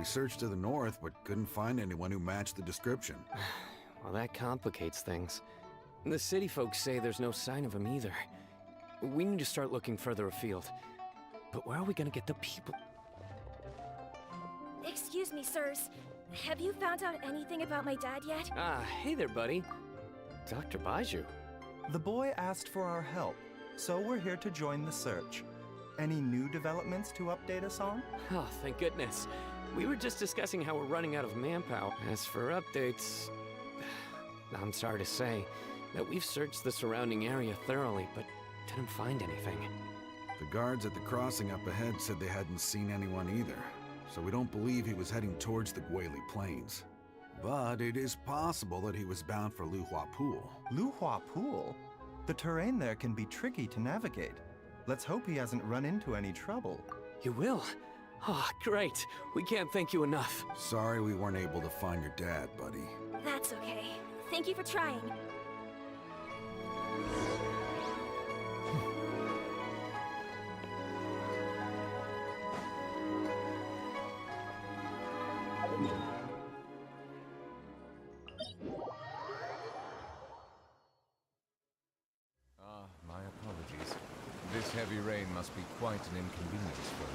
searched to the north, but couldn't find anyone who matched the description. Well, that complicates things. The city folks say there's no sign of him either. We need to start looking further afield. But where are we gonna get the people? Excuse me, sirs. Have you found out anything about my dad yet? Ah, hey there, buddy. Dr. Baiju. The boy asked for our help, so we're here to join the search. Any new developments to update us on? Oh, thank goodness. We were just discussing how we're running out of manpower. As for updates, I'm sorry to say that we've searched the surrounding area thoroughly, but didn't find anything. The guards at the crossing up ahead said they hadn't seen anyone either, so we don't believe he was heading towards the Guili Plains. But it is possible that he was bound for Luhua Pool. Luhua Pool? The terrain there can be tricky to navigate. Let's hope he hasn't run into any trouble. You will? Oh, great. We can't thank you enough. Sorry we weren't able to find your dad, buddy. That's okay. Thank you for trying. My apologies. This heavy rain must be quite an inconvenience for you.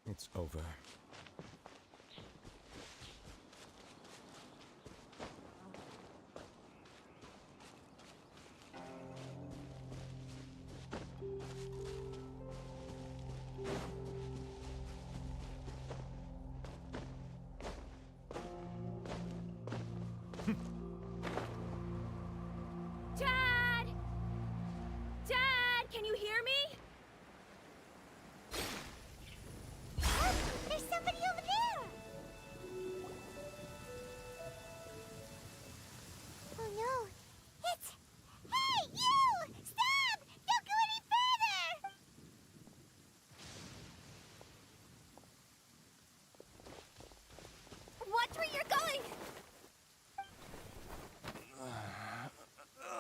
It's over. Dad! Dad, can you hear me? There's somebody over there! Oh no! It's... Hey, you! Stop! Don't go any further! Watch where you're going!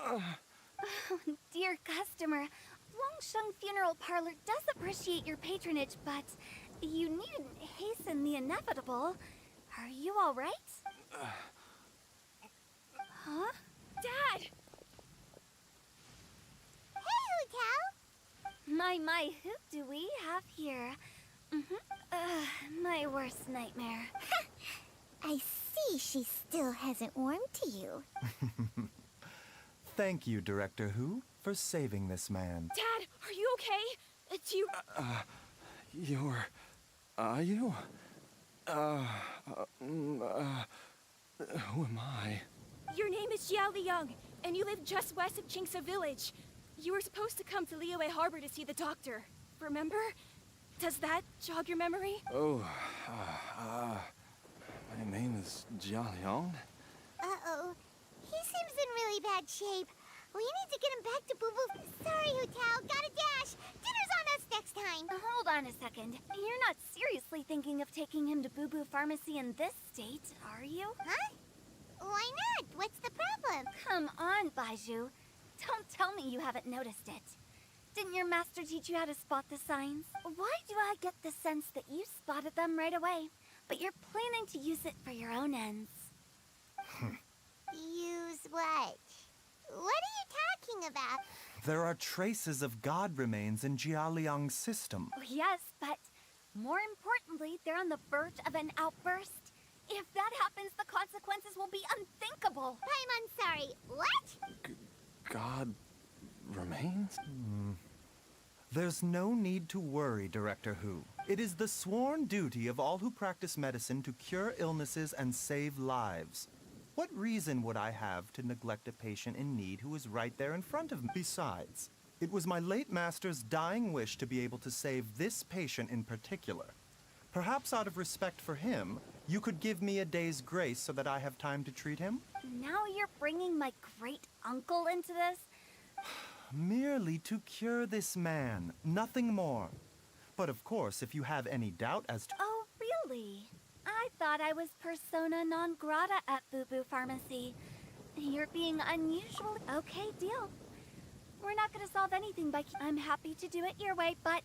Oh, dear customer. Longsheng Funeral Parlor does appreciate your patronage, but you needn't hasten the inevitable. Are you all right? Huh? Dad! Hey, Hotel! My, Who do we have here? My worst nightmare. I see she still hasn't warmed to you. Thank you, Director Who, for saving this man. Dad, are you okay? Do you... Are you? Who am I? Your name is Xiao Liang, and you live just west of Qingse Village. You were supposed to come to Liyue Harbor to see the doctor. Remember? Does that jog your memory? Oh, my name is Jia Liang. Uh-oh. He seems in really bad shape. We need to get him back to Boo Boo. Sorry, Hotel. Gotta dash. Dinner's on us next time. Hold on a second. You're not seriously thinking of taking him to Boo Boo Pharmacy in this state, are you? Huh? Why not? What's the problem? Come on, Baiju. Don't tell me you haven't noticed it. Didn't your master teach you how to spot the signs? Why do I get the sense that you spotted them right away, but you're planning to use it for your own ends? Use what? What are you talking about? There are traces of god remains in Jialiang's system. Oh, yes, but more importantly, they're on the verge of an outburst. If that happens, the consequences will be unthinkable. I'm sorry. What? God remains? There's no need to worry, Director Who. It is the sworn duty of all who practice medicine to cure illnesses and save lives. What reason would I have to neglect a patient in need who is right there in front of me? Besides, It was my late master's dying wish to be able to save this patient in particular. Perhaps out of respect for him, you could give me a day's grace so that I have time to treat him? Now you're bringing my great-uncle into this? Merely to cure this man, nothing more. But of course, if you have any doubt as to... Oh, really? I thought I was persona non grata at Boo Boo Pharmacy. You're being unusual. Okay, deal. We're not gonna solve anything by... I'm happy to do it your way, but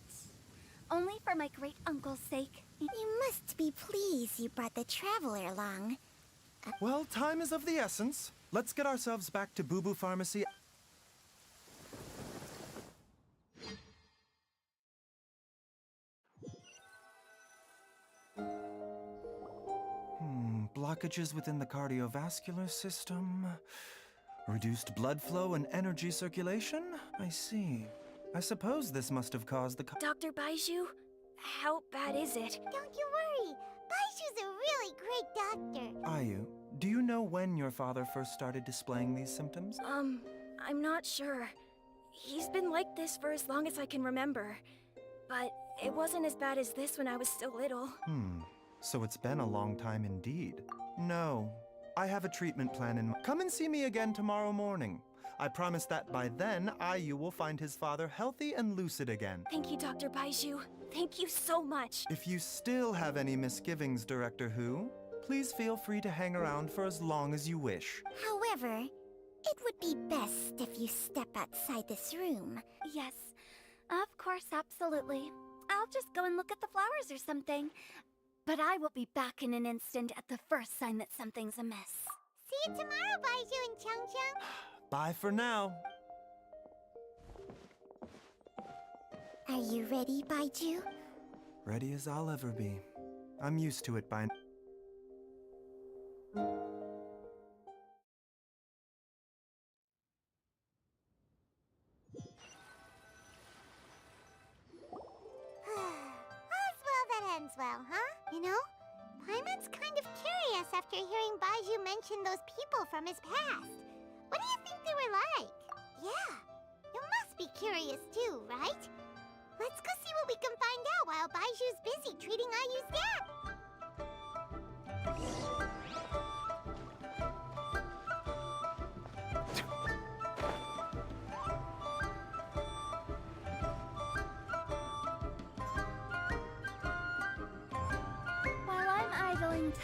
only for my great-uncle's sake. You must be pleased you brought the traveler along. Well, time is of the essence. Let's get ourselves back to Boo Boo Pharmacy. Blockages within the cardiovascular system. Reduced blood flow and energy circulation? I see. I suppose this must have caused the... Dr. Baizhu, how bad is it? Don't you worry. Baiju's a really great doctor. Ayu, do you know when your father first started displaying these symptoms? I'm not sure. He's been like this for as long as I can remember. But it wasn't as bad as this when I was still little. So it's been a long time indeed. No, I have a treatment plan in mind. Come and see me again tomorrow morning. I promise that by then, Ayu will find his father healthy and lucid again. Thank you, Dr. Baizhu. Thank you so much. If you still have any misgivings, Director Who, please feel free to hang around for as long as you wish. However, it would be best if you step outside this room. Yes, of course, absolutely. I'll just go and look at the flowers or something. But I will be back in an instant at the first sign that something's amiss. See you tomorrow, Baizhu and Chang. Bye for now. Are you ready, Baizhu? Ready as I'll ever be. I'm used to it by now. Ends well, huh? You know, Paimon's kind of curious after hearing Baizhu mention those people from his past. What do you think they were like? Yeah, you must be curious too, right? Let's go see what we can find out while Baiju's busy treating Ayu's dad.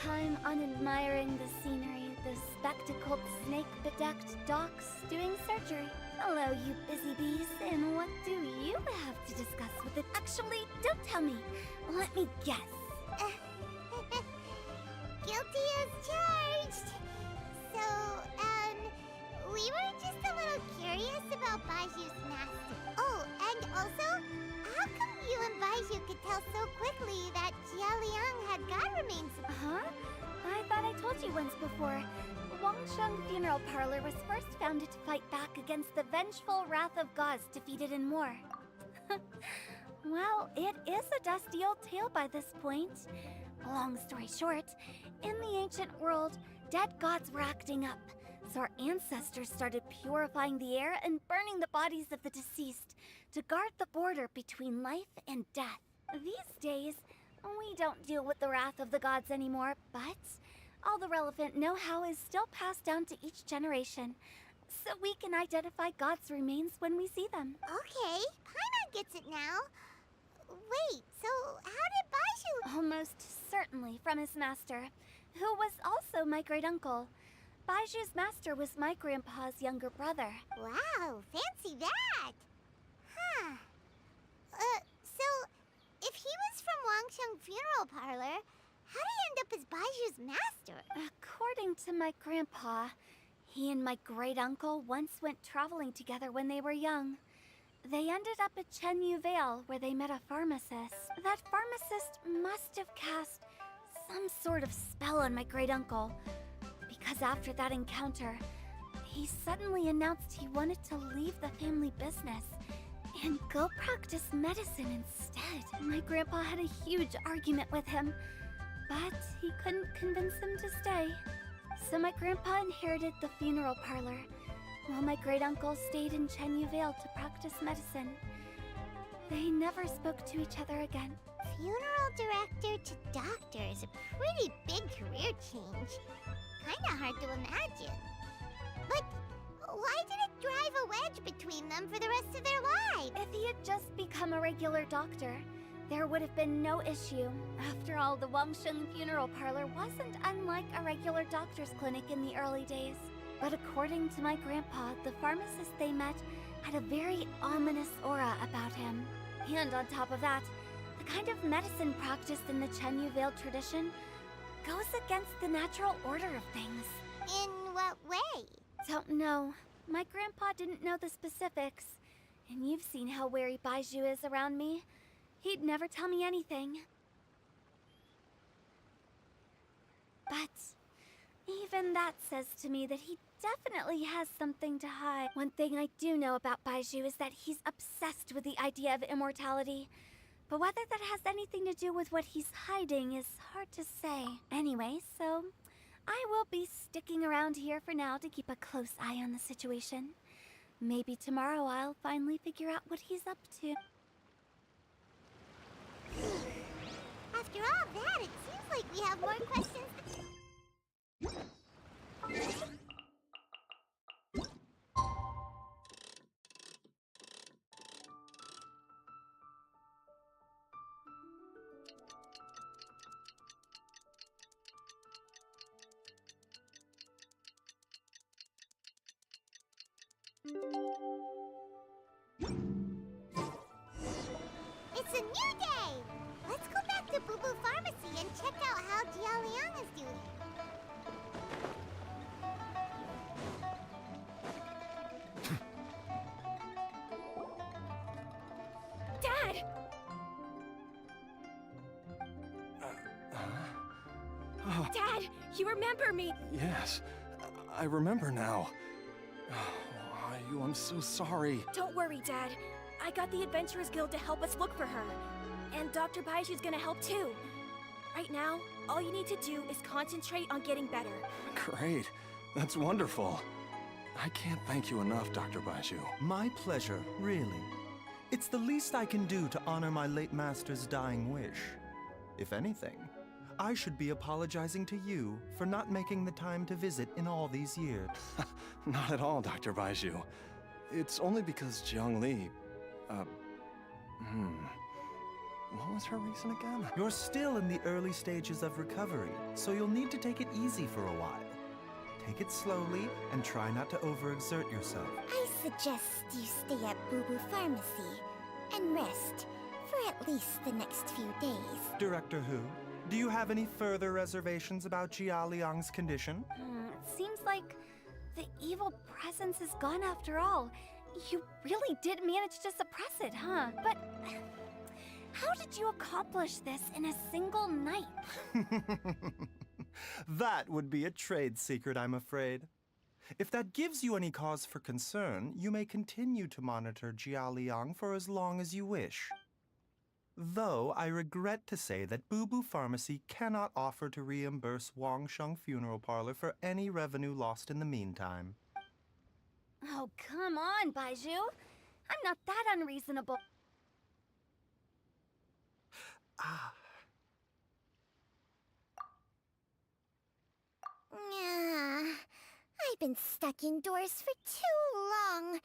Time on admiring the scenery, the spectacled snake-bedecked docs doing surgery. Hello, you busy bees, and what do you have to discuss with it? Actually, don't tell me. Let me guess. Guilty as charged. So, we were just a little curious about Baiju's master. Oh, and also, how come you and Baizhu could tell so quickly that Jia Liang had god remains? Huh? I thought I told you once before. Wangsheng Funeral Parlor was first founded to fight back against the vengeful wrath of gods defeated in war. Well, it is a dusty old tale by this point. Long story short, in the ancient world, dead gods were acting up, so our ancestors started purifying the air and burning the bodies of the deceased to guard the border between life and death. These days, we don't deal with the wrath of the gods anymore, but all the relevant know-how is still passed down to each generation, so we can identify gods' remains when we see them. Okay, Paimon gets it now. Wait, so how did Baizhu... Almost certainly from his master, who was also my great-uncle. Baiju's master was my grandpa's younger brother. Wow, fancy that! Huh. So, if he was from Wangsheng Funeral Parlor, how did he end up as Baiju's master? According to my grandpa, he and my great-uncle once went traveling together when they were young. They ended up at Chenyu Vale, where they met a pharmacist. That pharmacist must have cast some sort of spell on my great-uncle, because after that encounter, he suddenly announced he wanted to leave the family business and go practice medicine instead. My grandpa had a huge argument with him, but he couldn't convince him to stay. So my grandpa inherited the funeral parlor, while my great-uncle stayed in Chenyu Vale to practice medicine. They never spoke to each other again. Funeral director to doctor is a pretty big career change. Kinda hard to imagine. But why did it drive a wedge between them for the rest of their lives? If he had just become a regular doctor, there would have been no issue. After all, the Wangsheng Funeral Parlor wasn't unlike a regular doctor's clinic in the early days. But according to my grandpa, the pharmacist they met had a very ominous aura about him. And on top of that, the kind of medicine practiced in the Chenyu Vale tradition goes against the natural order of things. In what way? Don't know. My grandpa didn't know the specifics. And you've seen how wary Baizhu is around me. He'd never tell me anything. But even that says to me that he definitely has something to hide. One thing I do know about Baizhu is that he's obsessed with the idea of immortality. But whether that has anything to do with what he's hiding is hard to say. Anyway, so I will be sticking around here for now to keep a close eye on the situation. Maybe tomorrow I'll finally figure out what he's up to. After all that, it seems like we have more questions. It's a new day! Let's go back to Boo Boo Pharmacy and check out how Jia Liang is doing. Dad! Dad, you remember me! Yes, I remember now. Oh, I'm so sorry. Don't worry, Dad. I got the Adventurers Guild to help us look for her. And Dr. Baizhu's gonna help too. Right now, all you need to do is concentrate on getting better. Great. That's wonderful. I can't thank you enough, Dr. Baizhu. My pleasure, really. It's the least I can do to honor my late master's dying wish. If anything, I should be apologizing to you for not making the time to visit in all these years. Not at all, Dr. Baizhu. It's only because Jiang Li... What was her reason again? You're still in the early stages of recovery, so you'll need to take it easy for a while. Take it slowly and try not to overexert yourself. I suggest you stay at Boo Boo Pharmacy and rest for at least the next few days. Director Hu, do you have any further reservations about Jia Liang's condition? It seems like the evil presence is gone after all. You really did manage to suppress it, huh? But how did you accomplish this in a single night? That would be a trade secret, I'm afraid. If that gives you any cause for concern, you may continue to monitor Jia Liang for as long as you wish. Though I regret to say that Boo Boo Pharmacy cannot offer to reimburse Wangsheng Funeral Parlor for any revenue lost in the meantime. Oh, come on, Baizhu. I'm not that unreasonable. I've been stuck indoors for too long.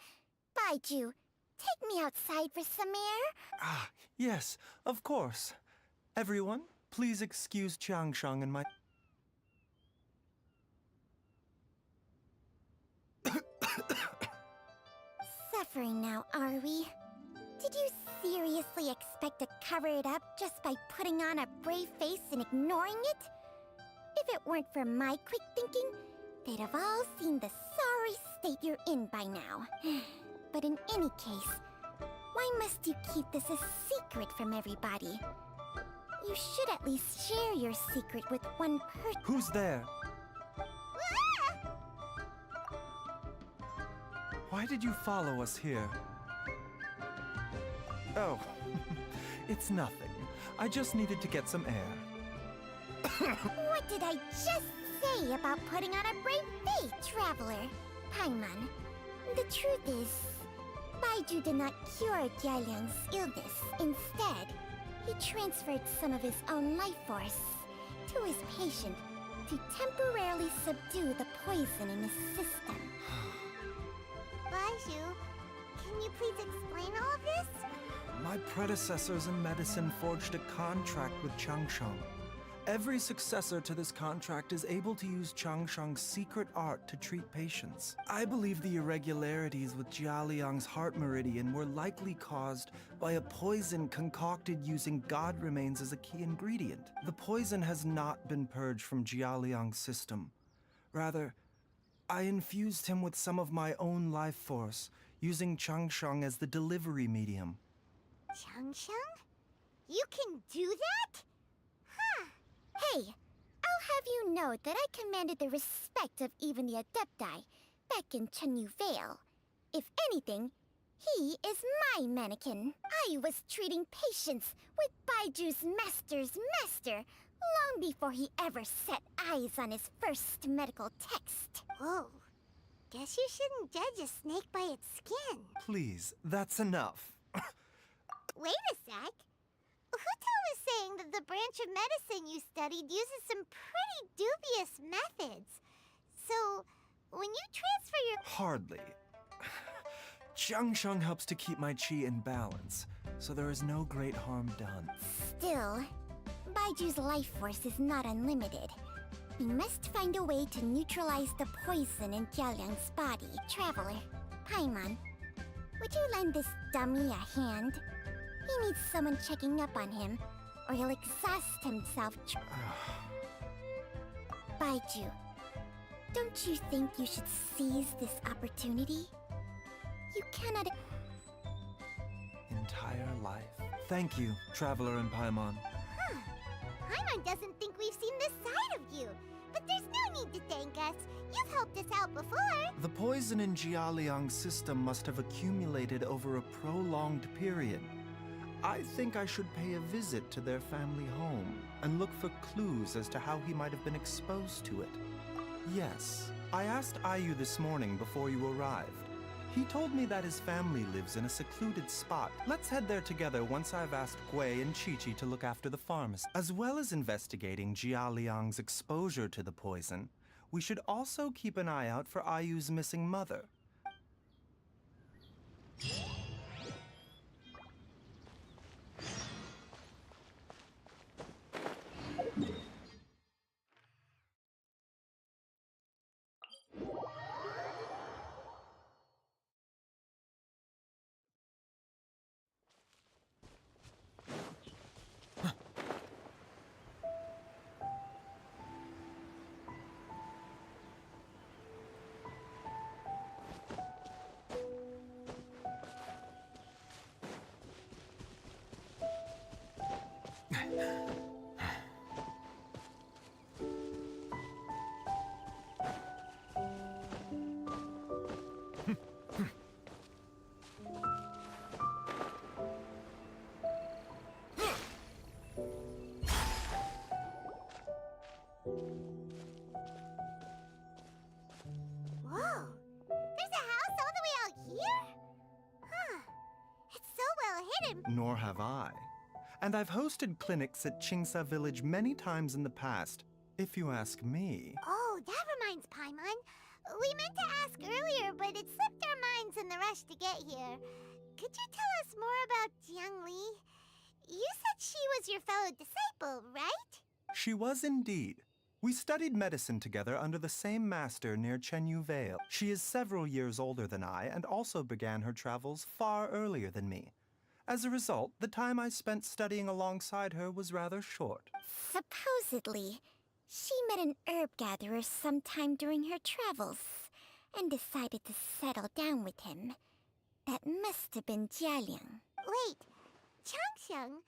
Baizhu, take me outside for some air. Yes, of course. Everyone, please excuse Changsheng and my... Suffering now, are we? Did you seriously expect to cover it up just by putting on a brave face and ignoring it? If it weren't for my quick thinking, they'd have all seen the sorry state you're in by now. But in any case, why must you keep this a secret from everybody? You should at least share your secret with one person. Who's there? Why did you follow us here? Oh, it's nothing. I just needed to get some air. What did I just say about putting on a brave face, Traveler? Paimon, The truth is, Baiju did not cure Jialiang's illness. Instead, he transferred some of his own life force to his patient to temporarily subdue the poison in his system. Baiju, can you please explain all of this? My predecessors in medicine forged a contract with Changsheng. Every successor to this contract is able to use Changsheng's secret art to treat patients. I believe the irregularities with Jialiang's heart meridian were likely caused by a poison concocted using god remains as a key ingredient. The poison has not been purged from Jialiang's system. Rather, I infused him with some of my own life force, using Changsheng as the delivery medium. Changsheng? You can do that? Huh. Hey, I'll have you know that I commanded the respect of even the Adepti back in Chenyu Vale. If anything, he is my mannequin. I was treating patients with Baiju's master's master long before he ever set eyes on his first medical text. Whoa. Guess you shouldn't judge a snake by its skin. Please, that's enough. Wait a sec. Huto was saying that the branch of medicine you studied uses some pretty dubious methods. So, when you transfer your... Hardly. Changsheng helps to keep my chi in balance, so there is no great harm done. Still, Baiju's life force is not unlimited. We must find a way to neutralize the poison in Jialiang's body. Traveler, Paimon, would you lend this dummy a hand? He needs someone checking up on him, or he'll exhaust himself. Baiju, don't you think you should seize this opportunity? You cannot... Entire life. Thank you, Traveler and Paimon. Huh. Paimon doesn't think we've seen this side of you. But there's no need to thank us. You've helped us out before. The poison in Jialiang's system must have accumulated over a prolonged period. I think I should pay a visit to their family home and look for clues as to how he might have been exposed to it. Yes, I asked Ayu this morning before you arrived. He told me that his family lives in a secluded spot. Let's head there together once I've asked Gui and Chi-Chi to look after the pharmacy. As well as investigating Jialiang's exposure to the poison, we should also keep an eye out for Ayu's missing mother. Whoa! There's a house all the way out here? Huh. It's so well hidden. Nor have I. And I've hosted clinics at Qingsa Village many times in the past, if you ask me. Oh, that reminds Paimon. We meant to ask earlier, but it slipped our minds in the rush to get here. Could you tell us more about Jiang Li? You said she was your fellow disciple, right? She was indeed. We studied medicine together under the same master near Chenyu Vale. She is several years older than I and also began her travels far earlier than me. As a result, the time I spent studying alongside her was rather short. Supposedly, she met an herb gatherer sometime during her travels and decided to settle down with him. That must have been Jialiang. Wait, Changsheng,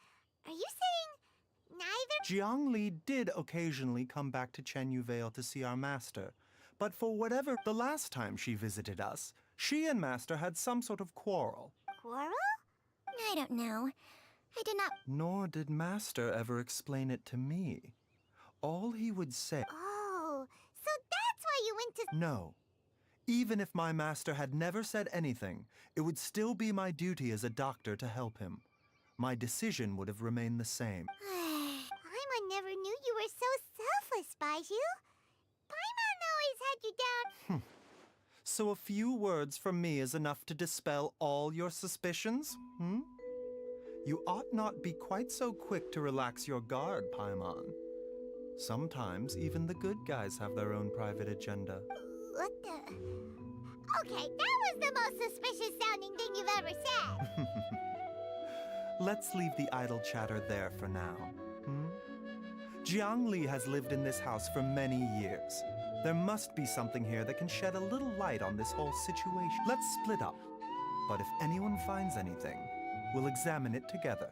are you saying neither? Jiang Li did occasionally come back to Chenyu Vale to see our master, but for whatever the last time she visited us, she and master had some sort of quarrel. Quarrel? I don't know. I did not... Nor did master ever explain it to me. All he would say... Oh, so that's why you went to... No. Even if my master had never said anything, it would still be my duty as a doctor to help him. My decision would have remained the same. Paimon never knew you were so selfless, Baiju. Paimon always had you down. So a few words from me is enough to dispel all your suspicions? You ought not be quite so quick to relax your guard, Paimon. Sometimes even the good guys have their own private agenda. What the? Okay, that was the most suspicious sounding thing you've ever said. Let's leave the idle chatter there for now. Jiangli has lived in this house for many years. There must be something here that can shed a little light on this whole situation. Let's split up. But if anyone finds anything, we'll examine it together.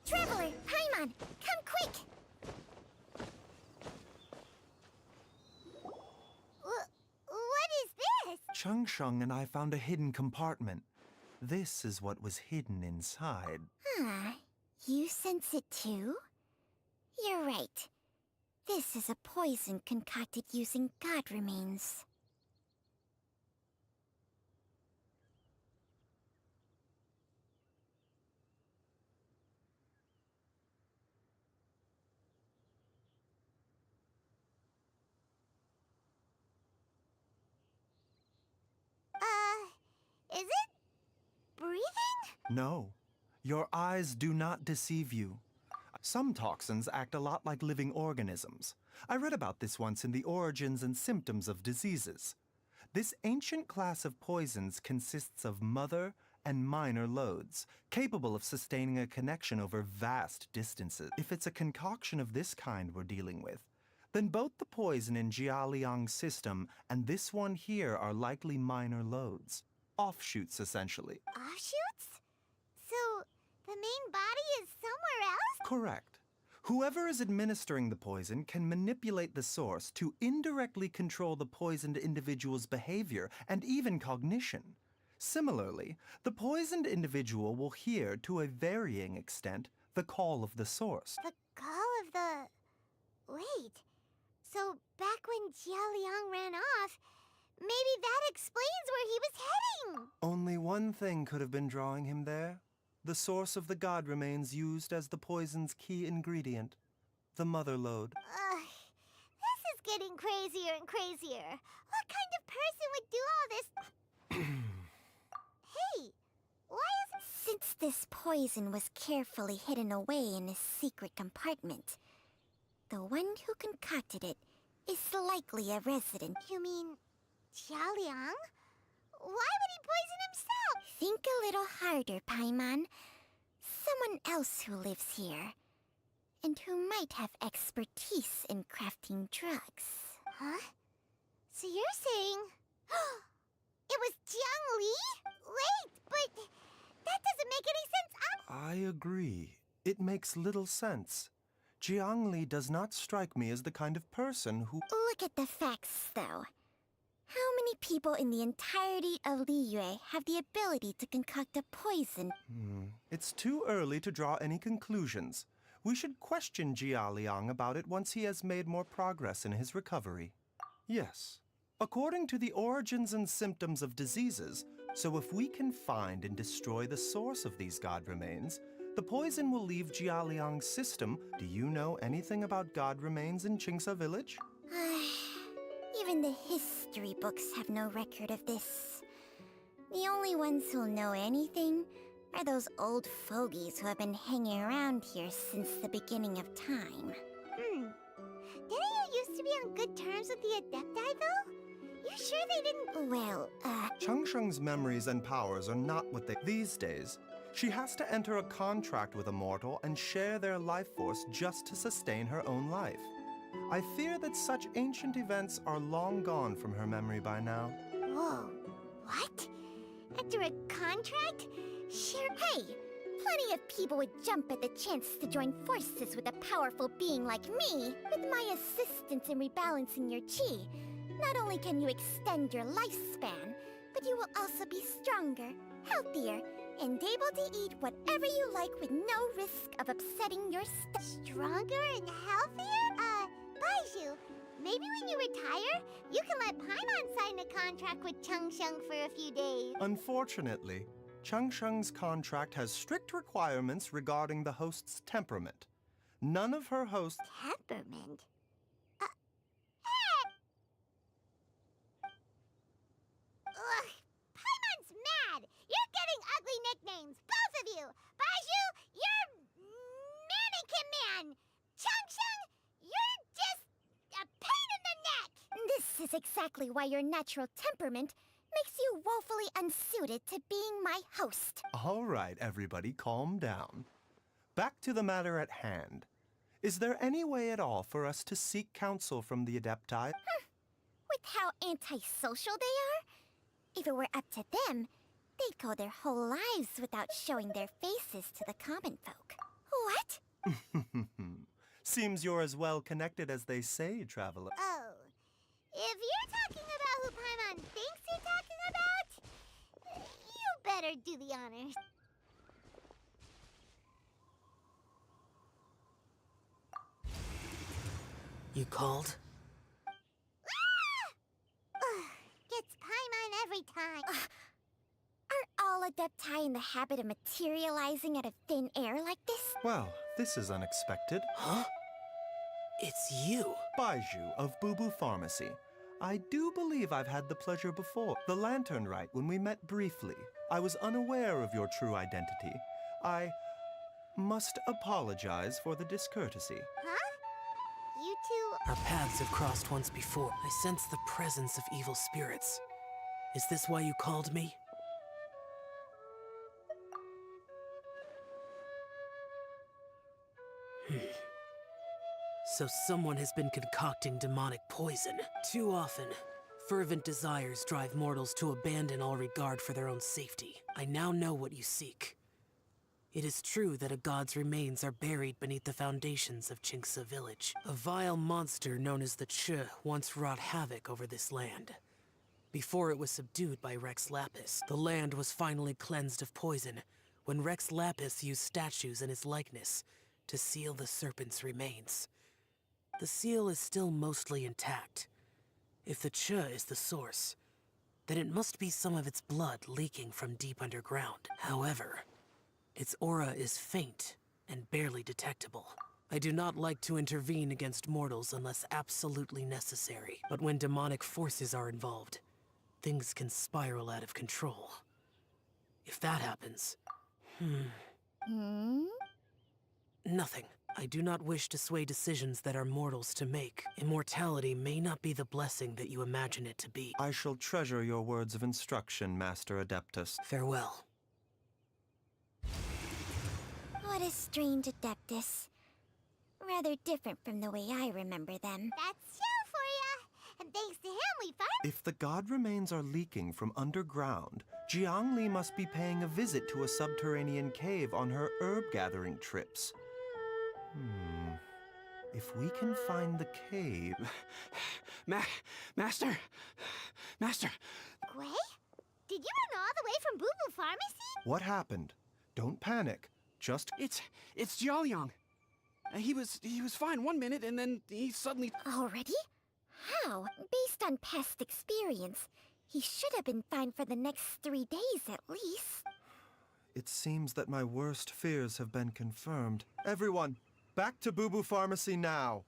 Traveler, Paimon, come quick! What is this? Changsheng and I found a hidden compartment. This is what was hidden inside. You sense it too? You're right. This is a poison concocted using god remains. Is it breathing? No, your eyes do not deceive you. Some toxins act a lot like living organisms. I read about this once in the Origins and Symptoms of Diseases. This ancient class of poisons consists of mother and minor loads, capable of sustaining a connection over vast distances. If it's a concoction of this kind we're dealing with, then both the poison in Jialiang's system and this one here are likely minor loads. Offshoots, essentially. Offshoots? So, the main body is somewhere else? Correct. Whoever is administering the poison can manipulate the source to indirectly control the poisoned individual's behavior and even cognition. Similarly, the poisoned individual will hear, to a varying extent, the call of the source. The call of the... Wait. So, back when Jialiang ran off, maybe that explains where he was heading! Only one thing could have been drawing him there. The source of the god remains used as the poison's key ingredient, the mother lode. This is getting crazier and crazier. What kind of person would do all this? Hey, why is... Since this poison was carefully hidden away in a secret compartment, the one who concocted it is likely a resident. You mean Jialiang? Why would he poison himself? Think a little harder, Paimon. Someone else who lives here, and who might have expertise in crafting drugs. Huh? So you're saying... it was Jiang Li? Wait, but that doesn't make any sense. I agree. It makes little sense. Jiang Li does not strike me as the kind of person who... Look at the facts, though. How many people in the entirety of Liyue have the ability to concoct a poison? It's too early to draw any conclusions. We should question Jia Liang about it once he has made more progress in his recovery. Yes, According to the origins and symptoms of diseases, so if we can find and destroy the source of these god remains, the poison will leave Jialiang's system. Do you know anything about god remains in Qingce village? Even the history books have no record of this. The only ones who'll know anything are those old fogies who have been hanging around here since the beginning of time. Didn't you used to be on good terms with the Adepti, though? You sure they didn't? Well, Changsheng's memories and powers are not what they... These days, she has to enter a contract with a mortal and share their life force just to sustain her own life. I fear that such ancient events are long gone from her memory by now. Whoa. What? After a contract? Sure. Hey, plenty of people would jump at the chance to join forces with a powerful being like me. With my assistance in rebalancing your chi, not only can you extend your lifespan, but you will also be stronger, healthier, and able to eat whatever you like with no risk of upsetting your Stronger and healthier? Baizhu, maybe when you retire, you can let Paimon sign a contract with Changsheng for a few days. Unfortunately, Changsheng's contract has strict requirements regarding the host's temperament. None of her hosts... Temperament? Ugh, Paimon's mad! You're getting ugly nicknames, both of you! Baizhu, you're... Mannequin Man! Changsheng, you're just... a pain in the neck! This is exactly why your natural temperament makes you woefully unsuited to being my host. All right, everybody, calm down. Back to the matter at hand. Is there any way at all for us to seek counsel from the Adepti? With how antisocial they are? If it were up to them, they'd go their whole lives without showing their faces to the common folk. What? Seems you're as well connected as they say, traveler. Oh. If you're talking about who Paimon thinks you're talking about, you better do the honors. You called? Gets Paimon every time. Are all Adepti in the habit of materializing out of thin air like this? Well, this is unexpected. Huh? It's you. Baizhu of Bubu Pharmacy. I do believe I've had the pleasure before. The Lantern Rite, when we met briefly. I was unaware of your true identity. I must apologize for the discourtesy. Huh? You two... Our paths have crossed once before. I sense the presence of evil spirits. Is this why you called me? So someone has been concocting demonic poison. Too often, fervent desires drive mortals to abandon all regard for their own safety. I now know what you seek. It is true that a god's remains are buried beneath the foundations of Qingce village. A vile monster known as the Che once wrought havoc over this land. Before it was subdued by Rex Lapis, the land was finally cleansed of poison when Rex Lapis used statues in his likeness to seal the serpent's remains. The seal is still mostly intact. If the Che is the source, then it must be some of its blood leaking from deep underground. However, its aura is faint and barely detectable. I do not like to intervene against mortals unless absolutely necessary, but when demonic forces are involved, things can spiral out of control. If that happens... Nothing. I do not wish to sway decisions that are mortals to make. Immortality may not be the blessing that you imagine it to be. I shall treasure your words of instruction, Master Adeptus. Farewell. What a strange Adeptus. Rather different from the way I remember them. That's Xiao for ya! And thanks to him, we found... If the god remains are leaking from underground, Jiangli must be paying a visit to a subterranean cave on her herb-gathering trips. If we can find the cave... Master! Gui? Did you run all the way from Bubu Pharmacy? What happened? Don't panic. Just... It's Jialiang. He was fine one minute, and then he suddenly... Already? How? Based on past experience, he should have been fine for the next 3 days at least. It seems that my worst fears have been confirmed. Everyone, back to Boo Boo Pharmacy now!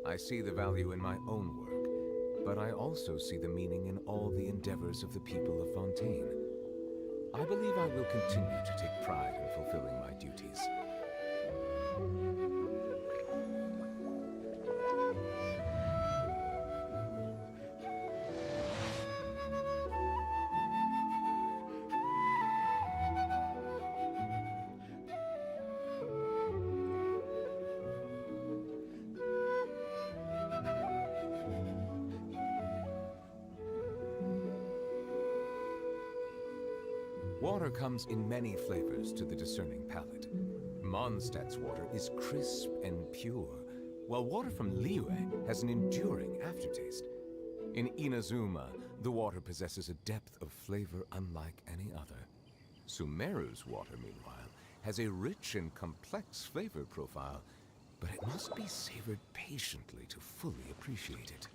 I see the value in my own work, but I also see the meaning in all the endeavors of the people of Fontaine. I believe I will continue to take pride in fulfilling my duties. Water comes in many flavors to the discerning palate. Mondstadt's water is crisp and pure, while water from Liyue has an enduring aftertaste. In Inazuma, the water possesses a depth of flavor unlike any other. Sumeru's water, meanwhile, has a rich and complex flavor profile, but it must be savored patiently to fully appreciate it.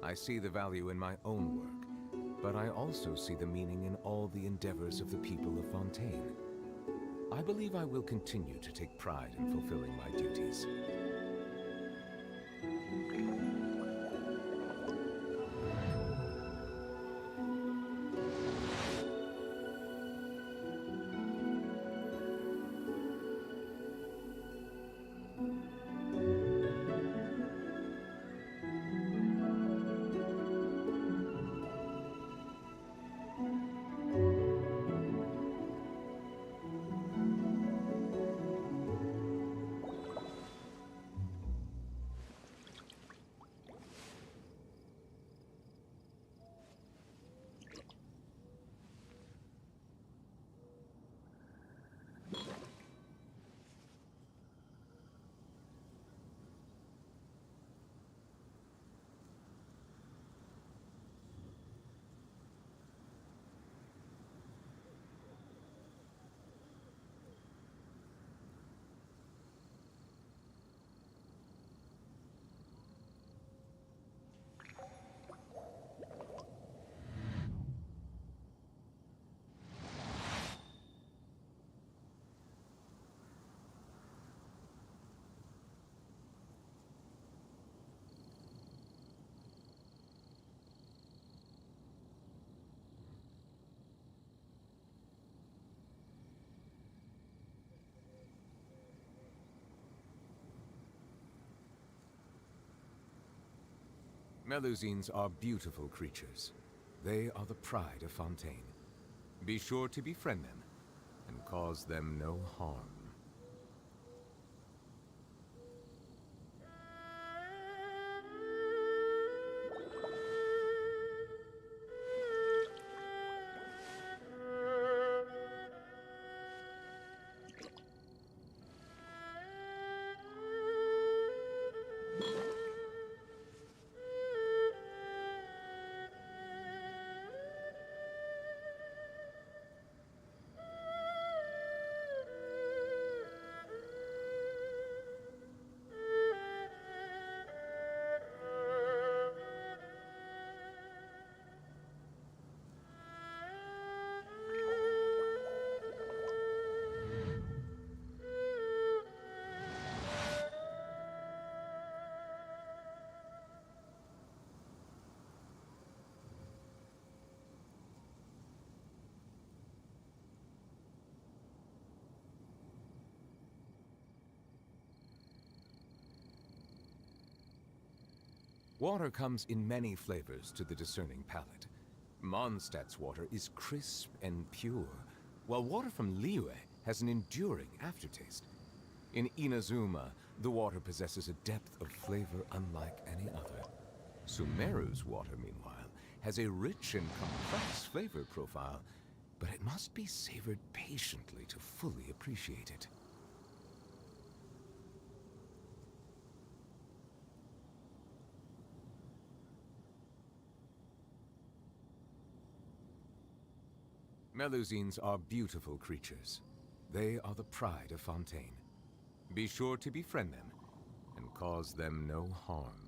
I see the value in my own work, but I also see the meaning in all the endeavors of the people of Fontaine. I believe I will continue to take pride in fulfilling my duties. Melusines are beautiful creatures. They are the pride of Fontaine. Be sure to befriend them and cause them no harm. Water comes in many flavors to the discerning palate. Mondstadt's water is crisp and pure, while water from Liyue has an enduring aftertaste. In Inazuma, the water possesses a depth of flavor unlike any other. Sumeru's water, meanwhile, has a rich and complex flavor profile, but it must be savored patiently to fully appreciate it. Melusines are beautiful creatures. They are the pride of Fontaine. Be sure to befriend them and cause them no harm.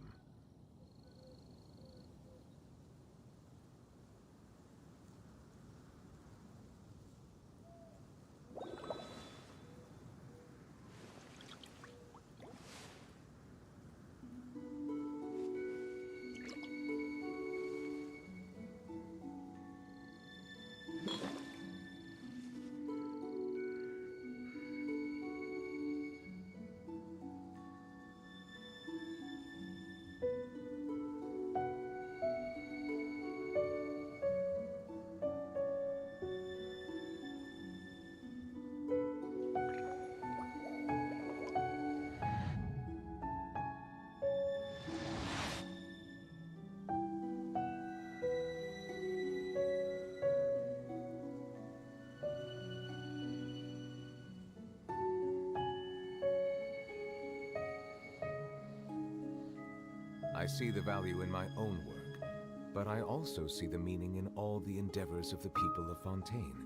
I see the value in my own work, but I also see the meaning in all the endeavors of the people of Fontaine.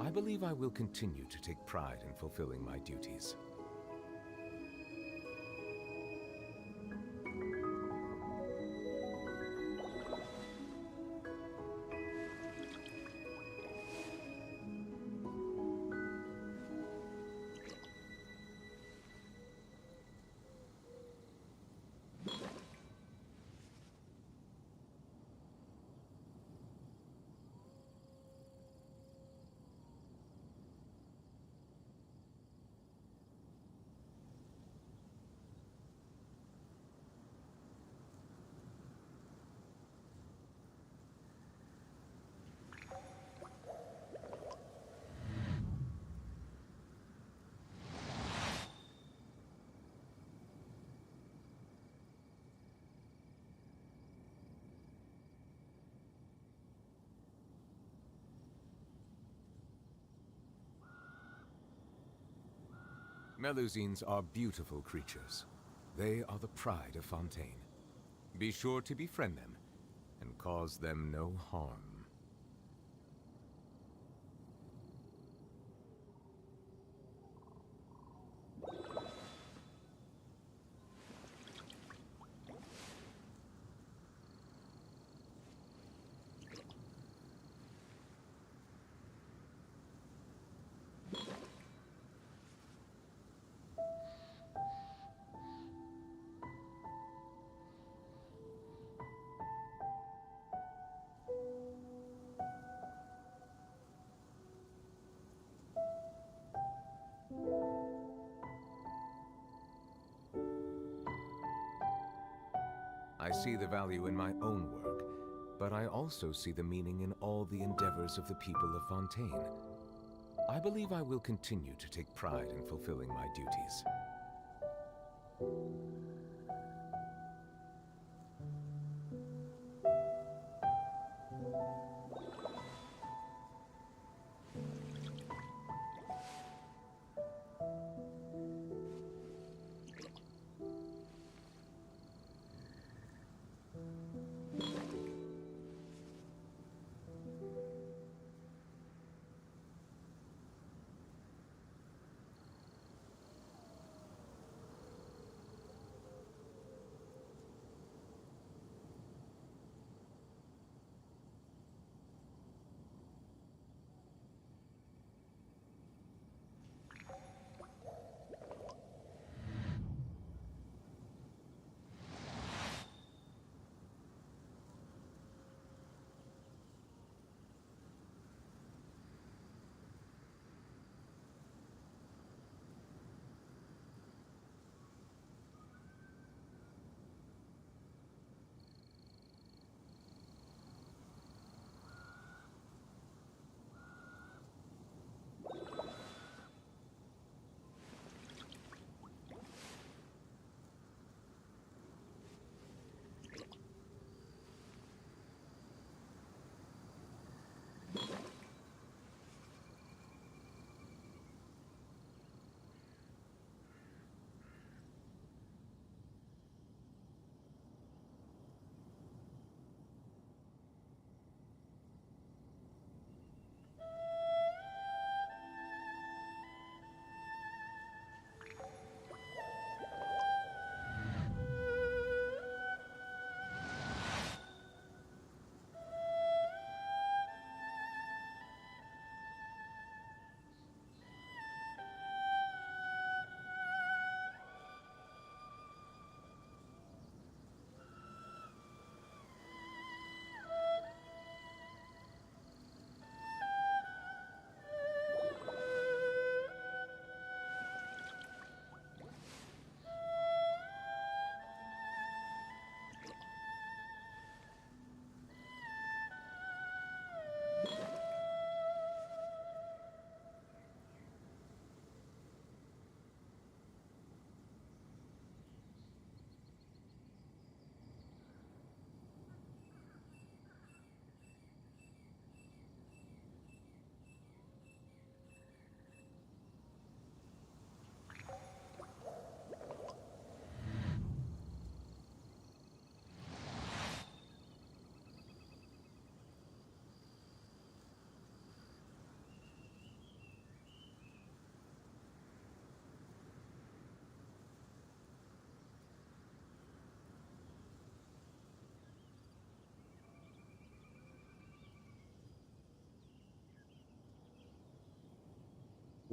I believe I will continue to take pride in fulfilling my duties. Melusines are beautiful creatures. They are the pride of Fontaine. Be sure to befriend them and cause them no harm. I see the value in my own work, but I also see the meaning in all the endeavors of the people of Fontaine. I believe I will continue to take pride in fulfilling my duties.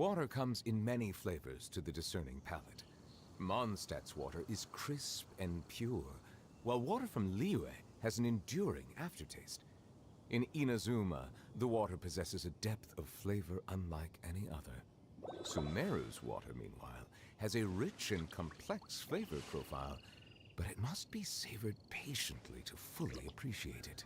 Water comes in many flavors to the discerning palate. Mondstadt's water is crisp and pure, while water from Liyue has an enduring aftertaste. In Inazuma, the water possesses a depth of flavor unlike any other. Sumeru's water, meanwhile, has a rich and complex flavor profile, but it must be savored patiently to fully appreciate it.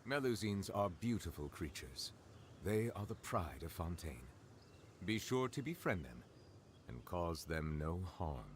Melusines are beautiful creatures. They are the pride of Fontaine. Be sure to befriend them and cause them no harm.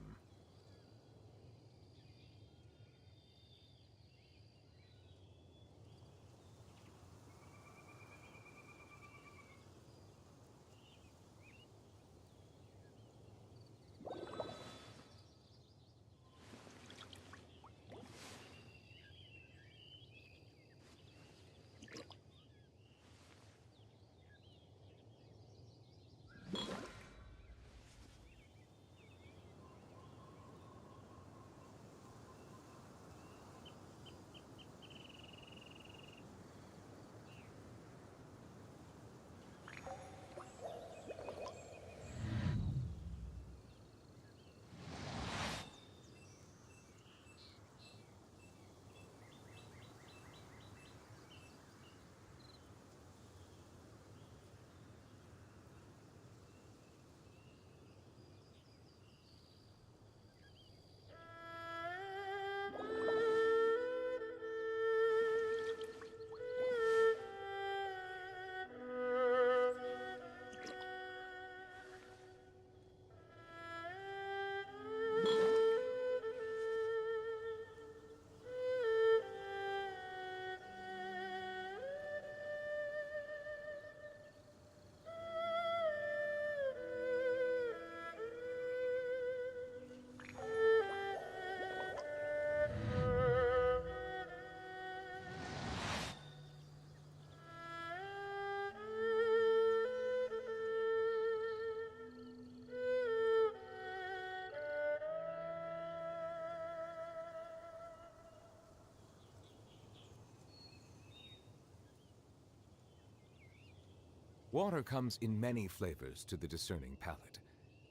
Water comes in many flavors to the discerning palate.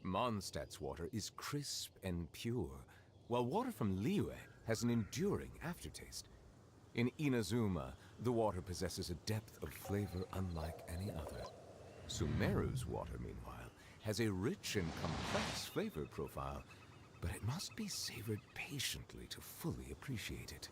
Mondstadt's water is crisp and pure, while water from Liyue has an enduring aftertaste. In Inazuma, the water possesses a depth of flavor unlike any other. Sumeru's water, meanwhile, has a rich and complex flavor profile, but it must be savored patiently to fully appreciate it.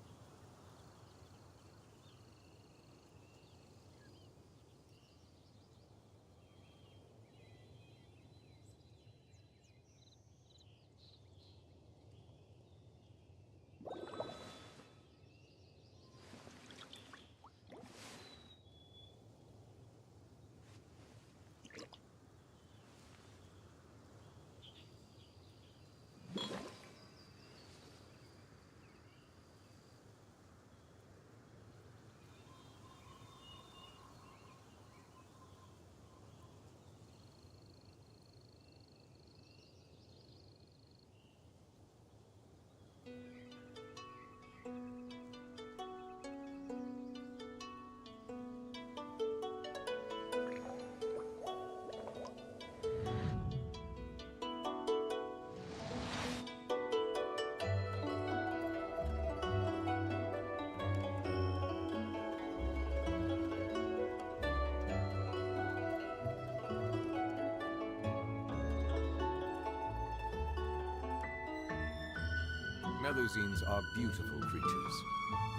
Melusines are beautiful creatures.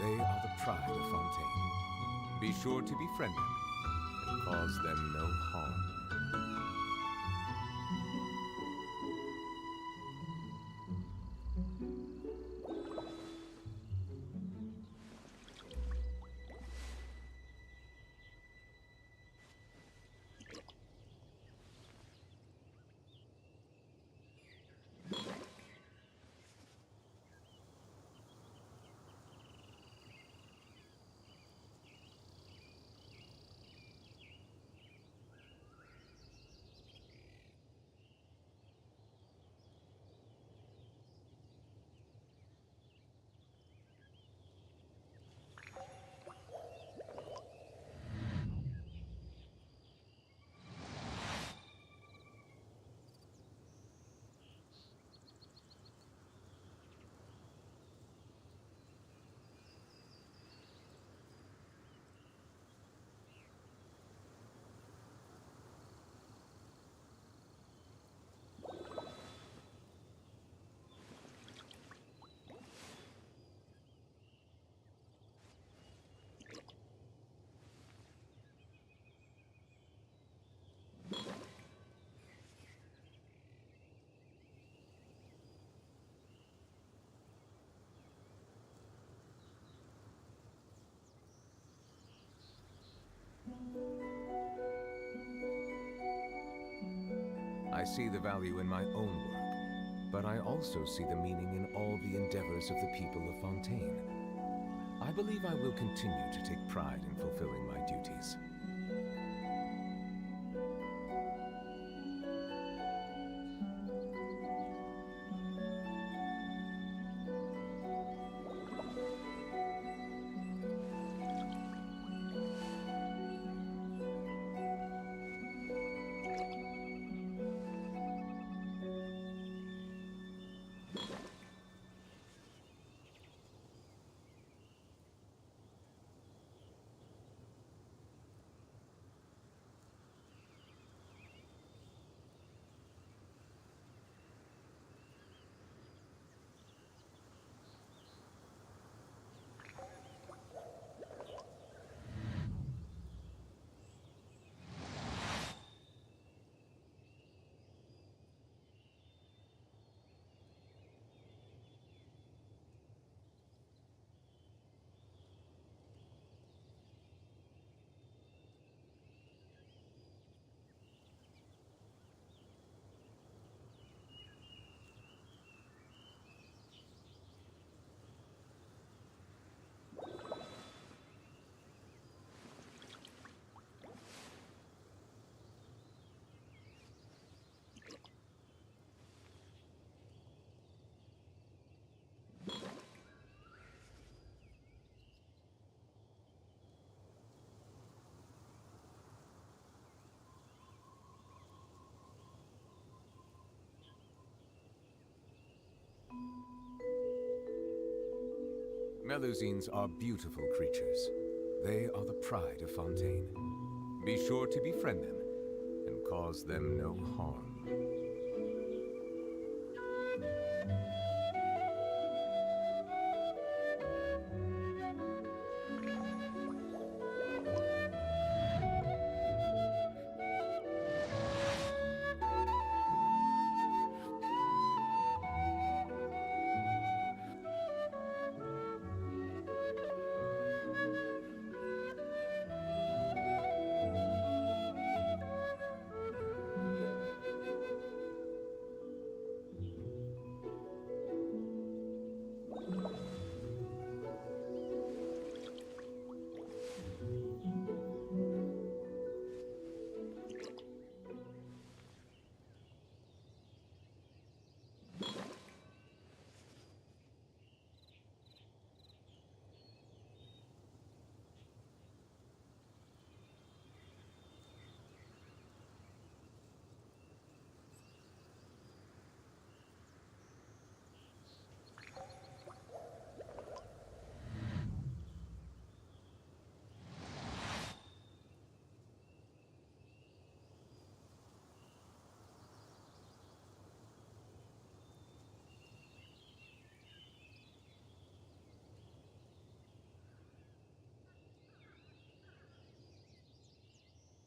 They are the pride of Fontaine. Be sure to befriend them and cause them no harm. I see the value in my own work, but I also see the meaning in all the endeavors of the people of Fontaine. I believe I will continue to take pride in fulfilling my duties. Melusines are beautiful creatures. They are the pride of Fontaine. Be sure to befriend them and cause them no harm.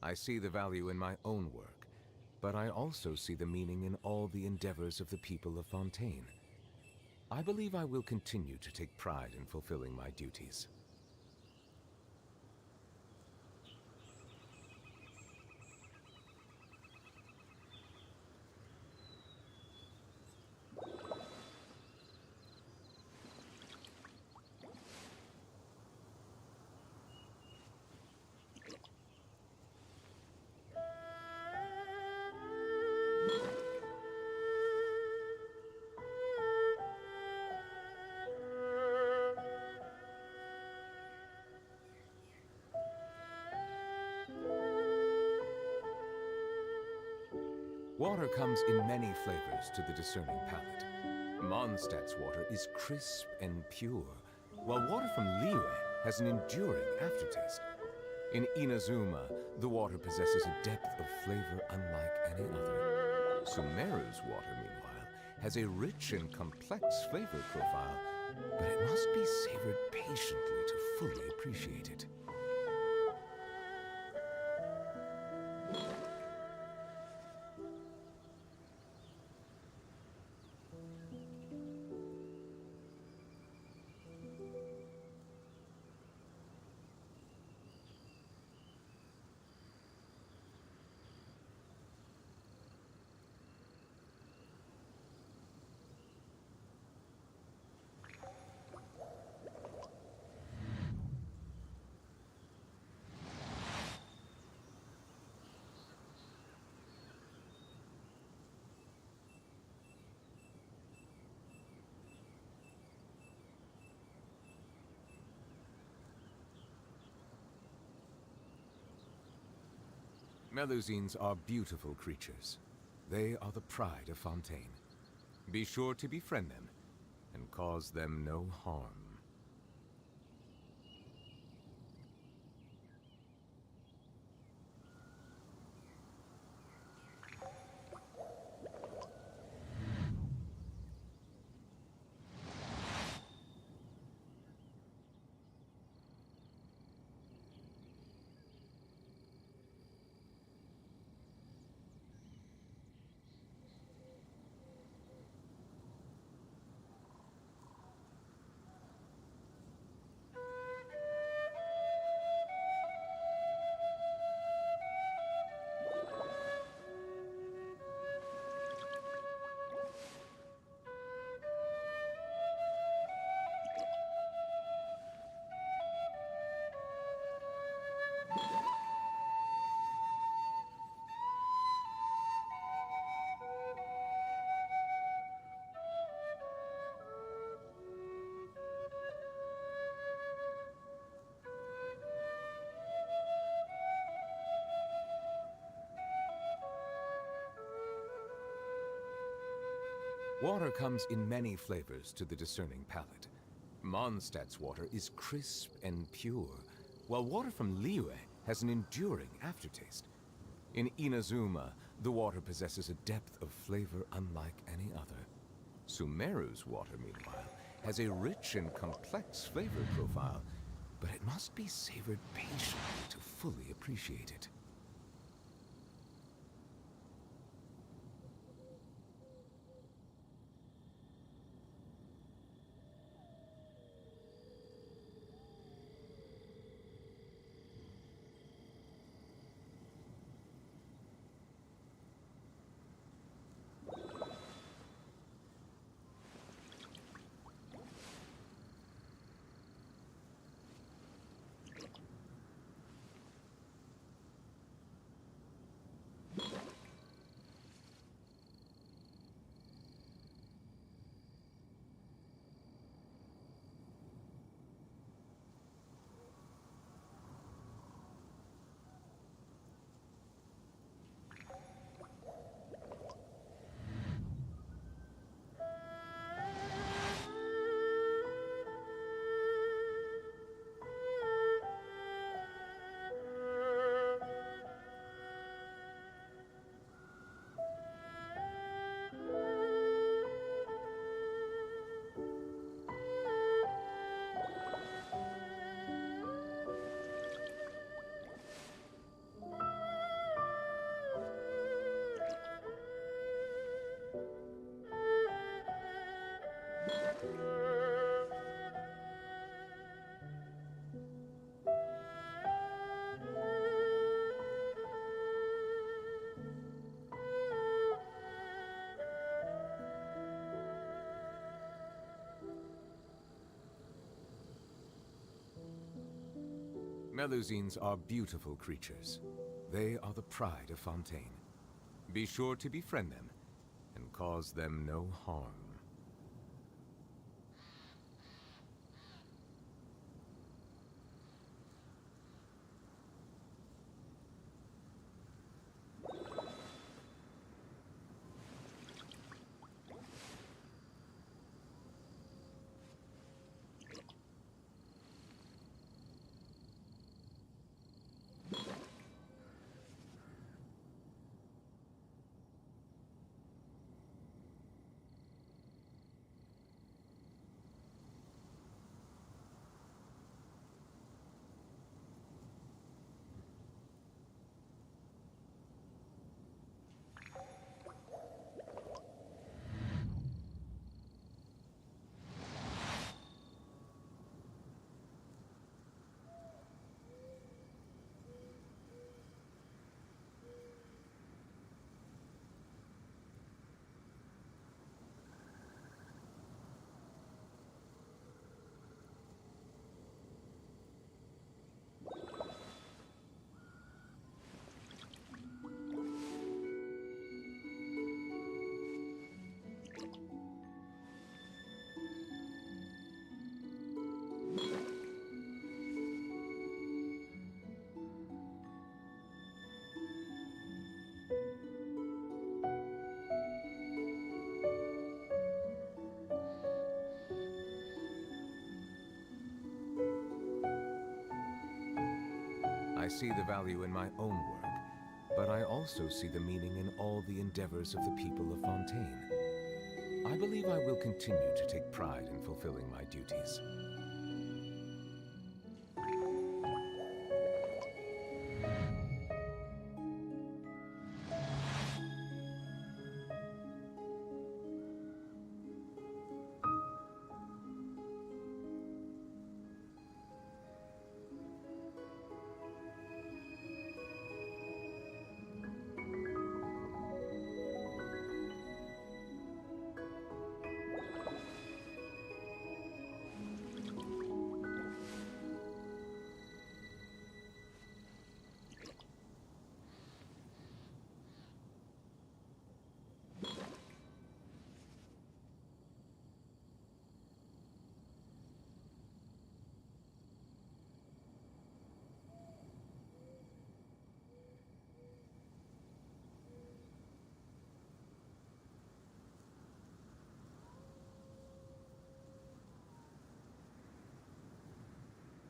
I see the value in my own work, but I also see the meaning in all the endeavors of the people of Fontaine. I believe I will continue to take pride in fulfilling my duties. Water comes in many flavors to the discerning palate. Mondstadt's water is crisp and pure, while water from Liyue has an enduring aftertaste. In Inazuma, the water possesses a depth of flavor unlike any other. Sumeru's water, meanwhile, has a rich and complex flavor profile, but it must be savored patiently to fully appreciate it. Melusines are beautiful creatures. They are the pride of Fontaine. Be sure to befriend them and cause them no harm. Water comes in many flavors to the discerning palate. Mondstadt's water is crisp and pure, while water from Liyue has an enduring aftertaste. In Inazuma, the water possesses a depth of flavor unlike any other. Sumeru's water, meanwhile, has a rich and complex flavor profile, but it must be savored patiently to fully appreciate it. Melusines are beautiful creatures. They are the pride of Fontaine. Be sure to befriend them and cause them no harm. I see the value in my own work, but I also see the meaning in all the endeavors of the people of Fontaine. I believe I will continue to take pride in fulfilling my duties.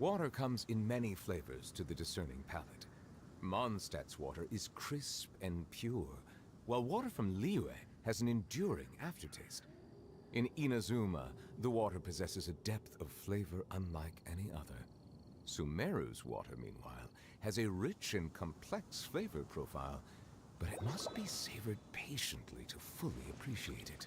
Water comes in many flavors to the discerning palate. Mondstadt's water is crisp and pure, while water from Liyue has an enduring aftertaste. In Inazuma, the water possesses a depth of flavor unlike any other. Sumeru's water, meanwhile, has a rich and complex flavor profile, but it must be savored patiently to fully appreciate it.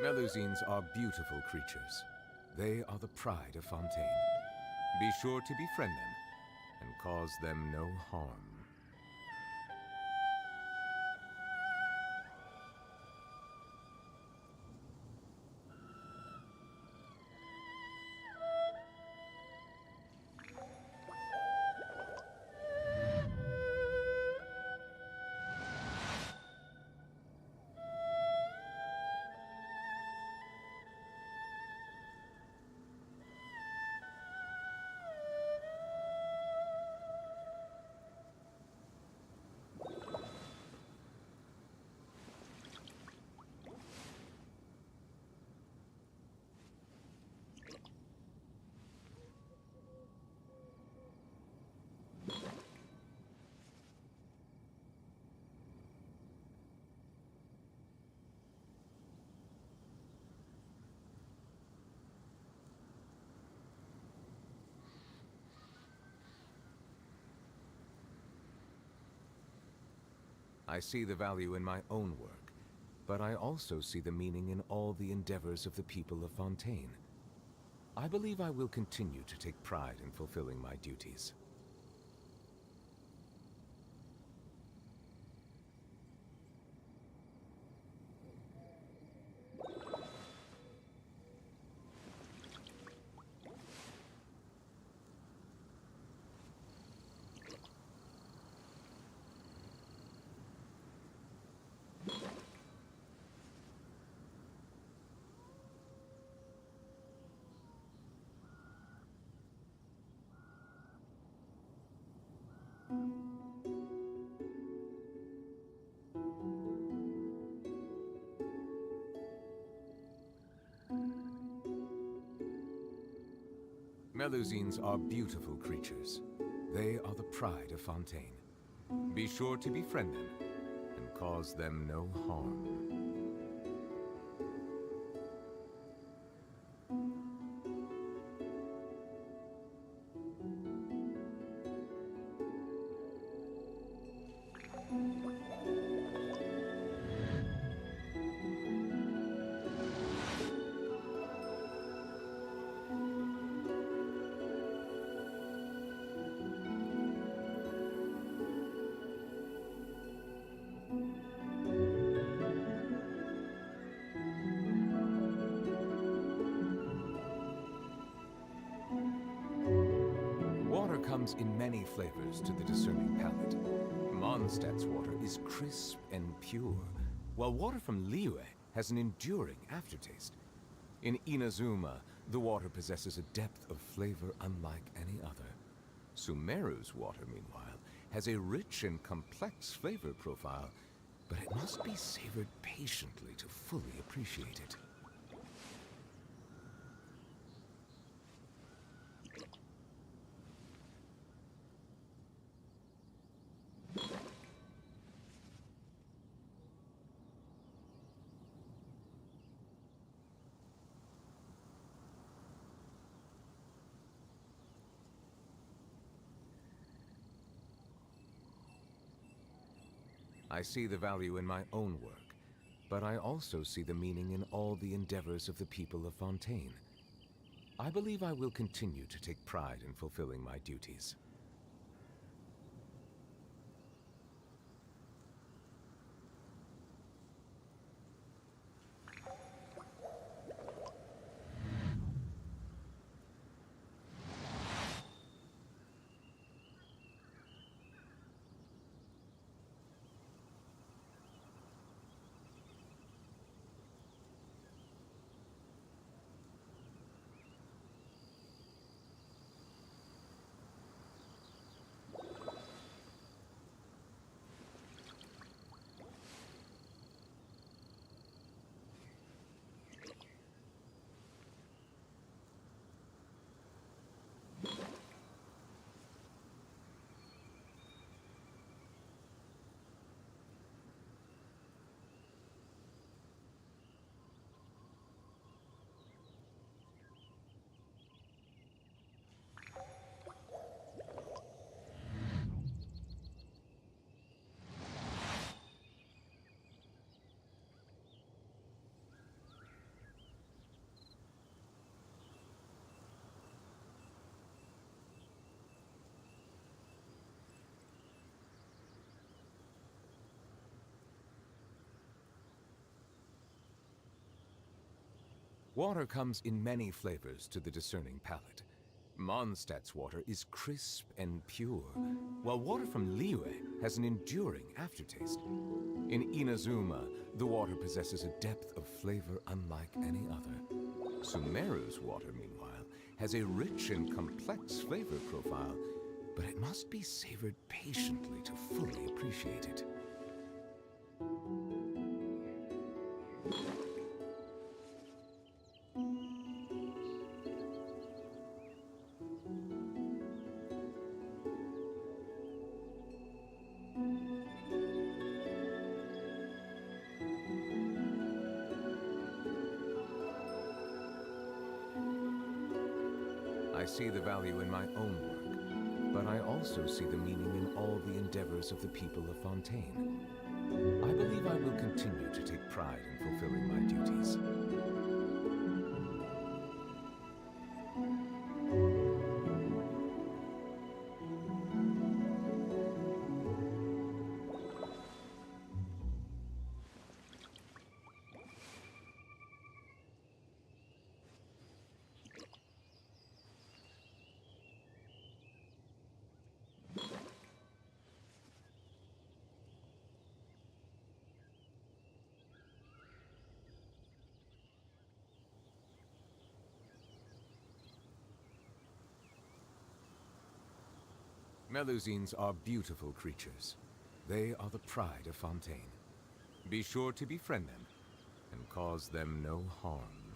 Melusines are beautiful creatures. They are the pride of Fontaine. Be sure to befriend them and cause them no harm. I see the value in my own work, but I also see the meaning in all the endeavors of the people of Fontaine. I believe I will continue to take pride in fulfilling my duties. Melusines are beautiful creatures. They are the pride of Fontaine. Be sure to befriend them and cause them no harm. Water comes in many flavors to the discerning palate. Mondstadt's water is crisp and pure, while water from Liyue has an enduring aftertaste. In Inazuma, the water possesses a depth of flavor unlike any other. Sumeru's water, meanwhile, has a rich and complex flavor profile, but it must be savored patiently to fully appreciate it. I see the value in my own work, but I also see the meaning in all the endeavors of the people of Fontaine. I believe I will continue to take pride in fulfilling my duties. Water comes in many flavors to the discerning palate. Mondstadt's water is crisp and pure, while water from Liyue has an enduring aftertaste. In Inazuma, the water possesses a depth of flavor unlike any other. Sumeru's water, meanwhile, has a rich and complex flavor profile, but it must be savored patiently to fully appreciate it. I see the value in my own work, but I also see the meaning in all the endeavors of the people of Fontaine. I believe I will continue to take pride in fulfilling my duties. Melusines are beautiful creatures. They are the pride of Fontaine. Be sure to befriend them and cause them no harm.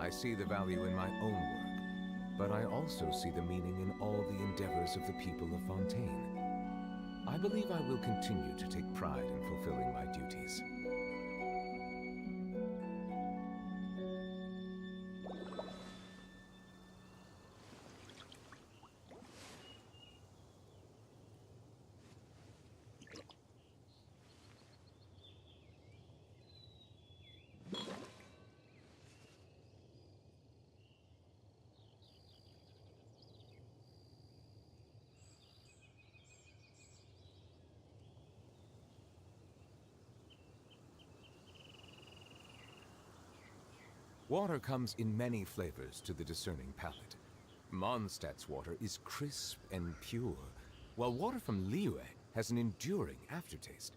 I see the value in my own work, but I also see the meaning in all the endeavors of the people of Fontaine. I believe I will continue to take pride in fulfilling my duties. Water comes in many flavors to the discerning palate. Mondstadt's water is crisp and pure, while water from Liyue has an enduring aftertaste.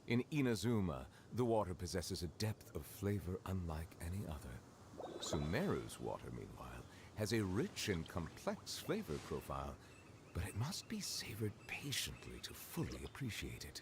In Inazuma, the water possesses a depth of flavor unlike any other. Sumeru's water, meanwhile, has a rich and complex flavor profile, but it must be savored patiently to fully appreciate it.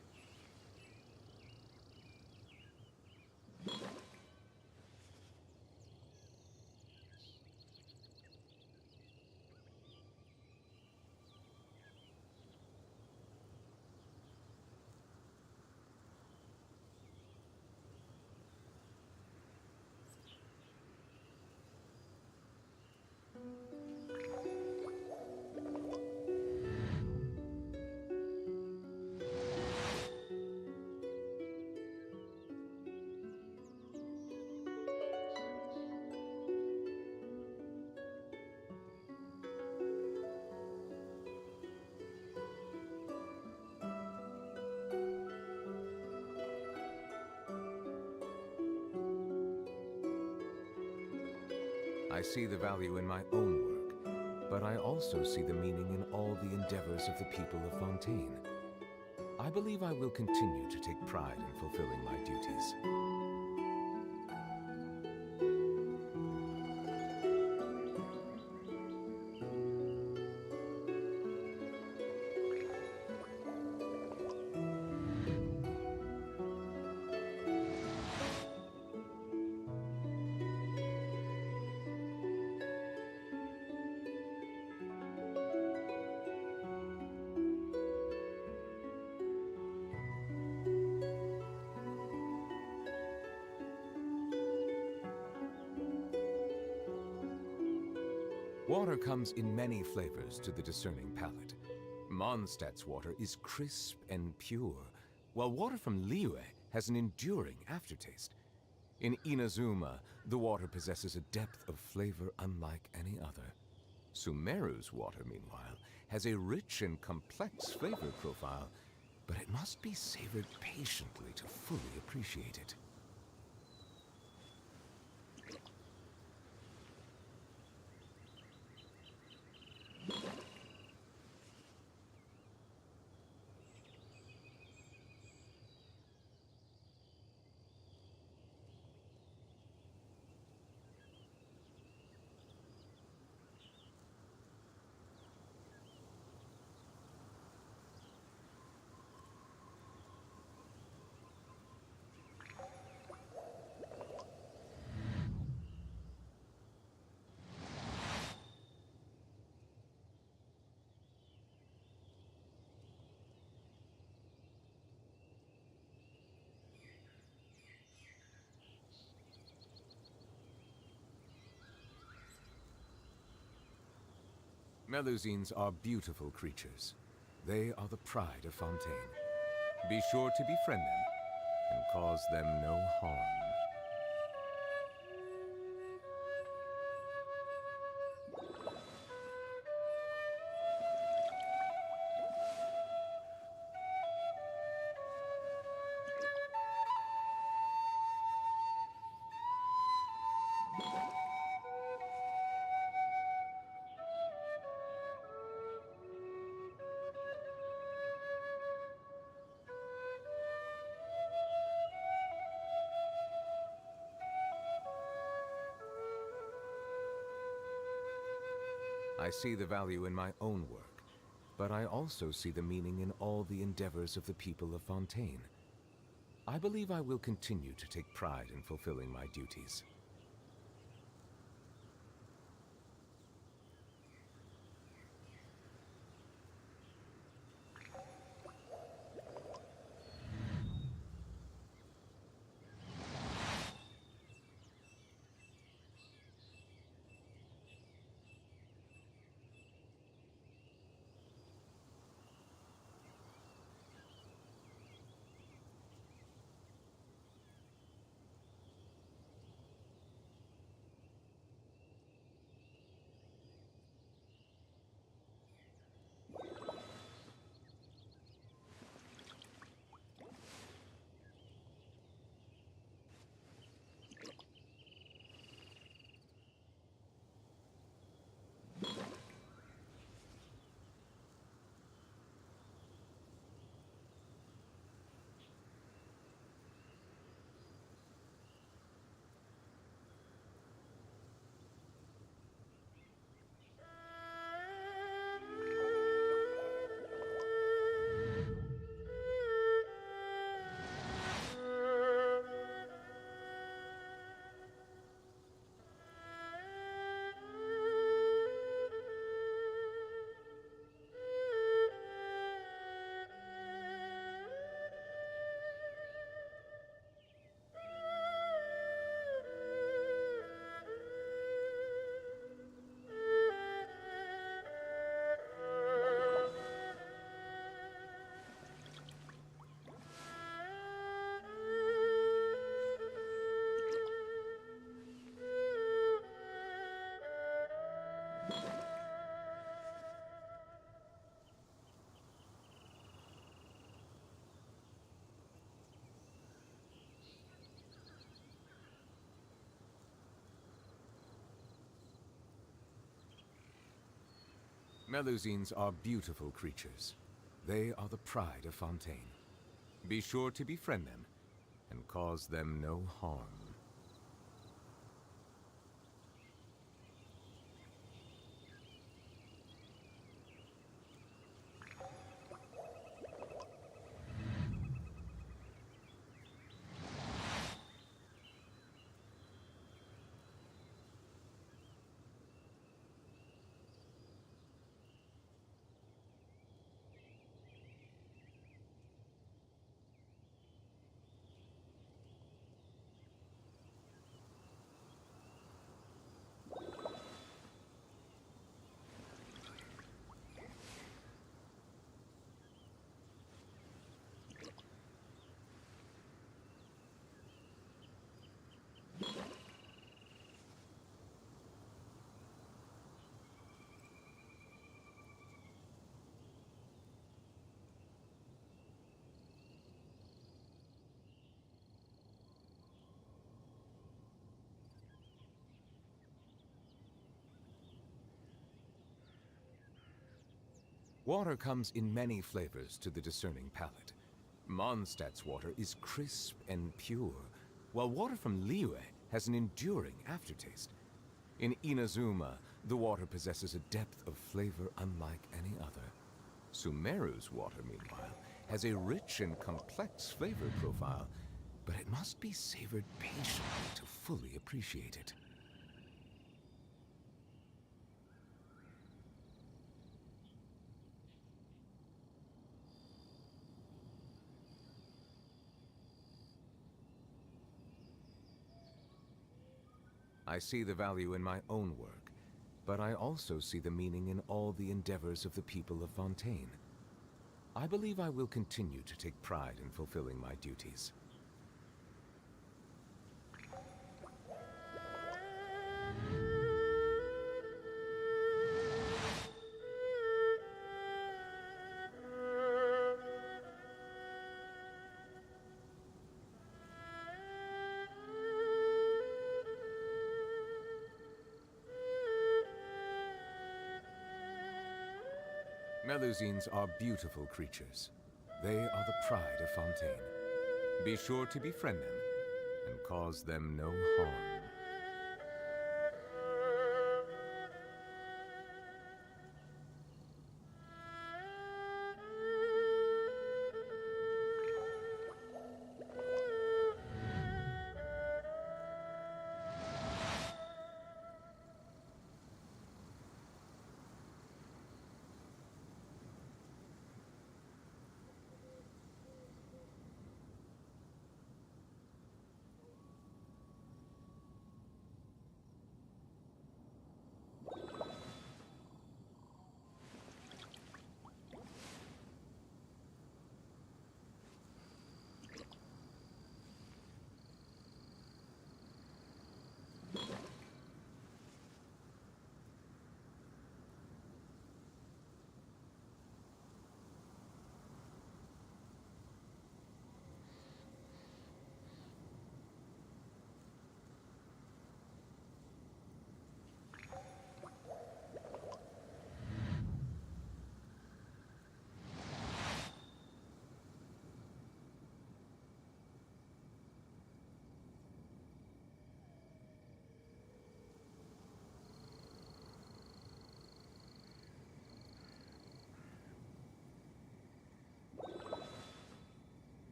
I see the value in my own work, but I also see the meaning in all the endeavors of the people of Fontaine. I believe I will continue to take pride in fulfilling my duties. Water comes in many flavors to the discerning palate. Mondstadt's water is crisp and pure, while water from Liyue has an enduring aftertaste. In Inazuma, the water possesses a depth of flavor unlike any other. Sumeru's water, meanwhile, has a rich and complex flavor profile, but it must be savored patiently to fully appreciate it. Melusines are beautiful creatures. They are the pride of Fontaine. Be sure to befriend them and cause them no harm. I see the value in my own work, but I also see the meaning in all the endeavors of the people of Fontaine. I believe I will continue to take pride in fulfilling my duties. Melusines are beautiful creatures. They are the pride of Fontaine. Be sure to befriend them and cause them no harm. Water comes in many flavors to the discerning palate. Mondstadt's water is crisp and pure, while water from Liyue has an enduring aftertaste. In Inazuma, the water possesses a depth of flavor unlike any other. Sumeru's water, meanwhile, has a rich and complex flavor profile, but it must be savored patiently to fully appreciate it. I see the value in my own work, but I also see the meaning in all the endeavors of the people of Fontaine. I believe I will continue to take pride in fulfilling my duties. Melusines are beautiful creatures. They are the pride of Fontaine. Be sure to befriend them and cause them no harm.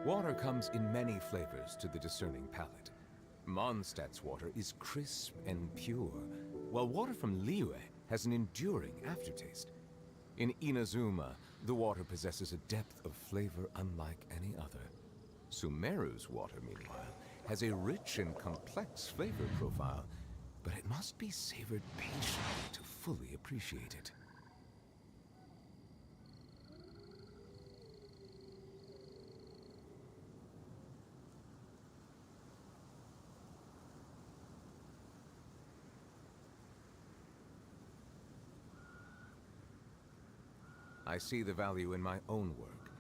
Water comes in many flavors to the discerning palate. Mondstadt's water is crisp and pure, while water from Liyue has an enduring aftertaste. In Inazuma, the water possesses a depth of flavor unlike any other. Sumeru's water, meanwhile, has a rich and complex flavor profile, but it must be savored patiently to fully appreciate it. I see the value in my own work,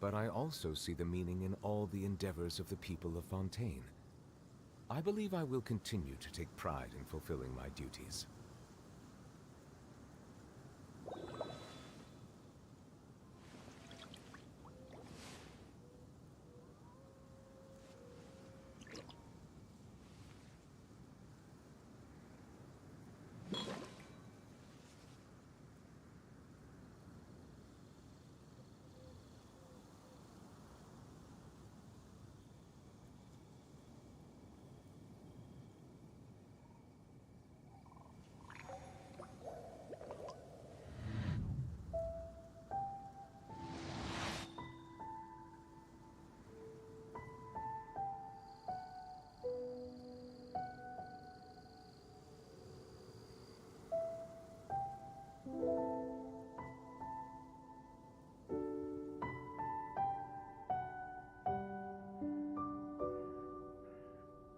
but I also see the meaning in all the endeavors of the people of Fontaine. I believe I will continue to take pride in fulfilling my duties.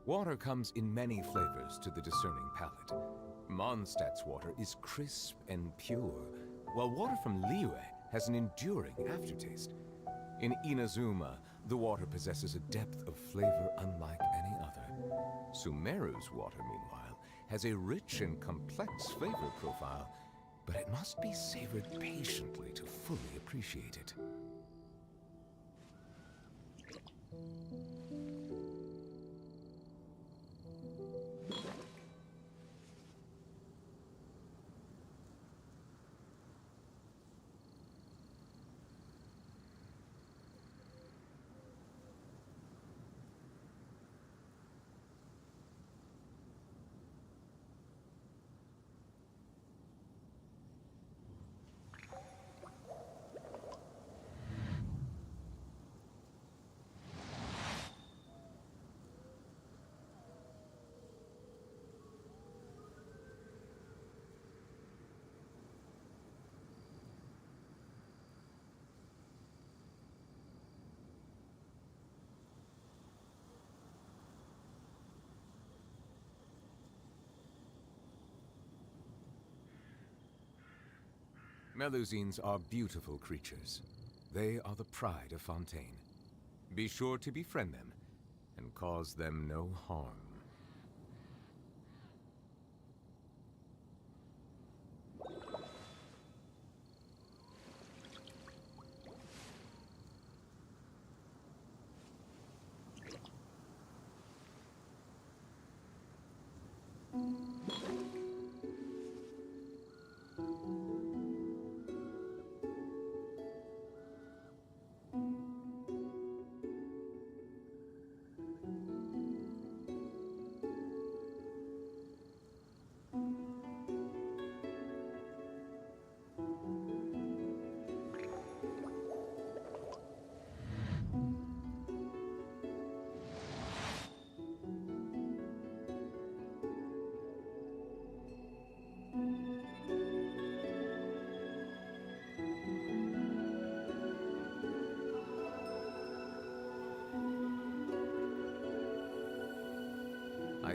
Water comes in many flavors to the discerning palate. Mondstadt's water is crisp and pure, while water from Liyue has an enduring aftertaste. In Inazuma, the water possesses a depth of flavor unlike any other. Sumeru's water, meanwhile, has a rich and complex flavor profile, but it must be savored patiently to fully appreciate it. Melusines are beautiful creatures. They are the pride of Fontaine. Be sure to befriend them and cause them no harm.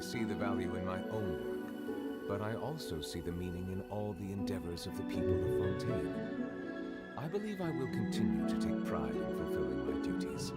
I see the value in my own work, but I also see the meaning in all the endeavors of the people of Fontaine. I believe I will continue to take pride in fulfilling my duties.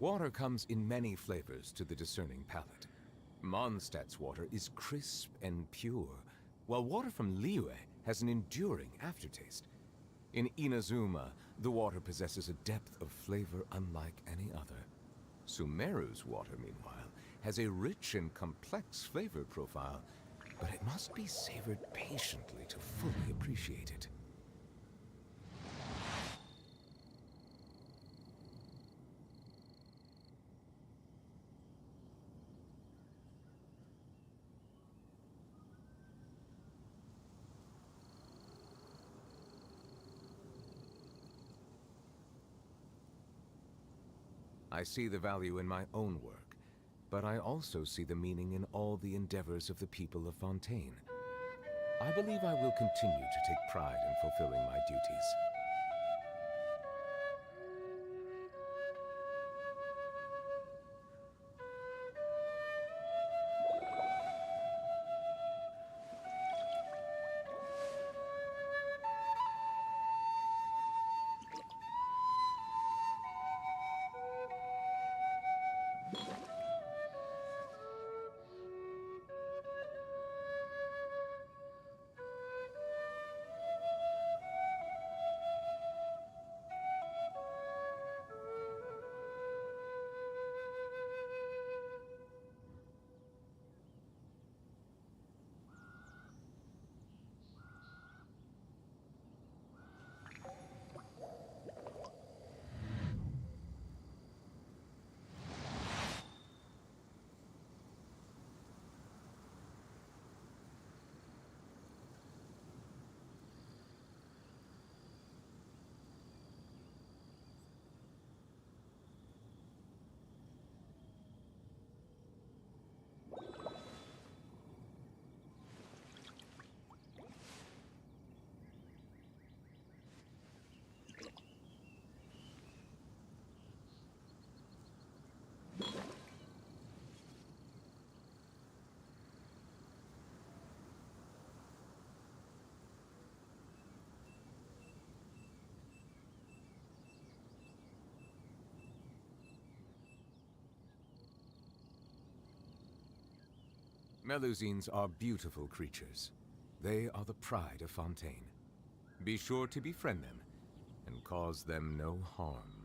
Water comes in many flavors to the discerning palate. Mondstadt's water is crisp and pure, while water from Liyue has an enduring aftertaste. In Inazuma, the water possesses a depth of flavor unlike any other. Sumeru's water, meanwhile, has a rich and complex flavor profile, but it must be savored patiently to fully appreciate it. I see the value in my own work, but I also see the meaning in all the endeavors of the people of Fontaine. I believe I will continue to take pride in fulfilling my duties. Melusines are beautiful creatures. They are the pride of Fontaine. Be sure to befriend them and cause them no harm.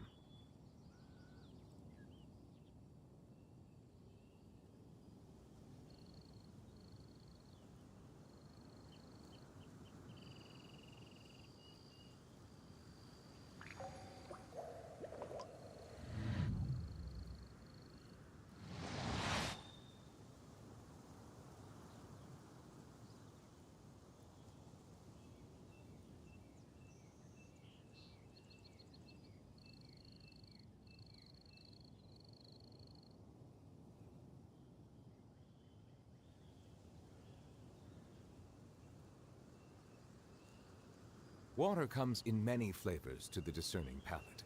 Water comes in many flavors to the discerning palate.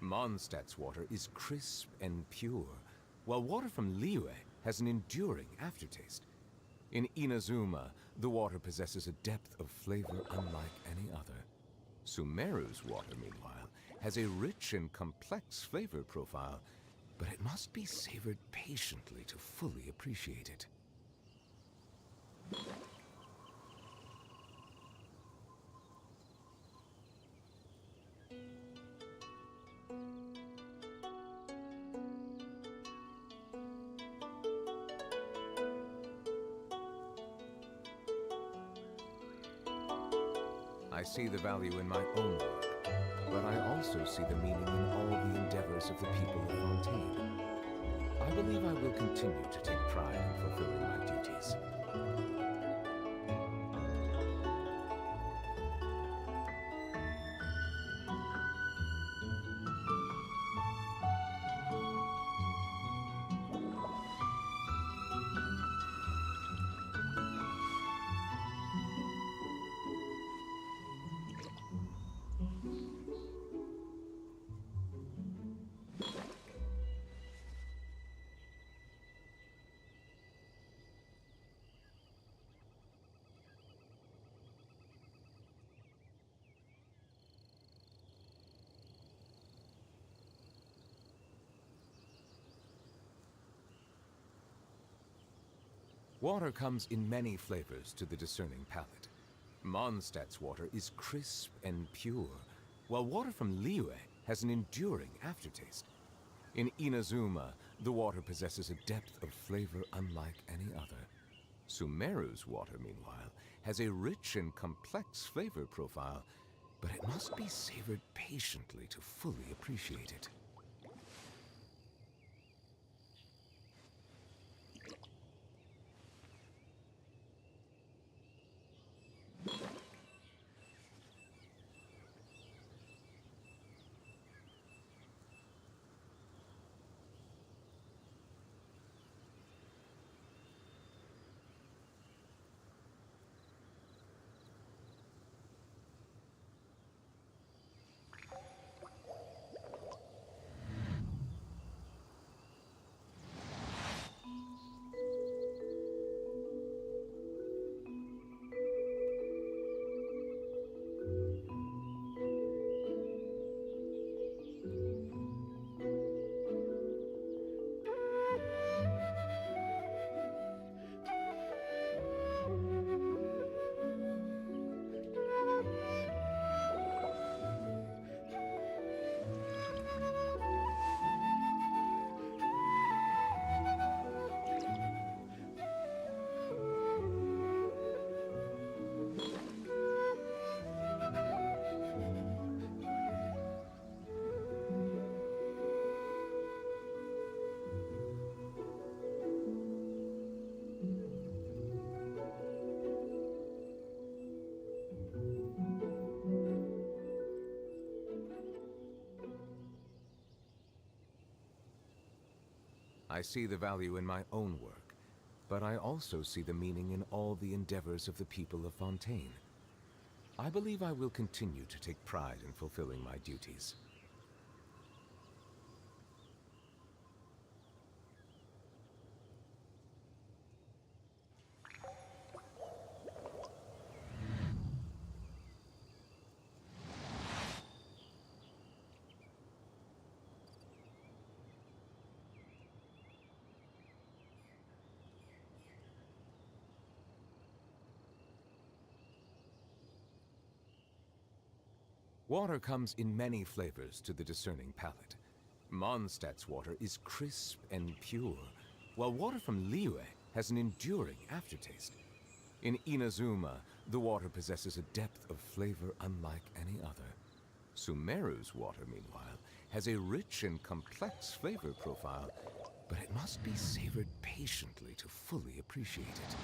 Mondstadt's water is crisp and pure, while water from Liyue has an enduring aftertaste. In Inazuma, the water possesses a depth of flavor unlike any other. Sumeru's water, meanwhile, has a rich and complex flavor profile, but it must be savored patiently to fully appreciate it. I see the value in my own work, but I also see the meaning in all the endeavors of the people of Fontaine. I believe I will continue to take pride in fulfilling my duties. Water comes in many flavors to the discerning palate. Mondstadt's water is crisp and pure, while water from Liyue has an enduring aftertaste. In Inazuma, the water possesses a depth of flavor unlike any other. Sumeru's water, meanwhile, has a rich and complex flavor profile, but it must be savored patiently to fully appreciate it. I see the value in my own work, but I also see the meaning in all the endeavors of the people of Fontaine. I believe I will continue to take pride in fulfilling my duties. Water comes in many flavors to the discerning palate. Mondstadt's water is crisp and pure, while water from Liyue has an enduring aftertaste. In Inazuma, the water possesses a depth of flavor unlike any other. Sumeru's water, meanwhile, has a rich and complex flavor profile, but it must be savored patiently to fully appreciate it.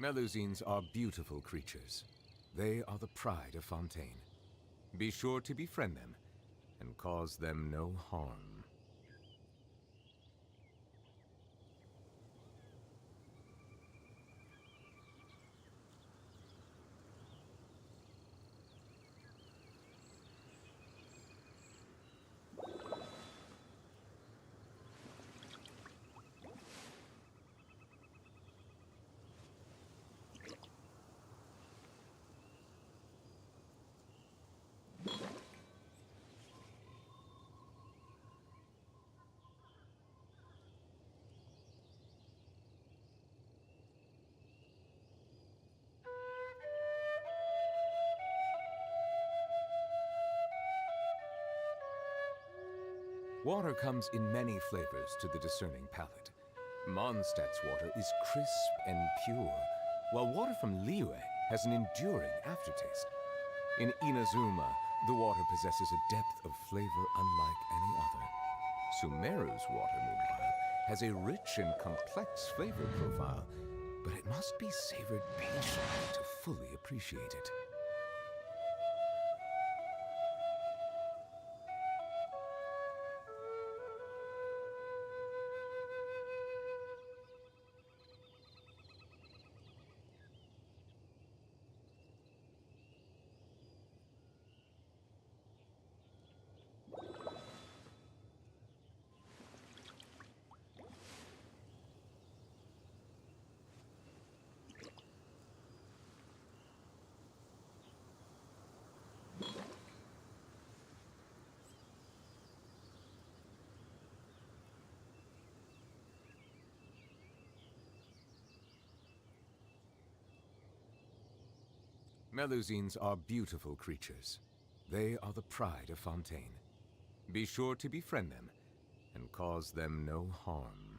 Melusines are beautiful creatures. They are the pride of Fontaine. Be sure to befriend them and cause them no harm. Water comes in many flavors to the discerning palate. Mondstadt's water is crisp and pure, while water from Liyue has an enduring aftertaste. In Inazuma, the water possesses a depth of flavor unlike any other. Sumeru's water, meanwhile, has a rich and complex flavor profile, but it must be savored patiently to fully appreciate it. Melusines are beautiful creatures. They are the pride of Fontaine. Be sure to befriend them and cause them no harm.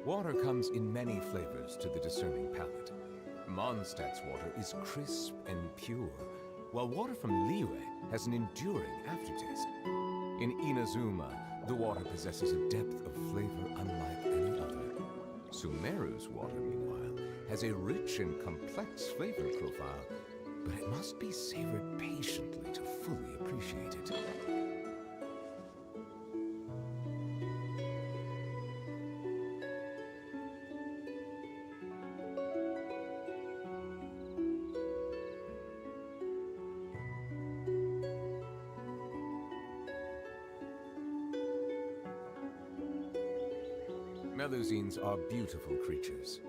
Water comes in many flavors to the discerning palate. Mondstadt's water is crisp and pure, while water from Liyue has an enduring aftertaste. In Inazuma, the water possesses a depth of flavor unlike any other. Sumeru's water, meanwhile, has a rich and complex flavor profile, but it must be savored patiently to fully appreciate it. Melusines are beautiful creatures.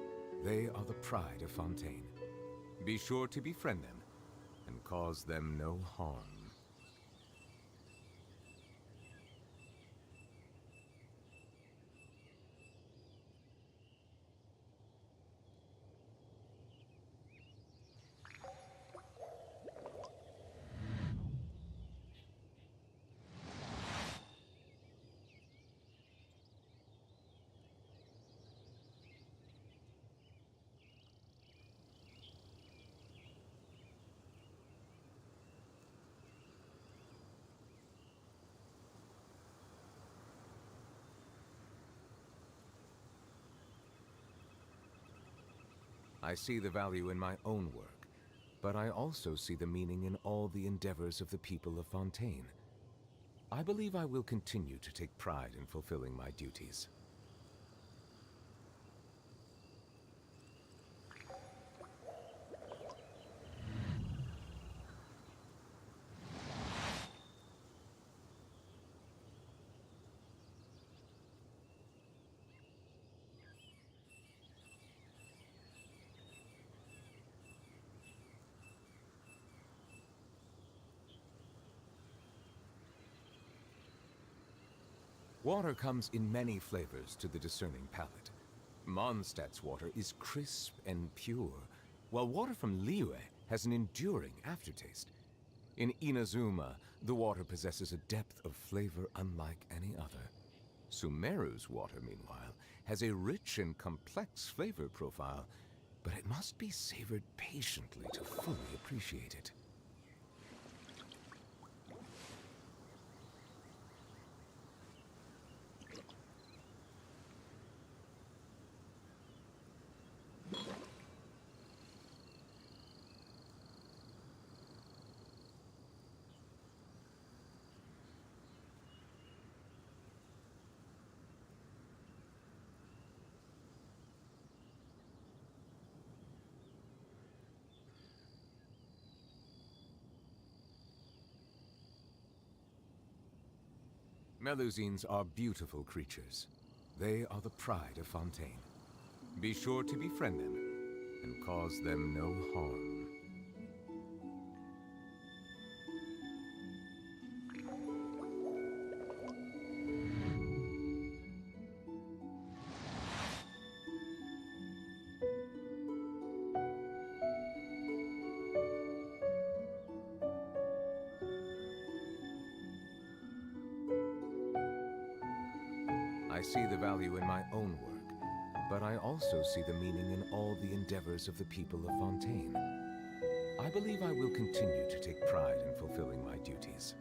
They are the pride of Fontaine. Be sure to befriend them and cause them no harm. I see the value in my own work, but I also see the meaning in all the endeavors of the people of Fontaine. I believe I will continue to take pride in fulfilling my duties. Water comes in many flavors to the discerning palate. Mondstadt's water is crisp and pure, while water from Liyue has an enduring aftertaste. In Inazuma, the water possesses a depth of flavor unlike any other. Sumeru's water, meanwhile, has a rich and complex flavor profile, but it must be savored patiently to fully appreciate it. Melusines are beautiful creatures. They are the pride of Fontaine. Be sure to befriend them and cause them no harm. I see the value in my own work, but I also see the meaning in all the endeavors of the people of Fontaine. I believe I will continue to take pride in fulfilling my duties.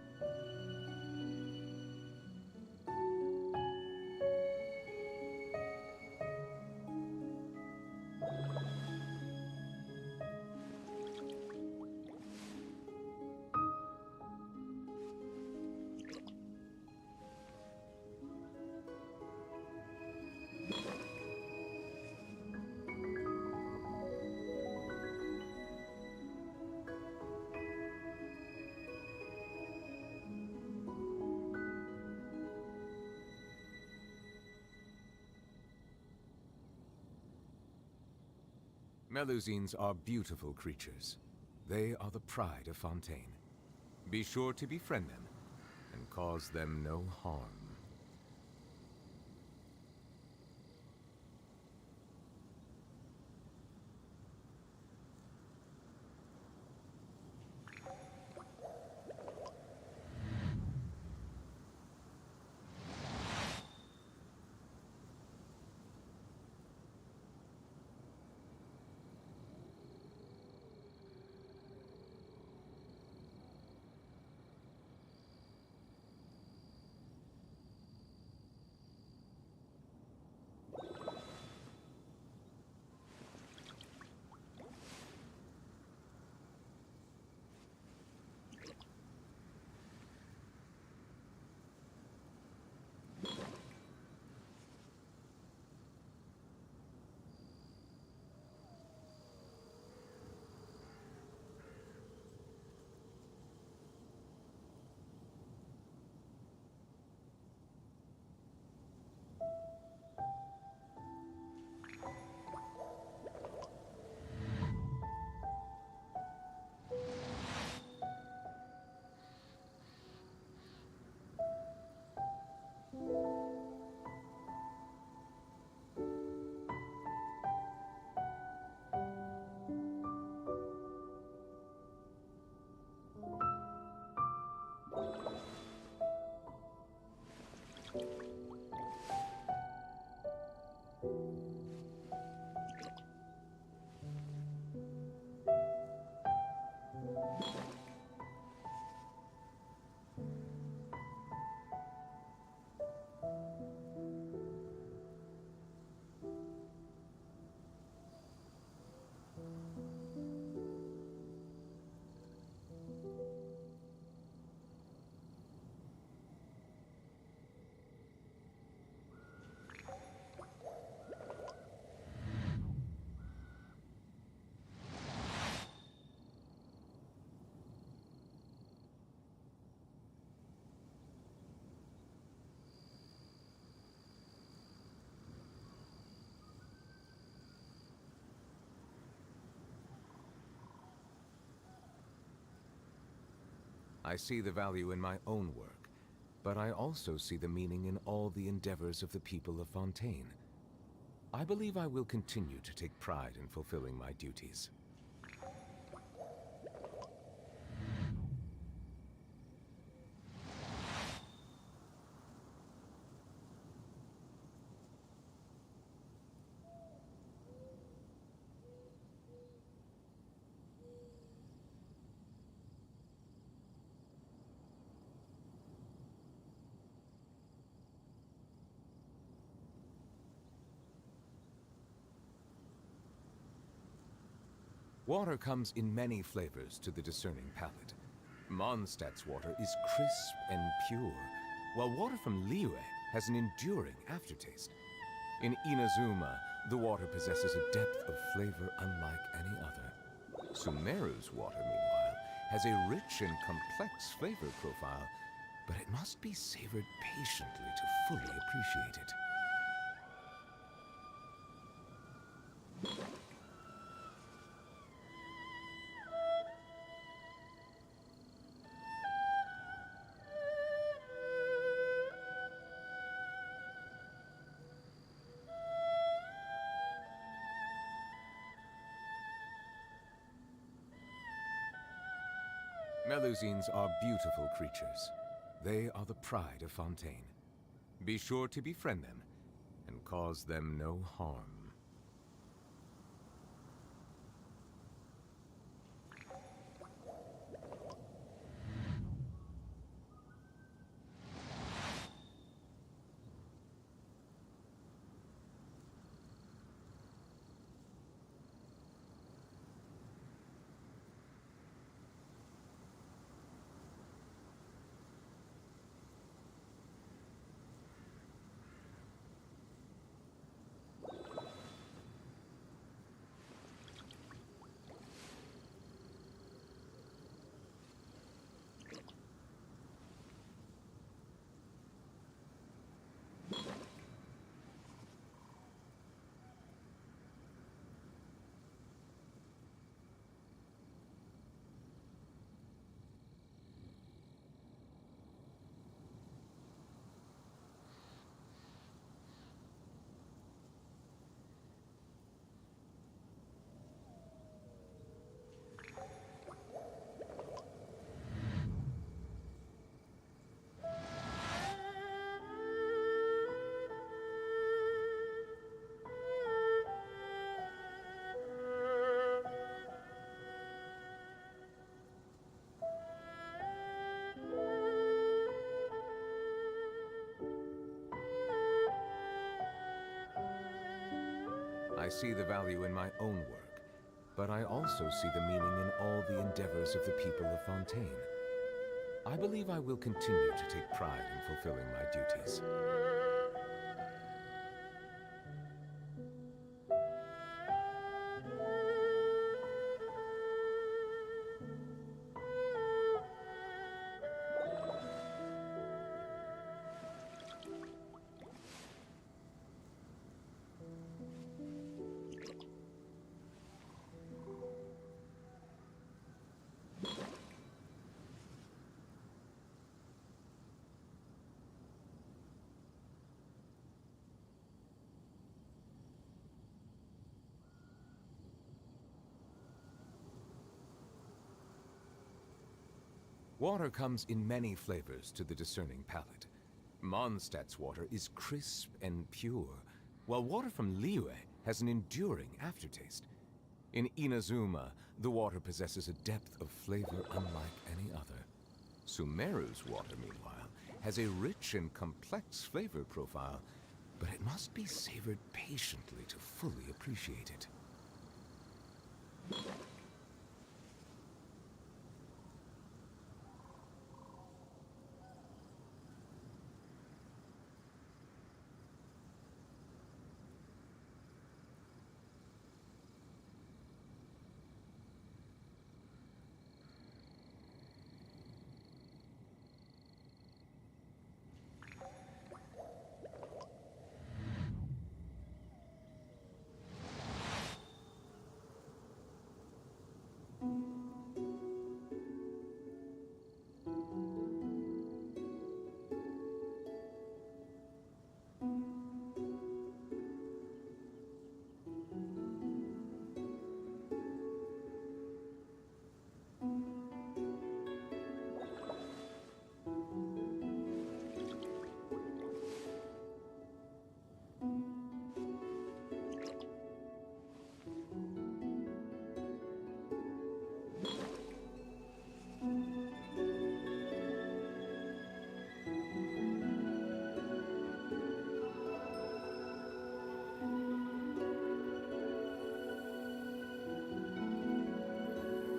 Melusines are beautiful creatures. They are the pride of Fontaine. Be sure to befriend them and cause them no harm. I see the value in my own work, but I also see the meaning in all the endeavors of the people of Fontaine. I believe I will continue to take pride in fulfilling my duties. Water comes in many flavors to the discerning palate. Mondstadt's water is crisp and pure, while water from Liyue has an enduring aftertaste. In Inazuma, the water possesses a depth of flavor unlike any other. Sumeru's water, meanwhile, has a rich and complex flavor profile, but it must be savored patiently to fully appreciate it. Melusines are beautiful creatures. They are the pride of Fontaine. Be sure to befriend them and cause them no harm. I see the value in my own work, but I also see the meaning in all the endeavors of the people of Fontaine. I believe I will continue to take pride in fulfilling my duties. Water comes in many flavors to the discerning palate. Mondstadt's water is crisp and pure, while water from Liyue has an enduring aftertaste. In Inazuma, the water possesses a depth of flavor unlike any other. Sumeru's water, meanwhile, has a rich and complex flavor profile, but it must be savored patiently to fully appreciate it.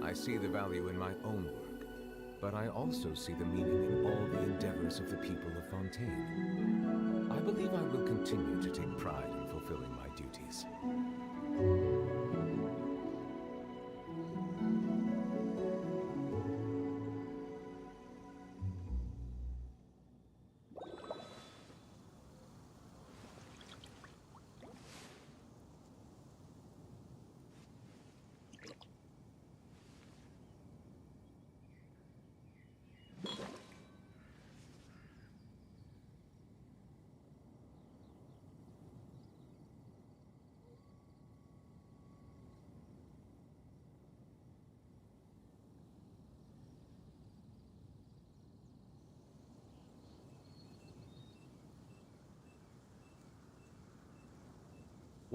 I see the value in my own work, but I also see the meaning in all the endeavors of the people of Fontaine. I believe I will continue to take pride in fulfilling my duties.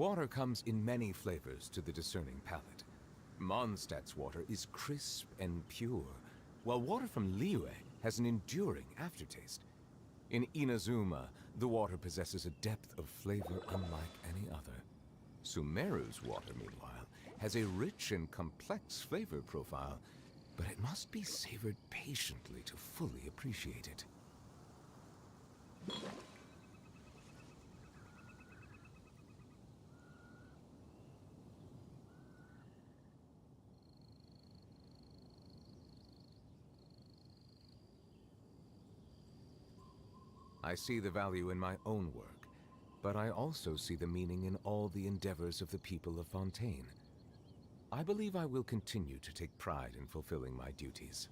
Water comes in many flavors to the discerning palate. Mondstadt's water is crisp and pure, while water from Liyue has an enduring aftertaste. In Inazuma, the water possesses a depth of flavor unlike any other. Sumeru's water, meanwhile, has a rich and complex flavor profile, but it must be savored patiently to fully appreciate it. I see the value in my own work, but I also see the meaning in all the endeavors of the people of Fontaine. I believe I will continue to take pride in fulfilling my duties.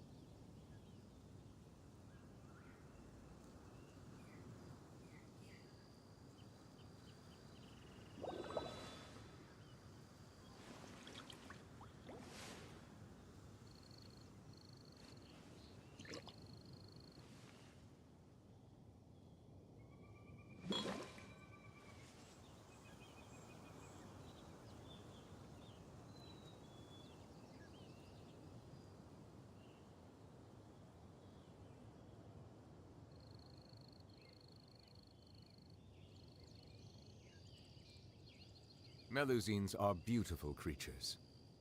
Melusines are beautiful creatures.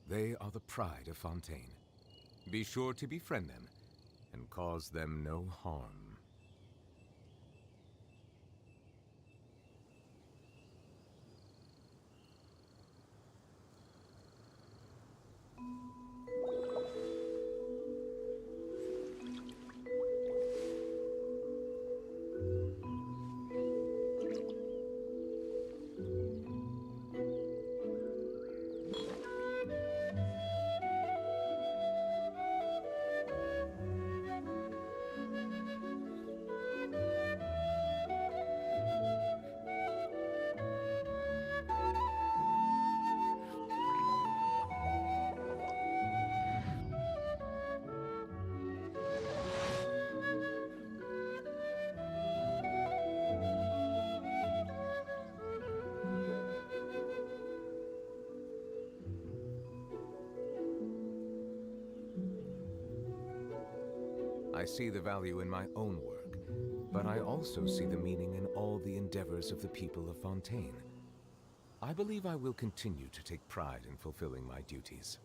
They are the pride of Fontaine. Be sure to befriend them and cause them no harm. I see the value in my own work, but I also see the meaning in all the endeavors of the people of Fontaine. I believe I will continue to take pride in fulfilling my duties.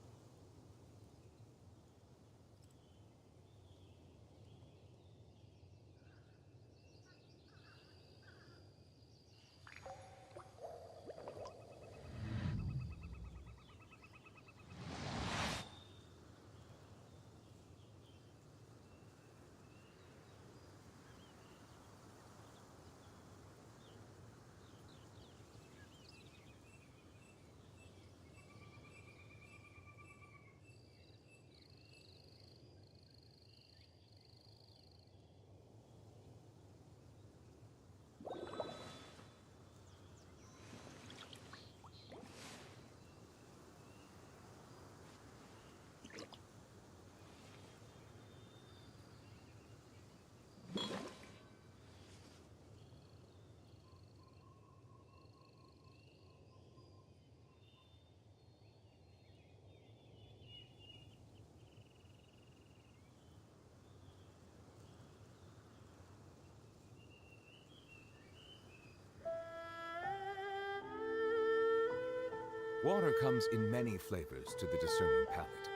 Water comes in many flavors to the discerning palate.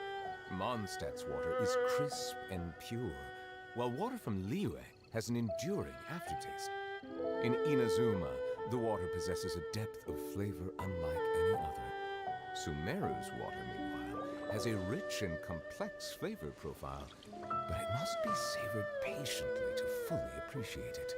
Mondstadt's water is crisp and pure, while water from Liyue has an enduring aftertaste. In Inazuma, the water possesses a depth of flavor unlike any other. Sumeru's water, meanwhile, has a rich and complex flavor profile, but it must be savored patiently to fully appreciate it.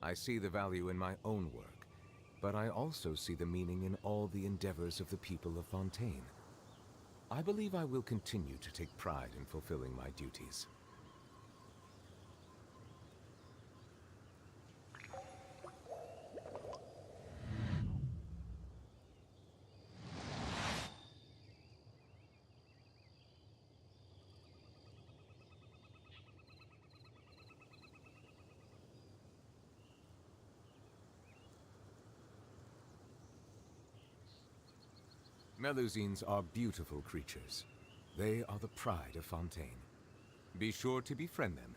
I see the value in my own work, but I also see the meaning in all the endeavors of the people of Fontaine. I believe I will continue to take pride in fulfilling my duties. Melusines are beautiful creatures. They are the pride of Fontaine. Be sure to befriend them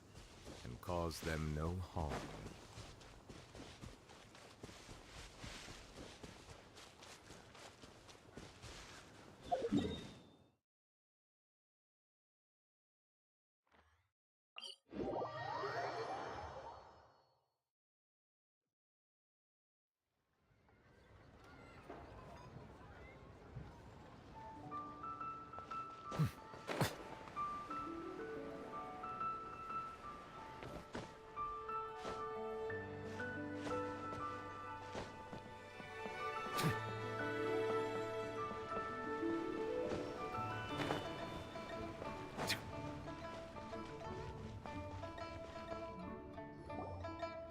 and cause them no harm.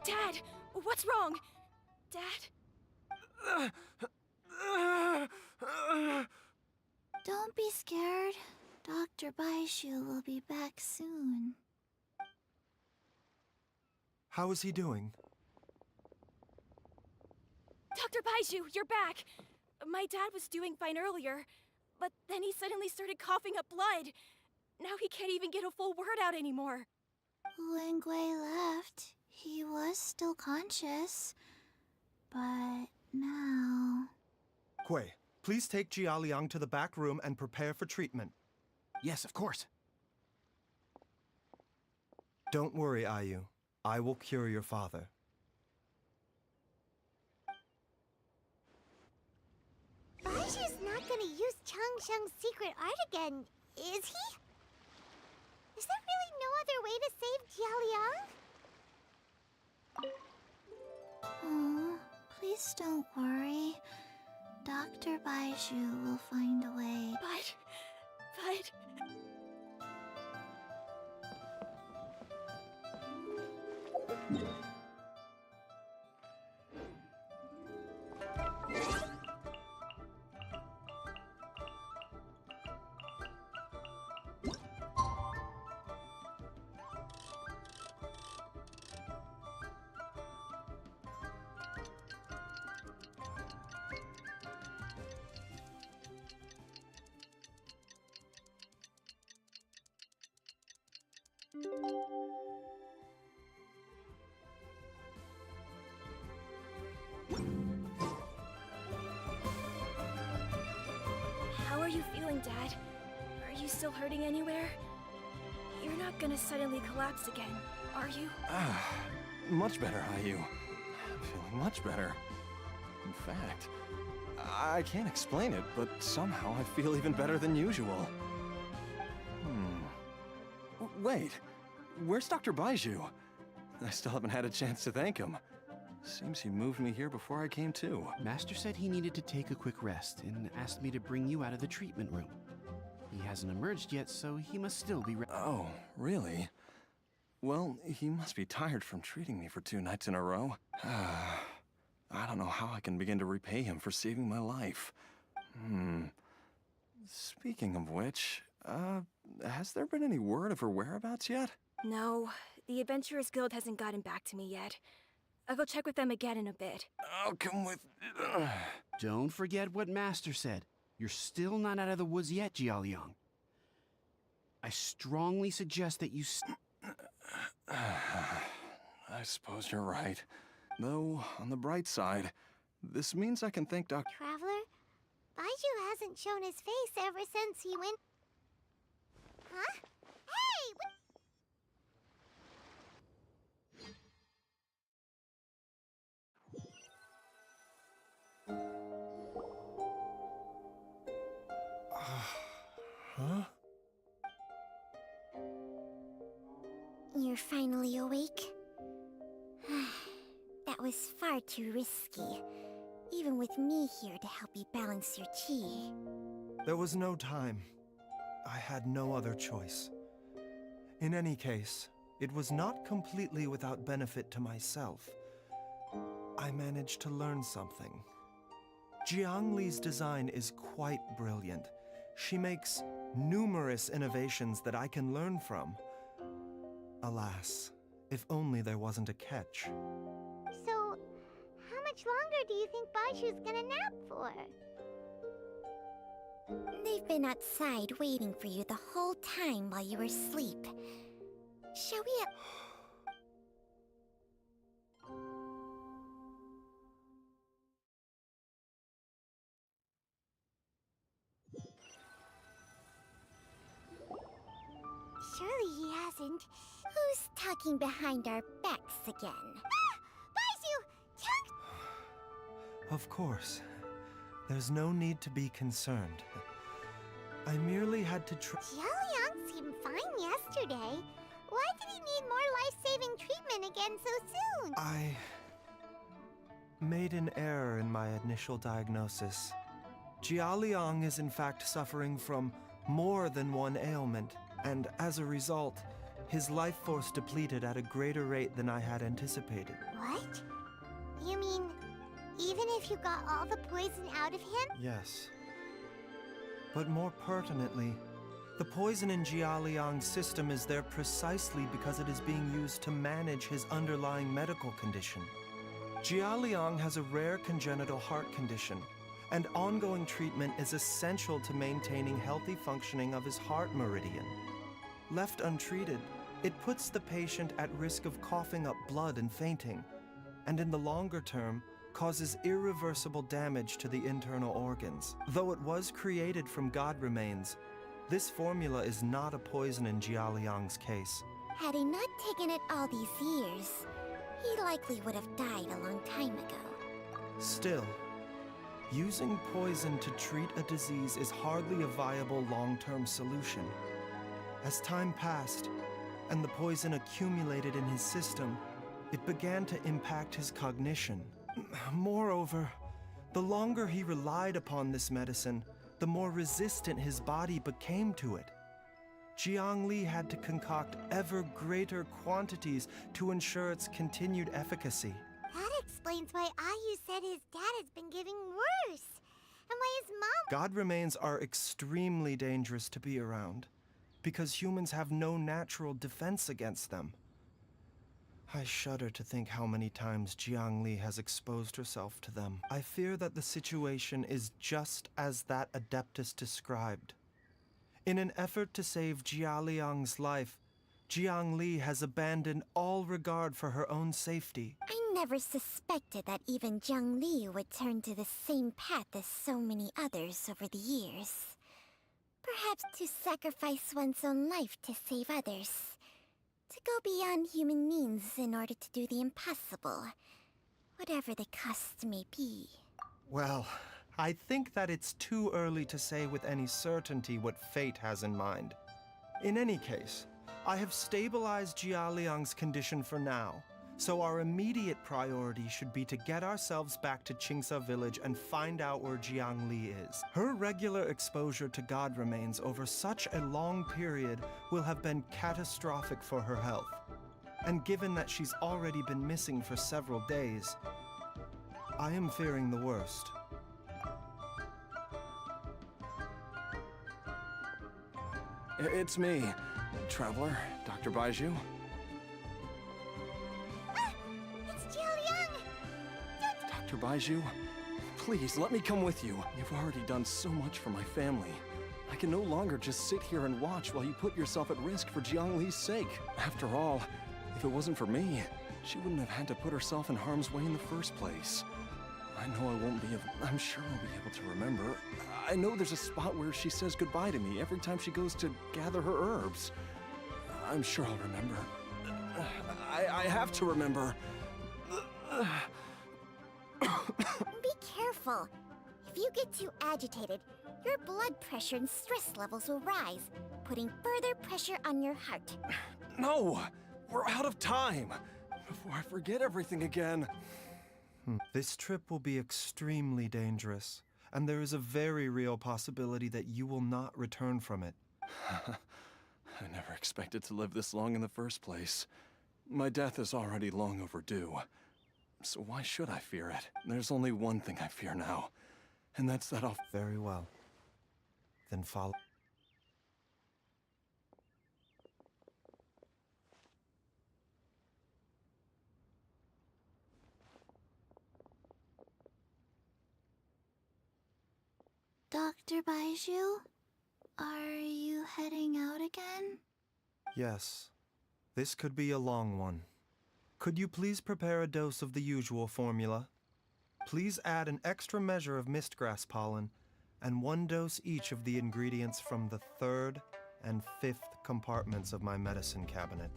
Dad, what's wrong? Dad? Don't be scared. Dr. Baishu will be back soon. How is he doing? Dr. Baishu, you're back! My dad was doing fine earlier, but then he suddenly started coughing up blood. Now he can't even get a full word out anymore. When Gui left, he was still conscious. But now... Kui, please take Jia Liang to the back room and prepare for treatment. Yes, of course. Don't worry, Ayu. I will cure your father. Baishu's not gonna use Changsheng's secret art again, is he? Is there really no other way to save Jialiang? Oh, please don't worry. Dr. Baishu will find a way. But... How are you feeling, Dad? Are you still hurting anywhere? You're not gonna suddenly collapse again, are you? Much better, Ayu. I'm feeling much better. In fact, I can't explain it, but somehow I feel even better than usual. Wait, where's Dr. Baishu? I still haven't had a chance to thank him. Seems he moved me here before I came to. Master said he needed to take a quick rest and asked me to bring you out of the treatment room. He hasn't emerged yet, so he must still be Oh, really? Well, he must be tired from treating me for 2 nights in a row. I don't know how I can begin to repay him for saving my life. Speaking of which, has there been any word of her whereabouts yet? No, the Adventurers Guild hasn't gotten back to me yet. I'll go check with them again in a bit. I'll come with... Don't forget what Master said. You're still not out of the woods yet, Jialiang. I strongly suggest that you I suppose you're right. Though, on the bright side, this means I can thank Dr. Traveler, Baiju hasn't shown his face ever since he went... Huh? Hey! Huh? You're finally awake? That was far too risky. Even with me here to help you balance your chi. There was no time. I had no other choice. In any case, it was not completely without benefit to myself. I managed to learn something. Jiang Li's design is quite brilliant. She makes numerous innovations that I can learn from. Alas, if only there wasn't a catch. So, how much longer do you think Baiju's gonna nap for? They've been outside waiting for you the whole time while you were asleep. Shall we... Surely he hasn't. Who's talking behind our backs again? Ah! Baiju! Tuck! Of course. There's no need to be concerned. I merely had to Jialiang seemed fine yesterday. Why did he need more life-saving treatment again so soon? I made an error in my initial diagnosis. Jialiang is in fact suffering from more than one ailment, and as a result, his life force depleted at a greater rate than I had anticipated. What? You mean, even if you got all the poison out of him? Yes. But more pertinently, the poison in Jialiang's system is there precisely because it is being used to manage his underlying medical condition. Jialiang has a rare congenital heart condition, and ongoing treatment is essential to maintaining healthy functioning of his heart meridian. Left untreated, it puts the patient at risk of coughing up blood and fainting, and in the longer term, causes irreversible damage to the internal organs. Though it was created from god remains, this formula is not a poison in Jialiang's case. Had he not taken it all these years, he likely would have died a long time ago. Still, using poison to treat a disease is hardly a viable long-term solution. As time passed, and the poison accumulated in his system, it began to impact his cognition. Moreover, the longer he relied upon this medicine, the more resistant his body became to it. Jiang Li had to concoct ever greater quantities to ensure its continued efficacy. That explains why Ayu said his dad has been getting worse, and why his mom... God remains are extremely dangerous to be around, because humans have no natural defense against them. I shudder to think how many times Jiang Li has exposed herself to them. I fear that the situation is just as that Adeptus described. In an effort to save Jialiang's life, Jiang Li has abandoned all regard for her own safety. I never suspected that even Jiang Li would turn to the same path as so many others over the years. Perhaps to sacrifice one's own life to save others. To go beyond human means in order to do the impossible, whatever the cost may be. Well, I think that it's too early to say with any certainty what fate has in mind. In any case, I have stabilized Jialiang's condition for now, so our immediate priority should be to get ourselves back to Qingce village and find out where Jiang Li is. Her regular exposure to god remains over such a long period will have been catastrophic for her health. And given that she's already been missing for several days, I am fearing the worst. It's me. Traveler, Dr. Baiju? Ah! It's Jialiang! Dr. Baiju? Please, let me come with you. You've already done so much for my family. I can no longer just sit here and watch while you put yourself at risk for Jiangli's sake. After all, if it wasn't for me, she wouldn't have had to put herself in harm's way in the first place. I know I won't be able... I'm sure I'll be able to remember. I know there's a spot where she says goodbye to me every time she goes to gather her herbs. I'm sure I'll remember. I have to remember. Be careful. If you get too agitated, your blood pressure and stress levels will rise, putting further pressure on your heart. No! We're out of time! Before I forget everything again. This trip will be extremely dangerous, and there is a very real possibility that you will not return from it. I never expected to live this long in the first place. My death is already long overdue. So why should I fear it? There's only one thing I fear now, and that's that I'll... Very well. Then follow. Dr. Baiju, are you heading out again? Yes. This could be a long one. Could you please prepare a dose of the usual formula? Please add an extra measure of mistgrass pollen and 1 dose each of the ingredients from the 3rd and 5th compartments of my medicine cabinet.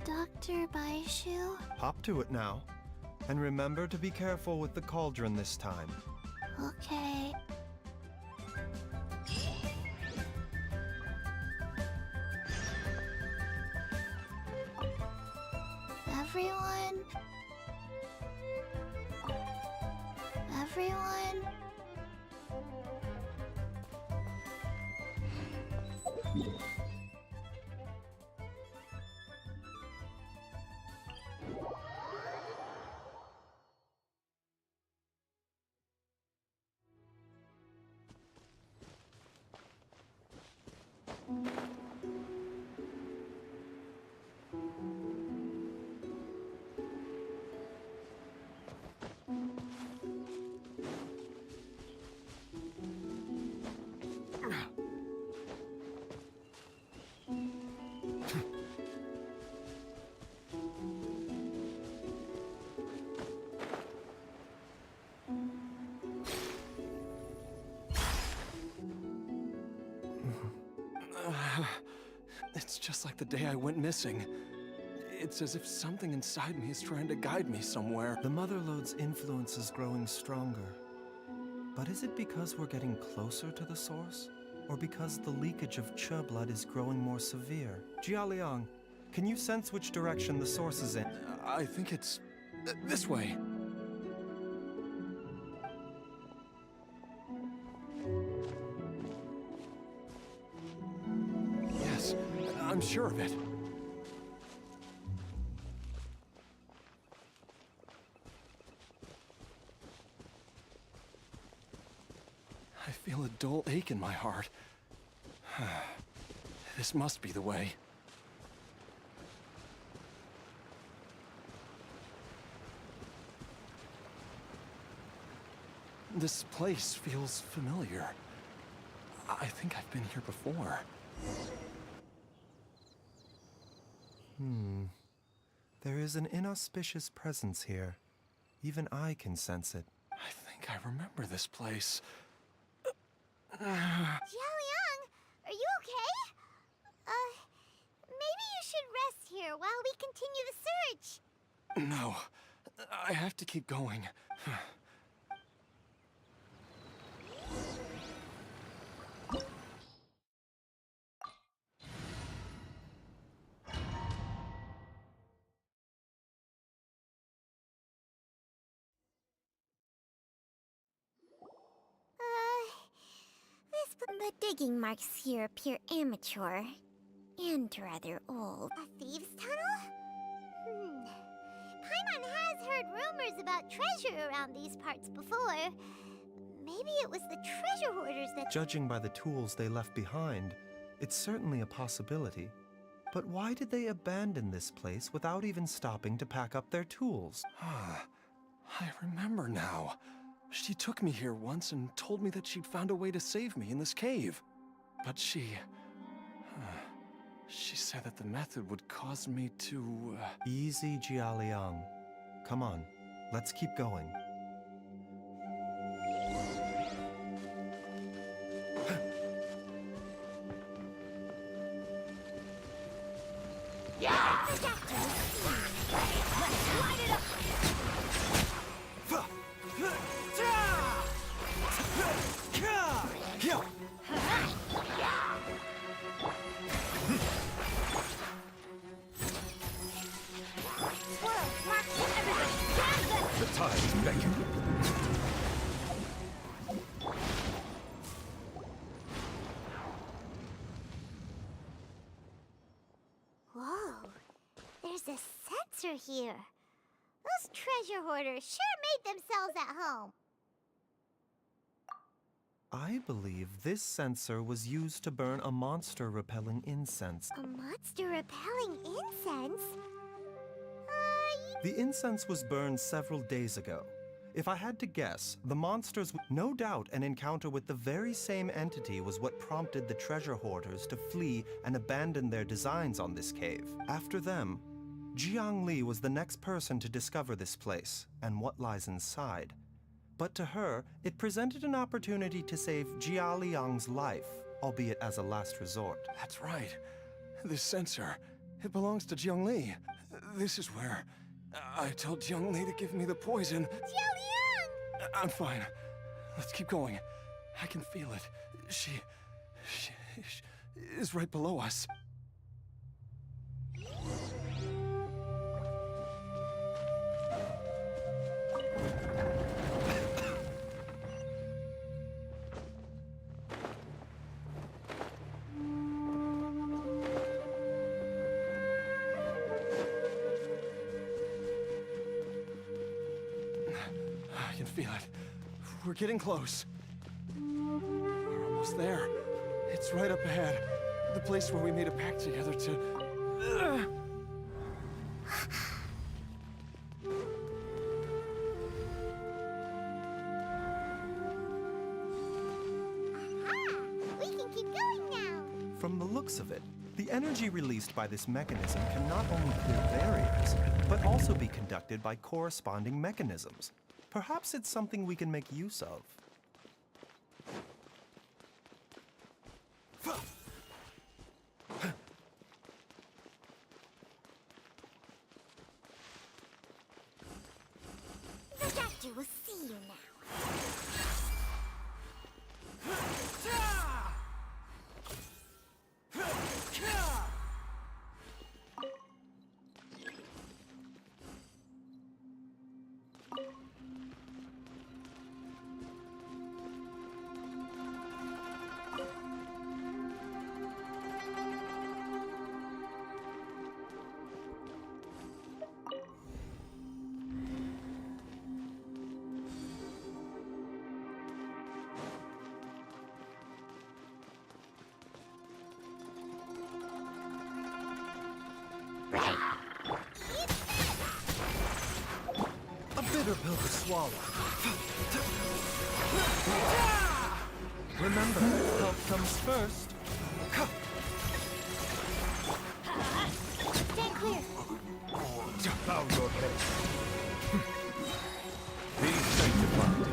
Dr. Baiju? Hop to it now. And remember to be careful with the cauldron this time. Okay. Everyone? Everyone? It's just like the day I went missing. It's as if something inside me is trying to guide me somewhere. The Mother Lode's influence is growing stronger. But is it because we're getting closer to the source? Or because the leakage of Che blood is growing more severe? Jialiang, can you sense which direction the source is in? I think it's... this way. Yes, I'm sure of it. I feel a dull ache in my heart. This must be the way. This place feels familiar. I think I've been here before. There is an inauspicious presence here. Even I can sense it. I think I remember this place. Jialiang, are you okay? Maybe you should rest here while we continue the search. No, I have to keep going. The digging marks here appear amateur and rather old. A thieves' tunnel? Paimon has heard rumors about treasure around these parts before. Maybe it was the treasure hoarders that... Judging by the tools they left behind, It's certainly a possibility. But why did they abandon this place without even stopping to pack up their tools? I remember now. She took me here once and told me that she'd found a way to save me in this cave. But she said that the method would cause me to... Easy, Jialiang. Come on, let's keep going. The tides beckon. Whoa, there's a sensor here. Those treasure hoarders sure made themselves at home. I believe this sensor was used to burn a monster-repelling incense. A monster repelling incense? The incense was burned several days ago. If I had to guess, the monsters... No doubt an encounter with the very same entity was what prompted the treasure hoarders to flee and abandon their designs on this cave. After them, Jiang Li was the next person to discover this place and what lies inside. But to her, it presented an opportunity to save Jia Liang's life, albeit as a last resort. That's right. This sensor, it belongs to Jiang Li. This is where I told Jiang Li to give me the poison. Jialiang! I'm fine. Let's keep going. I can feel it. She is right below us. I can feel it. We're getting close. We're almost there. It's right up ahead. The place where we made a pact together to... We can keep going now. From the looks of it, the energy released by this mechanism can not only clear barriers, but also be conducted by corresponding mechanisms. Perhaps it's something we can make use of. The doctor will see you now. A bitter pill to swallow. Remember, health comes first. Stay clear. Bow your head. Be sanctified.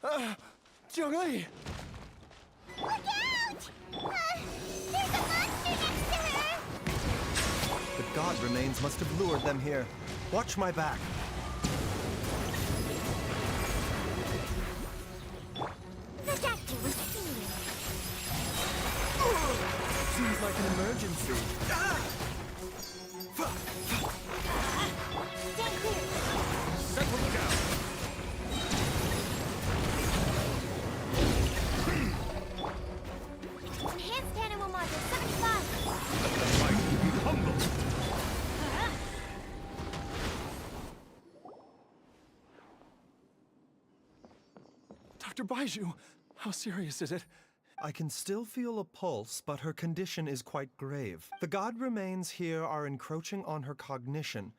Jiangli! Look out! There's a monster next to her! The god remains must have lured them here. Watch my back. The doctor was seeing. Seems like an emergency. Stand clear. Settle down! Enhanced animal module 75. Let the mighty be humble! Dr. Baiju, how serious is it? I can still feel a pulse, but her condition is quite grave. The god remains here are encroaching on her cognition,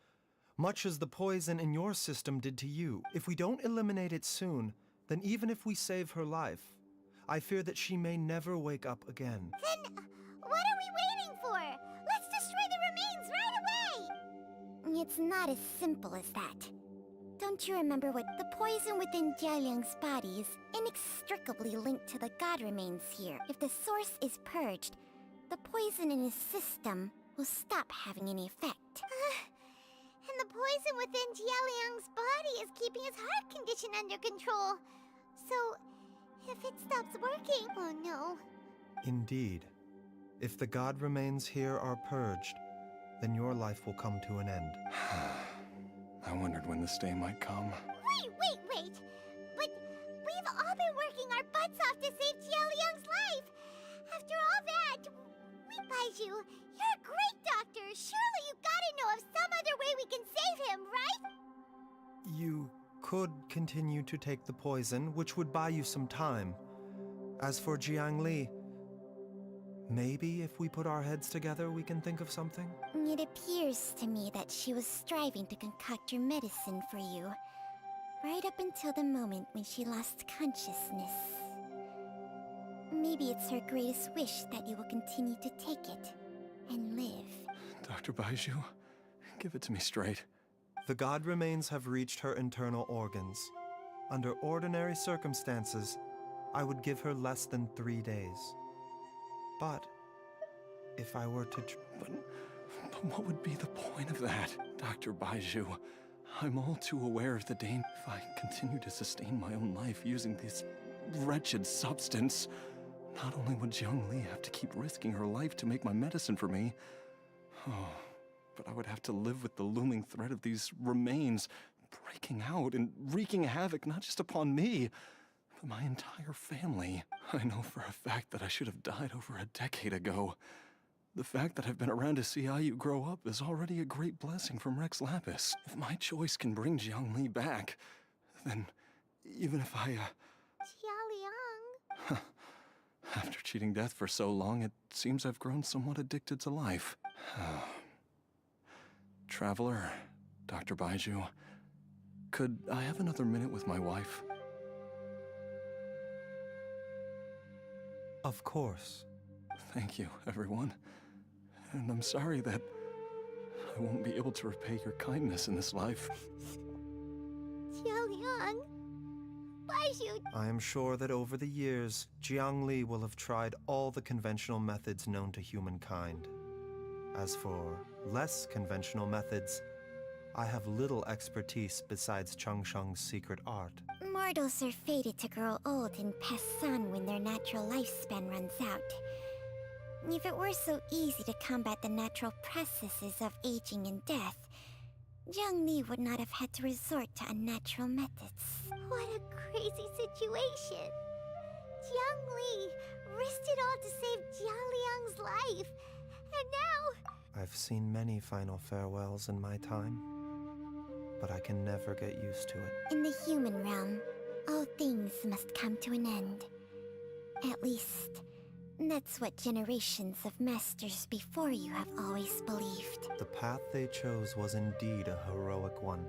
much as the poison in your system did to you. If we don't eliminate it soon, then even if we save her life, I fear that she may never wake up again. Then what are we waiting for? Let's destroy the remains right away! It's not as simple as that. Don't you remember what the poison within Jialiang's body is inextricably linked to the god remains here? If the source is purged, the poison in his system will stop having any effect. And the poison within Jialiang's body is keeping his heart condition under control. So, if it stops working, oh no. Indeed. If the god remains here are purged, then your life will come to an end. I wondered when this day might come. Wait! But we've all been working our butts off to save Jialiang's life! After all that, Baiju, you're a great doctor! Surely you gotta know of some other way we can save him, right? You could continue to take the poison, which would buy you some time. As for Jiangli, maybe if we put our heads together, we can think of something? It appears to me that she was striving to concoct your medicine for you, right up until the moment when she lost consciousness. Maybe it's her greatest wish that you will continue to take it and live. Dr. Baiju, give it to me straight. The god remains have reached her internal organs. Under ordinary circumstances, I would give her less than 3 days. But if I were to... But what would be the point of that? Dr. Baiju, I'm all too aware of the danger. If I continue to sustain my own life using this wretched substance, not only would Jiangli have to keep risking her life to make my medicine for me, but I would have to live with the looming threat of these remains breaking out and wreaking havoc not just upon me, but my entire family. I know for a fact that I should have died over a decade ago. The fact that I've been around to see IU grow up is already a great blessing from Rex Lapis. If my choice can bring Jiangli back, then even if I, Jialiang. After cheating death for so long, it seems I've grown somewhat addicted to life. Traveler, Dr. Baiju, could I have another minute with my wife? Of course. Thank you, everyone. And I'm sorry that I won't be able to repay your kindness in this life. Jialiang. Baiju. I am sure that over the years, Jiangli will have tried all the conventional methods known to humankind. As for less conventional methods, I have little expertise besides Changsheng's secret art. Mortals are fated to grow old and pass on when their natural lifespan runs out. If it were so easy to combat the natural processes of aging and death, Jiangli would not have had to resort to unnatural methods. What a crazy situation! Jiangli risked it all to save Jialiang's life, and now... I've seen many final farewells in my time, but I can never get used to it. In the human realm, all things must come to an end. At least, that's what generations of masters before you have always believed. The path they chose was indeed a heroic one.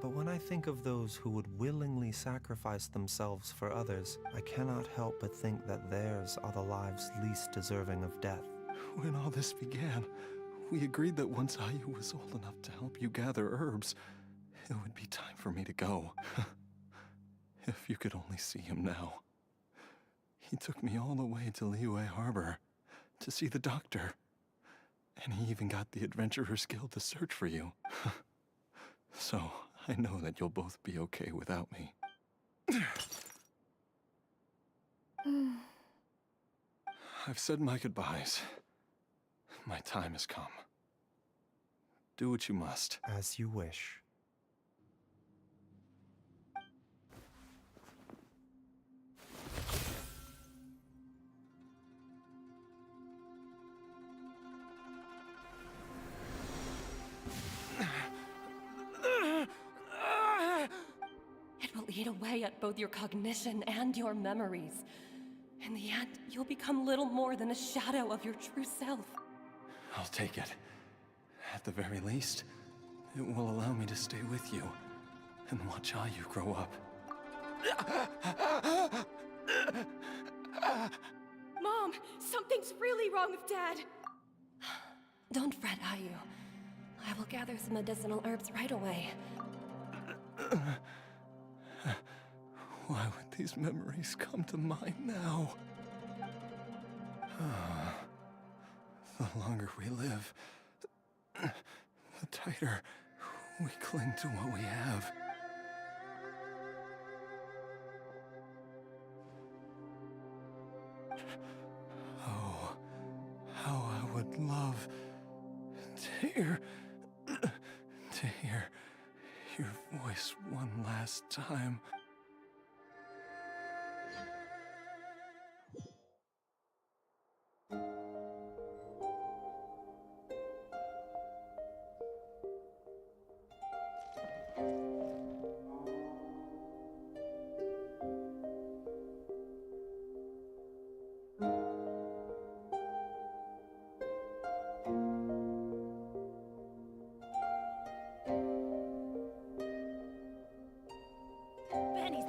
But when I think of those who would willingly sacrifice themselves for others, I cannot help but think that theirs are the lives least deserving of death. When all this began, we agreed that once Ayu was old enough to help you gather herbs, it would be time for me to go. If you could only see him now. He took me all the way to Liyue Harbor to see the doctor. And he even got the Adventurers Guild to search for you. So, I know that you'll both be okay without me. I've said my goodbyes. My time has come. Do what you must. As you wish. It will eat away at both your cognition and your memories. In the end, you'll become little more than a shadow of your true self. I'll take it. At the very least, it will allow me to stay with you and watch how you grow up. Mom, something's really wrong with Dad. Don't fret, Ayu. I will gather some medicinal herbs right away. Why would these memories come to mind now? The longer we live, the tighter we cling to what we have. Oh, how I would love to hear your voice one last time. Benny's...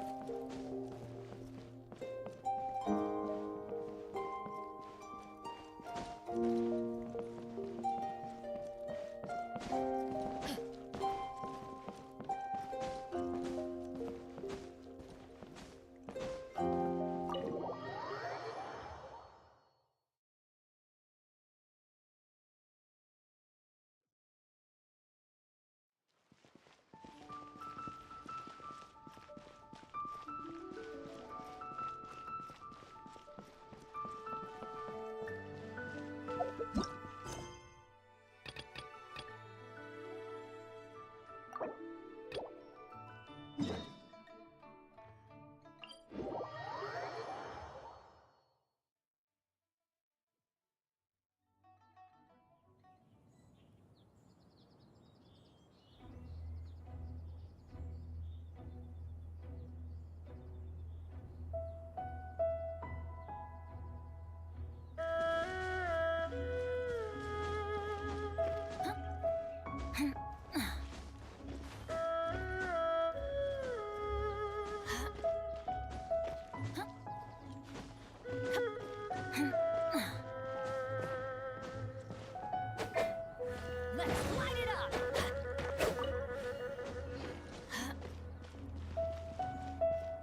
Let's light it up!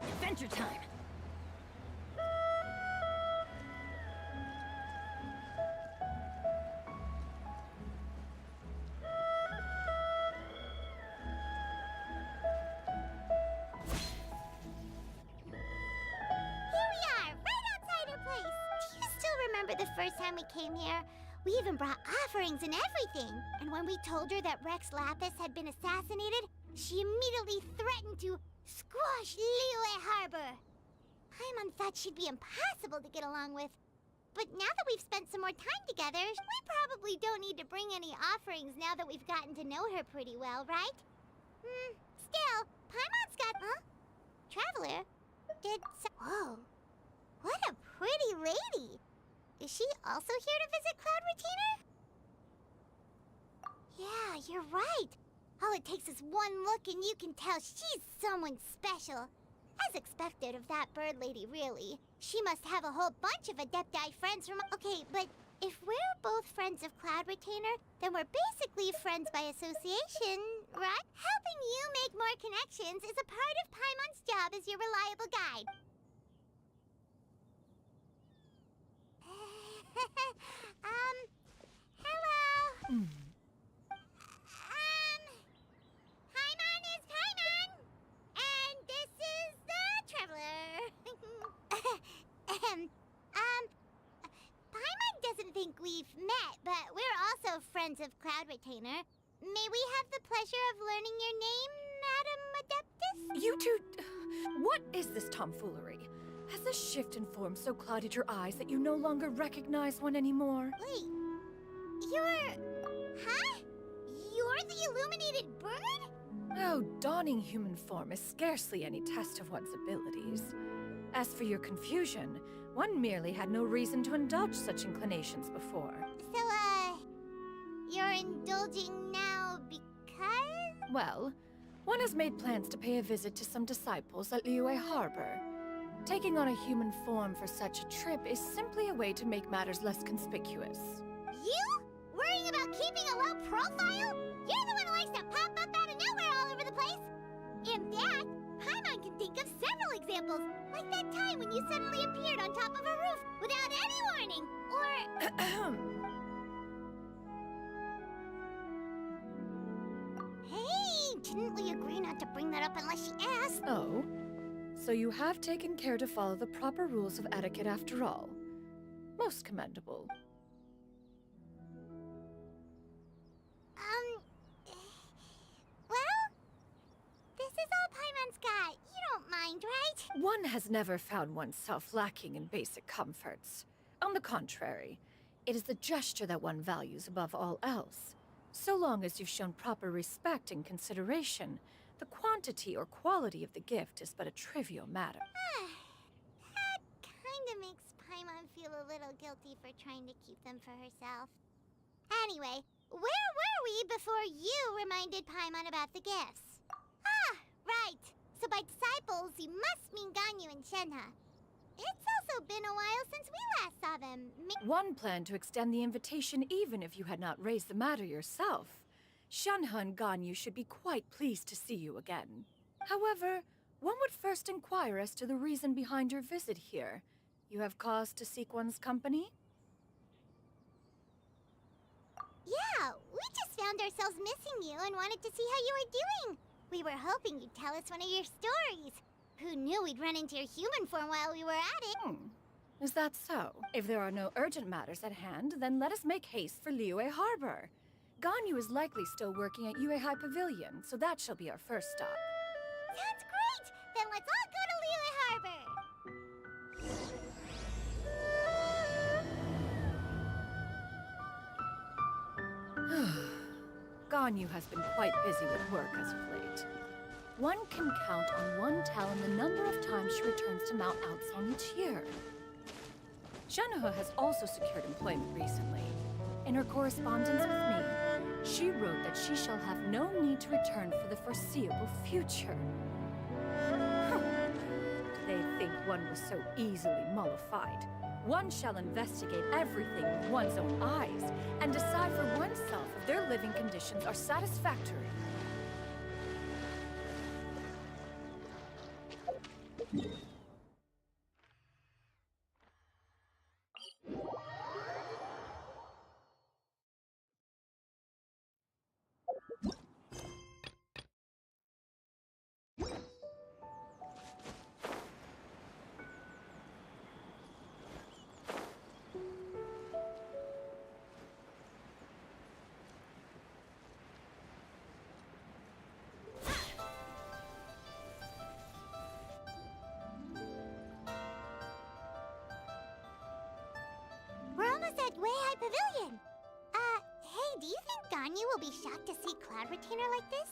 Adventure time! The first time we came here, we even brought offerings and everything. And when we told her that Rex Lapis had been assassinated, she immediately threatened to squash Liyue Harbor. Paimon thought she'd be impossible to get along with. But now that we've spent some more time together, we probably don't need to bring any offerings now that we've gotten to know her pretty well, right? Still, Paimon's got... Huh? Traveler? Whoa. What a pretty lady. Is she also here to visit Cloud Retainer? Yeah, you're right. All it takes is one look and you can tell she's someone special. As expected of that bird lady, really. She must have a whole bunch of Adepti friends from... Okay, but If we're both friends of Cloud Retainer, then we're basically friends by association, right? Helping you make more connections is a part of Paimon's job as your reliable guide. Hello? Paimon is Paimon! And this is the Traveler. Paimon doesn't think we've met, but we're also friends of Cloud Retainer. May we have the pleasure of learning your name, Madam Adeptus? You two... What is this tomfoolery? Has the shift in form so clouded your eyes that you no longer recognize one anymore? Wait, you're... Huh? You're the illuminated bird? Oh, donning human form is scarcely any test of one's abilities. As for your confusion, one merely had no reason to indulge such inclinations before. So, you're indulging now because? Well, one has made plans to pay a visit to some disciples at Liyue Harbor. Taking on a human form for such a trip is simply a way to make matters less conspicuous. You? Worrying about keeping a low profile? You're the one who likes to pop up out of nowhere all over the place! In fact, Paimon can think of several examples, like that time when you suddenly appeared on top of a roof without any warning, or... Hey, didn't we agree not to bring that up unless she asked? Oh? So you have taken care to follow the proper rules of etiquette after all. Most commendable. Well, this is all Paimon's got. You don't mind, right? One has never found oneself lacking in basic comforts. On the contrary, it is the gesture that one values above all else. So long as you've shown proper respect and consideration, the quantity or quality of the gift is but a trivial matter. That kinda makes Paimon feel a little guilty for trying to keep them for herself. Anyway, where were we before you reminded Paimon about the gifts? Ah, right. So by disciples, you must mean Ganyu and Shenhe. It's also been a while since we last saw them. One planned to extend the invitation even if you had not raised the matter yourself. Shenhe and Ganyu should be quite pleased to see you again. However, one would first inquire as to the reason behind your visit here. You have cause to seek one's company? Yeah, we just found ourselves missing you and wanted to see how you were doing. We were hoping you'd tell us one of your stories. Who knew we'd run into your human form while we were at it? Is that so? If there are no urgent matters at hand, then let us make haste for Liyue Harbor. Ganyu is likely still working at Yuehai Pavilion, so that shall be our first stop. Sounds great! Then let's all go to Liyue Harbor! Ganyu has been quite busy with work as of late. One can count on one talon the number of times she returns to Mount Outsong each year. Shenhe has also secured employment recently. In her correspondence with me, she wrote that she shall have no need to return for the foreseeable future. They think one was so easily mollified. One shall investigate everything with one's own eyes and decide for oneself if their living conditions are satisfactory. We're almost at Yuehai Pavilion. Hey, do you think Ganyu will be shocked to see Cloud Retainer like this?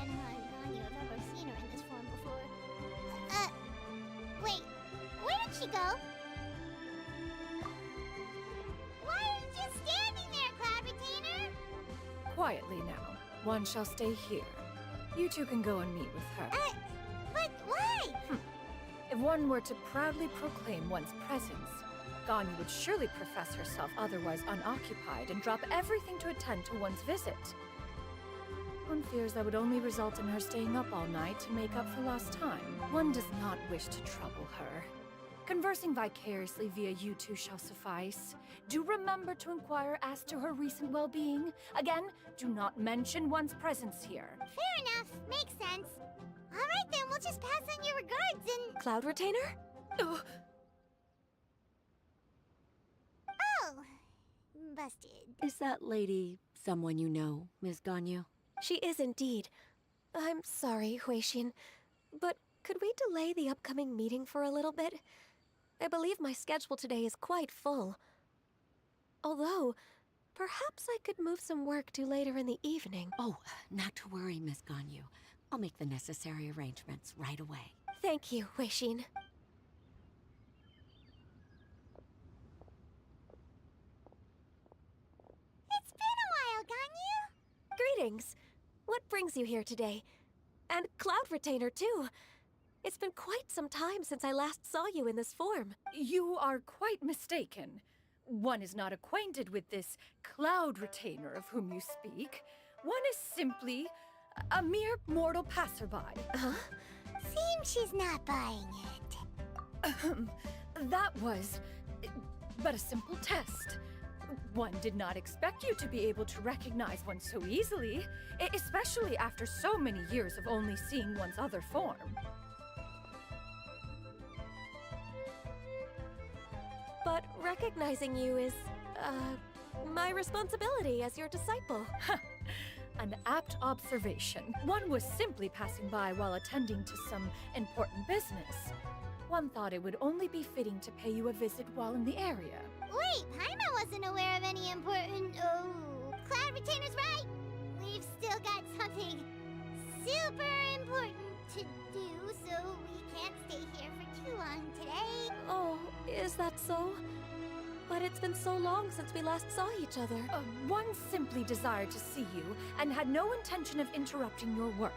Shanahan and Ganyu have ever seen her in this form before. Wait, where did she go? Why aren't you standing there, Cloud Retainer? Quietly now. One shall stay here. You two can go and meet with her. But why? If one were to proudly proclaim one's presence, Ganyu would surely profess herself otherwise unoccupied and drop everything to attend to one's visit. One fears that would only result in her staying up all night to make up for lost time. One does not wish to trouble her. Conversing vicariously via you two shall suffice. Do remember to inquire as to her recent well-being. Again, do not mention one's presence here. Fair enough. Makes sense. Alright then, we'll just pass on your regards and... Cloud Retainer? Ugh. Oh. Busted. Is that lady someone you know, Ms. Ganyu? She is indeed. I'm sorry, Huixin, but could we delay the upcoming meeting for a little bit? I believe my schedule today is quite full. Although, perhaps I could move some work to later in the evening. Oh, not to worry, Ms. Ganyu. I'll make the necessary arrangements right away. Thank you, Huixin. It's been a while, Ganyu. Greetings. What brings you here today? And Cloud Retainer, too. It's been quite some time since I last saw you in this form. You are quite mistaken. One is not acquainted with this Cloud Retainer of whom you speak. One is simply a mere mortal passerby. Huh? Seems she's not buying it. That was but a simple test. One did not expect you to be able to recognize one so easily, especially after so many years of only seeing one's other form. But recognizing you is, my responsibility as your disciple. An apt observation. One was simply passing by while attending to some important business. One thought it would only be fitting to pay you a visit while in the area. Wait, Paimon wasn't aware of any important... Oh, Cloud Retainer's right. We've still got something super important to do, so we can't stay here for too long today. Oh, is that so? But it's been so long since we last saw each other. One simply desired to see you and had no intention of interrupting your work.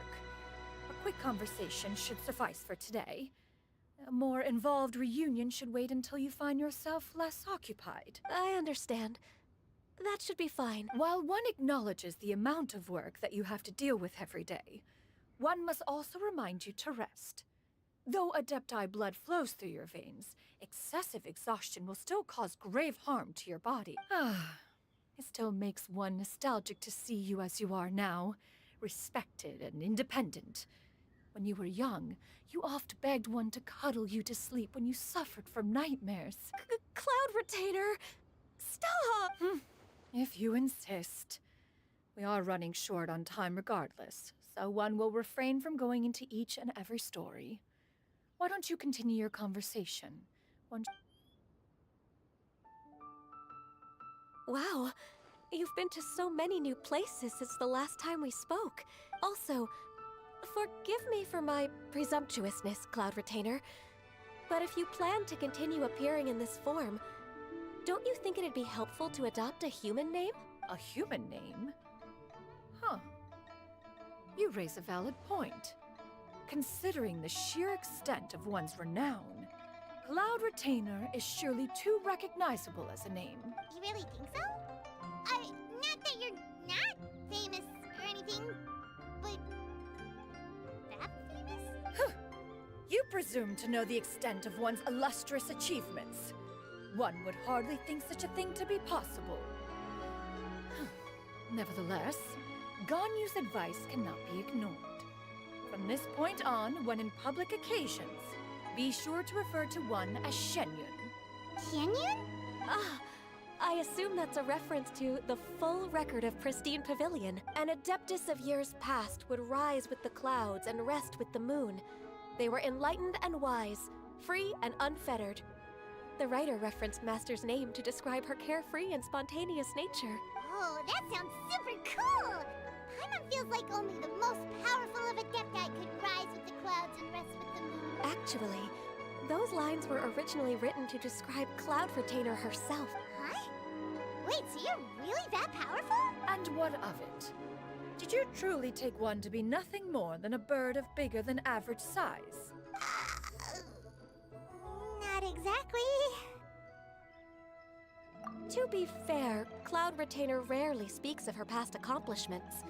A quick conversation should suffice for today. A more involved reunion should wait until you find yourself less occupied. I understand. That should be fine. While one acknowledges the amount of work that you have to deal with every day, one must also remind you to rest. Though Adepti blood flows through your veins, excessive exhaustion will still cause grave harm to your body. It still makes one nostalgic to see you as you are now, respected and independent. When you were young, you oft begged one to cuddle you to sleep when you suffered from nightmares. Cloud Retainer! Stop! If you insist. We are running short on time regardless, so one will refrain from going into each and every story. Why don't you continue your conversation? Wow, you've been to so many new places since the last time we spoke. Also, forgive me for my presumptuousness, Cloud Retainer, but if you plan to continue appearing in this form, don't you think it'd be helpful to adopt a human name? A human name? Huh. You raise a valid point. Considering the sheer extent of one's renown, Cloud Retainer is surely too recognizable as a name. You really think so? Not that you're not famous or anything, but... that famous? You presume to know the extent of one's illustrious achievements. One would hardly think such a thing to be possible. Nevertheless, Ganyu's advice cannot be ignored. From this point on, when in public occasions, be sure to refer to one as Shenyun. Canyon? I assume that's a reference to the full record of Pristine Pavilion. An adeptus of years past would rise with the clouds and rest with the moon. They were enlightened and wise, free and unfettered. The writer referenced Master's name to describe her carefree and spontaneous nature. Oh, that sounds super cool! Paimon feels like only the most powerful of Adepti could rise with the clouds and rest with the moon. Actually, those lines were originally written to describe Cloud Retainer herself. Huh? Wait, so you're really that powerful? And what of it? Did you truly take one to be nothing more than a bird of bigger than average size? Not exactly. To be fair, Cloud Retainer rarely speaks of her past accomplishments.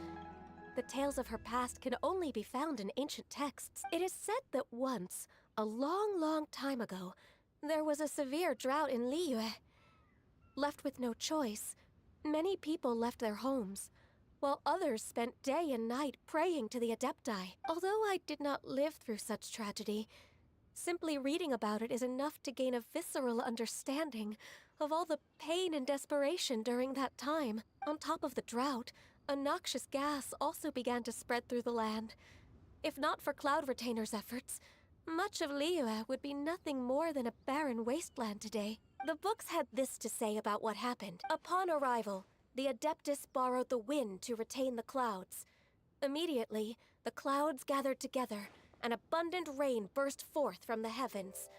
The tales of her past can only be found in ancient texts. It is said that once, a long, long time ago, there was a severe drought in Liyue. Left with no choice, many people left their homes, while others spent day and night praying to the Adepti. Although I did not live through such tragedy, simply reading about it is enough to gain a visceral understanding of all the pain and desperation during that time. On top of the drought, a noxious gas also began to spread through the land. If not for Cloud Retainer's efforts, much of Liyue would be nothing more than a barren wasteland today. The books had this to say about what happened. Upon arrival, the Adeptus borrowed the wind to retain the clouds. Immediately, the clouds gathered together, and abundant rain burst forth from the heavens.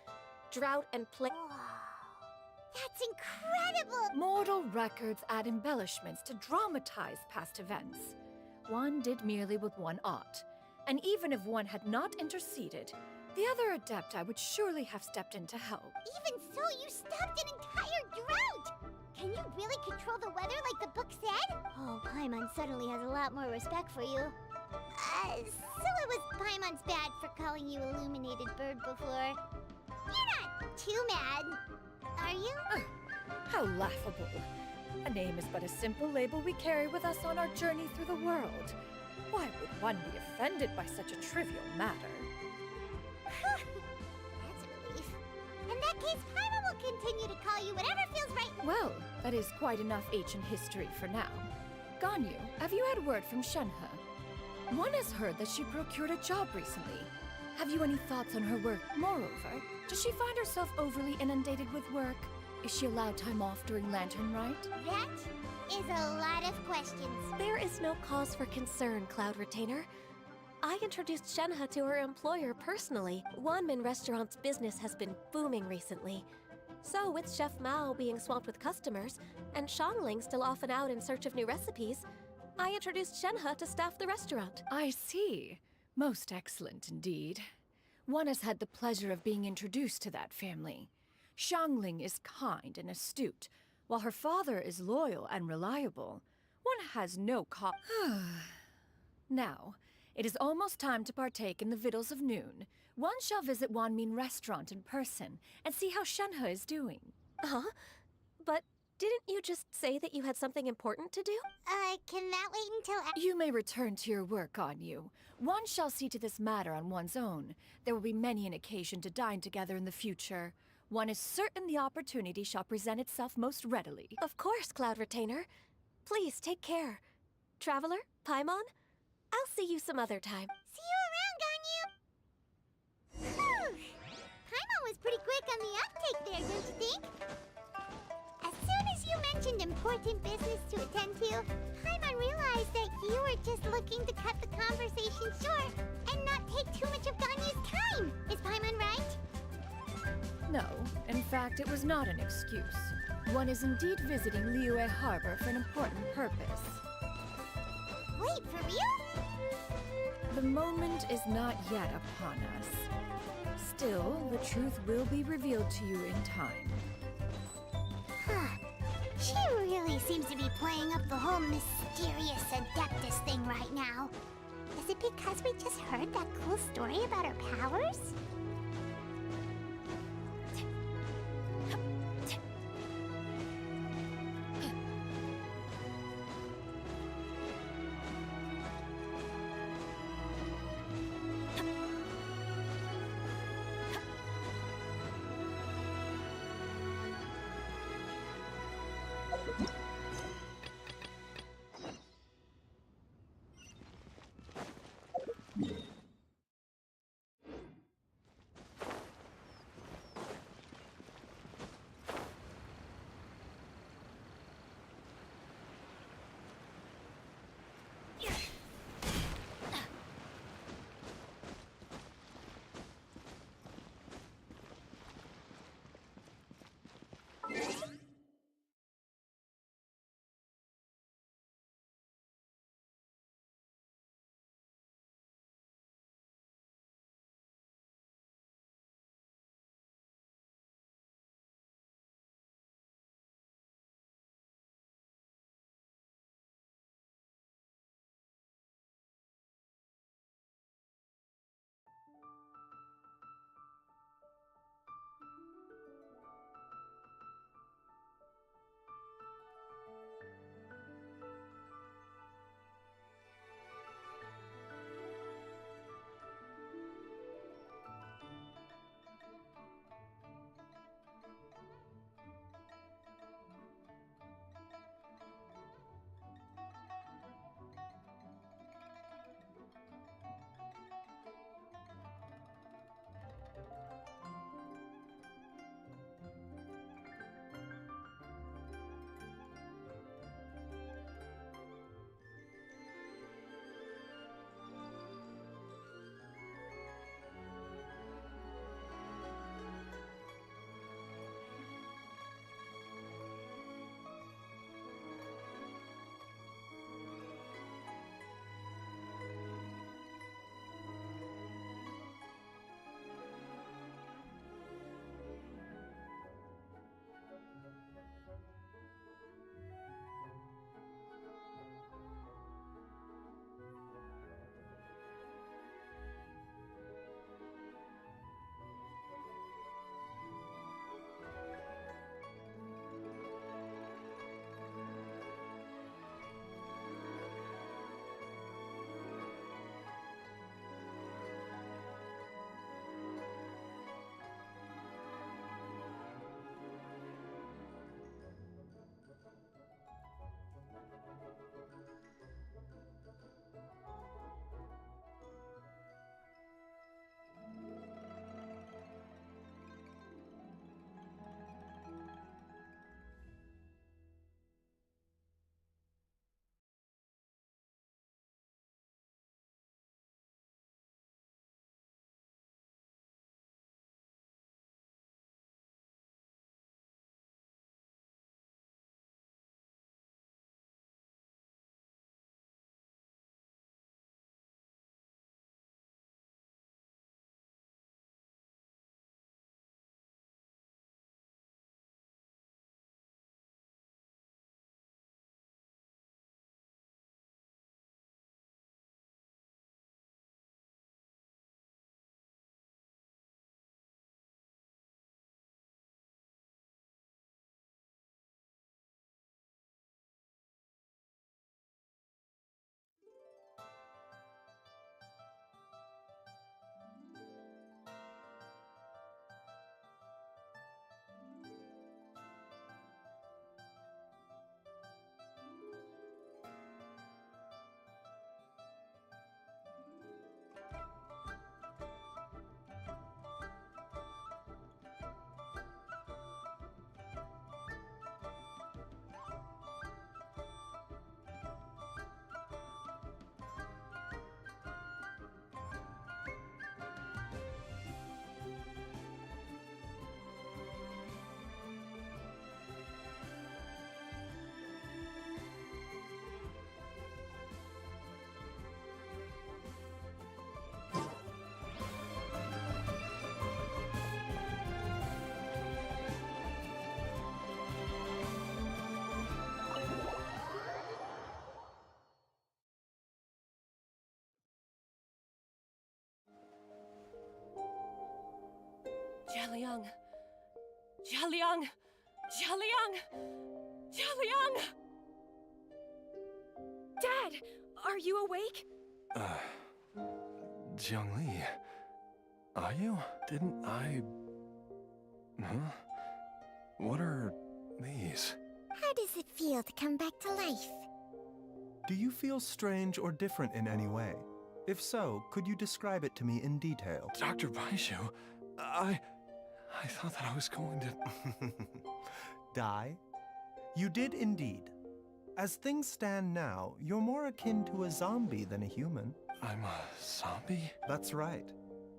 Drought and plague. That's incredible! Mortal records add embellishments to dramatize past events. One did merely with one ought, and even if one had not interceded, the other Adepti would surely have stepped in to help. Even so, you stopped an entire drought! Can you really control the weather like the book said? Oh, Paimon suddenly has a lot more respect for you. So it was Paimon's bad for calling you Illuminated Bird before. You're not too mad, are you? How laughable. A name is but a simple label we carry with us on our journey through the world. Why would one be offended by such a trivial matter? That's a relief. In that case, Paimon will continue to call you whatever feels right. Well, that is quite enough ancient history for now. Ganyu, have you had word from Shenhe? One has heard that she procured a job recently. Have you any thoughts on her work? Moreover, does she find herself overly inundated with work? Is she allowed time off during Lantern Rite? That is a lot of questions. There is no cause for concern, Cloud Retainer. I introduced Shenhe to her employer personally. Wanmin Restaurant's business has been booming recently. So, with Chef Mao being swamped with customers, and Xiangling still off and out in search of new recipes, I introduced Shenhe to staff the restaurant. I see. Most excellent indeed. One has had the pleasure of being introduced to that family. Xiangling is kind and astute, while her father is loyal and reliable. One has no Now, it is almost time to partake in the victuals of noon. One shall visit Wanmin Restaurant in person and see how Shenhe is doing. Huh? But didn't you just say that you had something important to do? Can that wait until... You may return to your work, Ganyu. One shall see to this matter on one's own. There will be many an occasion to dine together in the future. One is certain the opportunity shall present itself most readily. Of course, Cloud Retainer. Please take care. Traveler, Paimon, I'll see you some other time. See you around, Ganyu! Whew. Paimon was pretty quick on the uptake there, don't you think? As soon as you mentioned important business to attend to, Paimon realized that you were just looking to cut the conversation short and not take too much of Ganyu's time. Is Paimon right? No, in fact, it was not an excuse. One is indeed visiting Liyue Harbor for an important purpose. Wait, for real? The moment is not yet upon us. Still, the truth will be revealed to you in time. She really seems to be playing up the whole mysterious Adeptus thing right now. Is it because we just heard that cool story about her powers? Jialiang! Jialiang! Jialiang! Jialiang! Dad! Are you awake? Jiangli, are you? Didn't I... Huh? What are these? How does it feel to come back to life? Do you feel strange or different in any way? If so, could you describe it to me in detail? Dr. Baizhu, I thought that I was going to... Die? You did indeed. As things stand now, you're more akin to a zombie than a human. I'm a zombie? That's right.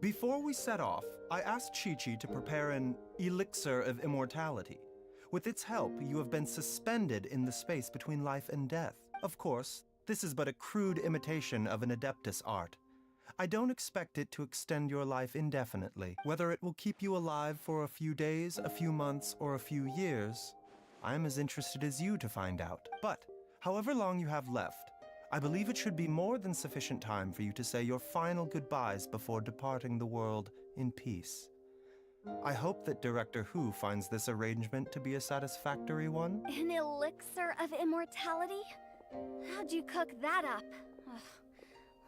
Before we set off, I asked Chi-Chi to prepare an elixir of immortality. With its help, you have been suspended in the space between life and death. Of course, this is but a crude imitation of an Adeptus art. I don't expect it to extend your life indefinitely. Whether it will keep you alive for a few days, a few months, or a few years, I am as interested as you to find out. But, however long you have left, I believe it should be more than sufficient time for you to say your final goodbyes before departing the world in peace. I hope that Director Hu finds this arrangement to be a satisfactory one. An elixir of immortality? How'd you cook that up? Ugh.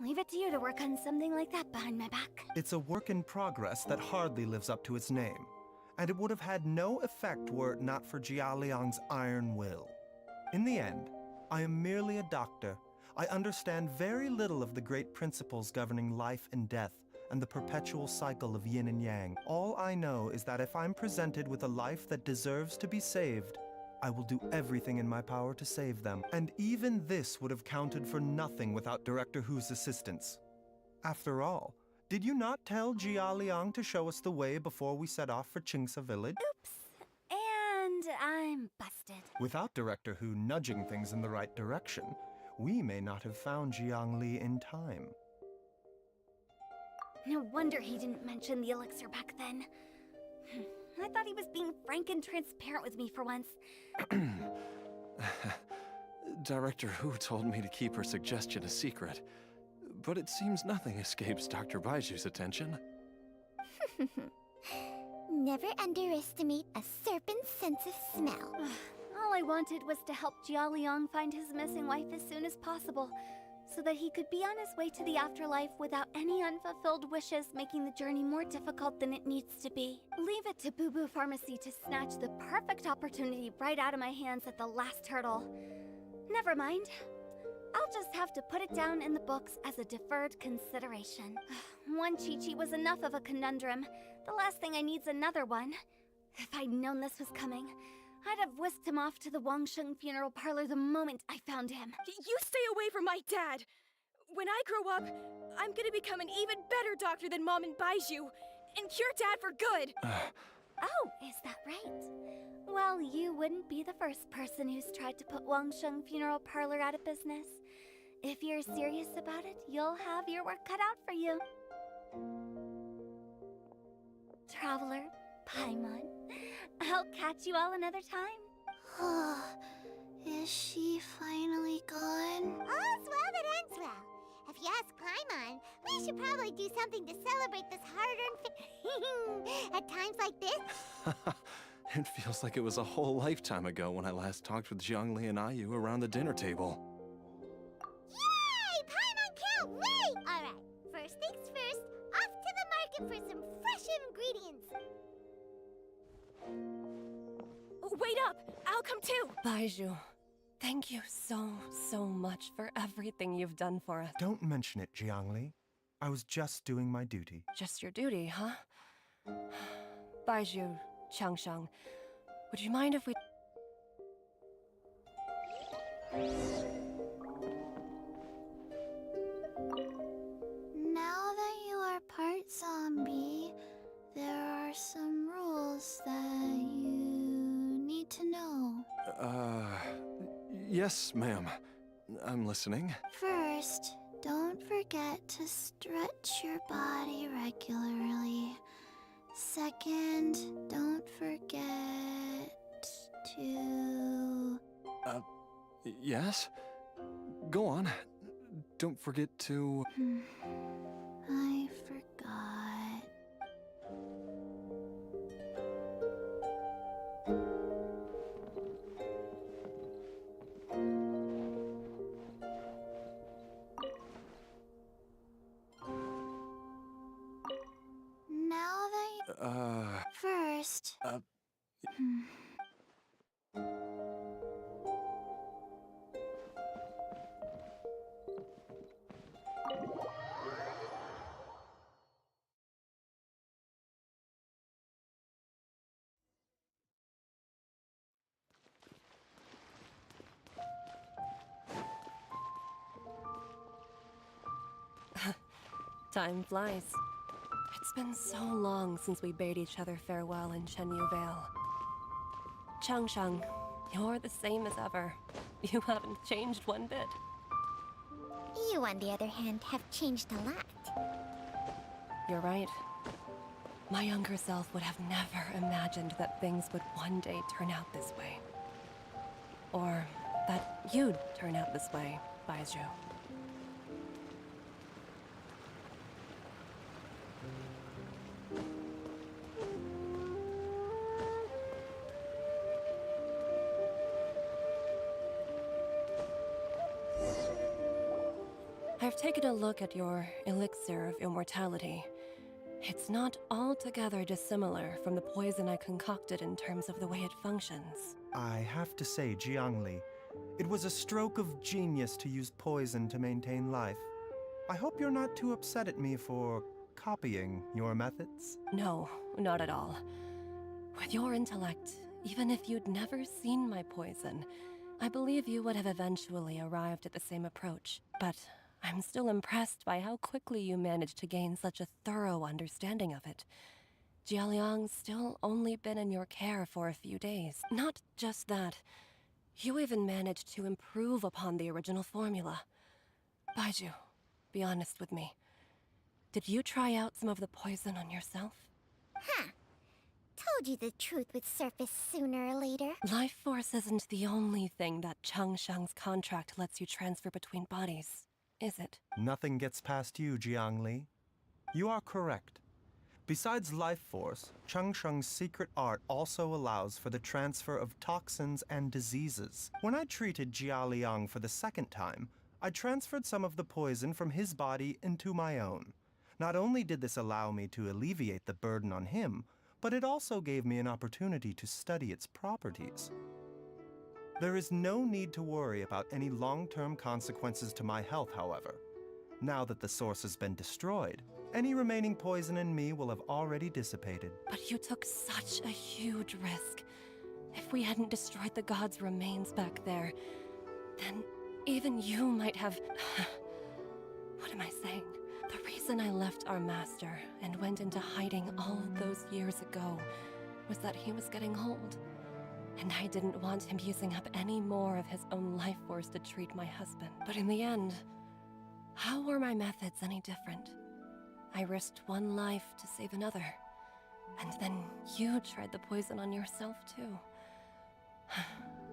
Leave it to you to work on something like that behind my back. It's a work in progress that hardly lives up to its name, and it would have had no effect were it not for Jialiang's iron will. In the end, I am merely a doctor. I understand very little of the great principles governing life and death and the perpetual cycle of yin and yang. All I know is that if I'm presented with a life that deserves to be saved, I will do everything in my power to save them. And even this would have counted for nothing without Director Hu's assistance. After all, did you not tell Jialiang to show us the way before we set off for Qingce Village? Oops. And I'm busted. Without Director Hu nudging things in the right direction, we may not have found Jiangli in time. No wonder he didn't mention the elixir back then. I thought he was being frank and transparent with me for once. Director Hu told me to keep her suggestion a secret, but it seems nothing escapes Dr. Baiju's attention. Never underestimate a serpent's sense of smell. All I wanted was to help Jialiang find his missing wife as soon as possible, so that he could be on his way to the afterlife without any unfulfilled wishes making the journey more difficult than it needs to be. Leave it to Boo Boo Pharmacy to snatch the perfect opportunity right out of my hands at the last hurdle. Never mind. I'll just have to put it down in the books as a deferred consideration. One Chi-Chi was enough of a conundrum. The last thing I need's another one. If I'd known this was coming, I'd have whisked him off to the Wangsheng funeral parlor the moment I found him. You stay away from my dad! When I grow up, I'm gonna become an even better doctor than Mom and Baizhu, and cure Dad for good! Oh, is that right? Well, you wouldn't be the first person who's tried to put Wangsheng funeral parlor out of business. If you're serious about it, you'll have your work cut out for you. Traveler, Paimon, I'll catch you all another time. Is she finally gone? All's well that ends well. If you ask Paimon, we should probably do something to celebrate this hard-earned at times like this. It feels like it was a whole lifetime ago when I last talked with Jiangli and Ayu around the dinner table. Yay! Paimon can't wait! Alright, first things first, off to the market for some fresh ingredients. Wait up! I'll come too! Baizhu, thank you so much for everything you've done for us. Don't mention it, Jiangli. I was just doing my duty. Just your duty, huh? Baizhu, Changsheng, would you mind if we... Now that you are part zombie, there are some rules that you need to know. Yes, ma'am. I'm listening. First, don't forget to stretch your body regularly. Second, don't forget to... Yes? Go on. Don't forget to... I forgot. First... Time flies. It's been so long since we bade each other farewell in Chenyu Vale. Changshang, you're the same as ever. You haven't changed one bit. You, on the other hand, have changed a lot. You're right. My younger self would have never imagined that things would one day turn out this way. Or that you'd turn out this way, Baizhu. I've taken a look at your elixir of immortality. It's not altogether dissimilar from the poison I concocted in terms of the way it functions. I have to say, Jiangli, it was a stroke of genius to use poison to maintain life. I hope you're not too upset at me for copying your methods. No, not at all. With your intellect, even if you'd never seen my poison, I believe you would have eventually arrived at the same approach. But I'm still impressed by how quickly you managed to gain such a thorough understanding of it. Jialiang's still only been in your care for a few days. Not just that, you even managed to improve upon the original formula. Baizhu, be honest with me. Did you try out some of the poison on yourself? Huh. Told you the truth would surface sooner or later. Life force isn't the only thing that Changshang's contract lets you transfer between bodies, is it? Nothing gets past you, Jiangli. You are correct. Besides life force, Changsheng's secret art also allows for the transfer of toxins and diseases. When I treated Jia Liang for the second time, I transferred some of the poison from his body into my own. Not only did this allow me to alleviate the burden on him, but it also gave me an opportunity to study its properties. There is no need to worry about any long-term consequences to my health, however. Now that the source has been destroyed, any remaining poison in me will have already dissipated. But you took such a huge risk. If we hadn't destroyed the god's remains back there, then even you might have... What am I saying? The reason I left our master and went into hiding all those years ago was that he was getting old. And I didn't want him using up any more of his own life force to treat my husband. But in the end, how were my methods any different? I risked one life to save another. And then you tried the poison on yourself too.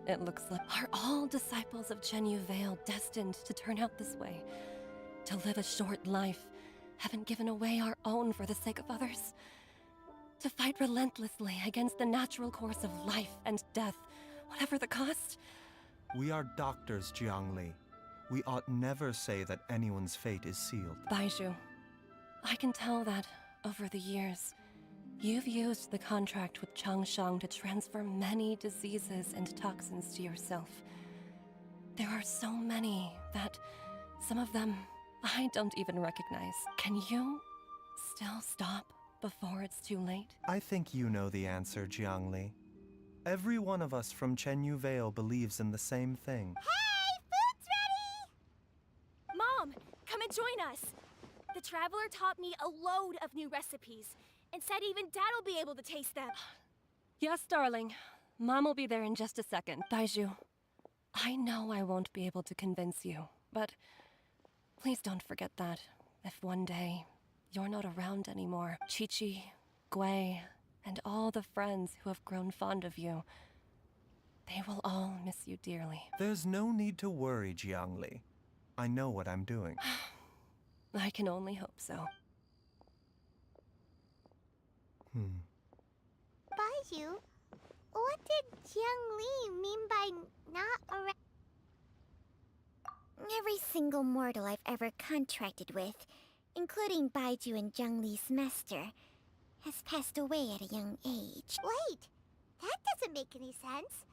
It looks like... Are all disciples of Chenyu Vale destined to turn out this way? To live a short life, haven't given away our own for the sake of others? To fight relentlessly against the natural course of life and death, whatever the cost? We are doctors, Jiangli. We ought never say that anyone's fate is sealed. Baizhu, I can tell that, over the years, you've used the contract with Changshang to transfer many diseases and toxins to yourself. There are so many that, some of them, I don't even recognize. Can you still stop before it's too late? I think you know the answer, Jiangli. Every one of us from Chenyu Vale believes in the same thing. Hey! Food's ready! Mom, come and join us! The Traveler taught me a load of new recipes, and said even Dad'll be able to taste them. Yes, darling. Mom will be there in just a second. Baizhu, I know I won't be able to convince you, but please don't forget that if one day you're not around anymore, Chi-Chi, Gui, and all the friends who have grown fond of you, they will all miss you dearly. There's no need to worry, Jiangli. I know what I'm doing. I can only hope so. Baizhu, what did Jiang Li mean by not around? Every single mortal I've ever contracted with, including Baizhu and Jiang Li's master, has passed away at a young age. Wait, that doesn't make any sense.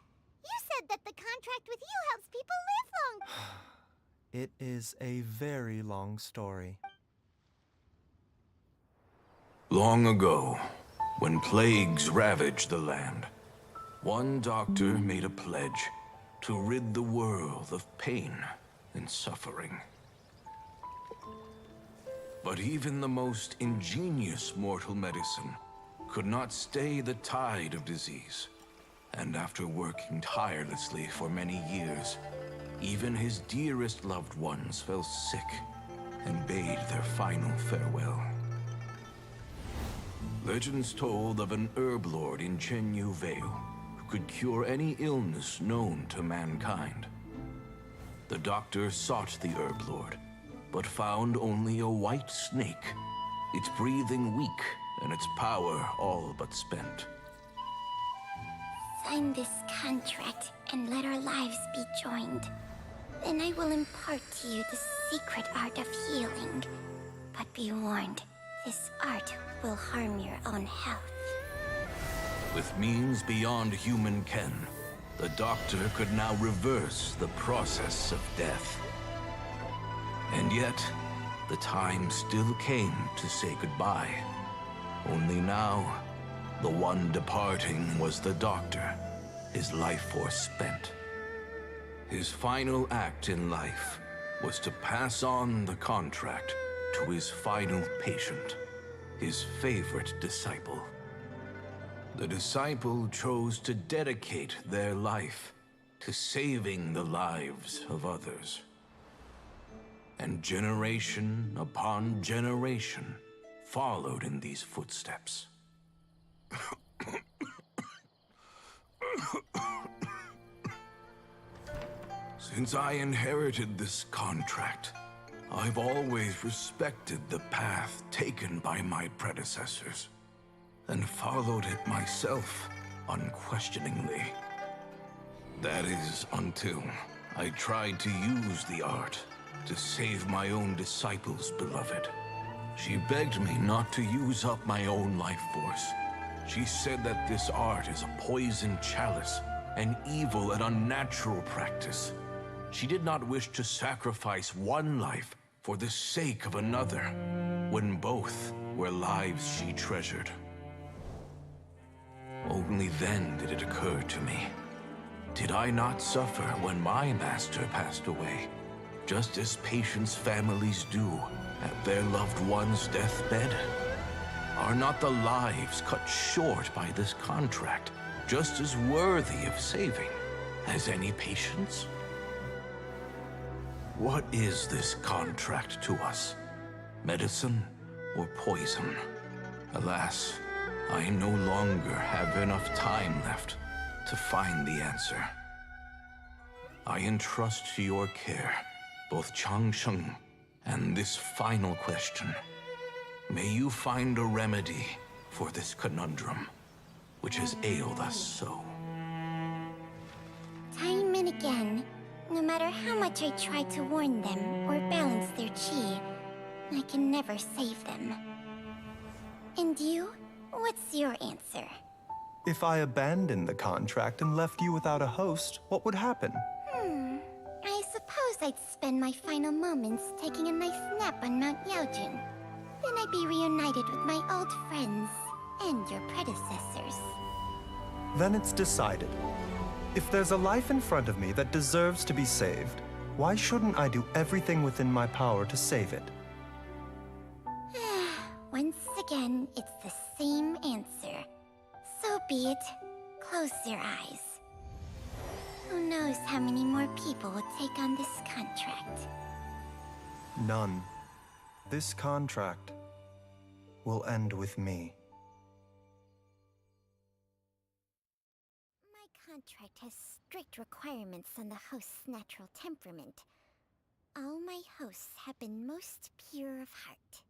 You said that the contract with you helps people live long. It is a very long story. Long ago, when plagues ravaged the land, one doctor made a pledge to rid the world of pain and suffering. But even the most ingenious mortal medicine could not stay the tide of disease. And after working tirelessly for many years, even his dearest loved ones fell sick and bade their final farewell. Legends told of an herb lord in Chenyu Vale who could cure any illness known to mankind. The doctor sought the herb lord, but found only a white snake, its breathing weak and its power all but spent. Sign this contract and let our lives be joined. Then I will impart to you the secret art of healing. But be warned, this art will harm your own health. With means beyond human ken, the doctor could now reverse the process of death. And yet, the time still came to say goodbye. Only now, the one departing was the doctor, his life force spent. His final act in life was to pass on the contract to his final patient, his favorite disciple. The disciple chose to dedicate their life to saving the lives of others. And generation upon generation followed in these footsteps. Since I inherited this contract, I've always respected the path taken by my predecessors, and followed it myself unquestioningly. That is, until I tried to use the art to save my own disciple's beloved. She begged me not to use up my own life force. She said that this art is a poison chalice, an evil and unnatural practice. She did not wish to sacrifice one life for the sake of another, when both were lives she treasured. Only then did it occur to me. Did I not suffer when my master passed away, just as patients' families do at their loved one's deathbed? Are not the lives cut short by this contract just as worthy of saving as any patient's? What is this contract to us? Medicine or poison? Alas, I no longer have enough time left to find the answer. I entrust to your care both Changsheng and this final question. May you find a remedy for this conundrum, which has ailed us so. Time and again, no matter how much I try to warn them or balance their chi, I can never save them. And you? What's your answer? If I abandoned the contract and left you without a host, what would happen? I suppose I'd spend my final moments taking a nice nap on Mount Yaojun. Then I'd be reunited with my old friends and your predecessors. Then it's decided. If there's a life in front of me that deserves to be saved, why shouldn't I do everything within my power to save it? Once again, it's the same answer. So be it. Close your eyes. Who knows how many more people will take on this contract? None. This contract will end with me. My contract has strict requirements on the host's natural temperament. All my hosts have been most pure of heart.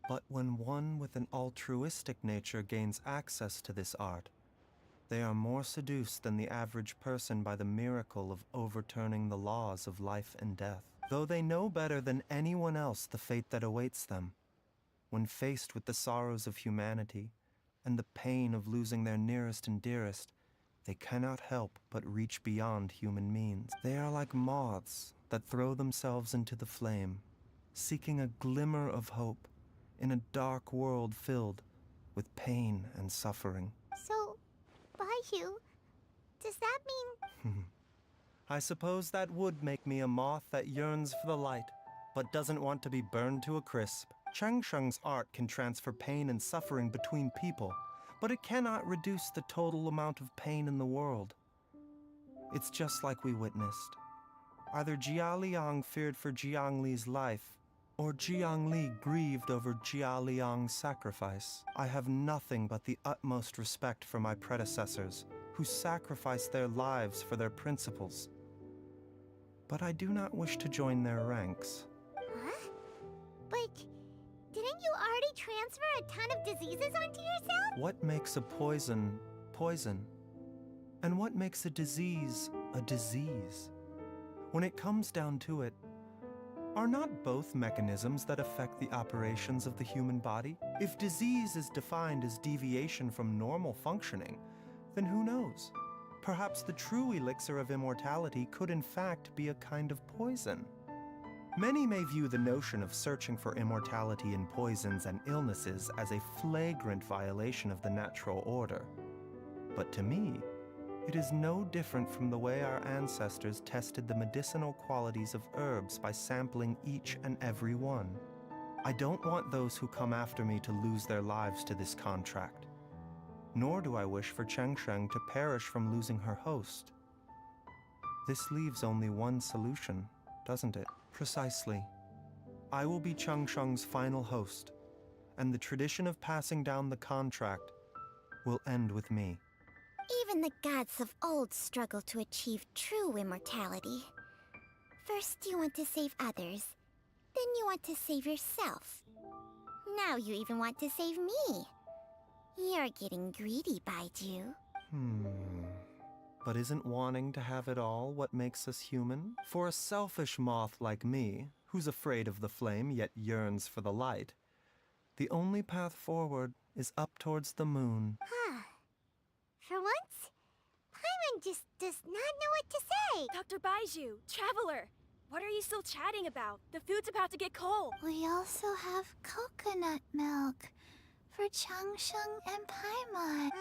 But when one with an altruistic nature gains access to this art, they are more seduced than the average person by the miracle of overturning the laws of life and death. Though they know better than anyone else the fate that awaits them, when faced with the sorrows of humanity and the pain of losing their nearest and dearest, they cannot help but reach beyond human means. They are like moths that throw themselves into the flame, seeking a glimmer of hope in a dark world filled with pain and suffering. So, Baiju, does that mean... I suppose that would make me a moth that yearns for the light, but doesn't want to be burned to a crisp. Cheng Sheng's art can transfer pain and suffering between people, but it cannot reduce the total amount of pain in the world. It's just like we witnessed. Either Jia Liang feared for Jiang Li's life, or Jiang Li grieved over Jia Liang's sacrifice. I have nothing but the utmost respect for my predecessors, who sacrificed their lives for their principles. But I do not wish to join their ranks. Huh? But didn't you already transfer a ton of diseases onto yourself? What makes a poison, poison? And what makes a disease, a disease? When it comes down to it, are not both mechanisms that affect the operations of the human body? If disease is defined as deviation from normal functioning, then who knows? Perhaps the true elixir of immortality could in fact be a kind of poison. Many may view the notion of searching for immortality in poisons and illnesses as a flagrant violation of the natural order. But to me, it is no different from the way our ancestors tested the medicinal qualities of herbs by sampling each and every one. I don't want those who come after me to lose their lives to this contract. Nor do I wish for Cheng Sheng to perish from losing her host. This leaves only one solution, doesn't it? Precisely. I will be Cheng Sheng's final host, and the tradition of passing down the contract will end with me. Even the gods of old struggle to achieve true immortality. First you want to save others, then you want to save yourself. Now you even want to save me. You're getting greedy, Baiju. But isn't wanting to have it all what makes us human? For a selfish moth like me, who's afraid of the flame yet yearns for the light, the only path forward is up towards the moon. For once, Paimon just does not know what to say. Dr. Baiju, Traveler, what are you still chatting about? The food's about to get cold. We also have coconut milk for Cheng Sheng and Paimon.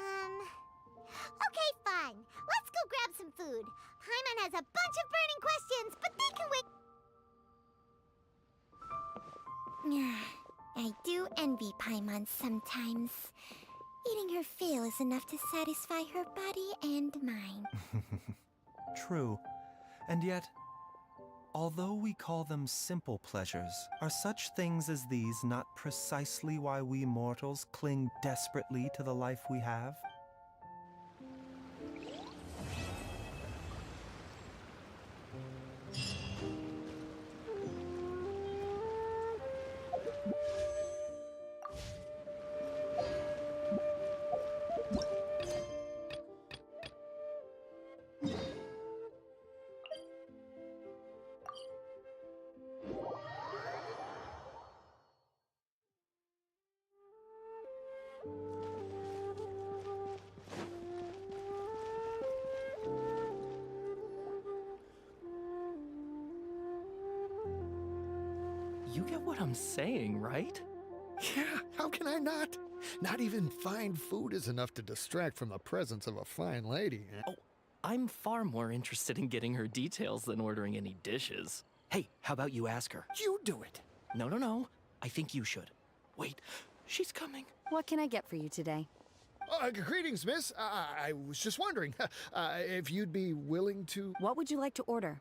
Okay, fine. Let's go grab some food. Paimon has a bunch of burning questions, but they can wait. I do envy Paimon sometimes. Eating her fill is enough to satisfy her body and mind. True. And yet, although we call them simple pleasures, are such things as these not precisely why we mortals cling desperately to the life we have? You get what I'm saying, right? Yeah, how can I not? Not even fine food is enough to distract from the presence of a fine lady. Oh, I'm far more interested in getting her details than ordering any dishes. Hey, how about you ask her? You do it. No. I think you should. Wait, she's coming. What can I get for you today? Greetings, miss. I was just wondering if you'd be willing to... What would you like to order?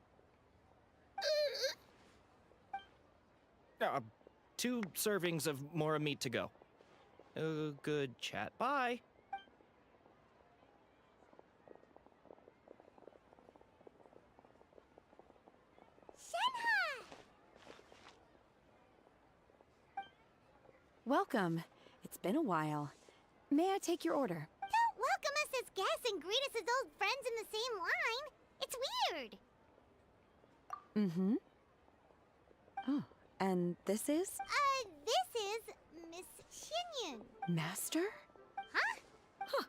2 servings of mora meat to go. Good chat. Bye. Shenhe! Welcome. It's been a while. May I take your order? Don't welcome us as guests and greet us as old friends in the same line. It's weird. Mm-hmm. Oh, and this is? This is Miss Xinyun. Master? Huh?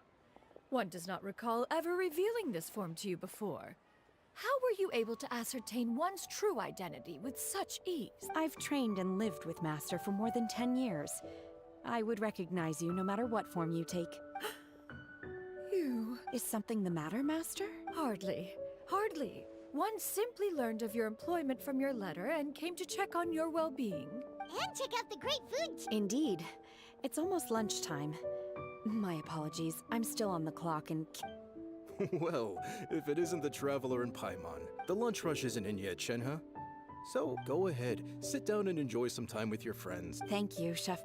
One does not recall ever revealing this form to you before. How were you able to ascertain one's true identity with such ease? I've trained and lived with Master for more than 10 years. I would recognize you no matter what form you take. You... Is something the matter, Master? Hardly. Hardly. One simply learned of your employment from your letter and came to check on your well-being. And check out the great food. Indeed. It's almost lunchtime. My apologies. I'm still on the clock and... Well, if it isn't the Traveler and Paimon, the lunch rush isn't in yet, Shenhe. So go ahead, sit down and enjoy some time with your friends. Thank you, Chef.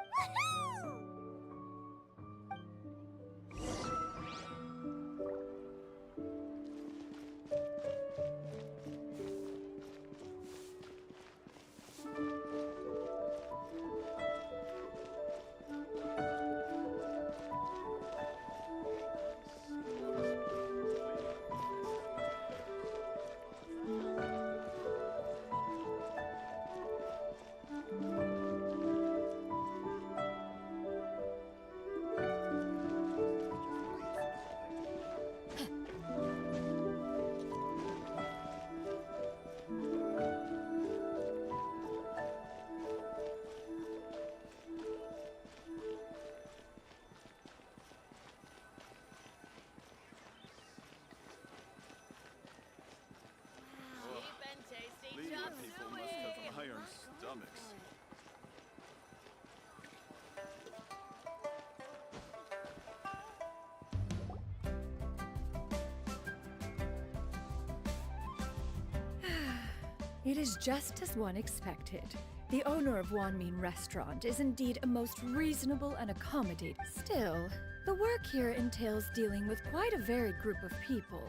It is just as one expected. The owner of Wanmin Restaurant is indeed a most reasonable and accommodating. Still, the work here entails dealing with quite a varied group of people.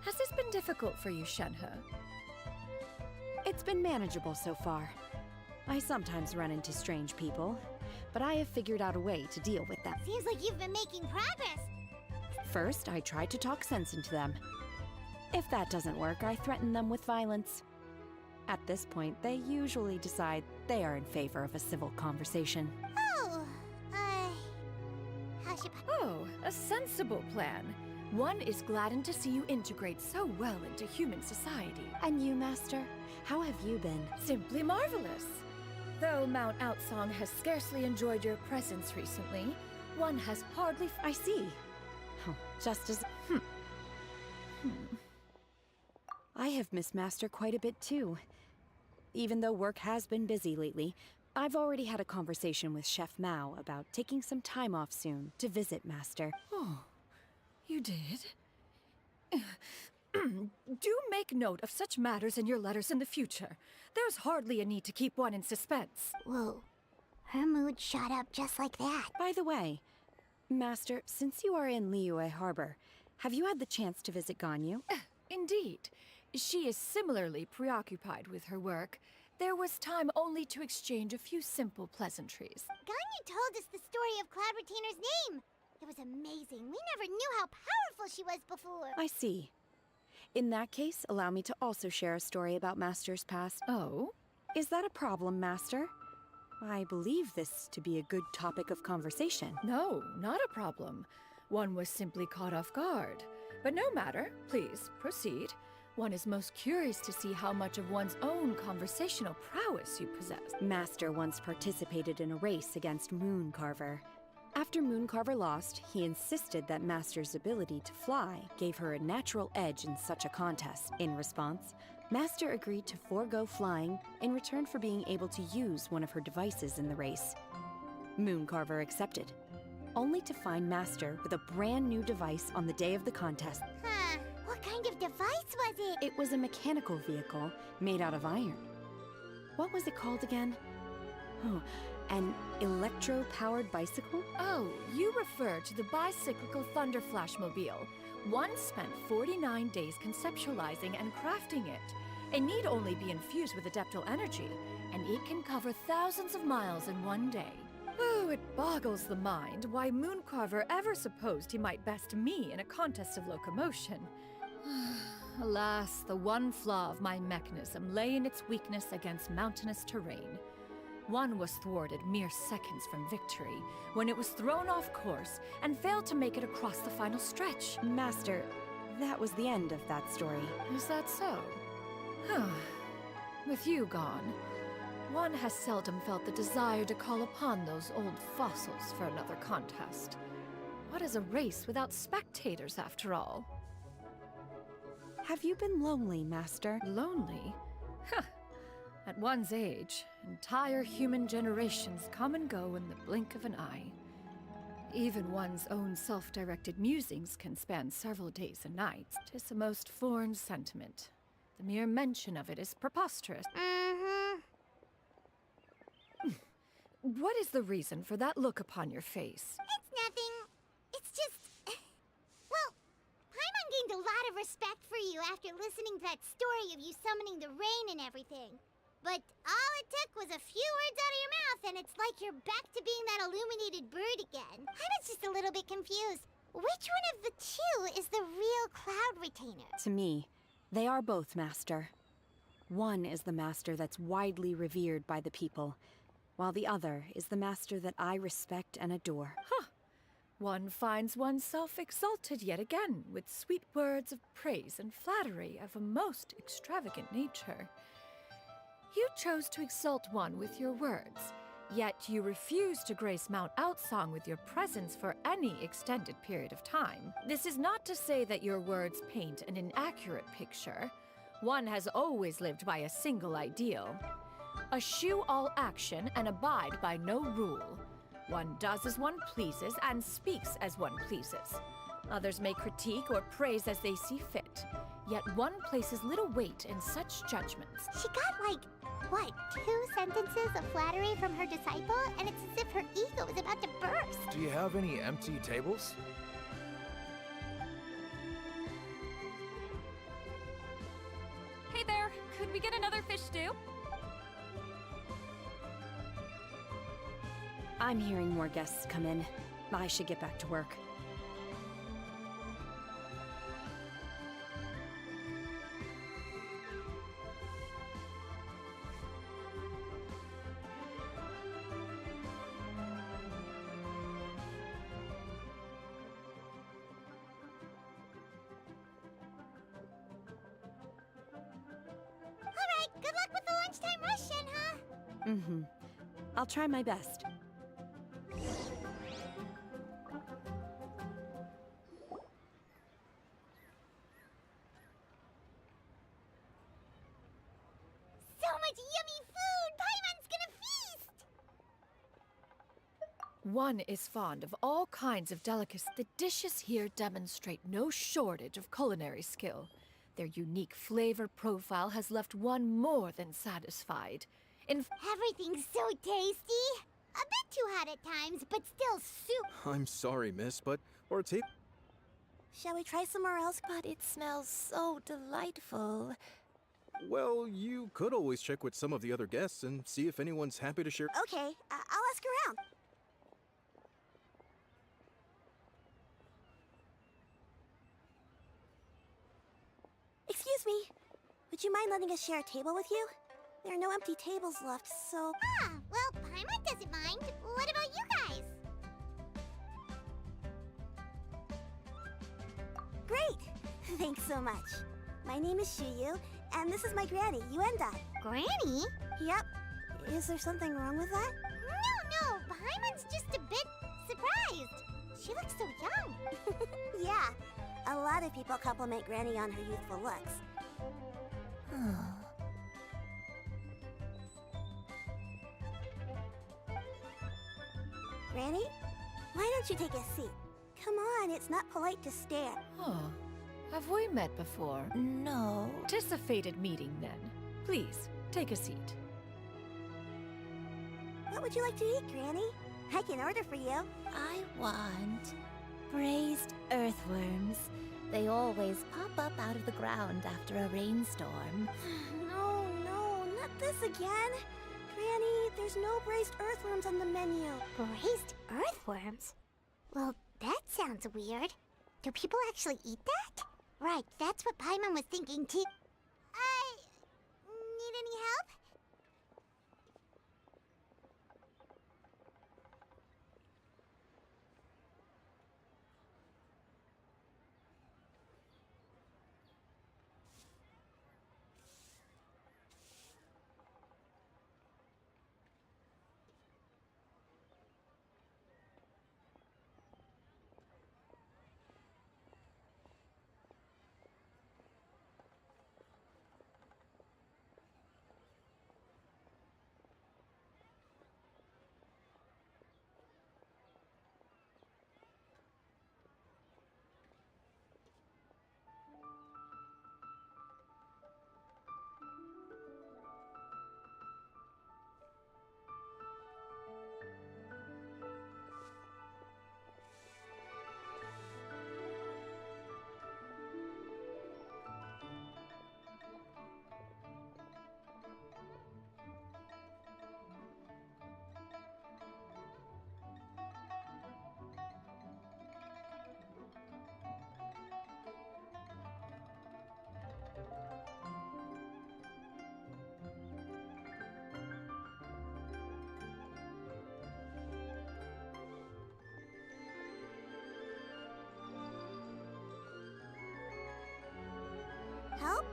Has this been difficult for you, Shenhe? It's been manageable so far. I sometimes run into strange people, but I have figured out a way to deal with them. Seems like you've been making progress. First, I try to talk sense into them. If that doesn't work, I threaten them with violence. At this point, they usually decide they are in favor of a civil conversation. Oh, a sensible plan. One is gladdened to see you integrate so well into human society. And you, Master? How have you been? Simply marvelous. Though Mount Outsong has scarcely enjoyed your presence recently, one has hardly... I see. Oh, just as... I have missed Master quite a bit, too. Even though work has been busy lately, I've already had a conversation with Chef Mao about taking some time off soon to visit Master. Oh, you did? Do make note of such matters in your letters in the future. There's hardly a need to keep one in suspense. Whoa. Her mood shot up just like that. By the way, Master, since you are in Liyue Harbor, have you had the chance to visit Ganyu? Indeed. She is similarly preoccupied with her work. There was time only to exchange a few simple pleasantries. Ganyu told us the story of Cloud Retainer's name. It was amazing. We never knew how powerful she was before. I see. In that case, allow me to also share a story about Master's past. Oh? Is that a problem, Master? I believe this to be a good topic of conversation. No, not a problem. One was simply caught off guard. But no matter. Please, proceed. One is most curious to see how much of one's own conversational prowess you possess. Master once participated in a race against Mooncarver. After Mooncarver lost, he insisted that Master's ability to fly gave her a natural edge in such a contest. In response, Master agreed to forego flying in return for being able to use one of her devices in the race. Mooncarver accepted, only to find Master with a brand new device on the day of the contest. Huh. What kind of device was it? It was a mechanical vehicle made out of iron. What was it called again? Oh, an electro-powered bicycle? Oh, you refer to the bicyclical Thunder Flashmobile. One spent 49 days conceptualizing and crafting it. It need only be infused with adeptal energy, and it can cover thousands of miles in one day. Oh, it boggles the mind why Mooncarver ever supposed he might best me in a contest of locomotion. Alas, the one flaw of my mechanism lay in its weakness against mountainous terrain. One was thwarted mere seconds from victory, when it was thrown off course and failed to make it across the final stretch. Master, that was the end of that story. Is that so? With you gone, one has seldom felt the desire to call upon those old fossils for another contest. What is a race without spectators, after all? Have you been lonely, Master? Lonely? At one's age, entire human generations come and go in the blink of an eye. Even one's own self-directed musings can span several days and nights. 'Tis a most foreign sentiment. The mere mention of it is preposterous. What is the reason for that look upon your face? It's nothing. It's just... Well, Paimon gained a lot of respect for you after listening to that story of you summoning the rain and everything. But all it took was a few words out of your mouth and it's like you're back to being that illuminated bird again. I was just a little bit confused. Which one of the two is the real Cloud Retainer? To me, they are both, Master. One is the master that's widely revered by the people, while the other is the master that I respect and adore. One finds oneself exalted yet again with sweet words of praise and flattery of a most extravagant nature. You chose to exalt one with your words, yet you refuse to grace Mount Outsong with your presence for any extended period of time. This is not to say that your words paint an inaccurate picture. One has always lived by a single ideal. Eschew all action and abide by no rule. One does as one pleases and speaks as one pleases. Others may critique or praise as they see fit, yet one places little weight in such judgments. She got like, what, 2 sentences of flattery from her disciple? And it's as if her ego is about to burst. Do you have any empty tables? Hey there, could we get another fish stew? I'm hearing more guests come in. I should get back to work. Alright, good luck with the lunchtime rush, Shenhe. I'll try my best. So much yummy food! Paimon's gonna feast! One is fond of all kinds of delicacies. The dishes here demonstrate no shortage of culinary skill. Their unique flavor profile has left one more than satisfied. Everything's so tasty! A bit too hot at times, but still soup. I'm sorry, miss, but our table... Shall we try somewhere else? But it smells so delightful. Well, you could always check with some of the other guests and see if anyone's happy to share... Okay, I'll ask around. Excuse me. Would you mind letting us share a table with you? There are no empty tables left, so... Well, Paimon doesn't mind. What about you guys? Great! Thanks so much. My name is Shuyu, and this is my granny, Yuenda. Granny? Yep. Is there something wrong with that? No, Paimon's just a bit surprised. She looks so young. Yeah. A lot of people compliment Granny on her youthful looks. Granny, why don't you take a seat? Come on, it's not polite to stare. Have we met before? No. Tis a fated meeting, then. Please, take a seat. What would you like to eat, Granny? I can order for you. I want braised earthworms. They always pop up out of the ground after a rainstorm. No, not this again. Granny, there's no braised earthworms on the menu. Braised earthworms? Well, that sounds weird. Do people actually eat that? Right, that's what Paimon was thinking too. Need any help? Help?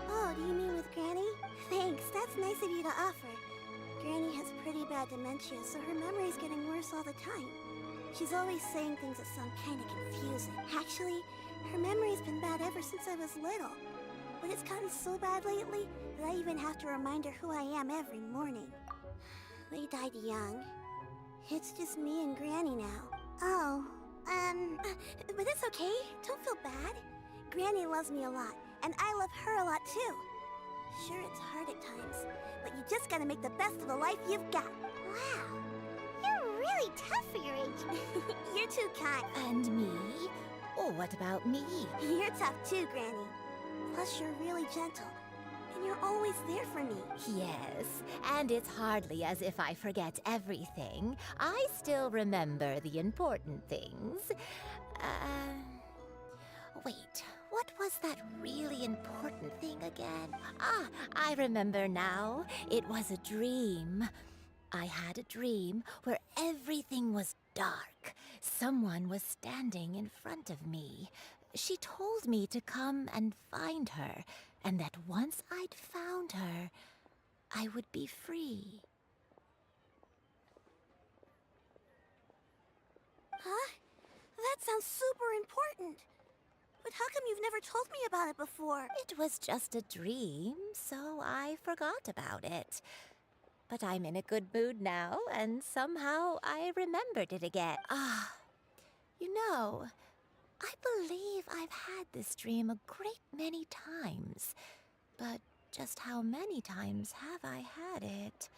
Oh, do you mean with Granny? Thanks, that's nice of you to offer. Granny has pretty bad dementia, so her memory's getting worse all the time. She's always saying things that sound kinda confusing. Actually, her memory's been bad ever since I was little. But it's gotten so bad lately that I even have to remind her who I am every morning. They died young. It's just me and Granny now. Oh, but it's okay. Don't feel bad. Granny loves me a lot, and I love her a lot too. Sure, it's hard at times, but you just gotta make the best of the life you've got. Wow, you're really tough for your age. You're too kind. And me? Oh, what about me? You're tough too, Granny. Plus, you're really gentle, and you're always there for me. Yes, and it's hardly as if I forget everything. I still remember the important things. Wait, what was that really important thing again? Ah, I remember now. It was a dream. I had a dream where everything was dark. Someone was standing in front of me. She told me to come and find her, and that once I'd found her, I would be free. Huh? That sounds super important. But how come you've never told me about it before? It was just a dream, so I forgot about it. But I'm in a good mood now, and somehow I remembered it again. Ah, you know, I believe I've had this dream a great many times. But just how many times have I had it?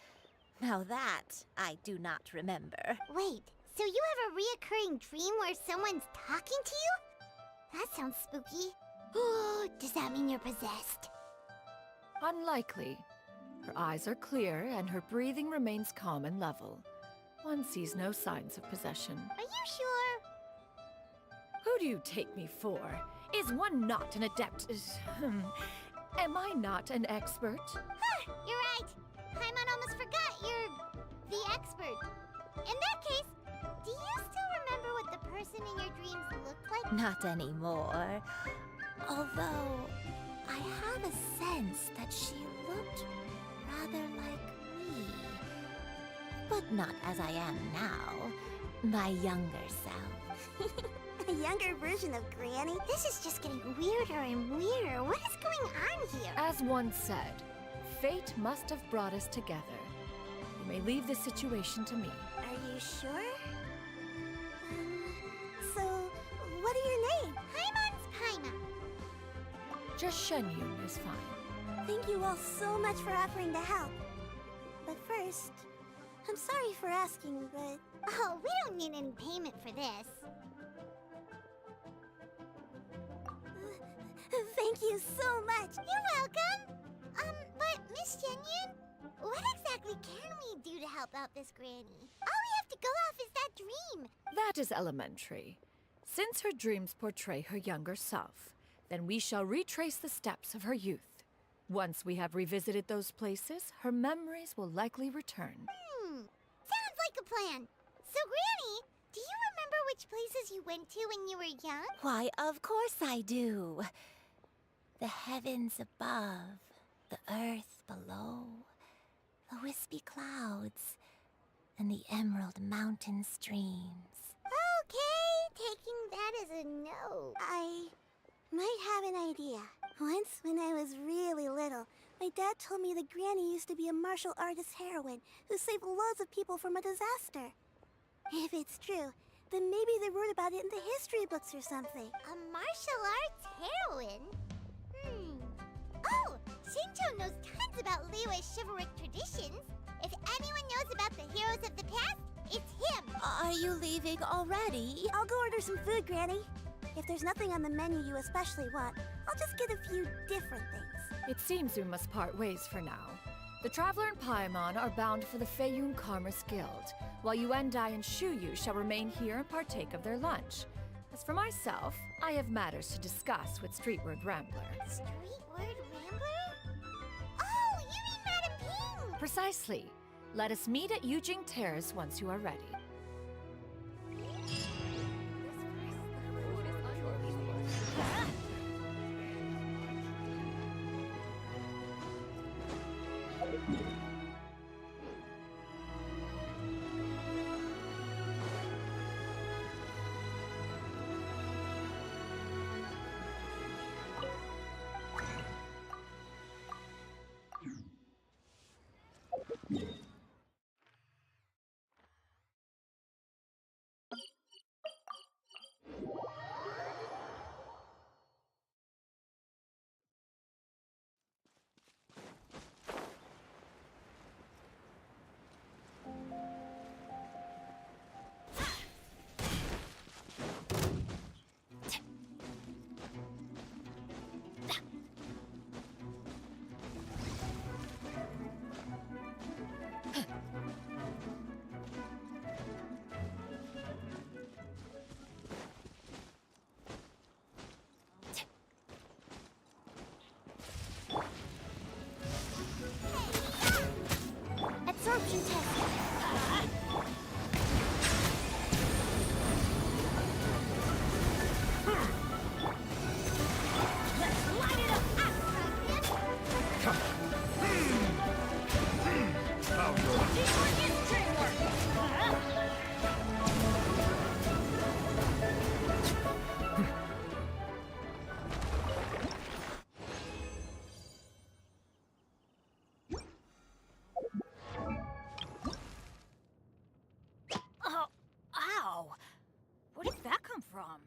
Now that I do not remember. Wait, so you have a reoccurring dream where someone's talking to you? That sounds spooky. Oh, does that mean you're possessed? Unlikely. Her eyes are clear and her breathing remains calm and level. One sees no signs of possession. Are you sure? Who do you take me for? Is one not an adept? Am I not an expert? Huh, you're right. Paimon almost forgot you're the expert. In that case, do you still remember what the person in your dreams looked like? Not anymore. Although, I have a sense that she looked rather like me. But not as I am now. My younger self. A younger version of Granny? This is just getting weirder and weirder. What is going on here? As one said, fate must have brought us together. You may leave the situation to me. Are you sure? So, what are your names? Paimon's Paimon. Just Shenyun is fine. Thank you all so much for offering to help. But first, I'm sorry for asking, but... Oh, we don't need any payment for this. Thank you so much. You're welcome. But Miss Shenyun, What exactly can we do to help out this granny? All we have to go off is that dream. That is elementary. Since her dreams portray her younger self, then we shall retrace the steps of her youth. Once we have revisited those places, her memories will likely return. Sounds like a plan. So, Granny, do you remember which places you went to when you were young? Why, of course I do. The heavens above, the earth below, the wispy clouds, and the emerald mountain streams. Okay, taking that as a no. I might have an idea. Once, when I was really little, my dad told me that Granny used to be a martial artist heroine who saved loads of people from a disaster. If it's true, then maybe they wrote about it in the history books or something. A martial arts heroine? Oh, Shincho knows tons about Liyue's chivalric traditions. If anyone knows about the heroes of the past, it's him. Are you leaving already? I'll go order some food, Granny. If there's nothing on the menu you especially want, I'll just get a few different things. It seems we must part ways for now. The Traveler and Paimon are bound for the Feiyun Commerce Guild, while Yuendai and Shuyu shall remain here and partake of their lunch. As for myself, I have matters to discuss with Streetward Rambler. Streetward Rambler? Oh, you mean Madame Ping! Precisely. Let us meet at Yujing Terrace once you are ready. Absorption test. Let's light it up. Come on. Teamwork is dreamwork. Oh, ow! Where did that come from?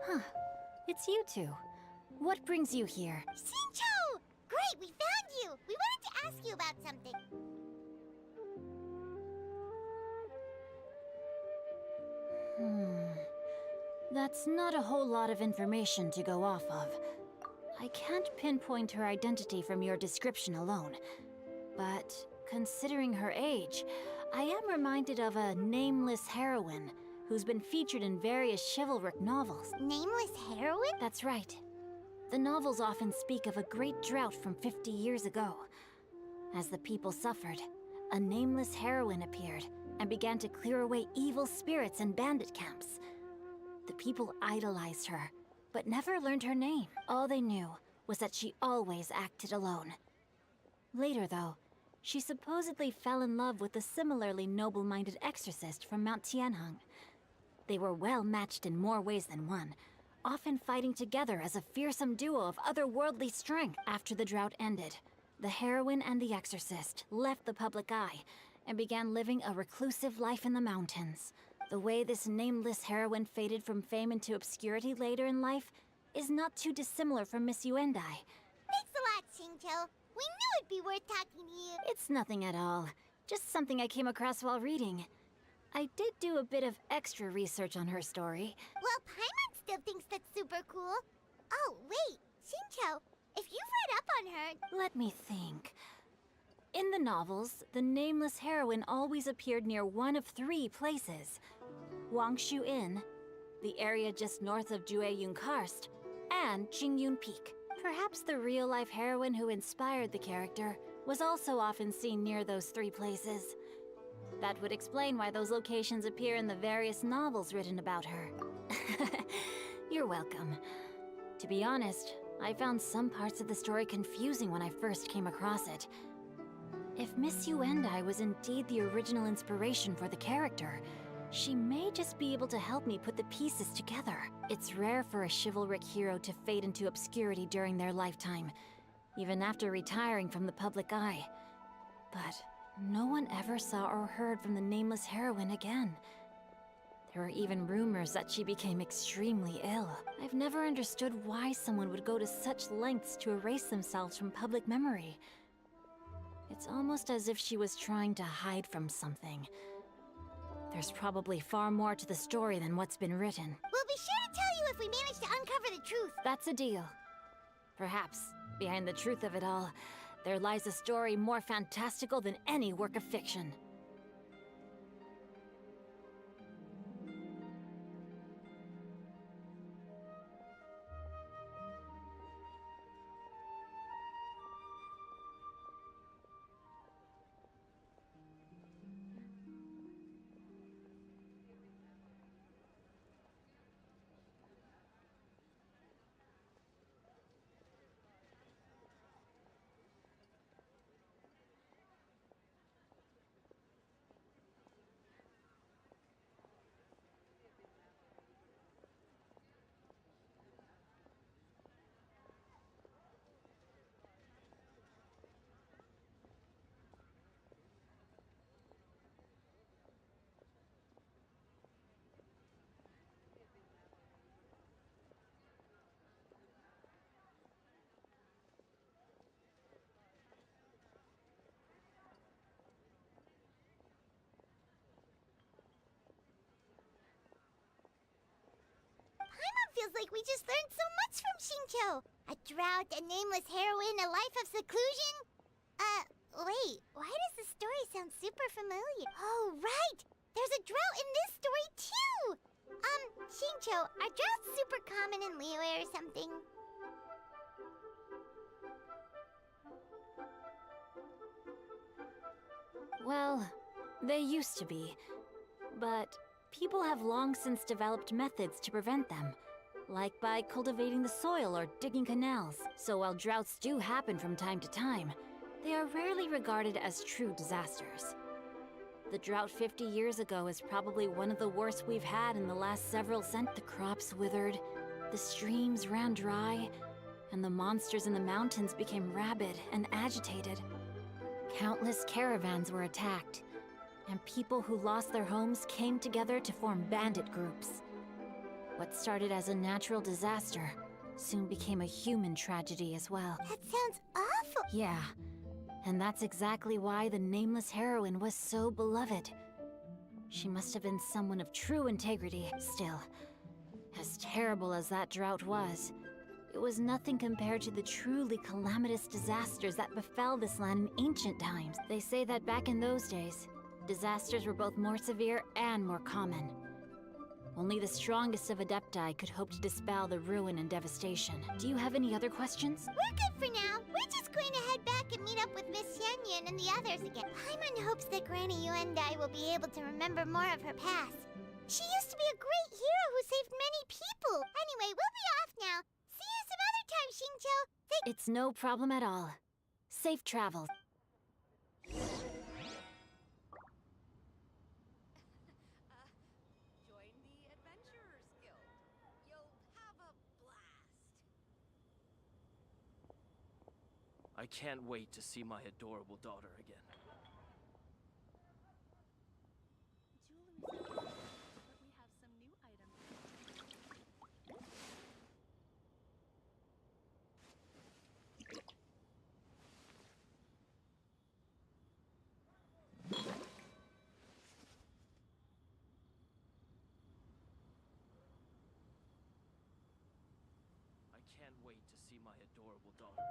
Huh. It's you two. What brings you here? Shincho! Great, we found you! We wanted to ask you about something. That's not a whole lot of information to go off of. I can't pinpoint her identity from your description alone. But considering her age, I am reminded of a nameless heroine who's been featured in various chivalric novels. Nameless heroine? That's right. The novels often speak of a great drought from 50 years ago. As the people suffered, a nameless heroine appeared and began to clear away evil spirits and bandit camps. The people idolized her, but never learned her name. All they knew was that she always acted alone. Later, though, she supposedly fell in love with a similarly noble-minded exorcist from Mount Tianheng. They were well matched in more ways than one, often fighting together as a fearsome duo of otherworldly strength. After the drought ended, the heroine and the exorcist left the public eye and began living a reclusive life in the mountains. The way this nameless heroine faded from fame into obscurity later in life is not too dissimilar from Miss Yuendai. Thanks a lot, Xingqiu. We knew it'd be worth talking to you. It's nothing at all. Just something I came across while reading. I did do a bit of extra research on her story. Well, Paimon still thinks that's super cool. Oh, wait. Xingqiu, if you've read up on her... Let me think. In the novels, the nameless heroine always appeared near one of 3 places. Wangshu Inn, the area just north of Jueyun Karst, and Jingyun Peak. Perhaps the real-life heroine who inspired the character was also often seen near those 3 places. That would explain why those locations appear in the various novels written about her. You're welcome. To be honest, I found some parts of the story confusing when I first came across it. If Miss Yuendai was indeed the original inspiration for the character, she may just be able to help me put the pieces together. It's rare for a chivalric hero to fade into obscurity during their lifetime, even after retiring from the public eye. But no one ever saw or heard from the nameless heroine again. There were even rumors that she became extremely ill. I've never understood why someone would go to such lengths to erase themselves from public memory. It's almost as if she was trying to hide from something. There's probably far more to the story than what's been written. We'll be sure to tell you if we manage to uncover the truth. That's a deal. Perhaps, behind the truth of it all, there lies a story more fantastical than any work of fiction. Feels like we just learned so much from Xingqiu. A drought, a nameless heroine, a life of seclusion. Wait, why does the story sound super familiar? Oh, right! There's a drought in this story, too! Xingqiu, are droughts super common in Liyue or something? Well, they used to be. But people have long since developed methods to prevent them. Like by cultivating the soil or digging canals. So while droughts do happen from time to time, they are rarely regarded as true disasters. The drought 50 years ago is probably one of the worst we've had in the last several centuries. The crops withered, the streams ran dry, and the monsters in the mountains became rabid and agitated. Countless caravans were attacked, and people who lost their homes came together to form bandit groups. What started as a natural disaster soon became a human tragedy as well. That sounds awful! Yeah, and that's exactly why the nameless heroine was so beloved. She must have been someone of true integrity. Still, as terrible as that drought was, it was nothing compared to the truly calamitous disasters that befell this land in ancient times. They say that back in those days, disasters were both more severe and more common. Only the strongest of Adepti could hope to dispel the ruin and devastation. Do you have any other questions? We're good for now. We're just going to head back and meet up with Miss Xianyun and the others again. Paimon hopes that Granny Yuendai will be able to remember more of her past. She used to be a great hero who saved many people. Anyway, we'll be off now. See you some other time, Xingqiu. It's no problem at all. Safe travels. Join the Adventurers Guild. You'll have a blast. I can't wait to see my adorable daughter again. I can't wait to see my adorable daughter again.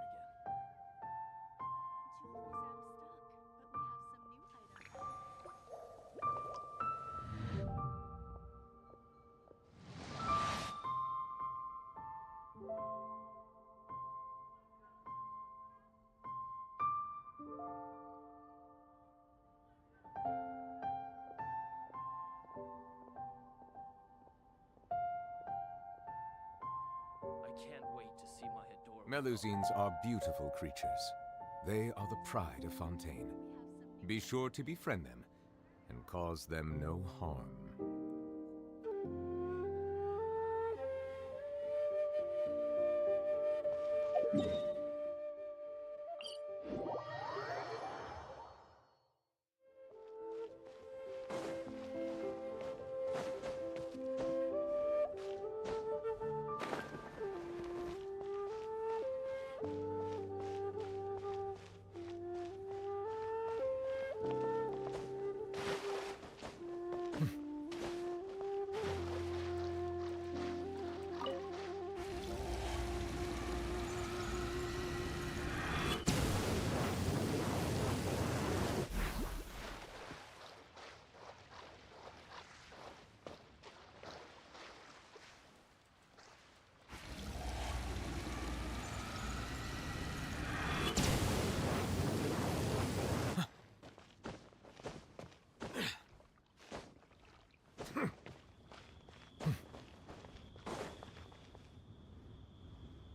I can't wait to see my adorable... Melusines are beautiful creatures. They are the pride of Fontaine. Be sure to befriend them and cause them no harm.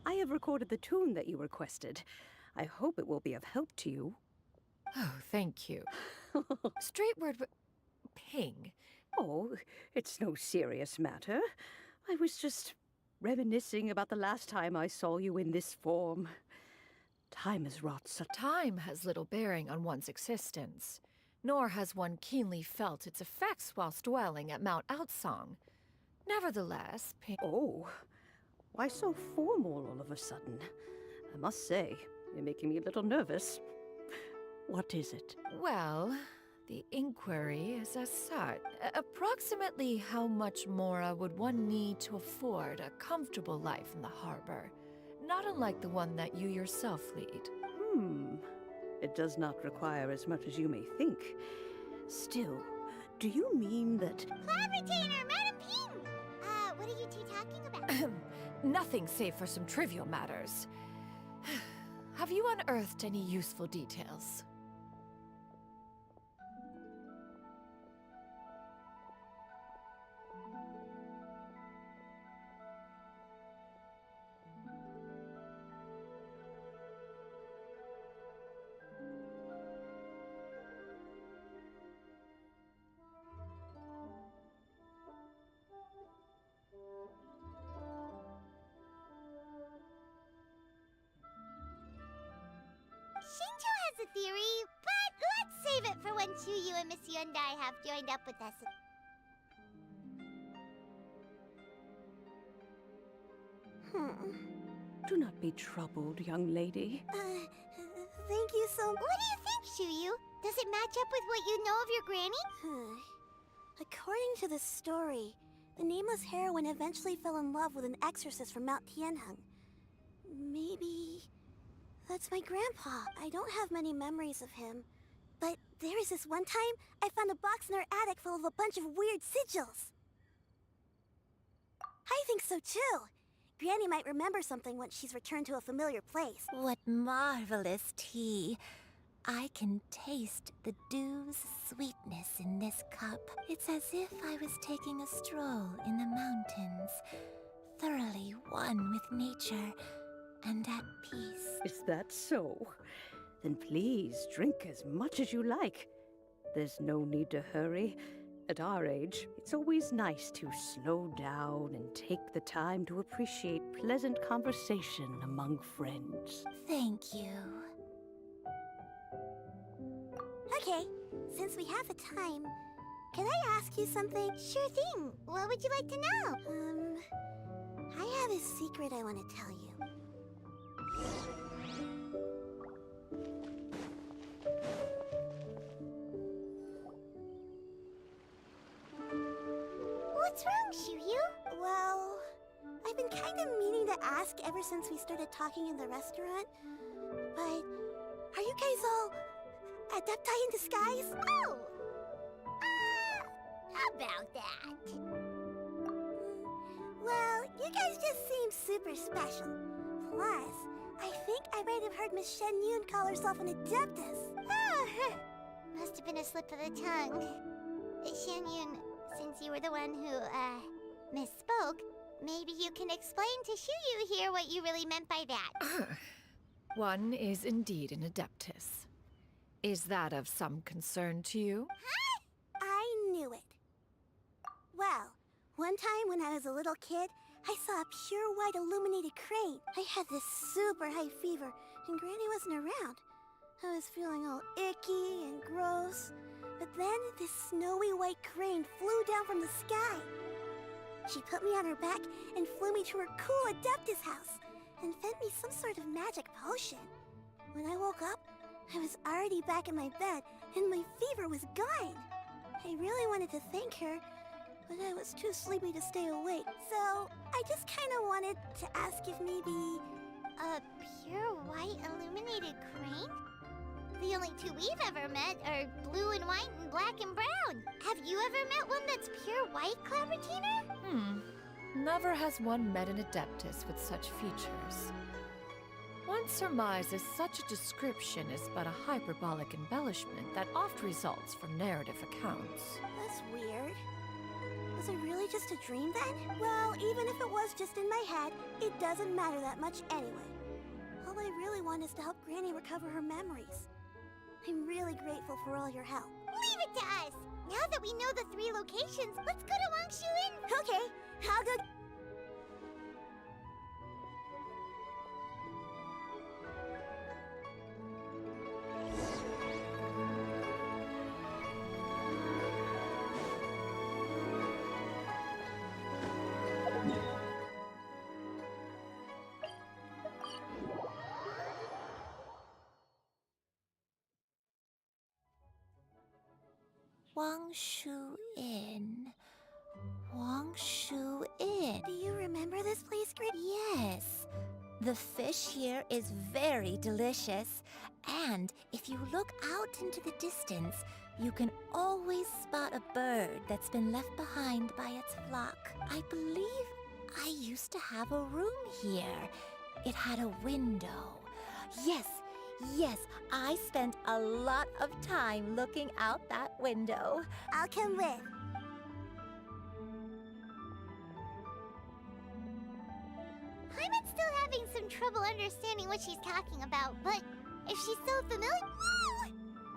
I have recorded the tune that you requested. I hope it will be of help to you. Oh, thank you. Straight word, ping. Oh, it's no serious matter. I was just reminiscing about the last time I saw you in this form. Time has wrought such... Time has little bearing on one's existence, nor has one keenly felt its effects whilst dwelling at Mount Outsong. Nevertheless, ping... Oh, why so formal all of a sudden? I must say, you're making me a little nervous. What is it? Well, the inquiry is as such. Approximately how much more would one need to afford a comfortable life in the harbor? Not unlike the one that you yourself lead. It does not require as much as you may think. Still, do you mean that... Cloud Retainer, Madam Ping! What are you two talking about? Nothing save for some trivial matters. Have you unearthed any useful details? Xingqiu has a theory, but let's save it for when Chuyu and Miss Yundai have joined up with us. Do not be troubled, young lady. Thank you so much. What do you think, Chuyu? Does it match up with what you know of your granny? According to the story, the nameless heroine eventually fell in love with an exorcist from Mount Tianheng. Maybe... that's my grandpa. I don't have many memories of him. But there was this one time I found a box in her attic full of a bunch of weird sigils. I think so too. Granny might remember something once she's returned to a familiar place. What marvelous tea. I can taste the dew's sweetness in this cup. It's as if I was taking a stroll in the mountains, thoroughly one with nature and at peace. Is that so? Then please drink as much as you like. There's no need to hurry. At our age, it's always nice to slow down and take the time to appreciate pleasant conversation among friends. Thank you. Okay, since we have the time, can I ask you something? Sure thing. What would you like to know? I have a secret I want to tell you. What's wrong, Shiryu? Well, I've been kind of meaning to ask ever since we started talking in the restaurant. But are you guys all adepti in disguise? Oh! How about that? Well, you guys just seem super special. Plus, I think I might have heard Miss Shen Yun call herself an adeptus. Oh, must have been a slip of the tongue. Shen Yun, since you were the one who, misspoke, maybe you can explain to Shiryu here what you really meant by that. One is indeed an adeptus. Is that of some concern to you? Huh? I knew it. Well, one time when I was a little kid, I saw a pure white illuminated crane. I had this super high fever, and Granny wasn't around. I was feeling all icky and gross. But then this snowy white crane flew down from the sky. She put me on her back and flew me to her cool Adeptus house and fed me some sort of magic potion. When I woke up, I was already back in my bed and my fever was gone. I really wanted to thank her, but I was too sleepy to stay awake. So I just kind of wanted to ask if maybe a pure white illuminated crane? The only two we've ever met are blue and white and black and brown. Have you ever met one that's pure white, Cloud Retainer? Never has one met an adeptus with such features. One surmises such a description is but a hyperbolic embellishment that oft results from narrative accounts. That's weird. Was it really just a dream then? Well, even if it was just in my head, it doesn't matter that much anyway. All I really want is to help Granny recover her memories. I'm really grateful for all your help. Leave it to us! Now that we know the 3 locations, let's go to Wangshu. Okay, I'll go... Wangshu Inn. Wangshu Inn. Do you remember this place, Granny? Yes. The fish here is very delicious. And if you look out into the distance, you can always spot a bird that's been left behind by its flock. I believe I used to have a room here. It had a window. Yes, I spent a lot of time looking out that window. I'll come with. Paimon's still having some trouble understanding what she's talking about, but if she's so familiar... Whoa!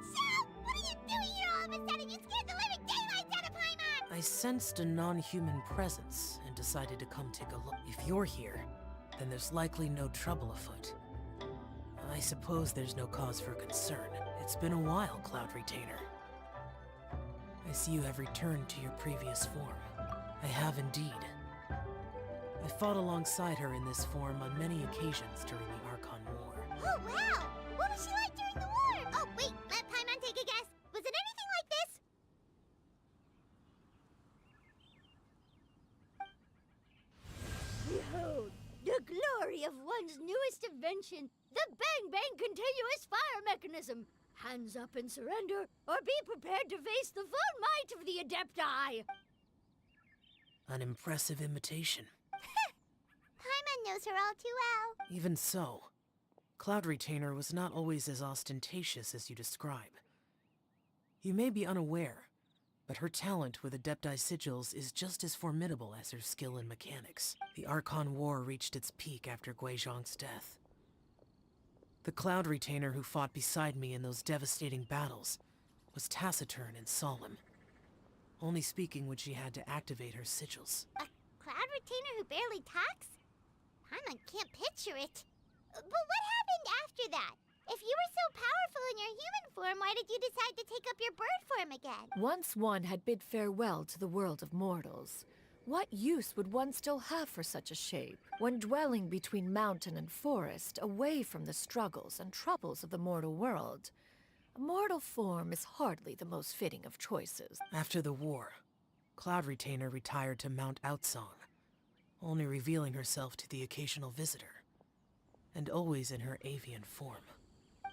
Shell! What are you doing here all of a sudden? You scared the living daylights out of Paimon! I sensed a non-human presence and decided to come take a look. If you're here, then there's likely no trouble afoot. I suppose there's no cause for concern. It's been a while, Cloud Retainer. I see you have returned to your previous form. I have indeed. I fought alongside her in this form on many occasions during the Archon War. Oh, wow! What was she like during the war? Oh, wait, let Paimon take a guess. Was it anything like this? Behold, the glory of one's newest invention, the Bang Bang Continuous Fire Mechanism. Hands up and surrender, or be prepared to face the full might of the Adepti. An impressive imitation. Paimon knows her all too well. Even so, Cloud Retainer was not always as ostentatious as you describe. You may be unaware, but her talent with Adepti sigils is just as formidable as her skill in mechanics. The Archon War reached its peak after Guizhong's death. The Cloud Retainer who fought beside me in those devastating battles was taciturn and solemn, only speaking when she had to activate her sigils. A Cloud Retainer who barely talks? Paimon can't picture it. But what happened after that? If you were so powerful in your human form, why did you decide to take up your bird form again? Once one had bid farewell to the world of mortals, what use would one still have for such a shape, when dwelling between mountain and forest, away from the struggles and troubles of the mortal world? A mortal form is hardly the most fitting of choices. After the war, Cloud Retainer retired to Mount Outsong, only revealing herself to the occasional visitor, and always in her avian form.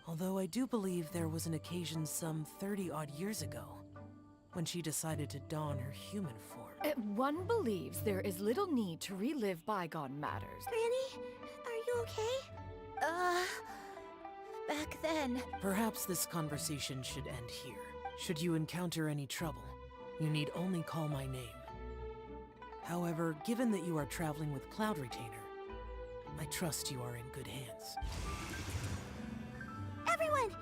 Although I do believe there was an occasion some 30-odd years ago, when she decided to don her human form. One believes there is little need to relive bygone matters. Granny, are you okay? Back then. Perhaps this conversation should end here. Should you encounter any trouble, you need only call my name. However, given that you are traveling with Cloud Retainer, I trust you are in good hands. Everyone!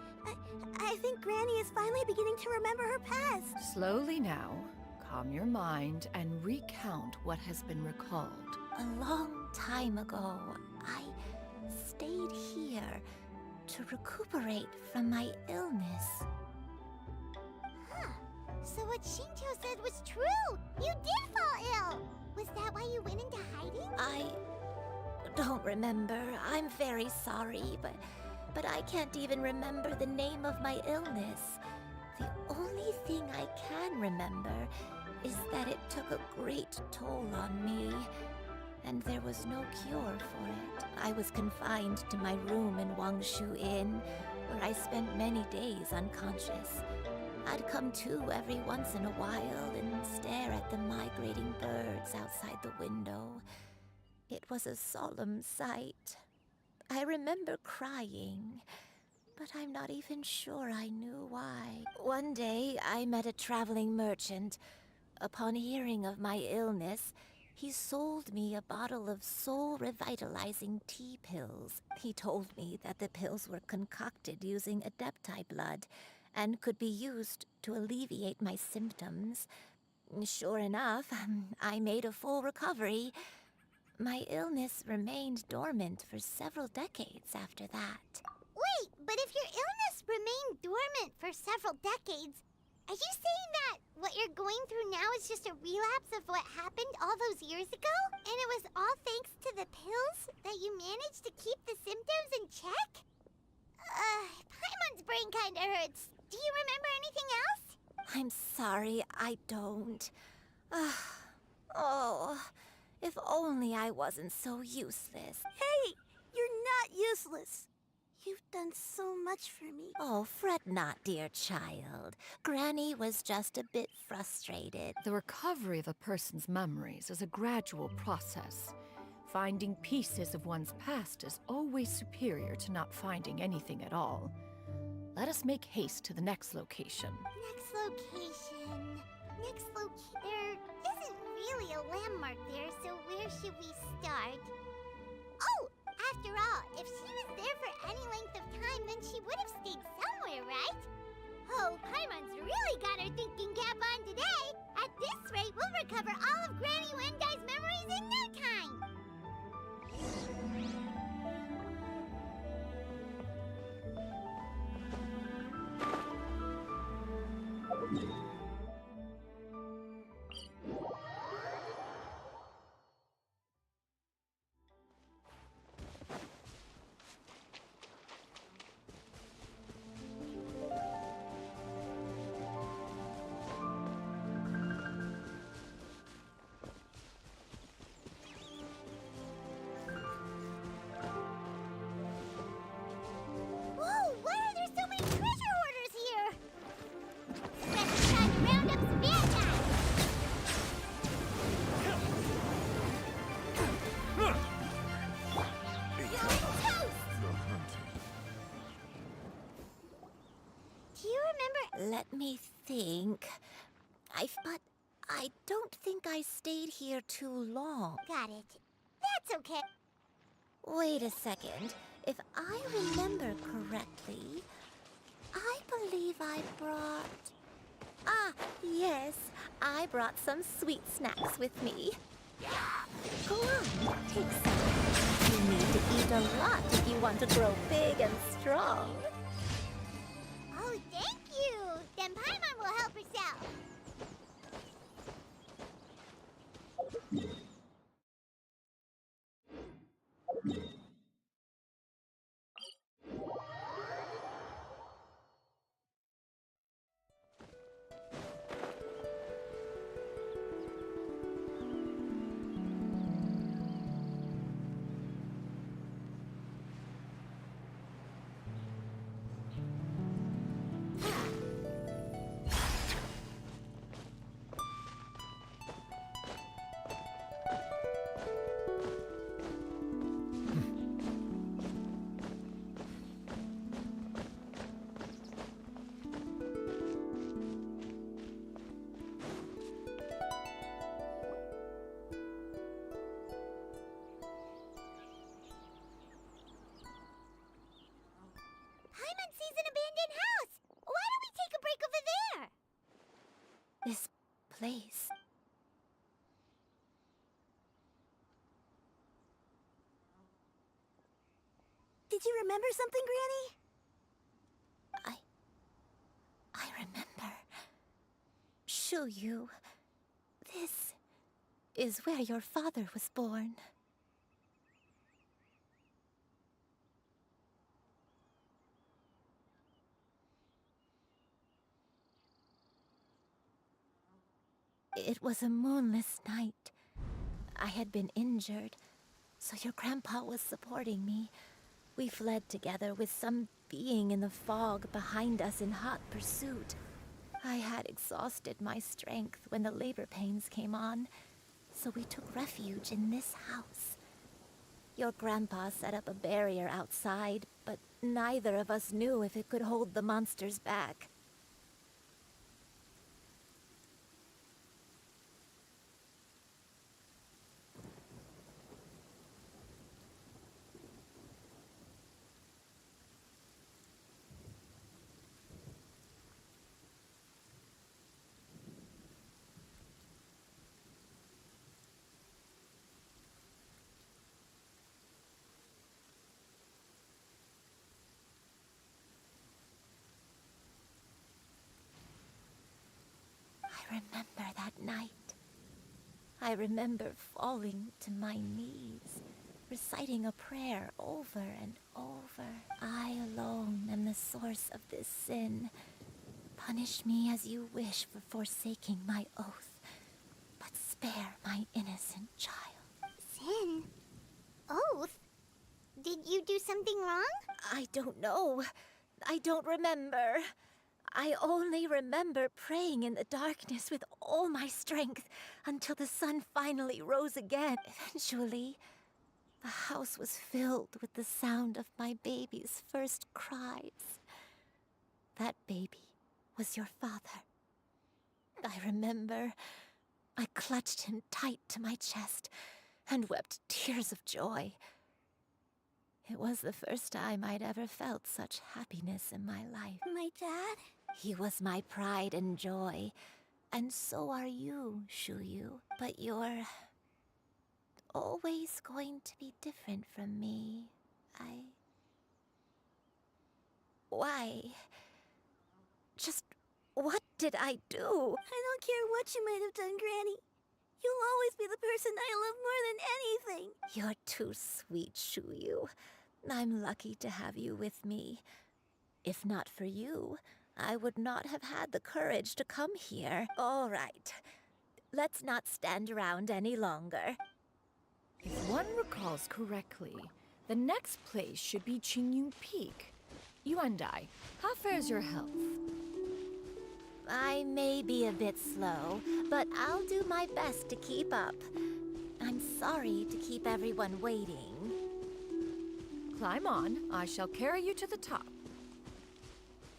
I think Granny is finally beginning to remember her past. Slowly now, calm your mind and recount what has been recalled. A long time ago, I stayed here to recuperate from my illness. Huh. So what Shinto said was true! You did fall ill! Was that why you went into hiding? I don't remember. I'm very sorry, but I can't even remember the name of my illness. The only thing I can remember is that it took a great toll on me, and there was no cure for it. I was confined to my room in Wangshu Inn, where I spent many days unconscious. I'd come to every once in a while and stare at the migrating birds outside the window. It was a solemn sight. I remember crying, but I'm not even sure I knew why. One day, I met a traveling merchant. Upon hearing of my illness, he sold me a bottle of soul-revitalizing tea pills. He told me that the pills were concocted using Adepti blood and could be used to alleviate my symptoms. Sure enough, I made a full recovery. My illness remained dormant for several decades after that. Wait, but if your illness remained dormant for several decades, are you saying that what you're going through now is just a relapse of what happened all those years ago? And it was all thanks to the pills that you managed to keep the symptoms in check? Paimon's brain kinda hurts. Do you remember anything else? I'm sorry, I don't. Oh, if only I wasn't so useless. Hey, you're not useless. You've done so much for me. Oh, fret not, dear child. Granny was just a bit frustrated. The recovery of a person's memories is a gradual process. Finding pieces of one's past is always superior to not finding anything at all. Let us make haste to the next location. Next location. There isn't really a landmark there, so where should we start? Oh! After all, if she was there for any length of time, then she would have stayed somewhere, right? Oh, Paimon's really got her thinking cap on today! At this rate, we'll recover all of Granny Wendai's memories in no time! me think. But I don't think I stayed here too long. Got it. That's okay. Wait a second. If I remember correctly, I believe I brought... Ah, yes. I brought some sweet snacks with me. Go on, take some. You need to eat a lot if you want to grow big and strong. Oh, thank you. Then Paimon will help herself. Paimon sees an abandoned house. Why don't we take a break over there? This place... Did you remember something, Granny? I remember. Shuyu, this is where your father was born. It was a moonless night. I had been injured, so your grandpa was supporting me. We fled together with some being in the fog behind us in hot pursuit. I had exhausted my strength when the labor pains came on, so we took refuge in this house. Your grandpa set up a barrier outside, but neither of us knew if it could hold the monsters back. I remember that night. I remember falling to my knees, reciting a prayer over and over. I alone am the source of this sin. Punish me as you wish for forsaking my oath, but spare my innocent child. Sin? Oath? Did you do something wrong? I don't know. I don't remember. I only remember praying in the darkness with all my strength until the sun finally rose again. Eventually, the house was filled with the sound of my baby's first cries. That baby was your father. I remember I clutched him tight to my chest and wept tears of joy. It was the first time I'd ever felt such happiness in my life. My dad? He was my pride and joy, and so are you, Shuyu. But you're always going to be different from me. Why? Just what did I do? I don't care what you might have done, Granny. You'll always be the person I love more than anything. You're too sweet, Shuyu. I'm lucky to have you with me. If not for you, I would not have had the courage to come here. All right. Let's not stand around any longer. If one recalls correctly, the next place should be Qingyun Peak. Yuandai, how fares your health? I may be a bit slow, but I'll do my best to keep up. I'm sorry to keep everyone waiting. Climb on. I shall carry you to the top.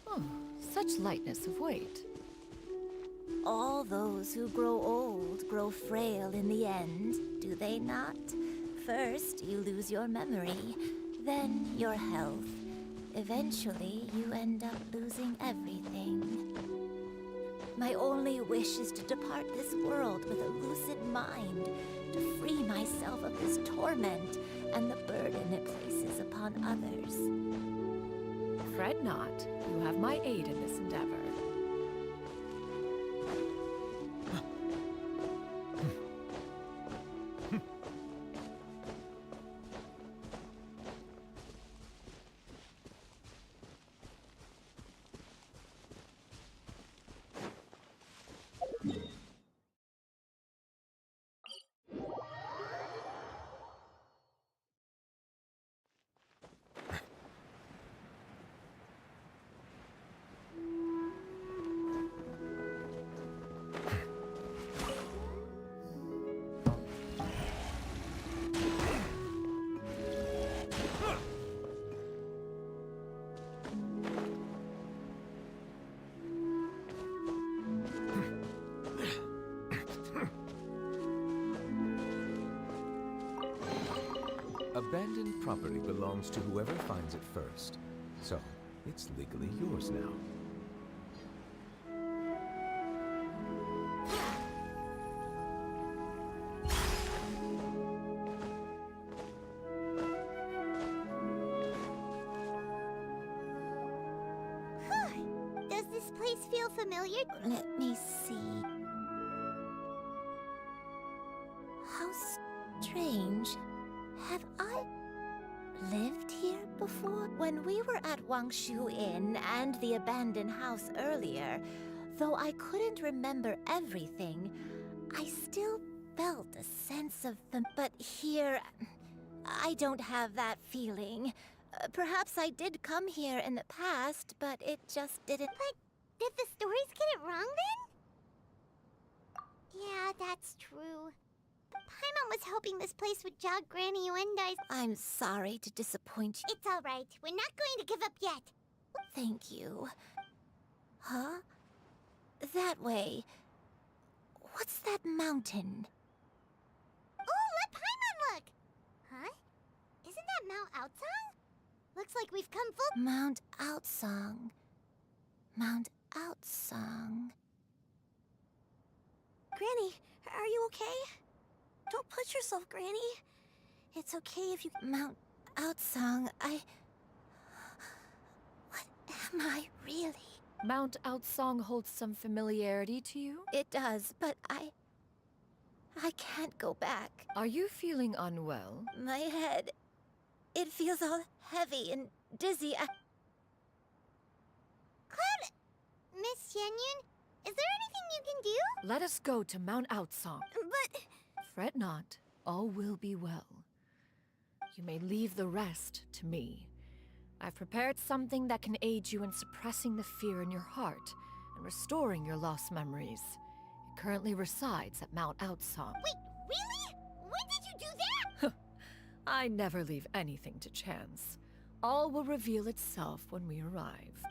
Oh, Such lightness of weight. All those who grow old grow frail in the end, do they not? First, you lose your memory, then your health. Eventually, you end up losing everything. My only wish is to depart this world with a lucid mind, to free myself of this torment and the burden it places upon others. Fret not. You have my aid in this endeavor. Abandoned property belongs to whoever finds it first, so it's legally yours now. Does this place feel familiar? Let me see. How strange. Have I lived here before? When we were at Wangshu Inn and the abandoned house earlier, though I couldn't remember everything, I still felt a sense of but here, I don't have that feeling. Perhaps I did come here in the past, but it just didn't. But did the stories get it wrong then? Yeah, that's true. Paimon was hoping this place would jog Granny Uendai's. I'm sorry to disappoint you. It's all right. We're not going to give up yet. Thank you. Huh? That way. What's that mountain? Oh, let Paimon look! Huh? Isn't that Mount Outsong? Looks like we've come full. Mount Outsong. Mount Outsong. Granny, are you okay? Don't push yourself, Granny. It's okay if you... Mount Outsong, What am I really? Mount Outsong holds some familiarity to you? It does, but I can't go back. Are you feeling unwell? My head... It feels all heavy and dizzy. Cloud... Miss Xianyun, is there anything you can do? Let us go to Mount Outsong. But... Fret not, all will be well. You may leave the rest to me. I've prepared something that can aid you in suppressing the fear in your heart and restoring your lost memories. It currently resides at Mount Outsong. Wait, really? When did you do that? I never leave anything to chance. All will reveal itself when we arrive.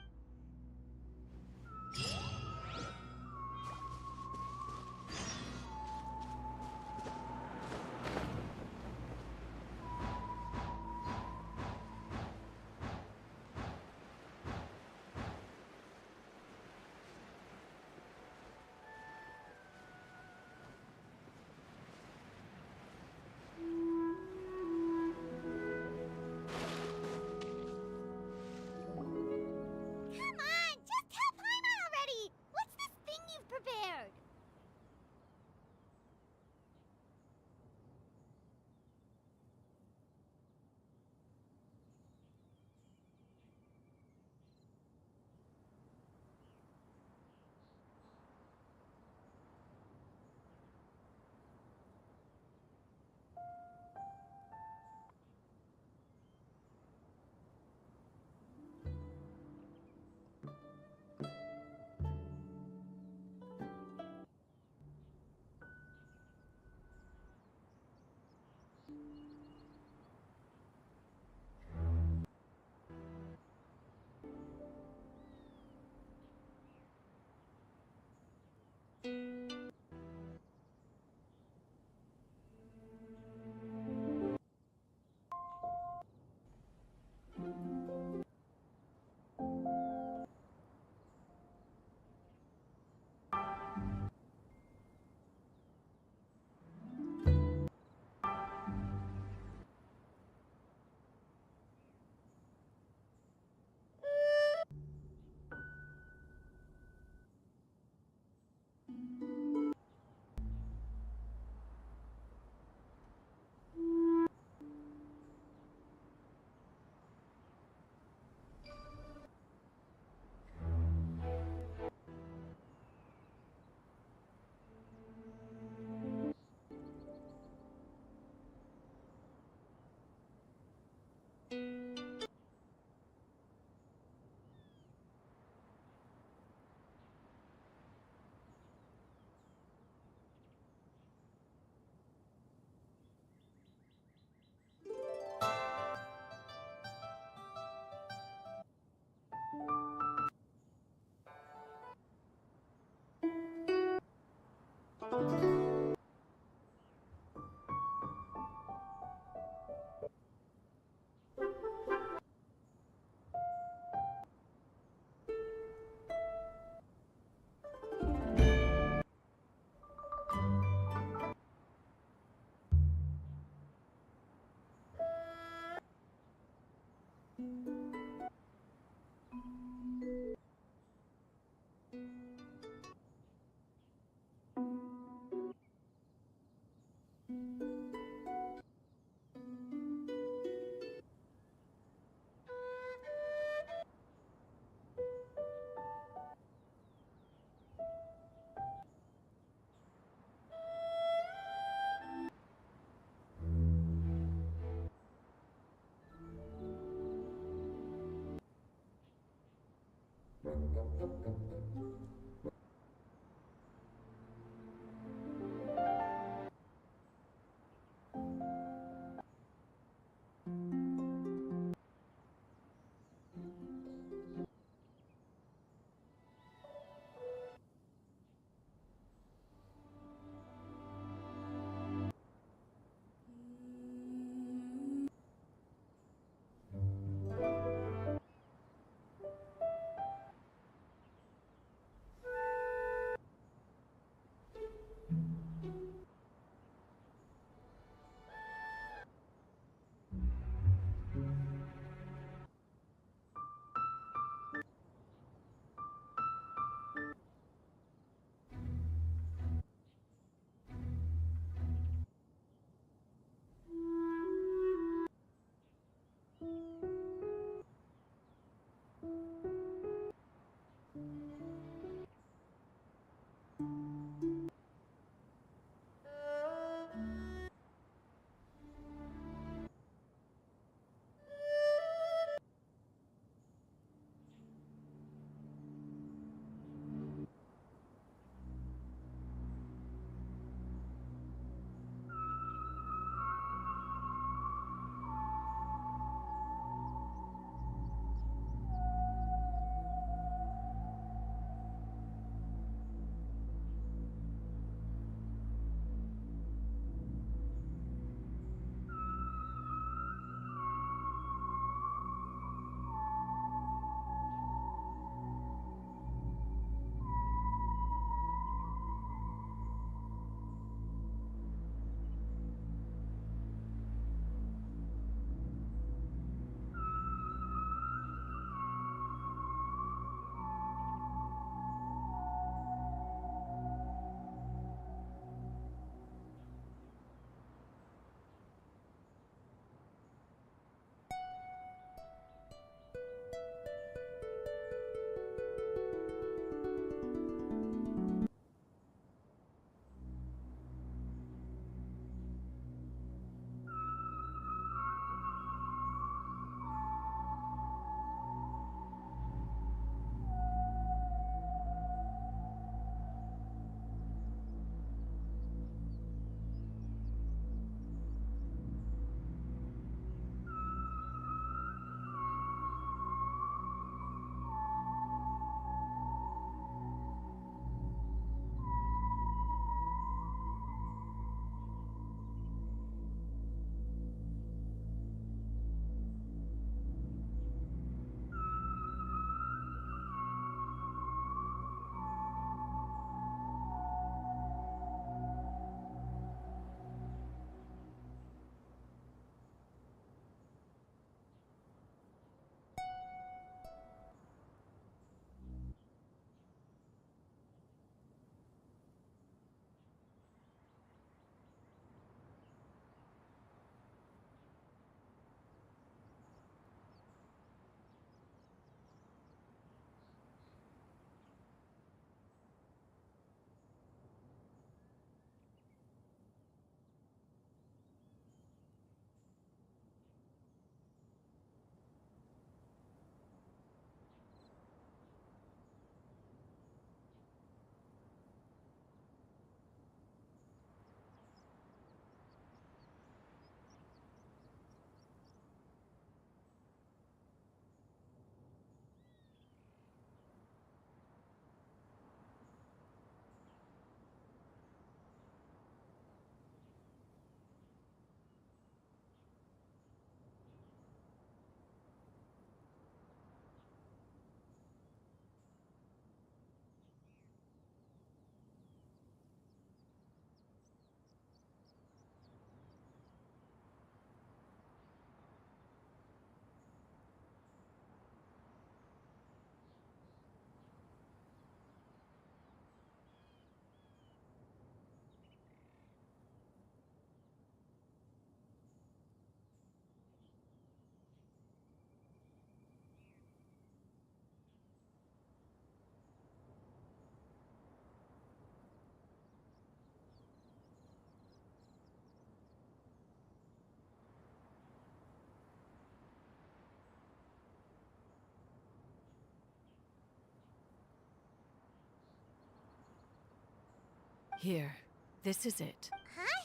Here, this is it. Huh?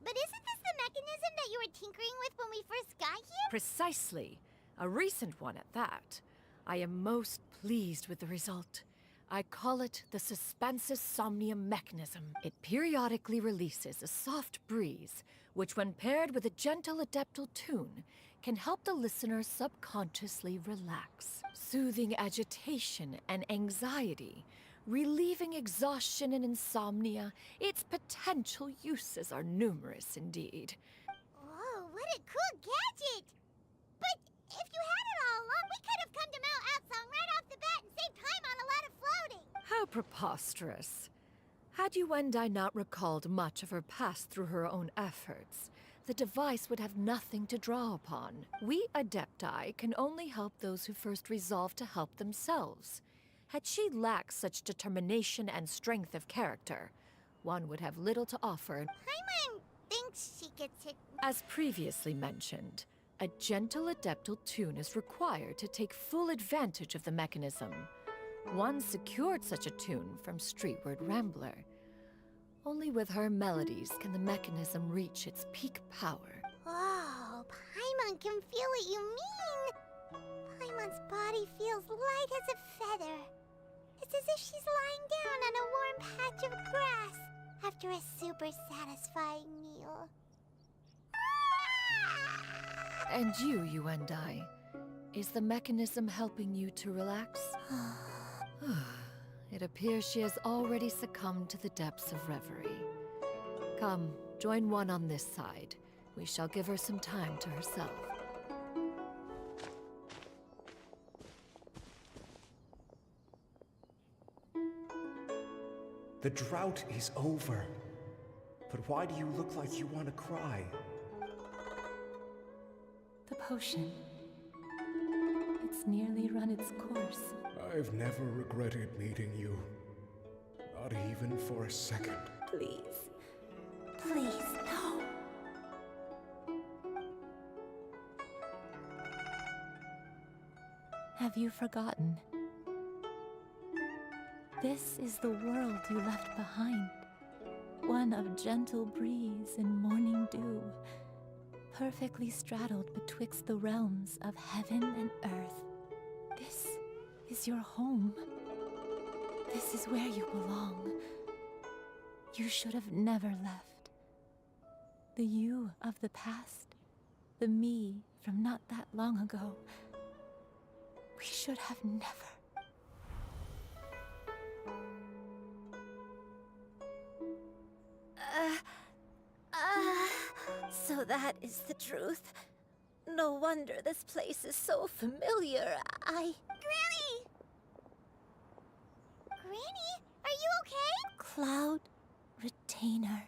But isn't this the mechanism that you were tinkering with when we first got here? Precisely. A recent one at that. I am most pleased with the result. I call it the Suspensus Somnium mechanism. It periodically releases a soft breeze, which when paired with a gentle adeptal tune, can help the listener subconsciously relax, soothing agitation and anxiety, relieving exhaustion and insomnia. Its potential uses are numerous indeed. Whoa, what a cool gadget! But if you had it all along, we could have come to Mount Outsong right off the bat and saved time on a lot of floating! How preposterous. Had Yuendai not recalled much of her past through her own efforts, the device would have nothing to draw upon. We Adepti can only help those who first resolve to help themselves. Had she lacked such determination and strength of character, one would have little to offer. Paimon thinks she gets it. As previously mentioned, a gentle adeptal tune is required to take full advantage of the mechanism. One secured such a tune from Streetward Rambler. Only with her melodies can the mechanism reach its peak power. Oh, Paimon can feel what you mean! Paimon's body feels light as a feather. It's as if she's lying down on a warm patch of grass after a super satisfying meal. And you, Yuendai, is the mechanism helping you to relax? It appears she has already succumbed to the depths of reverie. Come, join one on this side. We shall give her some time to herself. The drought is over. But why do you look like you want to cry? The potion. It's nearly run its course. I've never regretted meeting you. Not even for a second. Please. Please, no. Have you forgotten? This is the world you left behind. One of gentle breeze and morning dew, perfectly straddled betwixt the realms of heaven and earth. This is your home. This is where you belong. You should have never left. The you of the past, the me from not that long ago, we should have never. So that is the truth. No wonder this place is so familiar. Granny! Granny, are you okay? Cloud Retainer.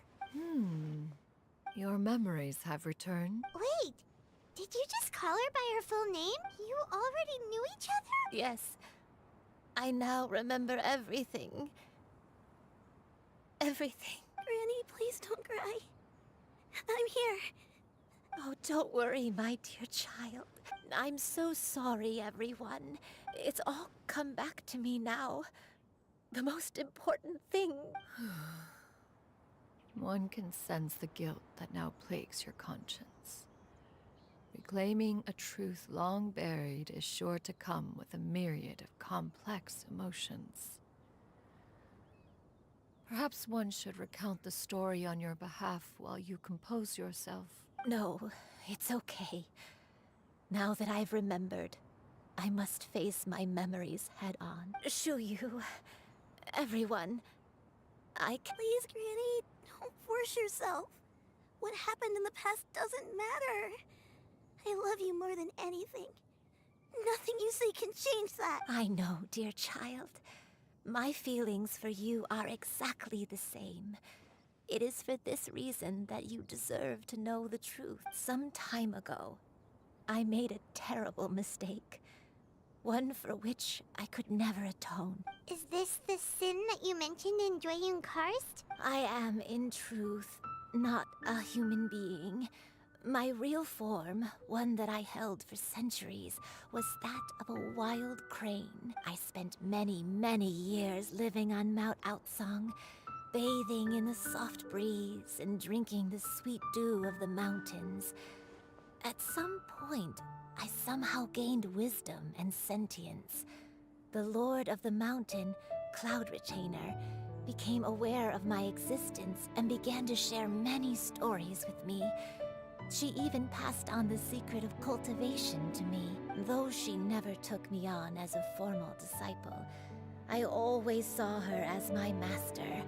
Your memories have returned. Wait, did you just call her by her full name? You already knew each other? Yes. I now remember everything. Everything. Granny, please don't cry. I'm here. Oh, don't worry, my dear child. I'm so sorry, everyone. It's all come back to me now. The most important thing. One can sense the guilt that now plagues your conscience. Reclaiming a truth long buried is sure to come with a myriad of complex emotions. Perhaps one should recount the story on your behalf while you compose yourself. No, it's okay. Now that I've remembered, I must face my memories head on. Shuyu, everyone, Please, Granny, don't force yourself. What happened in the past doesn't matter. I love you more than anything. Nothing you say can change that. I know, dear child. My feelings for you are exactly the same. It is for this reason that you deserve to know the truth. Some time ago, I made a terrible mistake. One for which I could never atone. Is this the sin that you mentioned in Dwayun Karst? I am, in truth, not a human being. My real form, one that I held for centuries, was that of a wild crane. I spent many, many years living on Mount Outsong, bathing in the soft breeze and drinking the sweet dew of the mountains. At some point, I somehow gained wisdom and sentience. The Lord of the Mountain, Cloud Retainer, became aware of my existence and began to share many stories with me. She even passed on the secret of cultivation to me. Though she never took me on as a formal disciple, I always saw her as my master.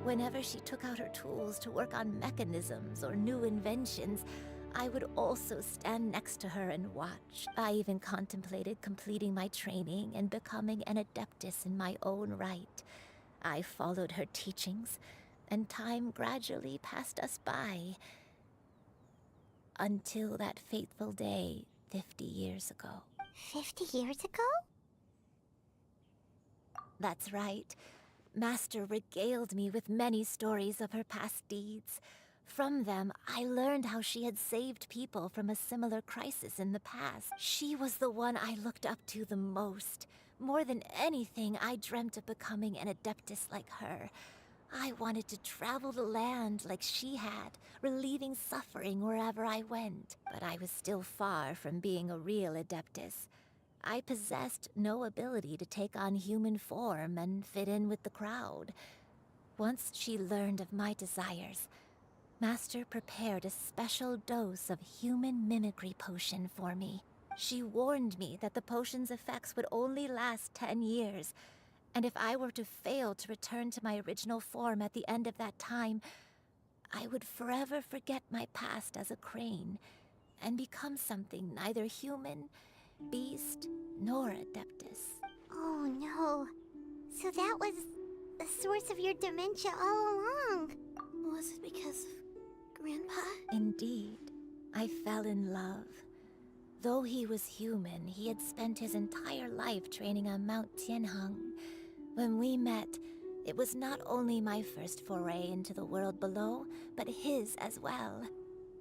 Whenever she took out her tools to work on mechanisms or new inventions, I would also stand next to her and watch. I even contemplated completing my training and becoming an adeptus in my own right. I followed her teachings, and time gradually passed us by. Until that fateful day 50 years ago. 50 years ago? That's right. Master regaled me with many stories of her past deeds. From them, I learned how she had saved people from a similar crisis in the past. She was the one I looked up to the most. More than anything, I dreamt of becoming an adeptus like her. I wanted to travel the land like she had, relieving suffering wherever I went. But I was still far from being a real adeptus. I possessed no ability to take on human form and fit in with the crowd. Once she learned of my desires, Master prepared a special dose of human mimicry potion for me. She warned me that the potion's effects would only last 10 years, and if I were to fail to return to my original form at the end of that time, I would forever forget my past as a crane and become something neither human, beast, nor adeptus. Oh no. So that was the source of your dementia all along. Was it because of Grandpa? Indeed. I fell in love. Though he was human, he had spent his entire life training on Mount Tianheng. When we met, it was not only my first foray into the world below, but his as well.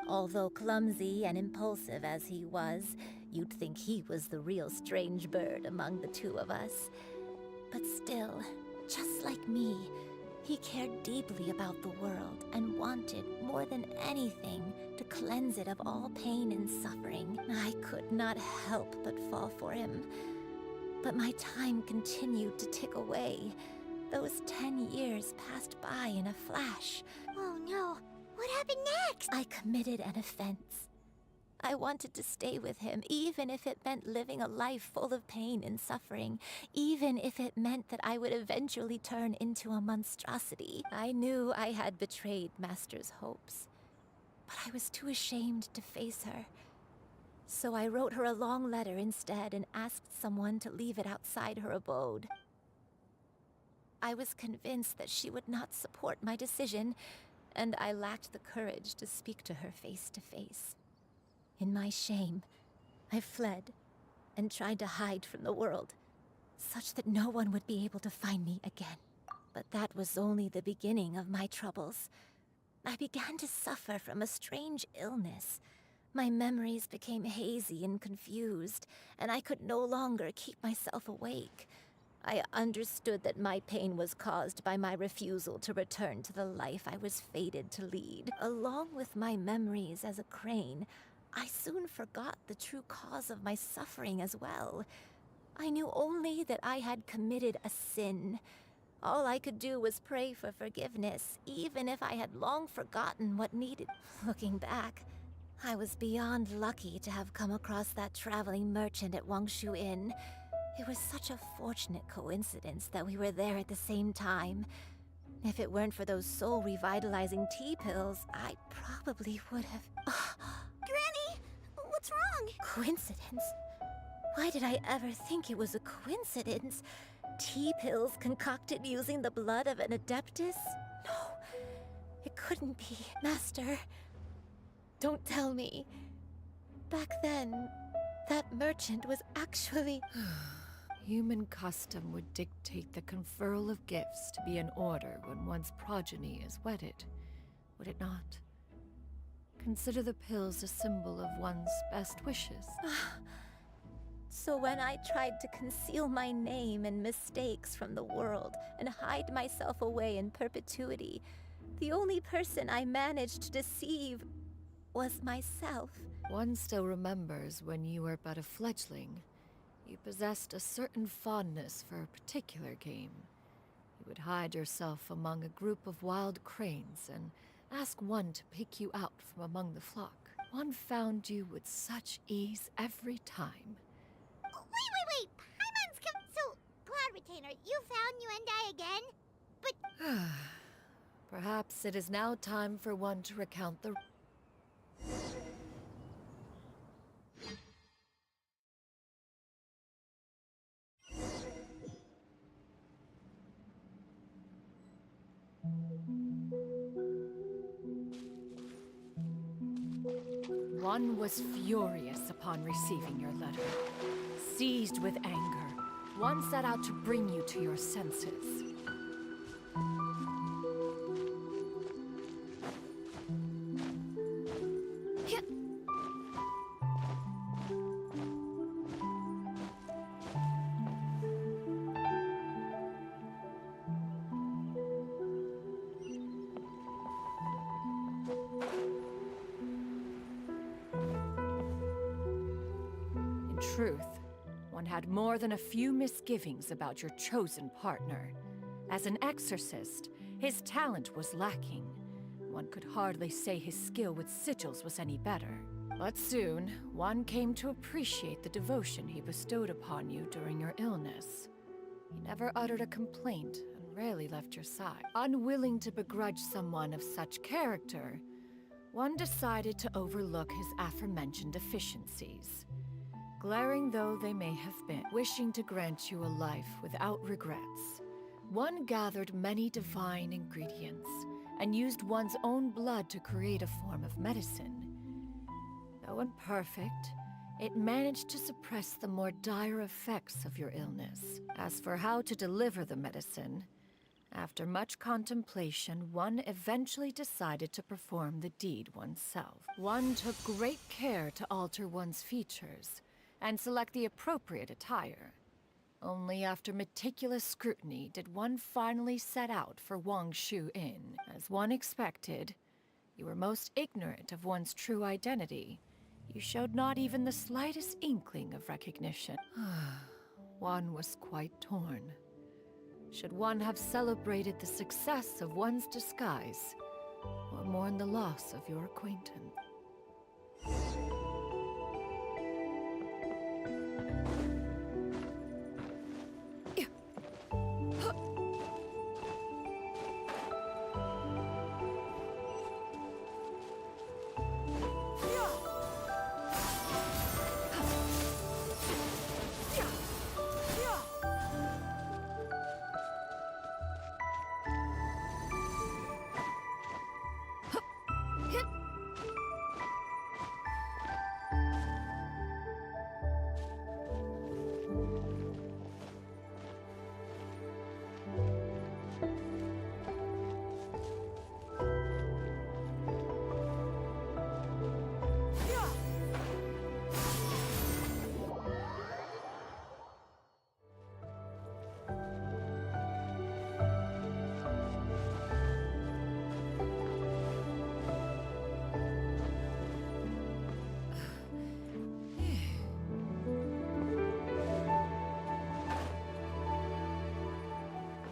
Although clumsy and impulsive as he was, you'd think he was the real strange bird among the two of us. But still, just like me, he cared deeply about the world and wanted, more than anything, to cleanse it of all pain and suffering. I could not help but fall for him. But my time continued to tick away. Those 10 years passed by in a flash. Oh no, what happened next? I committed an offense. I wanted to stay with him, even if it meant living a life full of pain and suffering, even if it meant that I would eventually turn into a monstrosity. I knew I had betrayed Master's hopes, but I was too ashamed to face her. So I wrote her a long letter instead and asked someone to leave it outside her abode. I was convinced that she would not support my decision, and I lacked the courage to speak to her face to face. In my shame, I fled and tried to hide from the world, such that no one would be able to find me again. But that was only the beginning of my troubles. I began to suffer from a strange illness. My memories became hazy and confused, and I could no longer keep myself awake. I understood that my pain was caused by my refusal to return to the life I was fated to lead. Along with my memories as a crane, I soon forgot the true cause of my suffering as well. I knew only that I had committed a sin. All I could do was pray for forgiveness, even if I had long forgotten what needed. Looking back, I was beyond lucky to have come across that traveling merchant at Wangshu Inn. It was such a fortunate coincidence that we were there at the same time. If it weren't for those soul-revitalizing tea pills, I probably would have... Granny! What's wrong? Coincidence? Why did I ever think it was a coincidence? Tea pills concocted using the blood of an adeptus? No, it couldn't be. Master, don't tell me. Back then, that merchant was actually... Human custom would dictate the conferral of gifts to be in order when one's progeny is wedded, would it not? Consider the pills a symbol of one's best wishes. So when I tried to conceal my name and mistakes from the world and hide myself away in perpetuity, the only person I managed to deceive was myself. One still remembers when you were but a fledgling. You possessed a certain fondness for a particular game. You would hide yourself among a group of wild cranes and ask one to pick you out from among the flock. One found you with such ease every time. Wait! Paimon's come. So, Cloud Retainer, you found Yuendai again? But... Perhaps it is now time for one to recount the... One was furious upon receiving your letter. Seized with anger, one set out to bring you to your senses. Truth, one had more than a few misgivings about your chosen partner. As an exorcist, his talent was lacking. One could hardly say his skill with sigils was any better. But soon, one came to appreciate the devotion he bestowed upon you during your illness. He never uttered a complaint and rarely left your side. Unwilling to begrudge someone of such character, one decided to overlook his aforementioned deficiencies. Glaring though they may have been, wishing to grant you a life without regrets, one gathered many divine ingredients and used one's own blood to create a form of medicine. Though imperfect, it managed to suppress the more dire effects of your illness. As for how to deliver the medicine, after much contemplation, one eventually decided to perform the deed oneself. One took great care to alter one's features and select the appropriate attire. Only after meticulous scrutiny did one finally set out for Wangshu Inn. As one expected, you were most ignorant of one's true identity. You showed not even the slightest inkling of recognition. One was quite torn. Should one have celebrated the success of one's disguise, or mourn the loss of your acquaintance?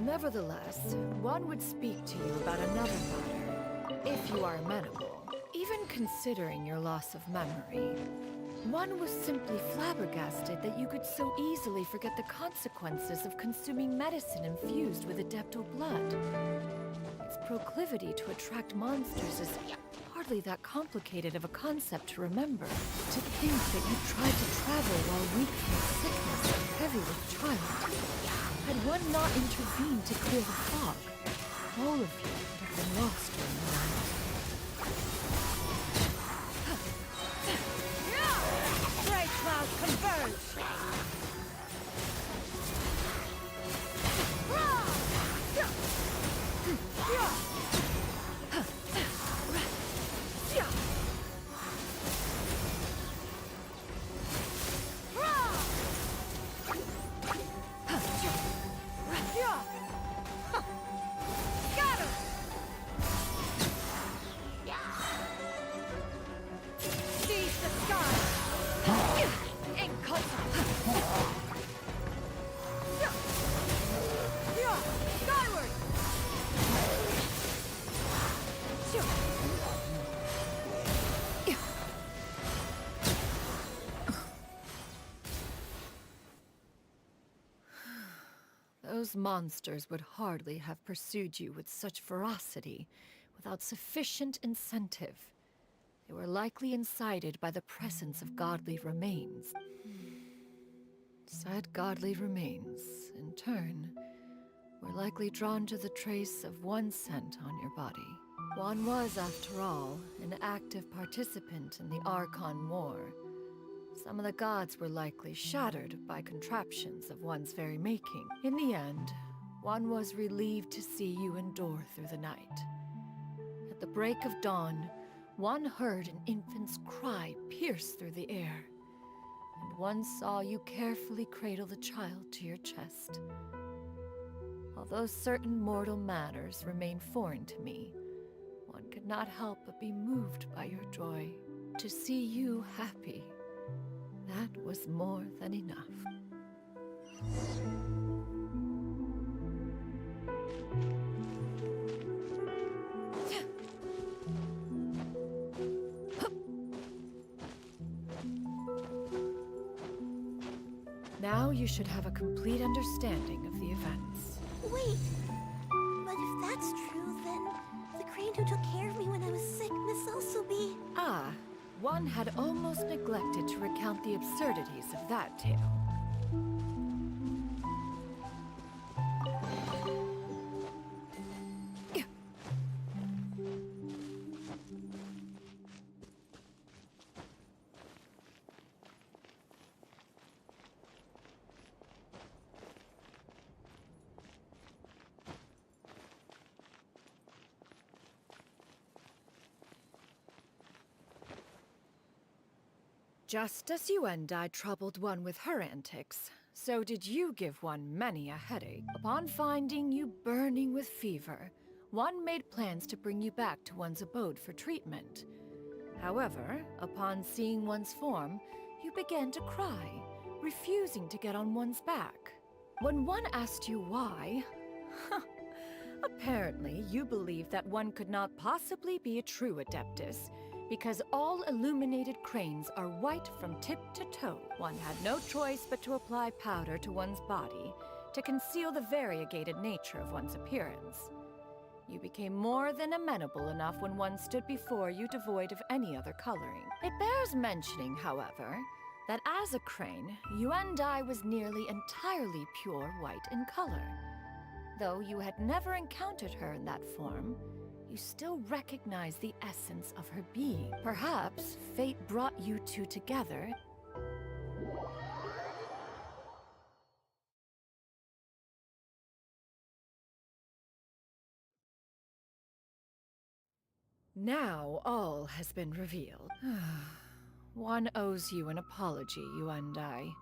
Nevertheless, one would speak to you about another matter, if you are amenable. Even considering your loss of memory, one was simply flabbergasted that you could so easily forget the consequences of consuming medicine infused with Adeptal blood. Its proclivity to attract monsters is hardly that complicated of a concept to remember. To think that you tried to travel while weak from sickness and heavy with child. Had one not intervened to clear the fog, all of you would have been lost during the night. Gray clouds converge! Those monsters would hardly have pursued you with such ferocity without sufficient incentive. They were likely incited by the presence of godly remains. Said godly remains, in turn, were likely drawn to the trace of one scent on your body. One was, after all, an active participant in the Archon War. Some of the gods were likely shattered by contraptions of one's very making. In the end, one was relieved to see you endure through the night. At the break of dawn, one heard an infant's cry pierce through the air, and one saw you carefully cradle the child to your chest. Although certain mortal matters remain foreign to me, one could not help but be moved by your joy. To see you happy, that was more than enough. Now you should have a complete understanding of the events. Wait! But if that's true, then the crane who took care of me when I was sick must also be... Ah, one had almost neglected to recount the absurdities of that tale. Just as you and I troubled one with her antics, so did you give one many a headache. Upon finding you burning with fever, one made plans to bring you back to one's abode for treatment. However, upon seeing one's form, you began to cry, refusing to get on one's back. When one asked you why, apparently you believed that one could not possibly be a true Adeptus, because all illuminated cranes are white from tip to toe. One had no choice but to apply powder to one's body to conceal the variegated nature of one's appearance. You became more than amenable enough when one stood before you devoid of any other coloring. It bears mentioning, however, that as a crane, Yuendai was nearly entirely pure white in color. Though you had never encountered her in that form, you still recognize the essence of her being. Perhaps fate brought you two together. Now all has been revealed. One owes you an apology, Yuendai.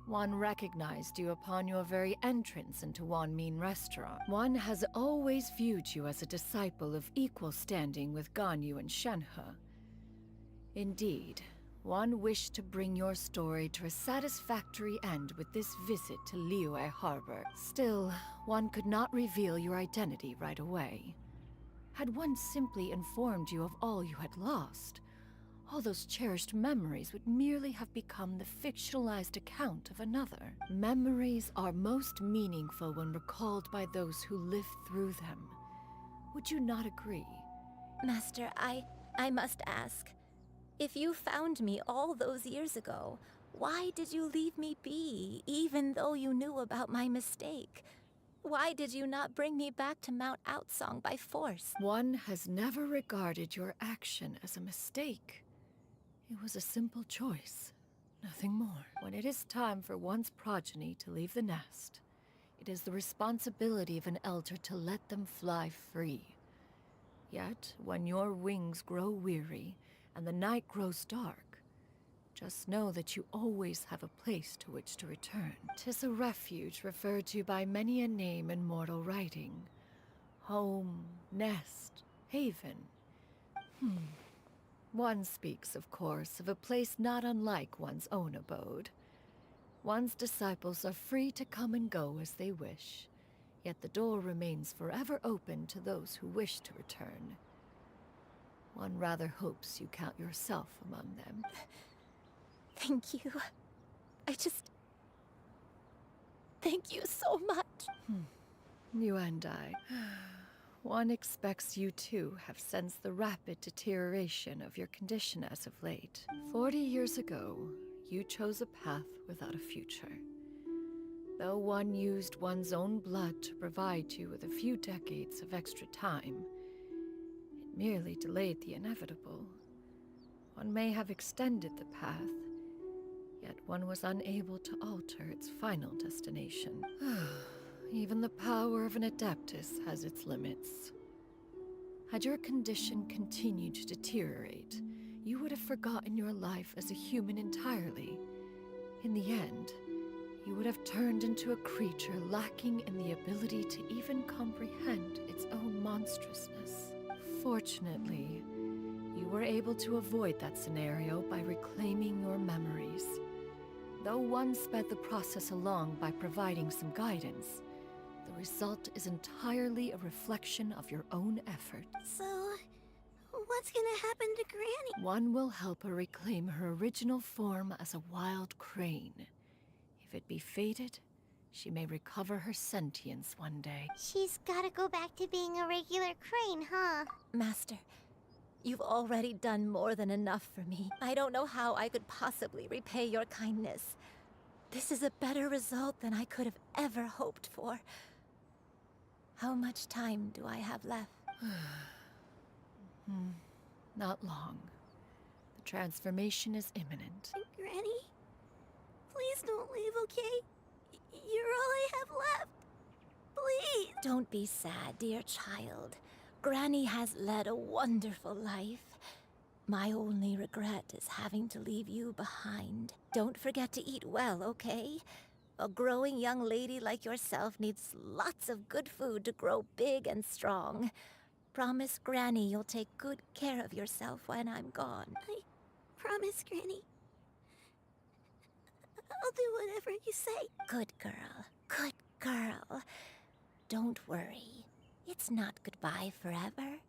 One recognized you upon your very entrance into Wanmin Restaurant. One has always viewed you as a disciple of equal standing with Ganyu and Shenhe. Indeed, one wished to bring your story to a satisfactory end with this visit to Liyue Harbor. Still, one could not reveal your identity right away. Had one simply informed you of all you had lost, all those cherished memories would merely have become the fictionalized account of another. Memories are most meaningful when recalled by those who live through them. Would you not agree? Master, I must ask. If you found me all those years ago, why did you leave me be, even though you knew about my mistake? Why did you not bring me back to Mount Outsong by force? One has never regarded your action as a mistake. It was a simple choice, nothing more. When it is time for one's progeny to leave the nest, it is the responsibility of an elder to let them fly free. Yet, when your wings grow weary and the night grows dark, just know that you always have a place to which to return. 'Tis a refuge referred to by many a name in mortal writing. Home, nest, haven. One speaks, of course, of a place not unlike one's own abode. One's disciples are free to come and go as they wish, yet the door remains forever open to those who wish to return. One rather hopes you count yourself among them. Thank you. Thank you so much. You and I. One expects you too have sensed the rapid deterioration of your condition as of late. 40 years ago, you chose a path without a future. Though one used one's own blood to provide you with a few decades of extra time, it merely delayed the inevitable. One may have extended the path, yet one was unable to alter its final destination. Even the power of an Adeptus has its limits. Had your condition continued to deteriorate, you would have forgotten your life as a human entirely. In the end, you would have turned into a creature lacking in the ability to even comprehend its own monstrousness. Fortunately, you were able to avoid that scenario by reclaiming your memories. Though one sped the process along by providing some guidance, the result is entirely a reflection of your own effort. So, what's gonna happen to Granny? One will help her reclaim her original form as a wild crane. If it be fated, she may recover her sentience one day. She's gotta go back to being a regular crane, huh? Master, you've already done more than enough for me. I don't know how I could possibly repay your kindness. This is a better result than I could have ever hoped for. How much time do I have left? Not long. The transformation is imminent. Granny? Please don't leave, okay? You're all I have left. Please! Don't be sad, dear child. Granny has led a wonderful life. My only regret is having to leave you behind. Don't forget to eat well, okay? A growing young lady like yourself needs lots of good food to grow big and strong. Promise Granny you'll take good care of yourself when I'm gone. I promise, Granny. I'll do whatever you say. Good girl. Good girl. Don't worry. It's not goodbye forever.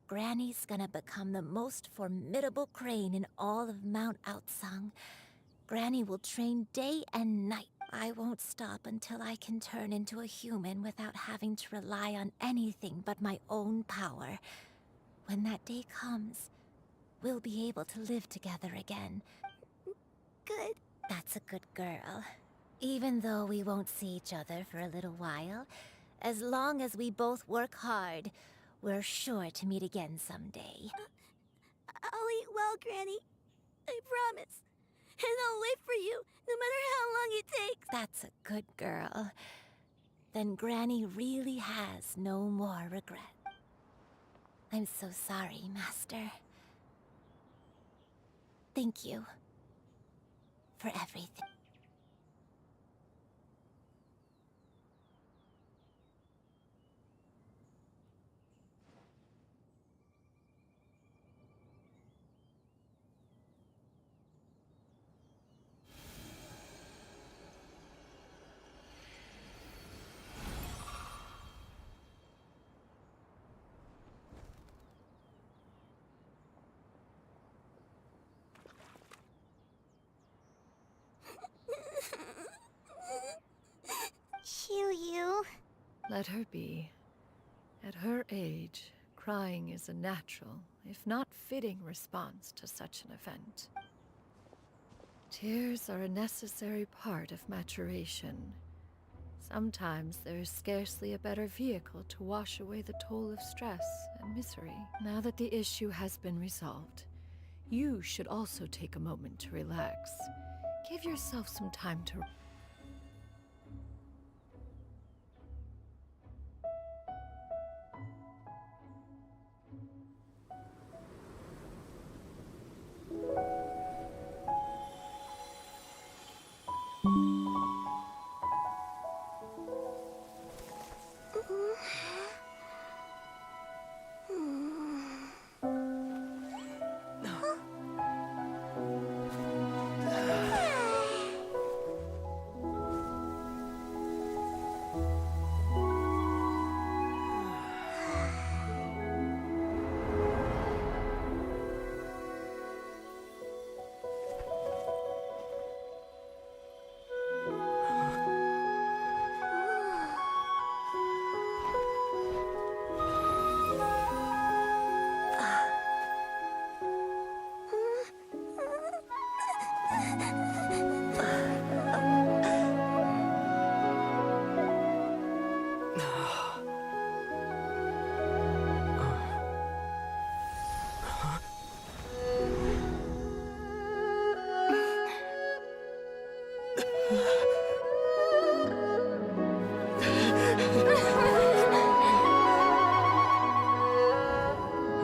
Granny's gonna become the most formidable crane in all of Mount Outsung. Granny will train day and night. I won't stop until I can turn into a human without having to rely on anything but my own power. When that day comes, we'll be able to live together again. Good. That's a good girl. Even though we won't see each other for a little while, as long as we both work hard, we're sure to meet again someday. I'll eat well, Granny. I promise. And I'll wait for you, no matter how long it takes. That's a good girl. Then Granny really has no more regret. I'm so sorry, Master. Thank you for everything. You. Let her be. At her age, crying is a natural, if not fitting, response to such an event. Tears are a necessary part of maturation. Sometimes there is scarcely a better vehicle to wash away the toll of stress and misery. Now that the issue has been resolved, you should also take a moment to relax. Give yourself some time to...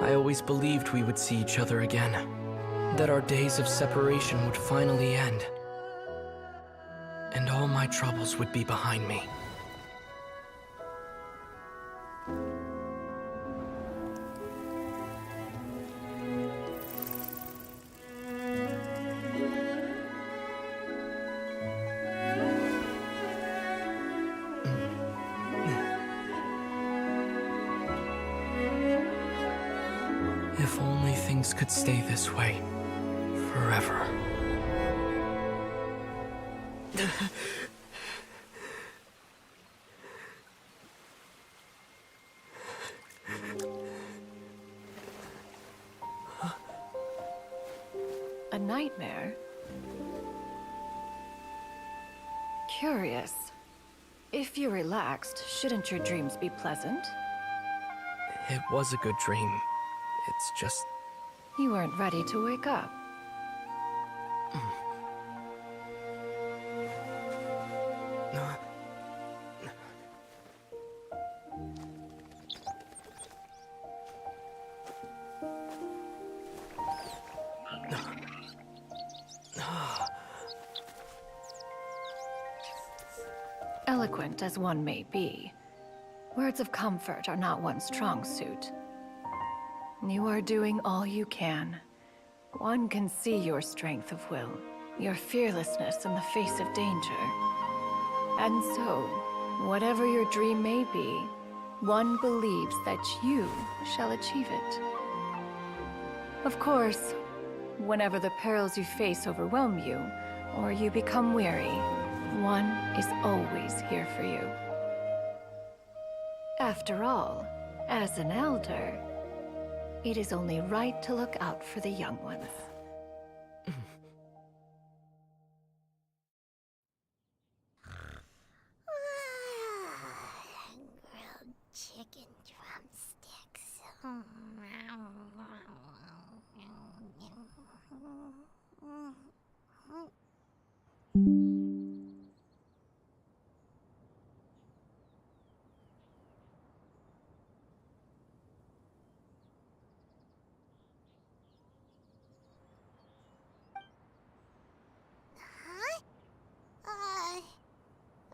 I always believed we would see each other again, that our days of separation would finally end, and all my troubles would be behind me. If only things could stay this way forever. A nightmare? Curious. If you're relaxed, shouldn't your dreams be pleasant? It was a good dream. It's just... You weren't ready to wake up. Eloquent as one may be, words of comfort are not one's strong suit. You are doing all you can. One can see your strength of will, your fearlessness in the face of danger. And so, whatever your dream may be, one believes that you shall achieve it. Of course, whenever the perils you face overwhelm you, or you become weary, one is always here for you. After all, as an elder, it is only right to look out for the young ones. Grilled chicken drumsticks.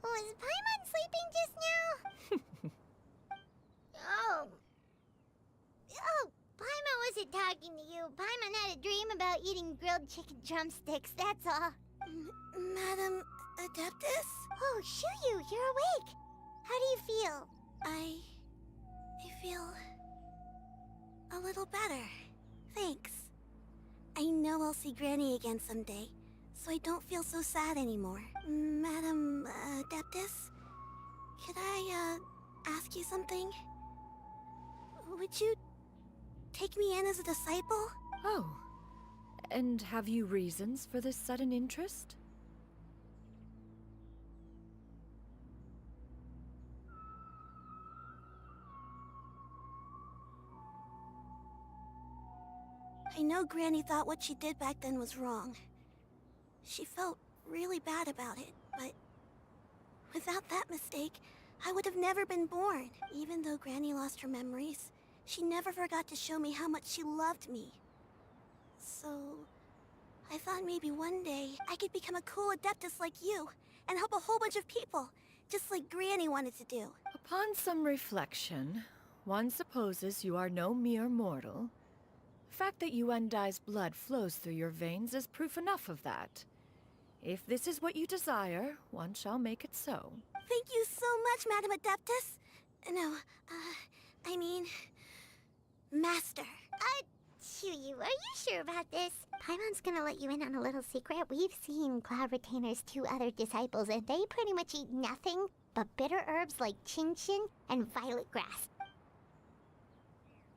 Was Paimon sleeping just now? Oh, Paimon wasn't talking to you. Paimon had a dream about eating grilled chicken drumsticks, that's all. Madam Adeptus? Oh, Shuyu, you're awake. How do you feel? I feel a little better. Thanks. I know I'll see Granny again someday, so I don't feel so sad anymore. Madam Adeptus, could I ask you something? Would you take me in as a disciple? Oh, and have you reasons for this sudden interest? I know Granny thought what she did back then was wrong. She felt really bad about it, but without that mistake, I would have never been born. Even though Granny lost her memories, she never forgot to show me how much she loved me. So, I thought maybe one day I could become a cool Adeptus like you and help a whole bunch of people, just like Granny wanted to do. Upon some reflection, one supposes you are no mere mortal. The fact that Yuendai's blood flows through your veins is proof enough of that. If this is what you desire, one shall make it so. Thank you so much, Madam Adeptus. No, I mean... Master. Shuyu, are you sure about this? Paimon's gonna let you in on a little secret. We've seen Cloud Retainer's 2 other disciples, and they pretty much eat nothing but bitter herbs like chinchin and violet grass.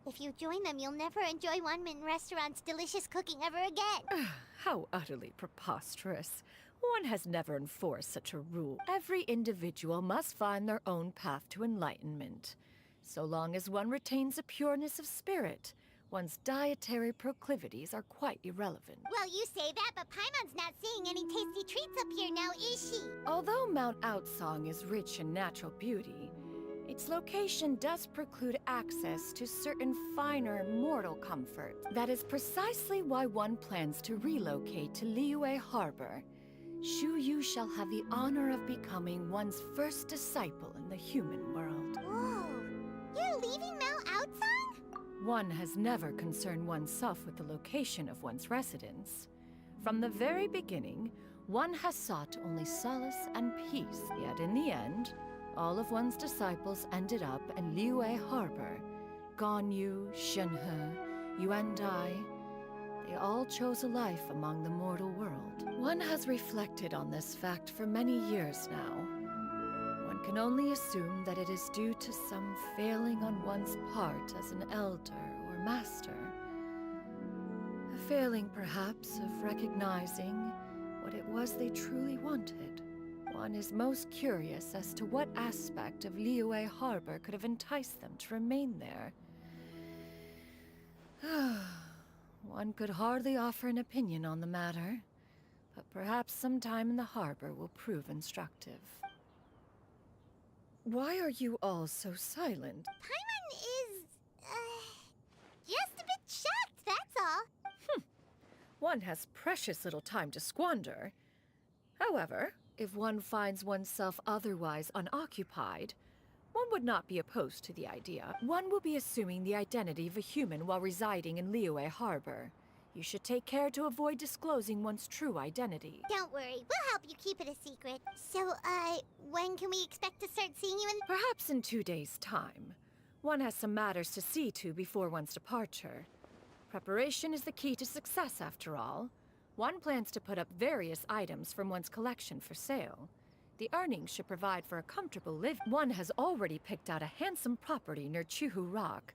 If you join them, you'll never enjoy Wanmin Restaurant's delicious cooking ever again. How utterly preposterous. One has never enforced such a rule. Every individual must find their own path to enlightenment. So long as one retains a pureness of spirit, one's dietary proclivities are quite irrelevant. Well, you say that, but Paimon's not seeing any tasty treats up here now, is she? Although Mount Outsong is rich in natural beauty, it Its location does preclude access to certain finer mortal comfort. That is precisely why one plans to relocate to Liyue Harbor. Shu Yu shall have the honor of becoming one's first disciple in the human world. Whoa! You're leaving Mount Outsong? One has never concerned oneself with the location of one's residence. From the very beginning, one has sought only solace and peace. Yet in the end, all of one's disciples ended up in Liyue Harbor. Ganyu, Shenhe, Yuan Dai, they all chose a life among the mortal world. One has reflected on this fact for many years now. One can only assume that it is due to some failing on one's part as an elder or master. A failing, perhaps, of recognizing what it was they truly wanted. One is most curious as to what aspect of Liyue Harbor could have enticed them to remain there. One could hardly offer an opinion on the matter, but perhaps some time in the harbor will prove instructive. Why are you all so silent? Paimon is, just a bit shocked, that's all. One has precious little time to squander. However, if one finds oneself otherwise unoccupied, one would not be opposed to the idea. One will be assuming the identity of a human while residing in Liyue Harbor. You should take care to avoid disclosing one's true identity. Don't worry, we'll help you keep it a secret. So, when can we expect to start seeing you in— Perhaps in 2 days' time. One has some matters to see to before one's departure. Preparation is the key to success, after all. One plans to put up various items from one's collection for sale. The earnings should provide for a comfortable live. One has already picked out a handsome property near Chuhu Rock.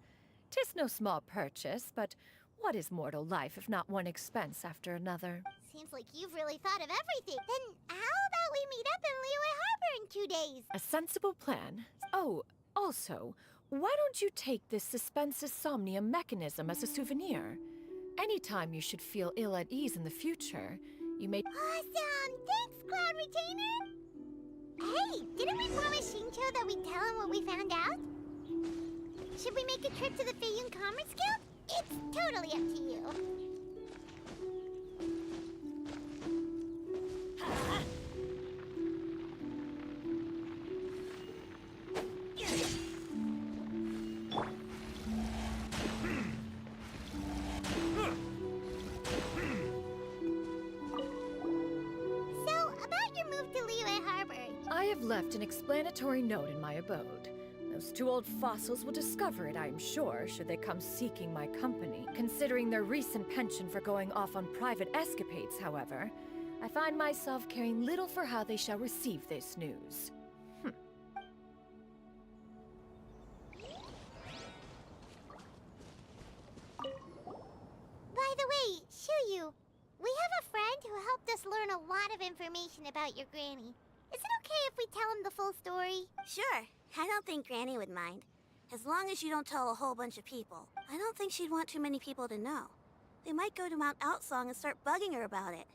'Tis no small purchase, but what is mortal life if not one expense after another? Seems like you've really thought of everything. Then how about we meet up in Liyue Harbor in 2 days? A sensible plan. Oh, also, why don't you take this suspense somnium mechanism as a souvenir? Anytime you should feel ill at ease in the future, you may— Awesome! Thanks, Cloud Retainer! Hey, didn't we promise Shincho that we'd tell him what we found out? Should we make a trip to the Feiyun Commerce Guild? It's totally up to you. I have left an explanatory note in my abode. Those 2 old fossils will discover it, I am sure, should they come seeking my company. Considering their recent penchant for going off on private escapades, however, I find myself caring little for how they shall receive this news. By the way, Shuyu, we have a friend who helped us learn a lot of information about your granny. Is it okay if we tell him the full story? Sure. I don't think Granny would mind. As long as you don't tell a whole bunch of people. I don't think she'd want too many people to know. They might go to Mount Outsong and start bugging her about it.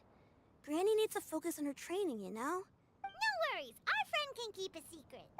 Granny needs to focus on her training, you know? No worries. Our friend can keep a secret.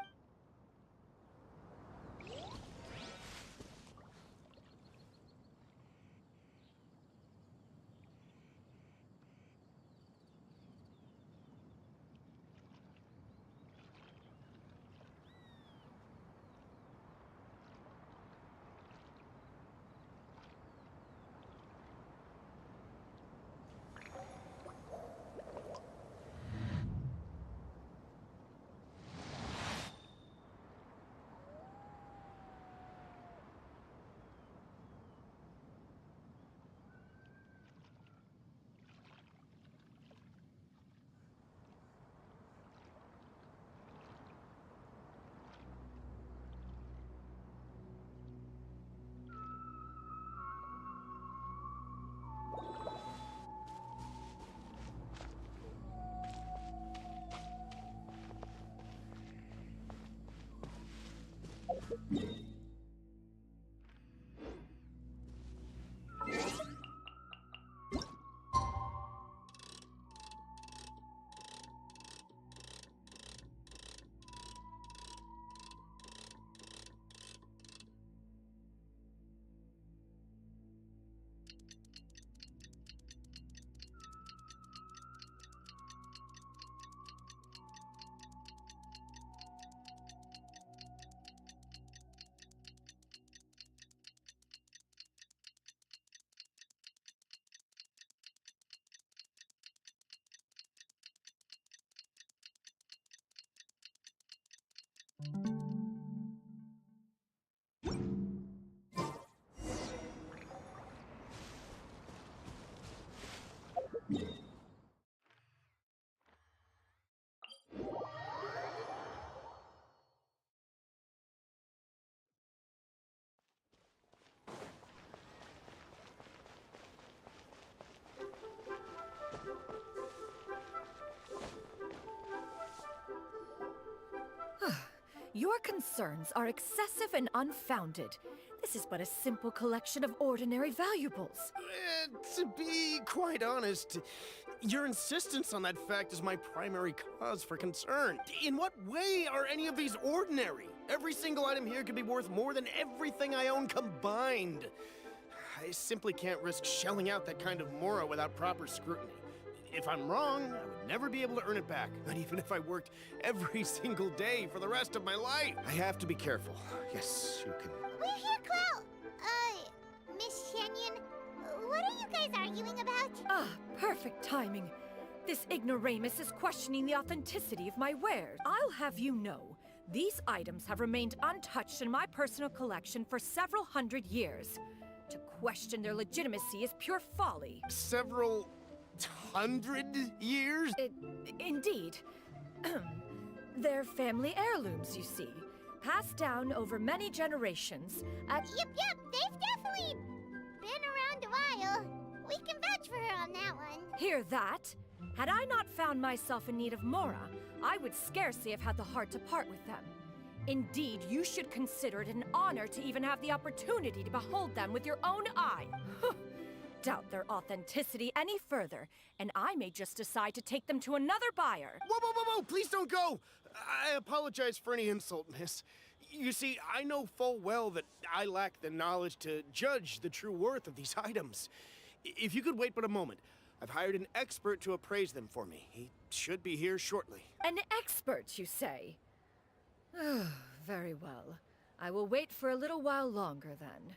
Your concerns are excessive and unfounded. This is but a simple collection of ordinary valuables. To be quite honest, your insistence on that fact is my primary cause for concern. In what way are any of these ordinary? Every single item here could be worth more than everything I own combined. I simply can't risk shelling out that kind of mora without proper scrutiny. If I'm wrong, I would never be able to earn it back, not even if I worked every single day for the rest of my life. I have to be careful. Yes, you can. We're here, Clo! Miss Shenyan, what are you guys arguing about? Ah, perfect timing. This ignoramus is questioning the authenticity of my wares. I'll have you know, these items have remained untouched in my personal collection for several hundred years. To question their legitimacy is pure folly. Several 100 years? Indeed. They're family heirlooms, you see. Passed down over many generations. Yep, they've definitely been around a while. We can vouch for her on that one. Hear that? Had I not found myself in need of mora, I would scarcely have had the heart to part with them. Indeed, you should consider it an honor to even have the opportunity to behold them with your own eye. Doubt their authenticity any further, and I may just decide to take them to another buyer. Whoa, please don't go! I apologize for any insult, miss. You see, I know full well that I lack the knowledge to judge the true worth of these items. If you could wait but a moment, I've hired an expert to appraise them for me. He should be here shortly. An expert, you say? Very well. I will wait for a little while longer, then.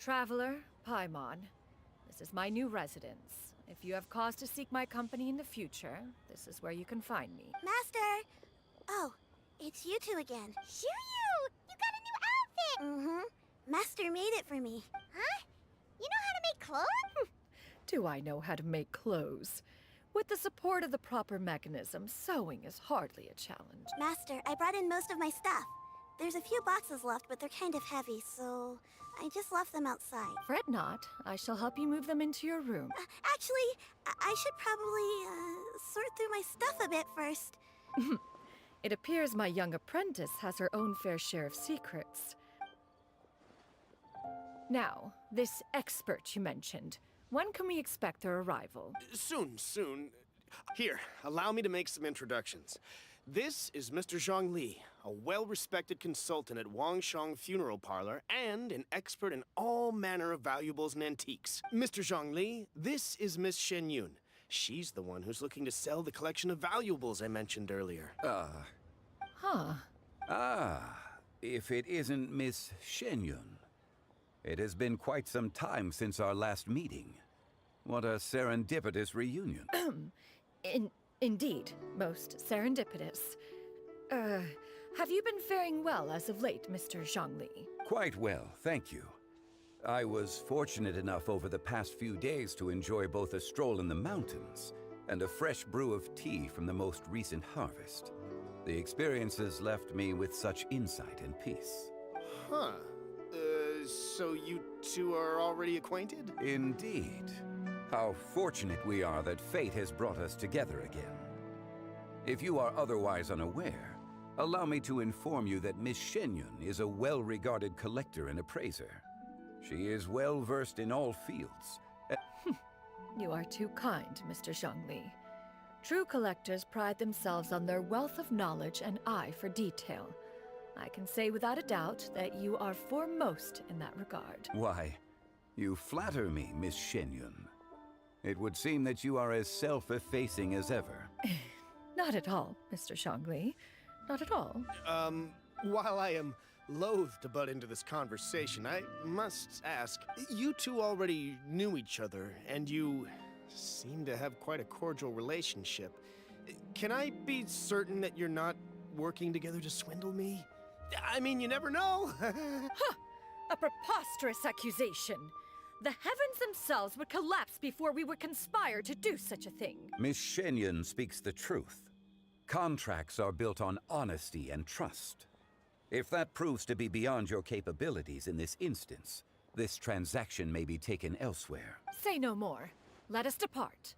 Traveler, Paimon, this is my new residence. If you have cause to seek my company in the future, this is where you can find me. Master! Oh, it's you two again. Shiryu! You got a new outfit! Mm-hmm. Master made it for me. Huh? You know how to make clothes? Do I know how to make clothes? With the support of the proper mechanism, sewing is hardly a challenge. Master, I brought in most of my stuff. There's a few boxes left, but they're kind of heavy, so I just left them outside. Fret not. I shall help you move them into your room. Actually, I should probably sort through my stuff a bit first. It appears my young apprentice has her own fair share of secrets. Now, this expert you mentioned, when can we expect their arrival? Soon. Here, allow me to make some introductions. This is Mr. Zhang Li, a well-respected consultant at Wangshang Funeral Parlor and an expert in all manner of valuables and antiques. Mr. Zhang Li, this is Miss Shen Yun. She's the one who's looking to sell the collection of valuables I mentioned earlier. If it isn't Miss Shen Yun. It has been quite some time since our last meeting. What a serendipitous reunion. Indeed, most serendipitous. Have you been faring well as of late, Mr. Zhangli? Quite well, thank you. I was fortunate enough over the past few days to enjoy both a stroll in the mountains and a fresh brew of tea from the most recent harvest. The experiences left me with such insight and peace. So you two are already acquainted? Indeed. How fortunate we are that fate has brought us together again. If you are otherwise unaware, allow me to inform you that Miss Shen Yun is a well-regarded collector and appraiser. She is well-versed in all fields. You are too kind, Mr. Zhangli. True collectors pride themselves on their wealth of knowledge and eye for detail. I can say without a doubt that you are foremost in that regard. Why, you flatter me, Miss Shen Yun. It would seem that you are as self-effacing as ever. Not at all, Mr. Zhangli. Not at all. While I am loath to butt into this conversation, I must ask, you two already knew each other, and you seem to have quite a cordial relationship. Can I be certain that you're not working together to swindle me? I mean, you never know. A preposterous accusation. The heavens themselves would collapse before we would conspire to do such a thing. Miss Shen Yun speaks the truth. Contracts are built on honesty and trust. If that proves to be beyond your capabilities in this instance, this transaction may be taken elsewhere. Say no more. Let us depart.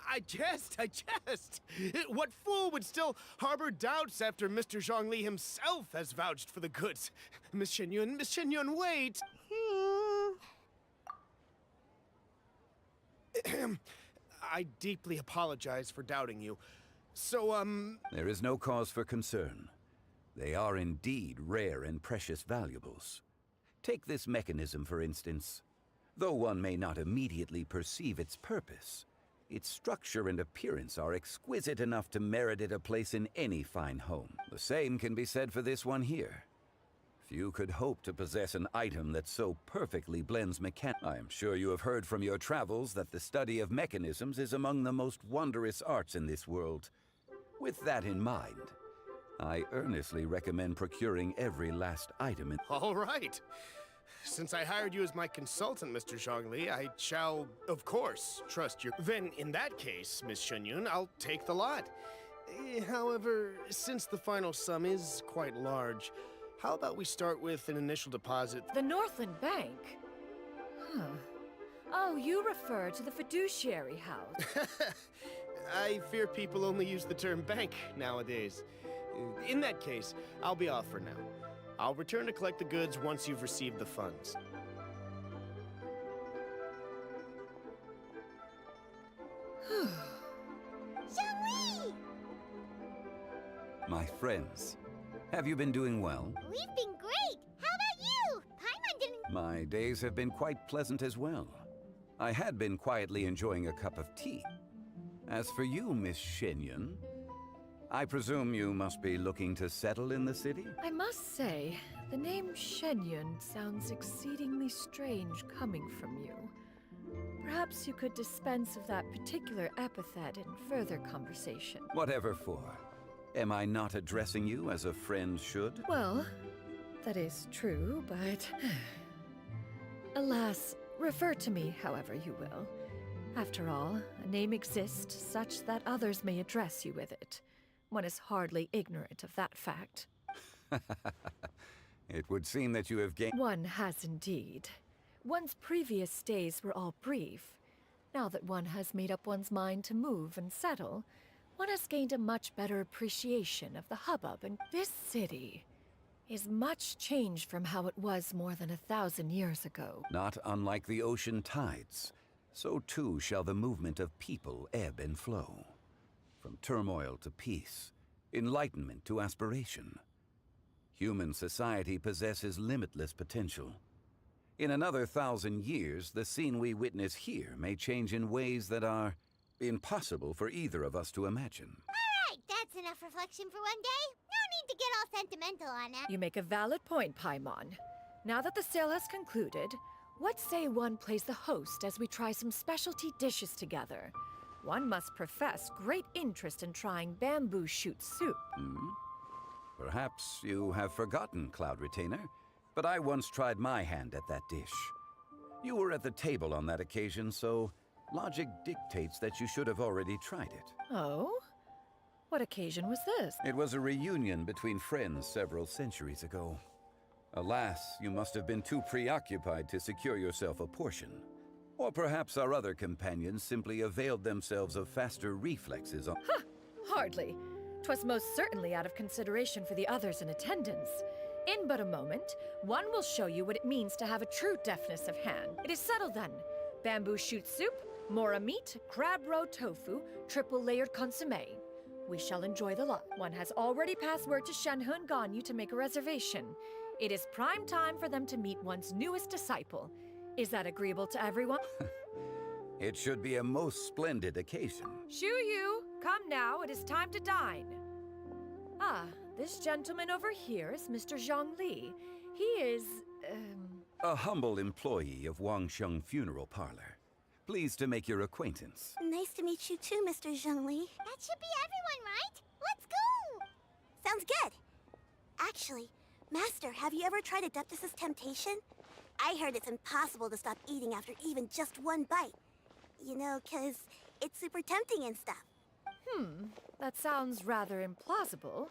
I jest. What fool would still harbor doubts after Mr. Zhongli himself has vouched for the goods? Miss Shenyun, wait. I deeply apologize for doubting you. So, There is no cause for concern. They are indeed rare and precious valuables. Take this mechanism, for instance. Though one may not immediately perceive its purpose, its structure and appearance are exquisite enough to merit it a place in any fine home. The same can be said for this one here. Few could hope to possess an item that so perfectly blends I am sure you have heard from your travels that the study of mechanisms is among the most wondrous arts in this world. With that in mind, I earnestly recommend procuring every last item in— all right. Since I hired you as my consultant, Mr. Zhongli, I shall, of course, trust your— Then, in that case, Miss Shenyun, I'll take the lot. However, since the final sum is quite large, how about we start with an initial deposit? The Northland Bank? Huh. Oh, you refer to the fiduciary house. I fear people only use the term bank nowadays. In that case, I'll be off for now. I'll return to collect the goods once you've received the funds. Zhongli! My friends, have you been doing well? We've been great! How about you? Paimon didn't— My days have been quite pleasant as well. I had been quietly enjoying a cup of tea. As for you, Miss Shenyun, I presume you must be looking to settle in the city? I must say, the name Shenyun sounds exceedingly strange coming from you. Perhaps you could dispense of that particular epithet in further conversation. Whatever for. Am I not addressing you as a friend should? Well, that is true, but— alas, refer to me however you will. After all, a name exists such that others may address you with it. One is hardly ignorant of that fact. It would seem that you have gained— One has indeed. One's previous days were all brief. Now that one has made up one's mind to move and settle, one has gained a much better appreciation of the hubbub, and this city is much changed from how it was more than 1,000 years ago. Not unlike the ocean tides, so too shall the movement of people ebb and flow. From turmoil to peace, enlightenment to aspiration. Human society possesses limitless potential. In another 1,000 years, the scene we witness here may change in ways that are impossible for either of us to imagine. Alright, that's enough reflection for one day. No need to get all sentimental on it. You make a valid point, Paimon. Now that the sale has concluded, what say one plays the host as we try some specialty dishes together? One must profess great interest in trying bamboo shoot soup. Perhaps you have forgotten, Cloud Retainer, but I once tried my hand at that dish. You were at the table on that occasion, so logic dictates that you should have already tried it. Oh? What occasion was this? It was a reunion between friends several centuries ago. Alas, you must have been too preoccupied to secure yourself a portion. Or perhaps our other companions simply availed themselves of faster reflexes on— Huh! Hardly. 'Twas most certainly out of consideration for the others in attendance. In but a moment, one will show you what it means to have a true deftness of hand. It is settled then. Bamboo shoot soup, mora meat, crab roe tofu, triple-layered consommé. We shall enjoy the lot. One has already passed word to Shenhe and Ganyu to make a reservation. It is prime time for them to meet one's newest disciple. Is that agreeable to everyone? It should be a most splendid occasion. Shu Yu, come now, it is time to dine. Ah, this gentleman over here is Mr. Zhongli. He is, A humble employee of Wangsheng Funeral Parlor. Pleased to make your acquaintance. Nice to meet you too, Mr. Zhongli. That should be everyone, right? Let's go! Sounds good. Actually, Master, have you ever tried Adeptus' temptation? I heard it's impossible to stop eating after even just one bite. You know, 'cause it's super tempting and stuff. That sounds rather implausible.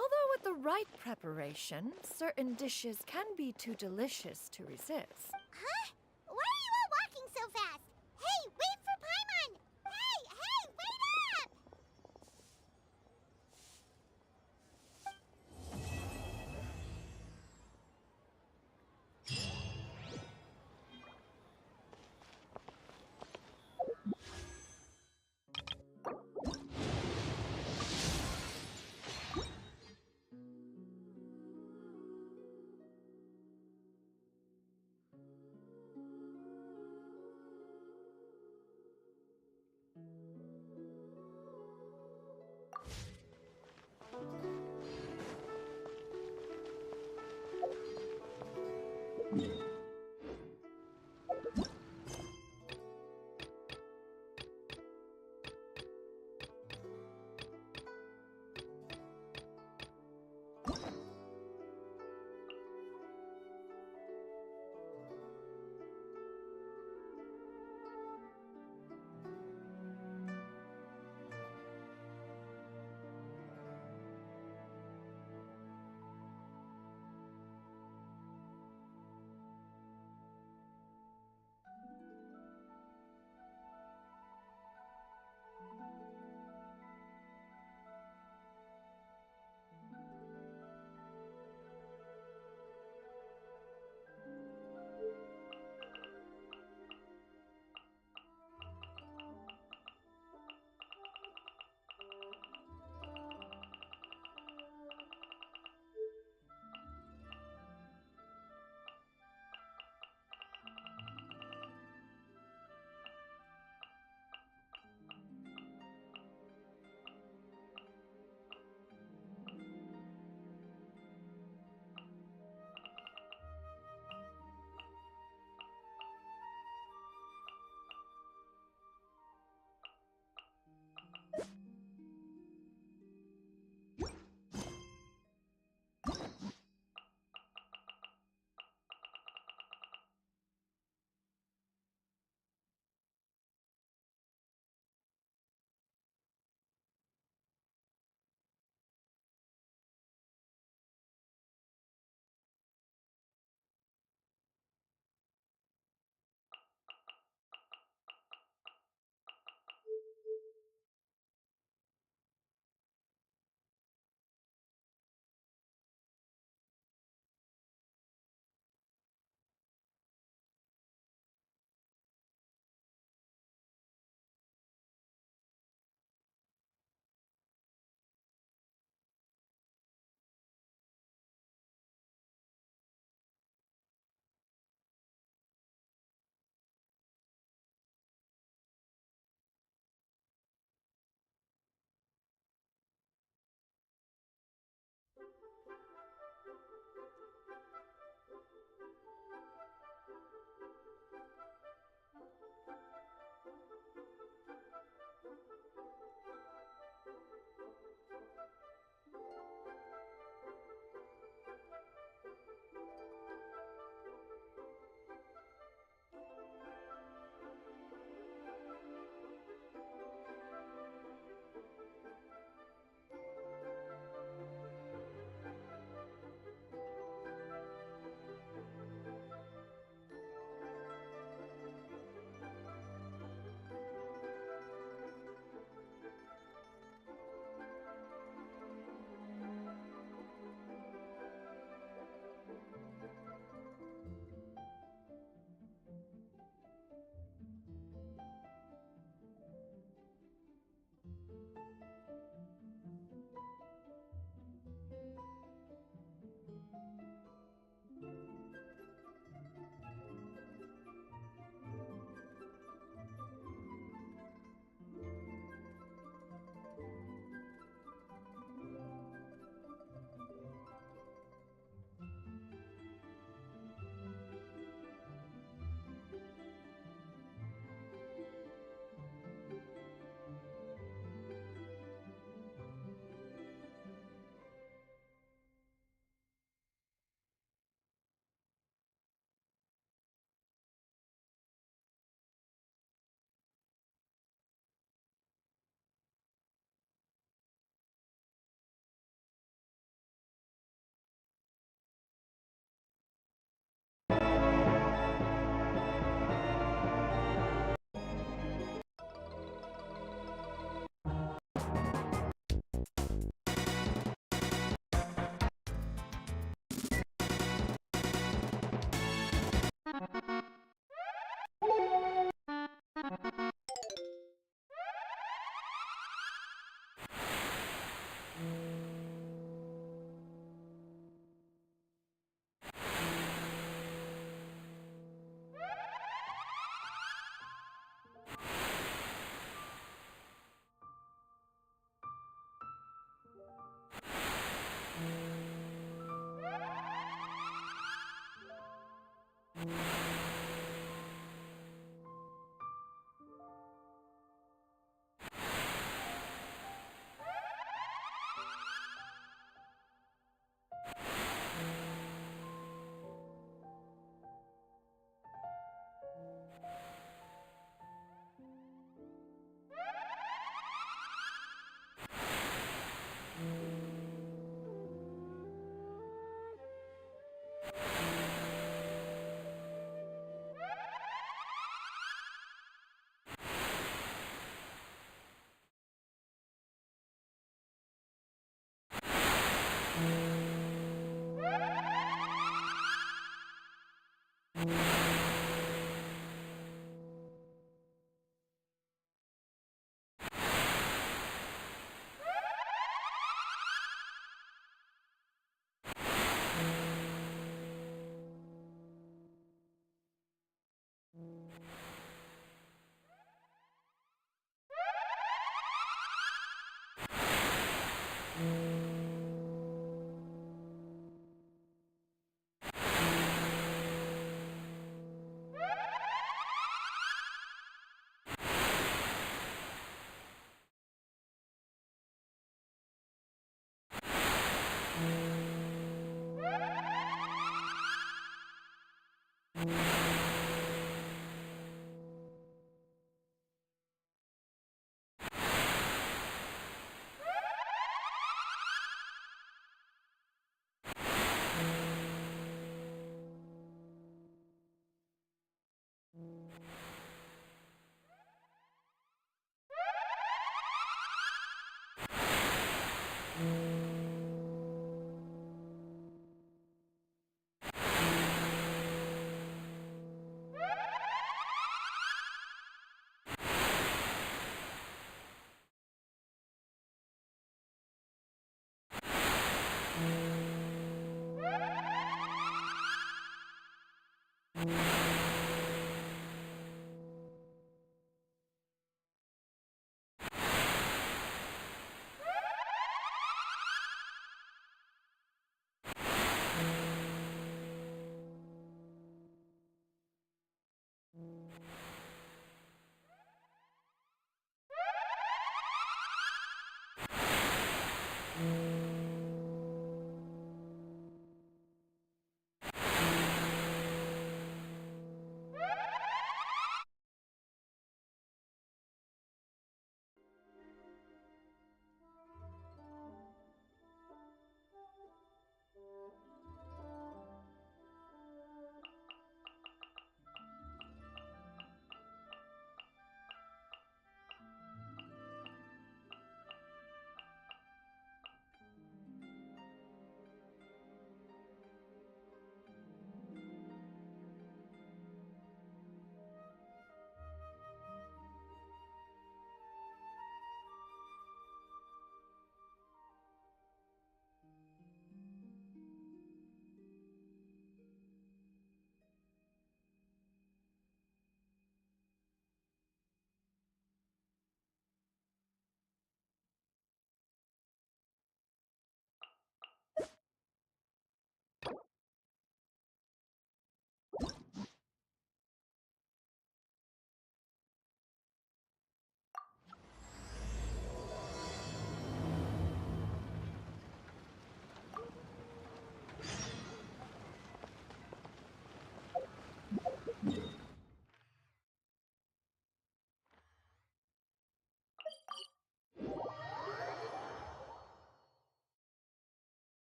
Although with the right preparation, certain dishes can be too delicious to resist. Huh? Why are you all walking so fast? Hey, wait for Paimon! Hey,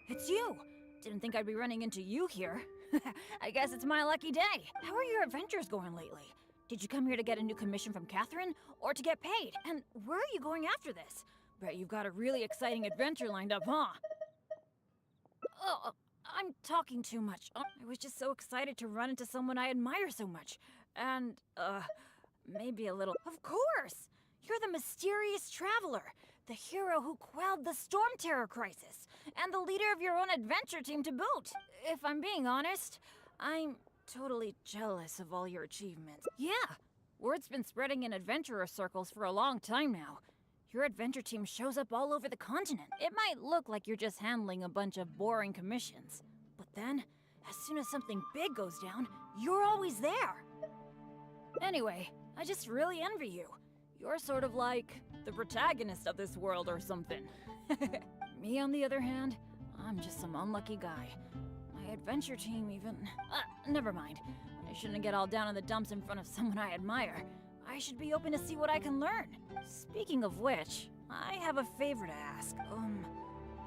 It's you! Didn't think I'd be running into you here. I guess it's my lucky day. How are your adventures going lately? Did you come here to get a new commission from Catherine, or to get paid? And where are you going after this? Bet you've got a really exciting adventure lined up, huh? Oh, I'm talking too much. I was just so excited to run into someone I admire so much. And, maybe a little... Of course! You're the mysterious traveler, the hero who quelled the Storm Terror crisis, and the leader of your own adventure team to boot. If I'm being honest, I'm totally jealous of all your achievements. Yeah, word's been spreading in adventurer circles for a long time now. Your adventure team shows up all over the continent. It might look like you're just handling a bunch of boring commissions, but then, as soon as something big goes down, you're always there. Anyway, I just really envy you. You're sort of like the protagonist of this world or something. Me, on the other hand, I'm just some unlucky guy. I adventure team even... never mind. I shouldn't get all down in the dumps in front of someone I admire. I should be open to see what I can learn. Speaking of which, I have a favor to ask.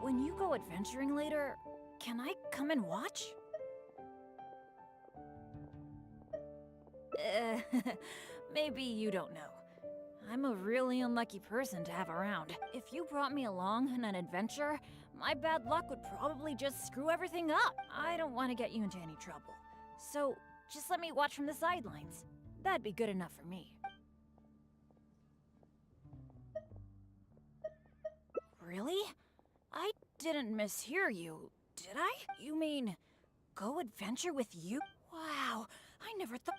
When you go adventuring later, can I come and watch? Maybe you don't know. I'm a really unlucky person to have around. If you brought me along on an adventure, my bad luck would probably just screw everything up. I don't want to get you into any trouble. So, just let me watch from the sidelines. That'd be good enough for me. Really? I didn't mishear you, did I? You mean, go adventure with you? Wow, I never thought...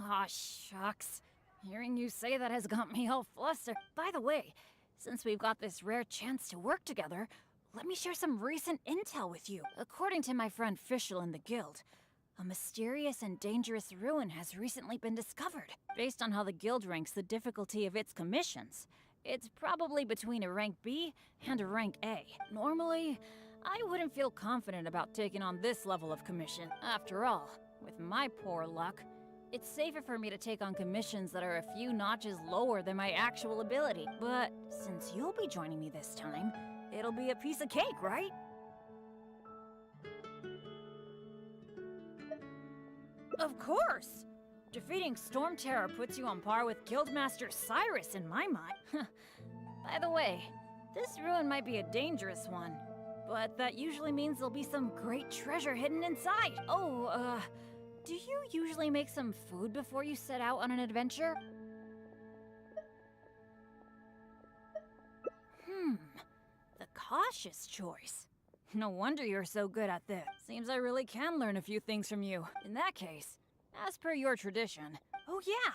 Aw, shucks. Hearing you say that has got me all flustered. By the way, since we've got this rare chance to work together, let me share some recent intel with you. According to my friend Fischl in the guild, a mysterious and dangerous ruin has recently been discovered. Based on how the guild ranks the difficulty of its commissions, it's probably between a rank B and a rank A. Normally, I wouldn't feel confident about taking on this level of commission. After all, with my poor luck, it's safer for me to take on commissions that are a few notches lower than my actual ability. But since you'll be joining me this time, it'll be a piece of cake, right? Of course! Defeating Storm Terror puts you on par with Guildmaster Cyrus in my mind. By the way, this ruin might be a dangerous one, but that usually means there'll be some great treasure hidden inside. Oh, do you usually make some food before you set out on an adventure? The cautious choice. No wonder you're so good at this. Seems I really can learn a few things from you. In that case, as per your tradition. Oh yeah,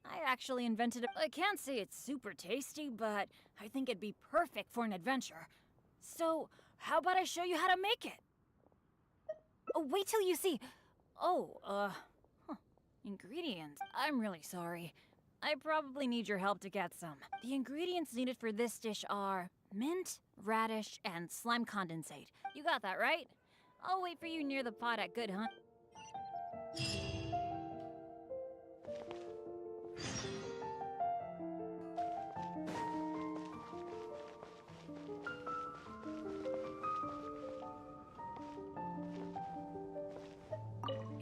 I actually invented I can't say it's super tasty, but I think it'd be perfect for an adventure. So, how about I show you how to make it? Oh, wait till you see... Ingredients. I'm really sorry. I probably need your help to get some. The ingredients needed for this dish are mint, radish, and slime condensate. You got that, right? I'll wait for you near the pot at Good Hunt.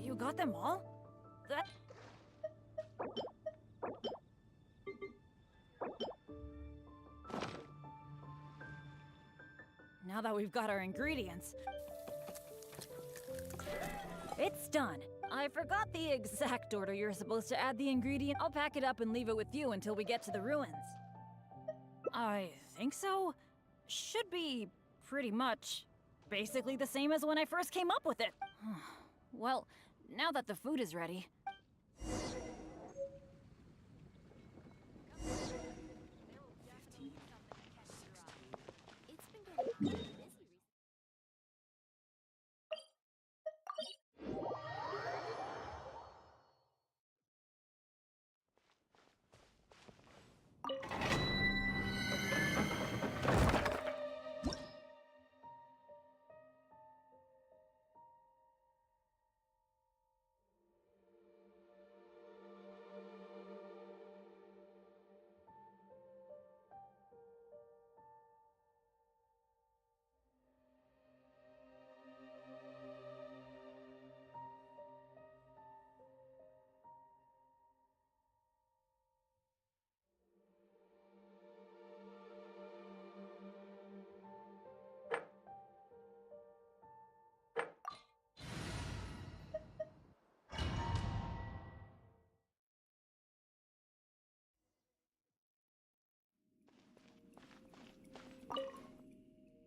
You got them all? That... Now that we've got our ingredients... It's done. I forgot the exact order you're supposed to add the ingredient. I'll pack it up and leave it with you until we get to the ruins. I think so. Should be pretty much basically the same as when I first came up with it. Well, now that the food is ready...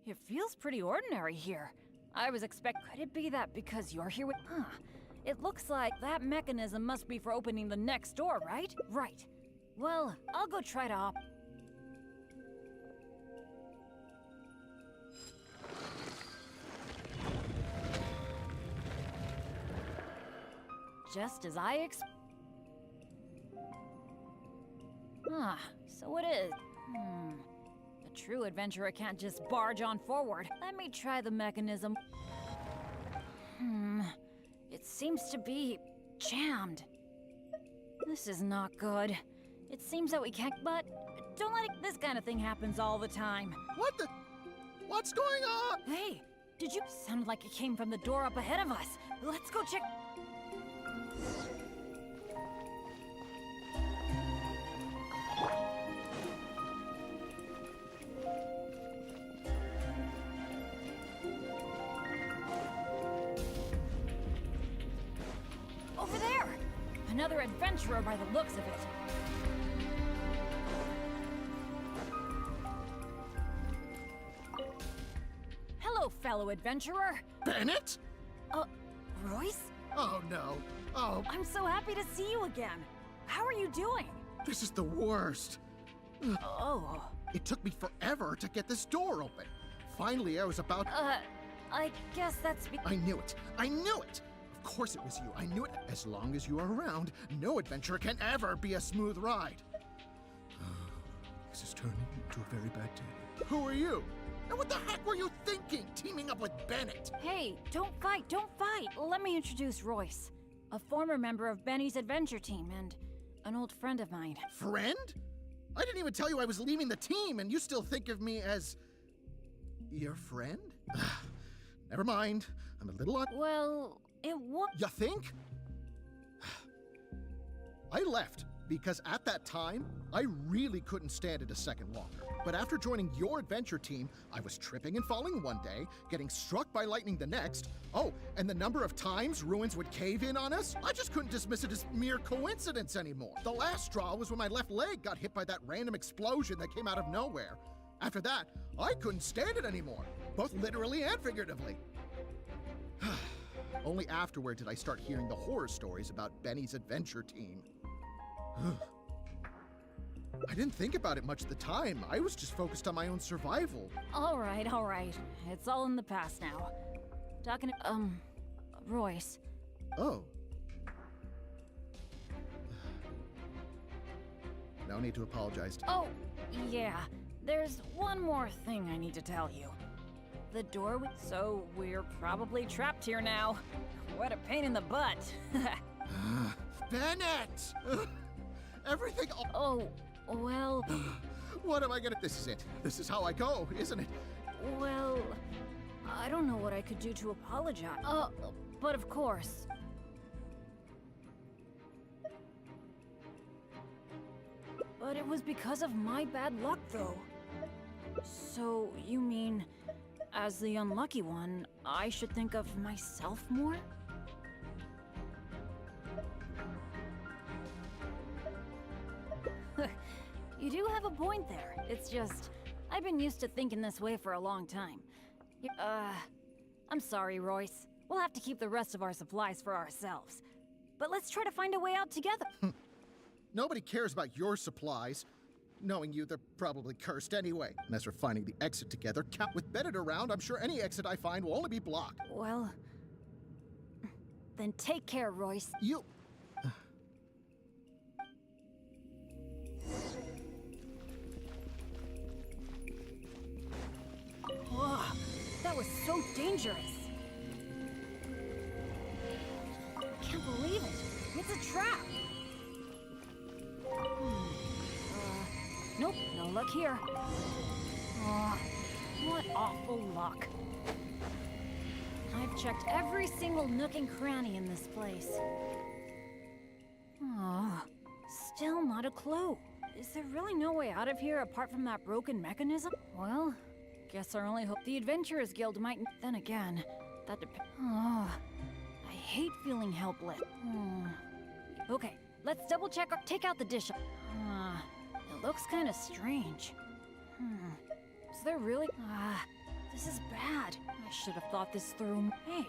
It feels pretty ordinary here. I was Could it be that because you're here with... It looks like that mechanism must be for opening the next door, right? Right. Well, I'll go try to Just as I so it is. A true adventurer can't just barge on forward. Let me try the mechanism. It seems to be jammed. This is not good. It seems that we can't, but don't let this kind of thing happens all the time. What the? What's going on? Hey, did you sound like it came from the door up ahead of us? Let's go check. Over there! Another adventurer by the looks of it. Hello, fellow adventurer. Bennett? Royce? Oh no. Oh. I'm so happy to see you again. How are you doing? This is the worst. Oh. It took me forever to get this door open. Finally, I was about. I guess that's. I knew it. I knew it. Of course it was you. I knew it. As long as you are around, no adventure can ever be a smooth ride. This is turning into a very bad day. Who are you? And what the heck were you thinking, teaming up with Bennett? Hey, don't fight, don't fight! Let me introduce Royce, a former member of Benny's adventure team and an old friend of mine. Friend? I didn't even tell you I was leaving the team, and you still think of me as... your friend? Never mind. I'm a little Well, it was... You think? I left because at that time, I really couldn't stand it a second longer. But after joining your adventure team, I was tripping and falling one day, getting struck by lightning the next. Oh, and the number of times ruins would cave in on us, I just couldn't dismiss it as mere coincidence anymore. The last straw was when my left leg got hit by that random explosion that came out of nowhere. After that, I couldn't stand it anymore, both literally and figuratively. Only afterward did I start hearing the horror stories about Benny's adventure team. I didn't think about it much at the time. I was just focused on my own survival. All right. It's all in the past now. Talking to, Royce. Oh. No need to apologize to Oh, yeah. There's one more thing I need to tell you. The door so we're probably trapped here now. What a pain in the butt. Bennett! Everything... Oh, well... What am I gonna... This is it. This is how I go, isn't it? Well... I don't know what I could do to apologize. But of course... But it was because of my bad luck, though. So, you mean... As the unlucky one, I should think of myself more? You do have a point there. It's just, I've been used to thinking this way for a long time. I'm sorry, Royce. We'll have to keep the rest of our supplies for ourselves. But let's try to find a way out together. Nobody cares about your supplies. Knowing you, they're probably cursed anyway. And as for finding the exit together, with Bennett around, I'm sure any exit I find will only be blocked. Well... Then take care, Royce. You... Whoa, that was so dangerous. I can't believe it. It's a trap. Nope, no luck here. Oh, what awful luck. I've checked every single nook and cranny in this place. Oh, still not a clue. Is there really no way out of here apart from that broken mechanism? Well, guess our only hope the Adventurers Guild might... Then again, that depends... Oh, I hate feeling helpless. Okay, let's double check or take out the dish. It looks kind of strange. Is there really... this is bad. I should have thought this through. Hey,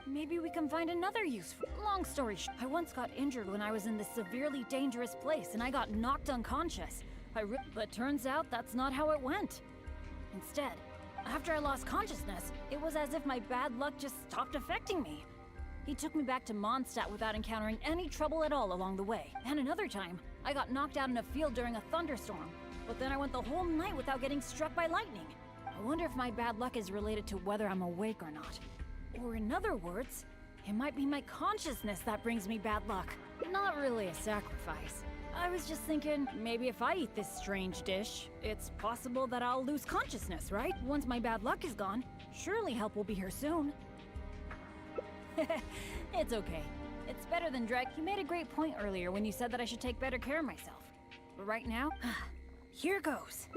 maybe we can find another use for... Long story short, I once got injured when I was in this severely dangerous place and I got knocked unconscious. But turns out that's not how it went. Instead, after I lost consciousness, it was as if my bad luck just stopped affecting me. He took me back to Mondstadt without encountering any trouble at all along the way. And another time, I got knocked out in a field during a thunderstorm. but then I went the whole night without getting struck by lightning. I wonder if my bad luck is related to whether I'm awake or not. Or in other words, it might be my consciousness that brings me bad luck. Not really a sacrifice. I was just thinking, maybe if I eat this strange dish, it's possible that I'll lose consciousness, right? Once my bad luck is gone, surely help will be here soon. It's okay. It's better than dread. You made a great point earlier when you said that I should take better care of myself. But right now, here goes.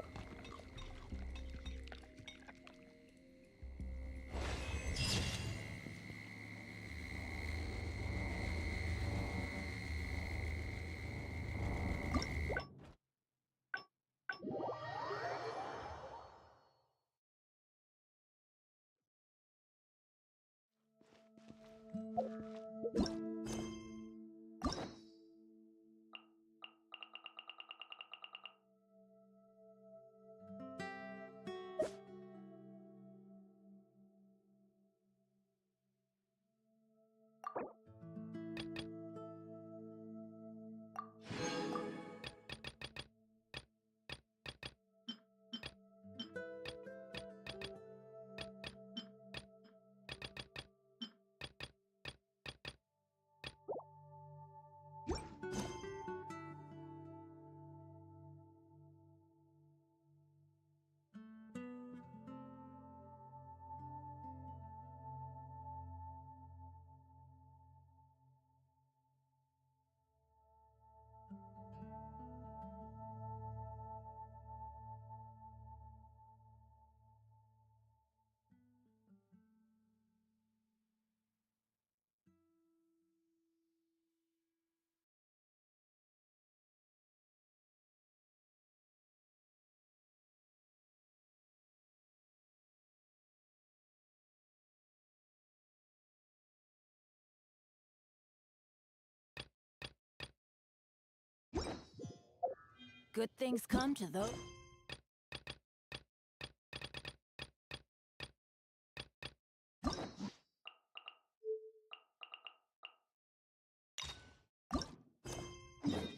Good things come to those.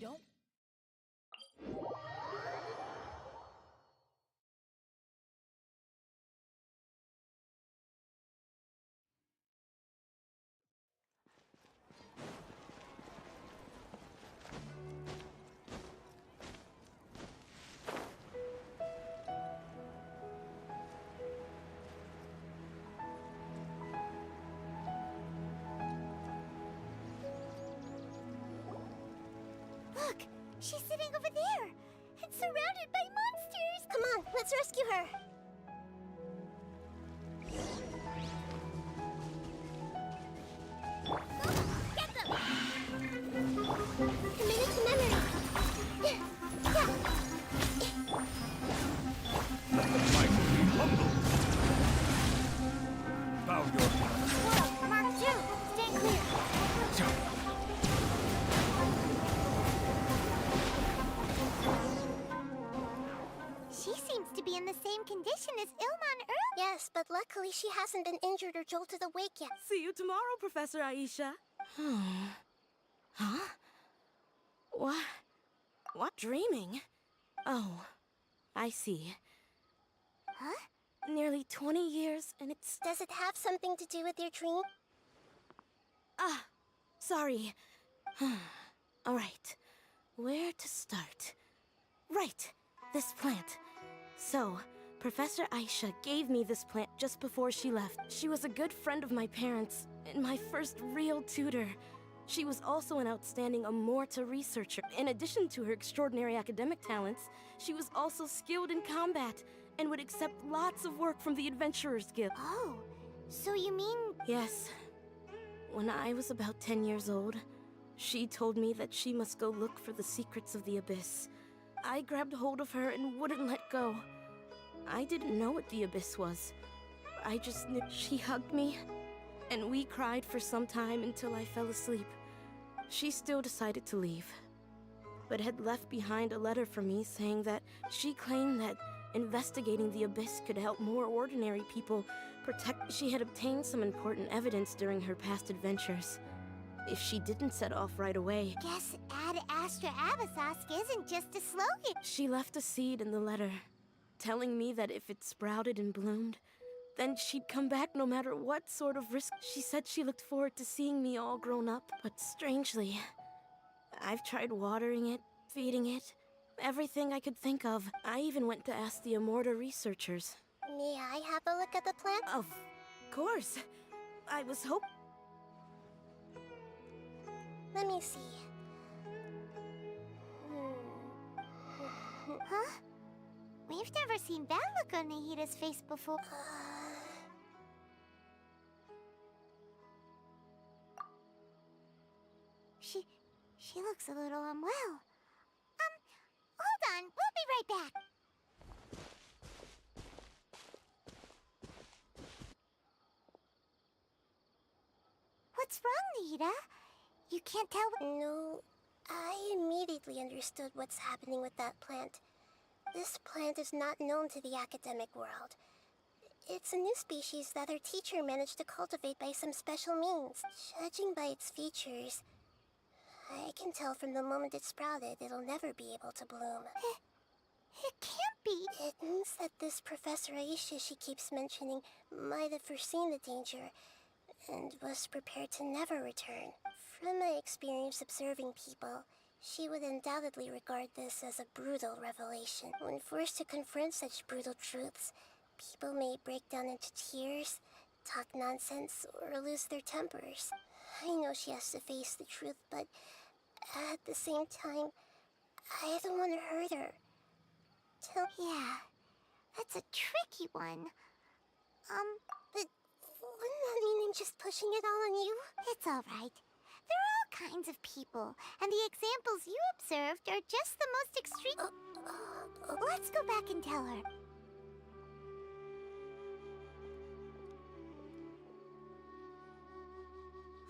Don't. Look! She's sitting over there! And surrounded by monsters! Come on, let's rescue her! Get them! Committed to memory! Might be humble. Bow your heart. Whoa! Mark 2! Stay clear! She seems to be in the same condition as Ilman earlier. Yes, but luckily she hasn't been injured or jolted awake yet. See you tomorrow, Professor Aisha. Huh? What? What? Dreaming? Oh, I see. Huh? Nearly 20 years, and it's... Does it have something to do with your dream? Ah, sorry. All right, where to start? Right, this plant. So, Professor Aisha gave me this plant just before she left. She was a good friend of my parents, and my first real tutor. She was also an outstanding Amorta researcher. In addition to her extraordinary academic talents, she was also skilled in combat, and would accept lots of work from the Adventurers Guild. Oh, so you mean... Yes. When I was about 10 years old, she told me that she must go look for the secrets of the Abyss. I grabbed hold of her and wouldn't let go. I didn't know what the Abyss was. I just knew. She hugged me, and we cried for some time until I fell asleep. She still decided to leave, but had left behind a letter for me saying that she claimed that investigating the Abyss could help more ordinary people protect. She had obtained some important evidence during her past adventures. if she didn't set off right away. Guess Ad Astra Abyssosque isn't just a slogan. She left a seed in the letter, telling me that if it sprouted and bloomed, then she'd come back no matter what sort of risk. She said she looked forward to seeing me all grown up, but strangely, I've tried watering it, feeding it, everything I could think of. I even went to ask the Immorta researchers. May I have a look at the plant? Of course. I was hoping. Let me see. Huh? We've never seen that look on Nahida's face before. She looks a little unwell. Hold on, we'll be right back. What's wrong, Nahida? You can't tell. No, I immediately understood what's happening with that plant. This plant is not known to the academic world. It's a new species that our teacher managed to cultivate by some special means. Judging by its features, I can tell from the moment it sprouted, it'll never be able to bloom. It can't be. It means that this Professor Aisha she keeps mentioning might have foreseen the danger and was prepared to never return. From my experience observing people, she would undoubtedly regard this as a brutal revelation. When forced to confront such brutal truths, people may break down into tears, talk nonsense, or lose their tempers. I know she has to face the truth, but at the same time, I don't want to hurt her. Yeah, that's a tricky one. But wouldn't that mean I'm just pushing it all on you? It's all right. There are all kinds of people, and the examples you observed are just the most extreme. Let's go back and tell her.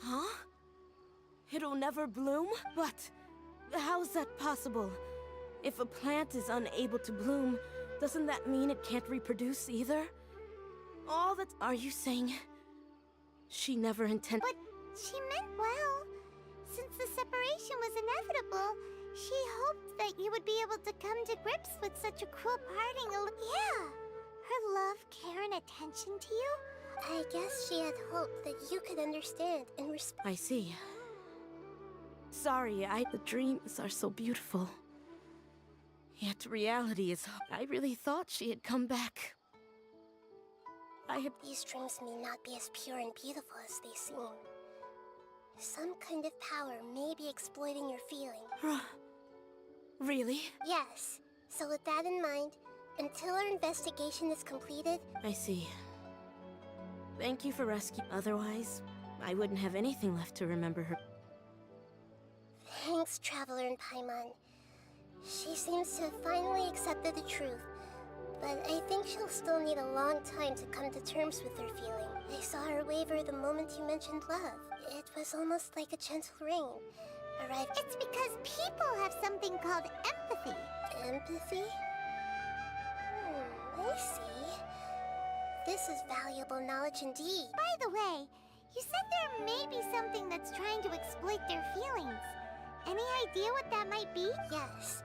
Huh? It'll never bloom? But how's that possible? If a plant is unable to bloom, doesn't that mean it can't reproduce either? All that... Are you saying she never intended... But she meant well. Since the separation was inevitable, she hoped that you would be able to come to grips with such a cruel parting. Yeah! Her love, care, and attention to you? I guess she had hoped that you could understand and respect. I see. Sorry, the dreams are so beautiful. Yet reality is... I really thought she had come back. These dreams may not be as pure and beautiful as they seem. Some kind of power may be exploiting your feeling. Really? Yes. So with that in mind, until our investigation is completed... I see. Thank you for rescuing. Otherwise, I wouldn't have anything left to remember her. Thanks, Traveler in Paimon. She seems to have finally accepted the truth, but I think she'll still need a long time to come to terms with her feeling. I saw her waver the moment you mentioned love. It was almost like a gentle rain. It's because people have something called empathy. Empathy? I see. This is valuable knowledge indeed. By the way, you said there may be something that's trying to exploit their feelings. Any idea what that might be? Yes.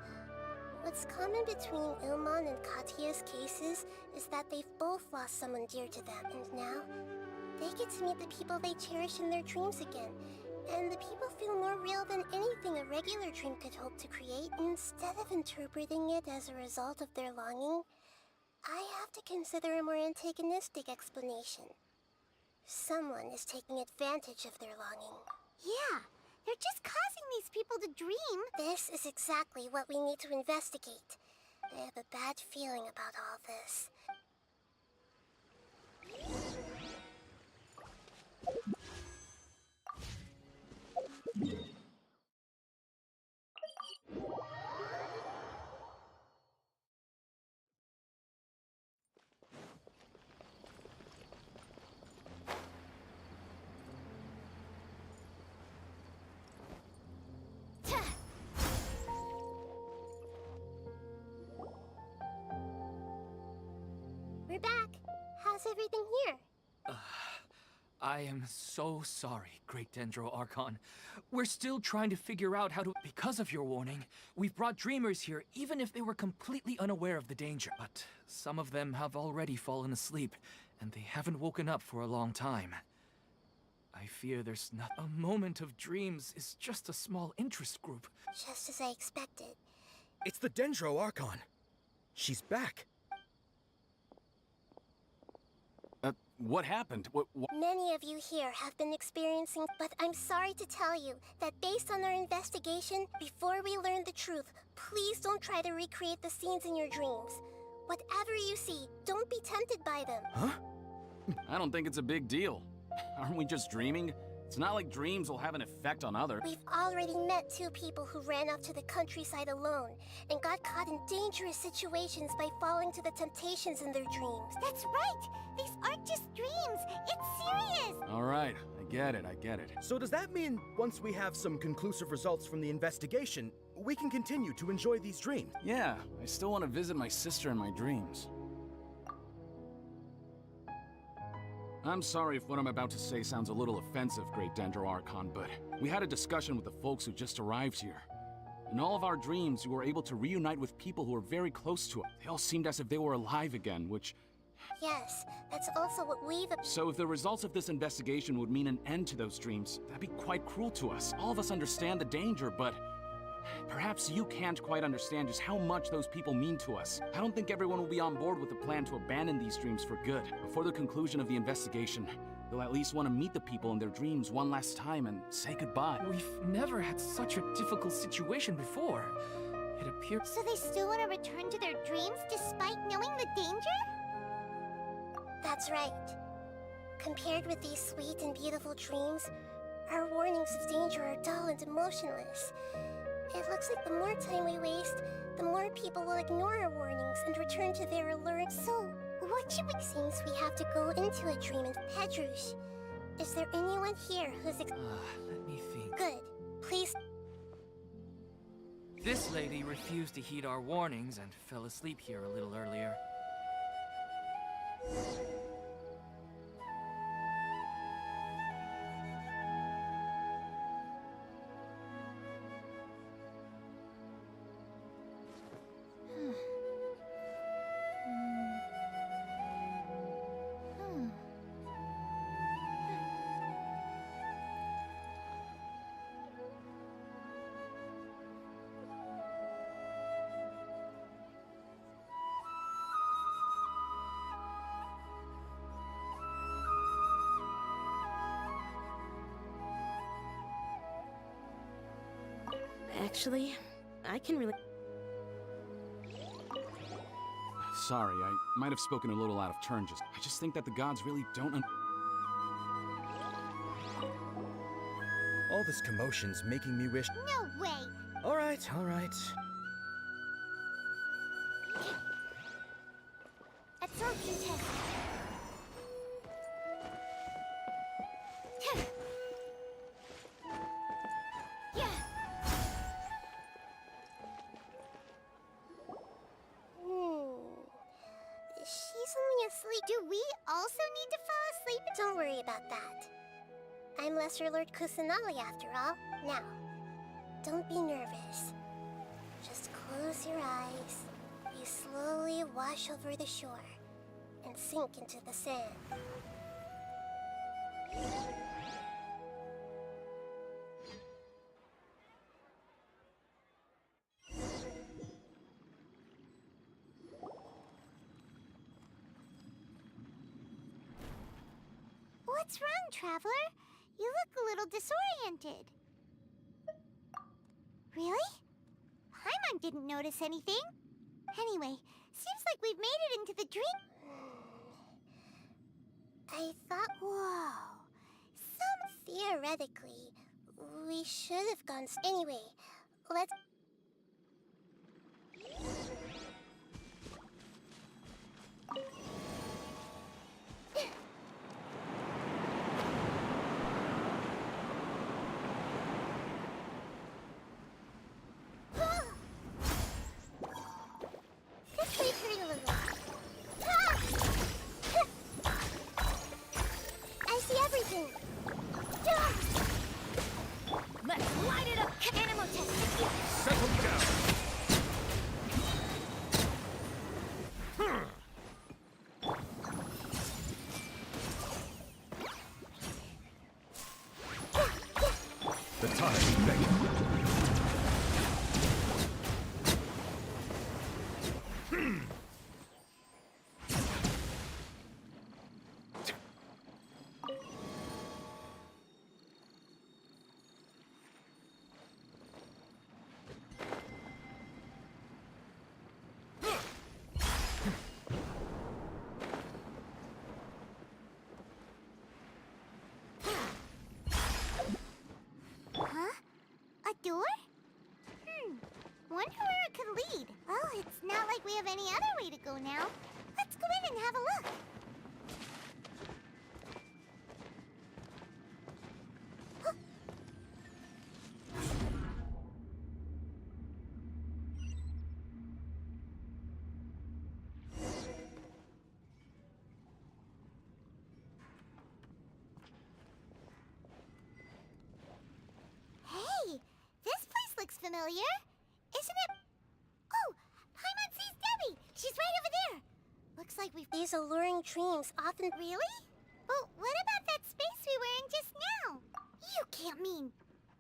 What's common between Ilmon and Katya's cases is that they've both lost someone dear to them, and now they get to meet the people they cherish in their dreams again. And the people feel more real than anything a regular dream could hope to create. Instead of interpreting it as a result of their longing, I have to consider a more antagonistic explanation. Someone is taking advantage of their longing. Yeah, they're just causing these people to dream. This is exactly what we need to investigate. I have a bad feeling about all this. We're back. How's everything here? I am so sorry, Great Dendro Archon. We're still trying to figure out how to... Because of your warning, we've brought dreamers here even if they were completely unaware of the danger. But some of them have already fallen asleep, and they haven't woken up for a long time. I fear there's not... A moment of dreams is just a small interest group. Just as I expected. It's the Dendro Archon. She's back. What happened? What? Many of you here have been experiencing, but I'm sorry to tell you that based on our investigation, before we learn the truth, please don't try to recreate the scenes in your dreams. Whatever you see, don't be tempted by them. Huh? I don't think it's a big deal. Aren't we just dreaming? It's not like dreams will have an effect on others. We've already met 2 people who ran off to the countryside alone and got caught in dangerous situations by falling to the temptations in their dreams. That's right! These aren't just dreams! It's serious! All right, I get it. So does that mean once we have some conclusive results from the investigation, we can continue to enjoy these dreams? Yeah, I still want to visit my sister in my dreams. I'm sorry if what I'm about to say sounds a little offensive, Great Dendro Archon, but we had a discussion with the folks who just arrived here. In all of our dreams, we were able to reunite with people who were very close to us. They all seemed as if they were alive again, which... Yes, that's also what we've... So if the results of this investigation would mean an end to those dreams, that'd be quite cruel to us. All of us understand the danger, but... Perhaps you can't quite understand just how much those people mean to us. I don't think everyone will be on board with the plan to abandon these dreams for good. Before the conclusion of the investigation, they'll at least want to meet the people in their dreams one last time and say goodbye. We've never had such a difficult situation before. It appears... So they still want to return to their dreams despite knowing the danger? That's right. Compared with these sweet and beautiful dreams, our warnings of danger are dull and emotionless. It looks like the more time we waste, the more people will ignore our warnings and return to their alerts. So, what should we... Seems we have to go into a dream in Pedrouche. Is there anyone here who's let me think. Good. Please... This lady refused to heed our warnings and fell asleep here a little earlier. Actually, I can really... Sorry, I might have spoken a little out of turn. I just think that the gods really don't... All this commotion's making me wish... No way! All right. Absorption test. She's only asleep. Do we also need to fall asleep? Don't worry about that. I'm Lesser Lord Kusanali after all. Now, don't be nervous. Just close your eyes. You slowly wash over the shore and sink into the sand. What's wrong, Traveler? You look a little disoriented. Really? Paimon didn't notice anything. Anyway, seems like we've made it into the dream. I thought, whoa. Theoretically, we should have gone... Anyway, let's... I see everything. settle down. The time is begging. Huh? A door? Wonder where it could lead. Well, it's not like we have any other way to go now. Let's go in and have a look. Hey, this place looks familiar. Isn't it? Oh, Paimon sees Debbie. She's right over there. Looks like we've... These alluring dreams often... Really? But what about that space we were in just now? You can't mean...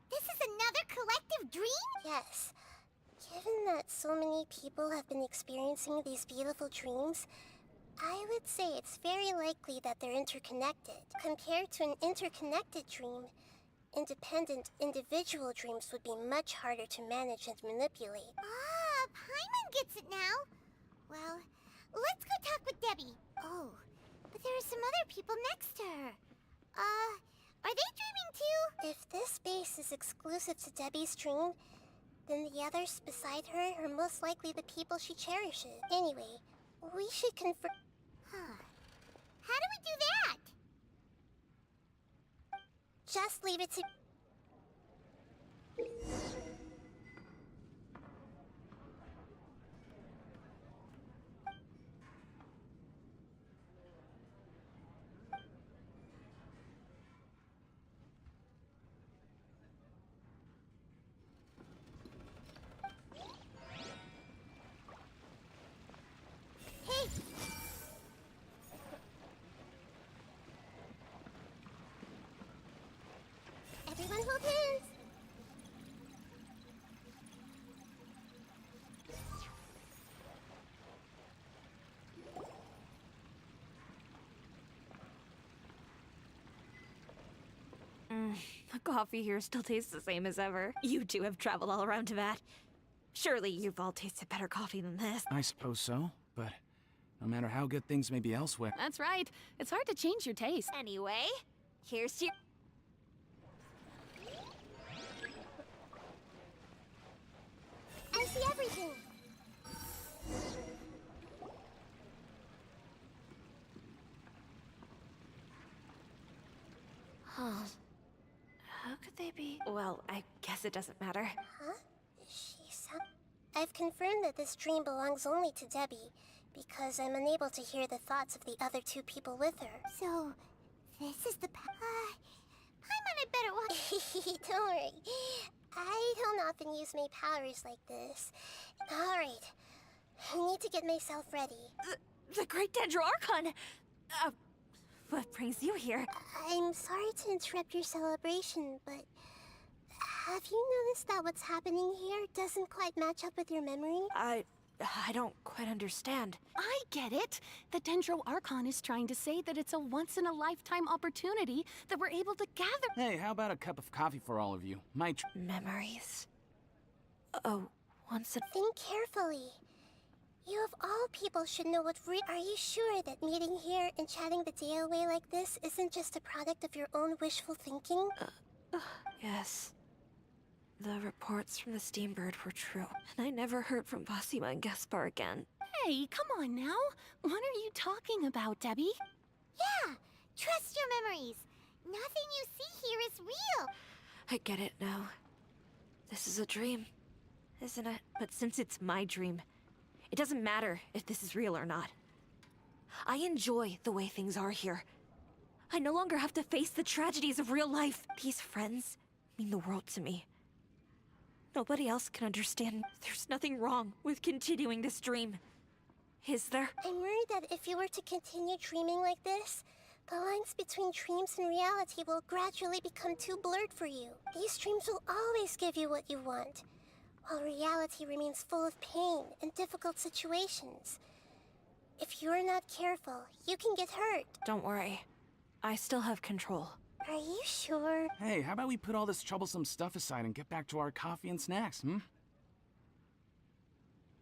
This is another collective dream? Yes. Given that so many people have been experiencing these beautiful dreams, I would say it's very likely that they're interconnected. Compared to an interconnected dream, independent individual dreams would be much harder to manage and manipulate. Ah, Paimon gets it now. Well, let's go talk with Debbie. Oh, but there are some other people next to her. Are they dreaming too? If this space is exclusive to Debbie's dream, then the others beside her are most likely the people she cherishes. Anyway, we should confirm... Huh. How do we do that? Just leave it to... Hey! Everyone hold hands! The coffee here still tastes the same as ever. You two have traveled all around Tibet. Surely you've all tasted better coffee than this. I suppose so, but no matter how good things may be elsewhere... That's right. It's hard to change your taste. Anyway, here's to... I see everything! Huh. How could they be? Well, I guess it doesn't matter. Huh? I've confirmed that this dream belongs only to Debbie, because I'm unable to hear the thoughts of the other two people with her. So, this is the Paimon, I better watch. Don't worry. I don't often use my powers like this. Alright. I need to get myself ready. The Great Dendro Archon! What brings you here? I'm sorry to interrupt your celebration, but... Have you noticed that what's happening here doesn't quite match up with your memory? I don't quite understand. I get it. The Dendro Archon is trying to say that it's a once-in-a-lifetime opportunity that we're able to gather... Hey, how about a cup of coffee for all of you? Memories. Oh, Think carefully. You of all people should know what Are you sure that meeting here and chatting the day away like this isn't just a product of your own wishful thinking? Yes. The reports from the Steambird were true, and I never heard from Basima and Gaspar again. Hey, come on now. What are you talking about, Debbie? Yeah, trust your memories. Nothing you see here is real. I get it now. This is a dream, isn't it? But since it's my dream, it doesn't matter if this is real or not. I enjoy the way things are here. I no longer have to face the tragedies of real life. These friends mean the world to me. Nobody else can understand. There's nothing wrong with continuing this dream. Is there? I'm worried that if you were to continue dreaming like this, the lines between dreams and reality will gradually become too blurred for you. These dreams will always give you what you want, while reality remains full of pain and difficult situations. If you're not careful, you can get hurt. Don't worry. I still have control. Are you sure? Hey, how about we put all this troublesome stuff aside and get back to our coffee and snacks,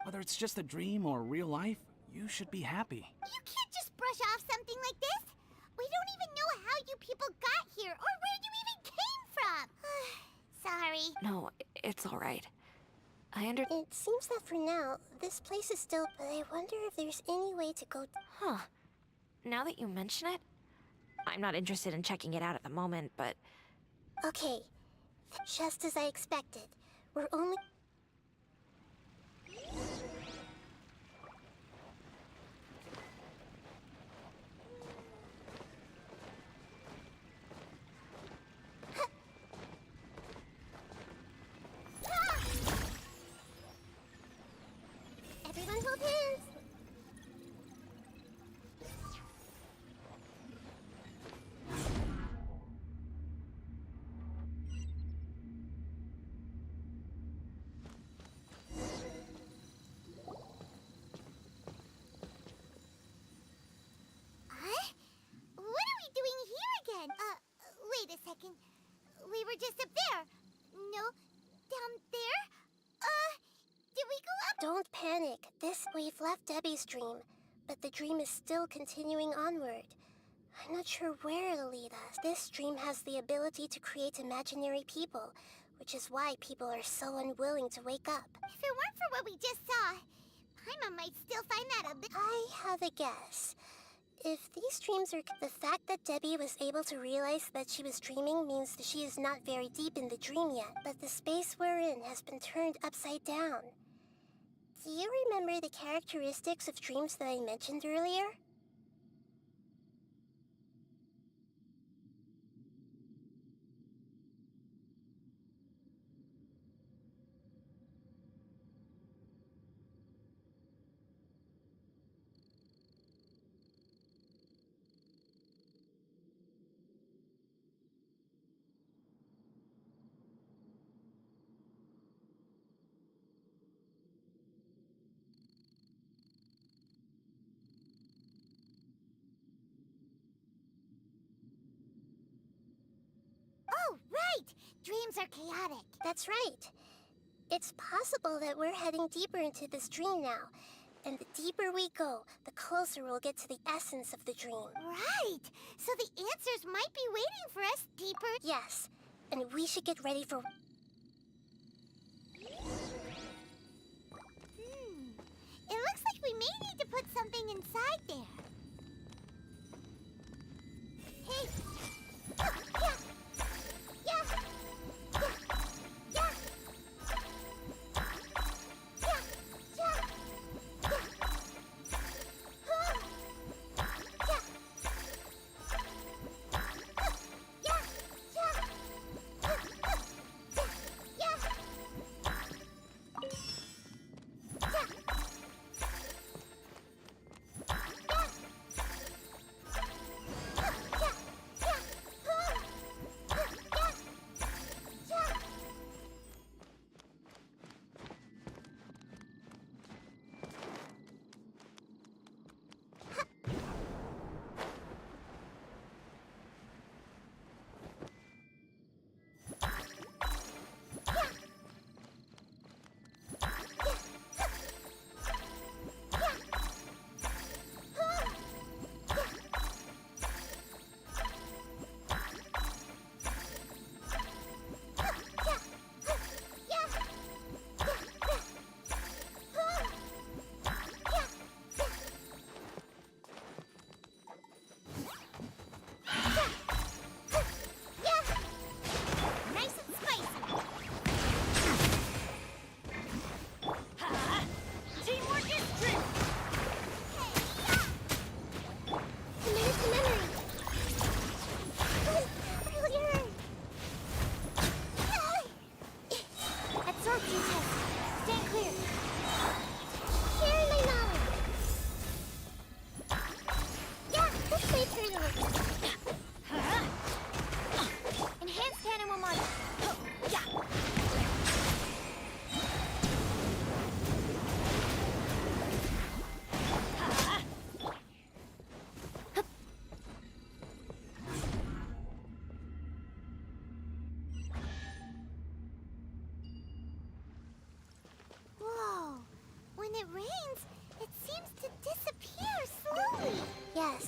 Whether it's just a dream or real life, you should be happy. You can't just brush off something like this. We don't even know how you people got here or where you even came from. Sorry. No, it's all right. It seems that for now, this place is still... But I wonder if there's any way to go... Huh. Now that you mention it, I'm not interested in checking it out at the moment, but... Okay. Just as I expected. We're only... Everyone hold hands! Huh? What are we doing here again? Wait a second. We were just up there. No, down there? Did we go up? Don't panic. We've left Debbie's dream, but the dream is still continuing onward. I'm not sure where it'll lead us. This dream has the ability to create imaginary people, which is why people are so unwilling to wake up. If it weren't for what we just saw, Paimon might still find that a bit... I have a guess. If these dreams are... The fact that Debbie was able to realize that she was dreaming means that she is not very deep in the dream yet, but the space we're in has been turned upside down. Do you remember the characteristics of dreams that I mentioned earlier? Oh, right! Dreams are chaotic. That's right. It's possible that we're heading deeper into this dream now. And the deeper we go, the closer we'll get to the essence of the dream. Right! So the answers might be waiting for us deeper... Yes, and we should get ready for... It looks like we may need to put something inside there. Hey! Oh, yeah! Yeah! Yeah! Yeah! Yeah! Yeah! Yeah!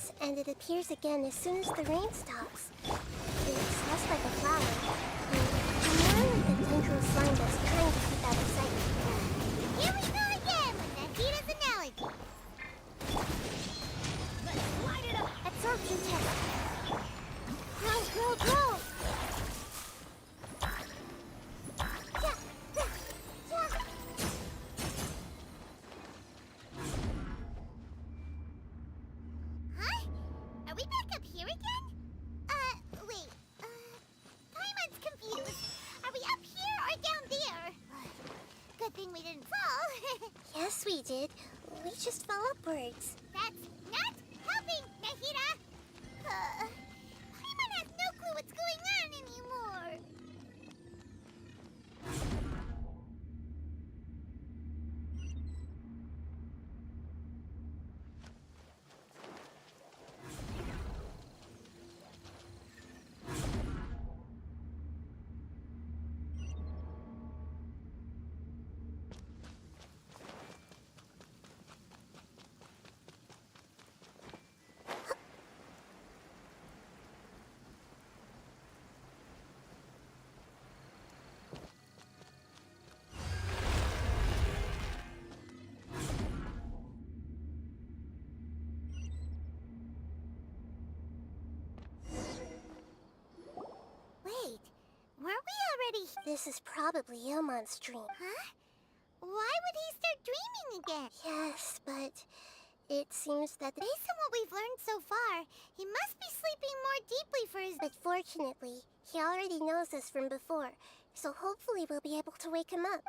disappears, and it appears again as soon as the rain stops. It's just like a flower. I'm wondering if the tendril slime that's trying to keep out of sight. Here we go again with Nahita's analogy. Let's light it up. Absorption test. Grow. Huh? Are we back up here again? Wait. Paimon's confused. Are we up here or down there? Good thing we didn't fall. Yes, we did. We just fell upwards. That's not helping, Nahita! Paimon has no clue what's going on anymore. Wait, weren't we already... This is probably Ilmon's dream. Huh? Why would he start dreaming again? Yes, but it seems that... Based on what we've learned so far, he must be sleeping more deeply for his... But fortunately, he already knows this from before, so hopefully we'll be able to wake him up.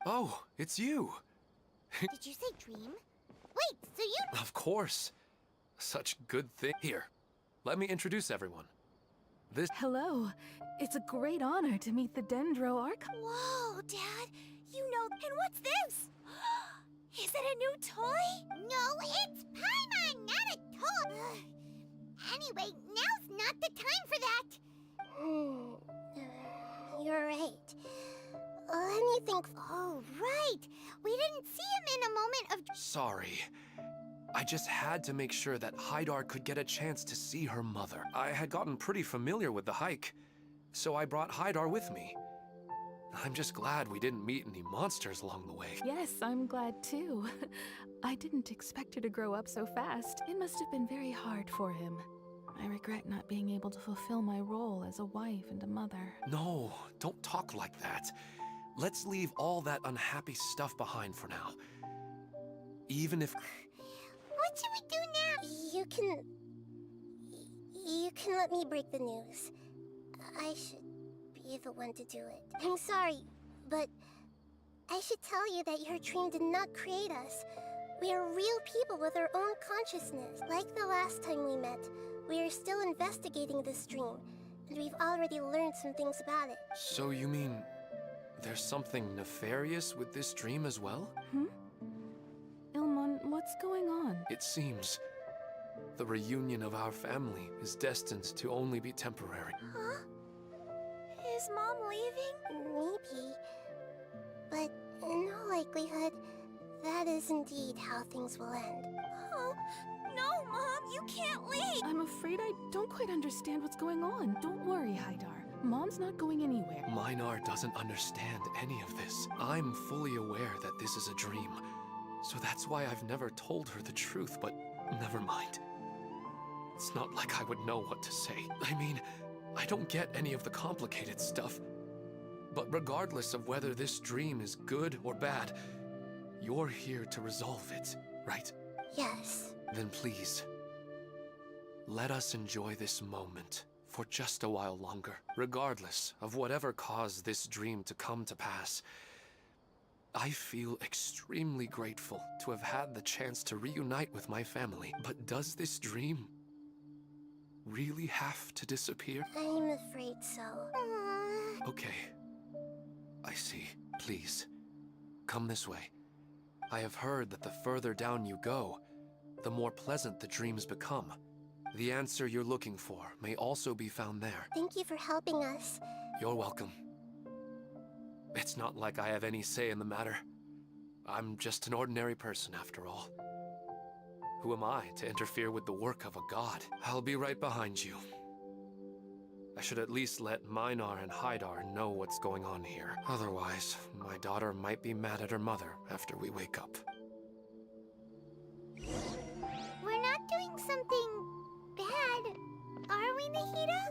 Oh, it's you. Did you say dream? Wait, so you... Of course. Such good thing. Here, let me introduce everyone. This... Hello. It's a great honor to meet the Dendro Archon. Whoa, Dad. You know... And what's this? Is it a new toy? No, it's Paimon, not a toy. Anyway, now's not the time for that. You're right. Let me think. Oh, right. We didn't see him in a moment of... Sorry. I just had to make sure that Haidar could get a chance to see her mother. I had gotten pretty familiar with the hike, so I brought Haidar with me. I'm just glad we didn't meet any monsters along the way. Yes, I'm glad too. I didn't expect her to grow up so fast. It must have been very hard for him. I regret not being able to fulfill my role as a wife and a mother. No, don't talk like that. Let's leave all that unhappy stuff behind for now. Even if... What should we do now? You can let me break the news. I should be the one to do it. I'm sorry, but I should tell you that your dream did not create us. We are real people with our own consciousness. Like the last time we met, we are still investigating this dream, and we've already learned some things about it. So you mean... there's something nefarious with this dream as well? Ilmon, what's going on? It seems the reunion of our family is destined to only be temporary. Huh? Is Mom leaving? Maybe. But in all likelihood, that is indeed how things will end. Oh, no, Mom, you can't leave! I'm afraid I don't quite understand what's going on. Don't worry, Haidar. Mom's not going anywhere. Minar doesn't understand any of this. I'm fully aware that this is a dream, so that's why I've never told her the truth, but never mind. It's not like I would know what to say. I mean, I don't get any of the complicated stuff. But regardless of whether this dream is good or bad, you're here to resolve it, right? Yes. Then please, let us enjoy this moment for just a while longer. Regardless of whatever caused this dream to come to pass, I feel extremely grateful to have had the chance to reunite with my family. But does this dream really have to disappear? I'm afraid so. Okay, I see. Please, come this way. I have heard that the further down you go, the more pleasant the dreams become. The answer you're looking for may also be found there. Thank you for helping us. You're welcome. It's not like I have any say in the matter. I'm just an ordinary person, after all. Who am I to interfere with the work of a god? I'll be right behind you. I should at least let Minar and Haidar know what's going on here. Otherwise, my daughter might be mad at her mother after we wake up. We're not doing something bad, are we, Nahida?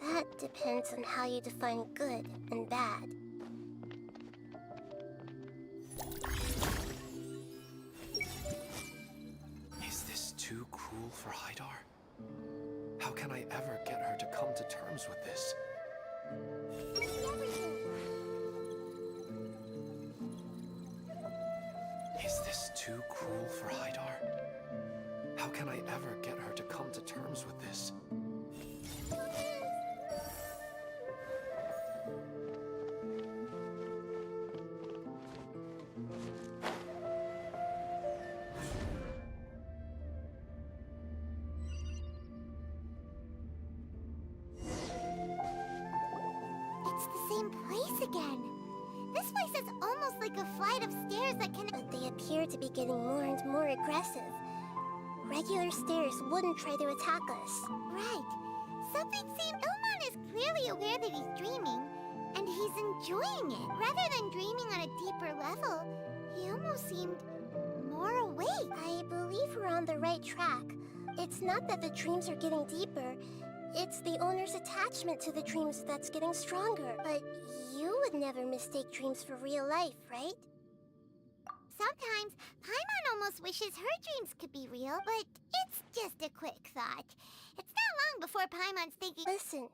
That depends on how you define good and bad. Is this too cruel for Haidar? How can I ever get her to come to terms with this? Is this too cruel for Haidar? How can I ever get her to come to terms with this? It's the same place again. This place is almost like a flight of stairs that can... But they appear to be getting more and more aggressive. Regular stairs wouldn't try to attack us. Right. Something seems... Ilman is clearly aware that he's dreaming, and he's enjoying it. Rather than dreaming on a deeper level, he almost seemed more awake. I believe we're on the right track. It's not that the dreams are getting deeper. It's the owner's attachment to the dreams that's getting stronger. But you would never mistake dreams for real life, right? Sometimes, Paimon almost wishes her dreams could be real, but it's just a quick thought. It's not long before Paimon's thinking... Listen,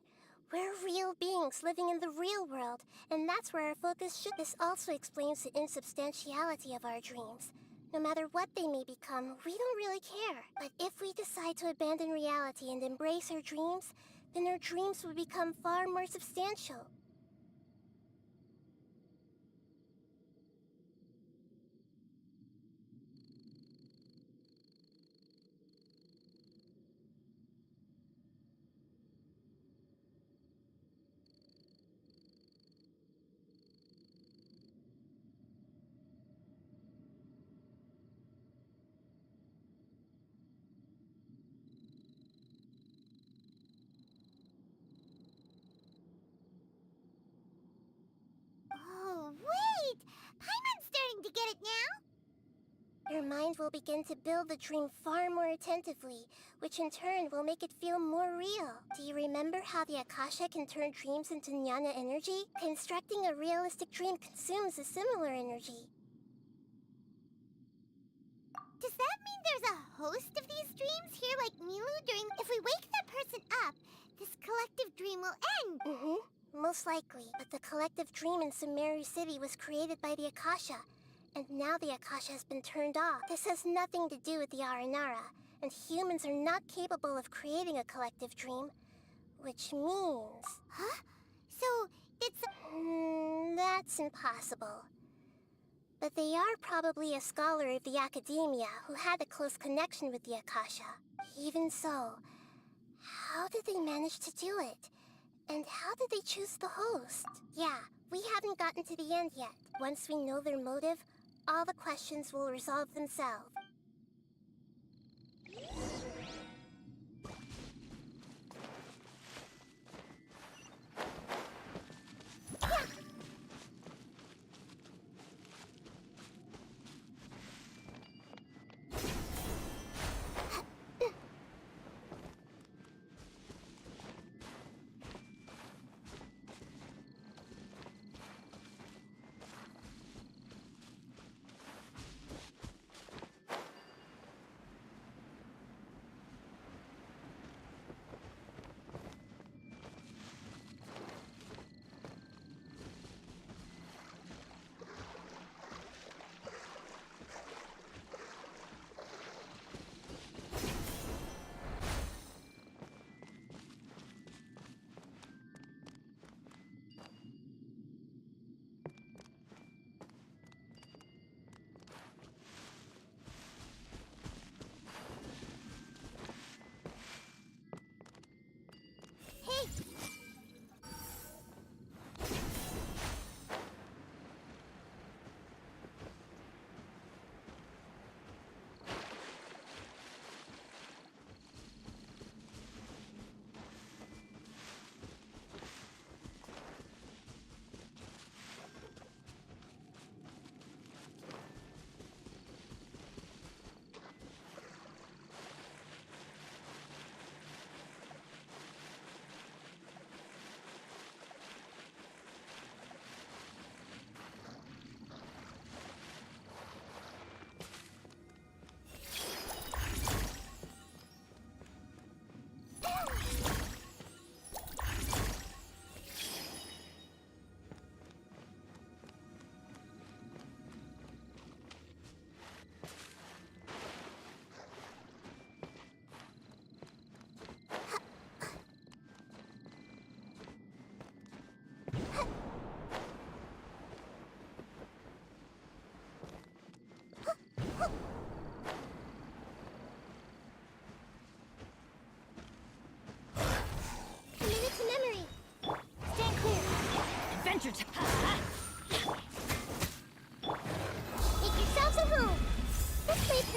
we're real beings living in the real world, and that's where our focus should... This also explains the insubstantiality of our dreams. No matter what they may become, we don't really care. But if we decide to abandon reality and embrace our dreams, then our dreams will become far more substantial. Oh, wait! Paimon's starting to get it now? Your mind will begin to build the dream far more attentively, which in turn will make it feel more real. Do you remember how the Akasha can turn dreams into jnana energy? Constructing a realistic dream consumes a similar energy. Does that mean there's a host of these dreams here like Milu during... If we wake that person up, this collective dream will end? Mm-hmm. Most likely. But the collective dream in Sumeru City was created by the Akasha. And now the Akasha has been turned off. This has nothing to do with the Aranara. And humans are not capable of creating a collective dream. Which means... Huh? So, it's... That's impossible. But they are probably a scholar of the academia who had a close connection with the Akasha. Even so, how did they manage to do it? And how did they choose the host? Yeah, we haven't gotten to the end yet. Once we know their motive, all the questions will resolve themselves.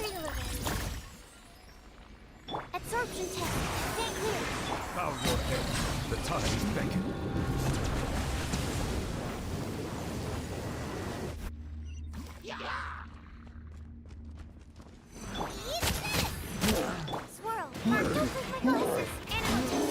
material already. Absorption test. Stay clear. Bow your head. The tides beckon. Swirl. Mark, don't break my glasses. Animal testing.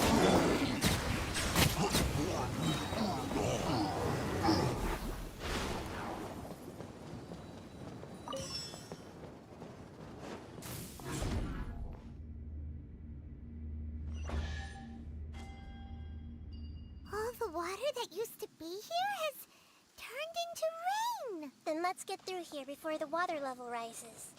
All the water that used to be here has turned into rain. Then let's get through here before the water level rises.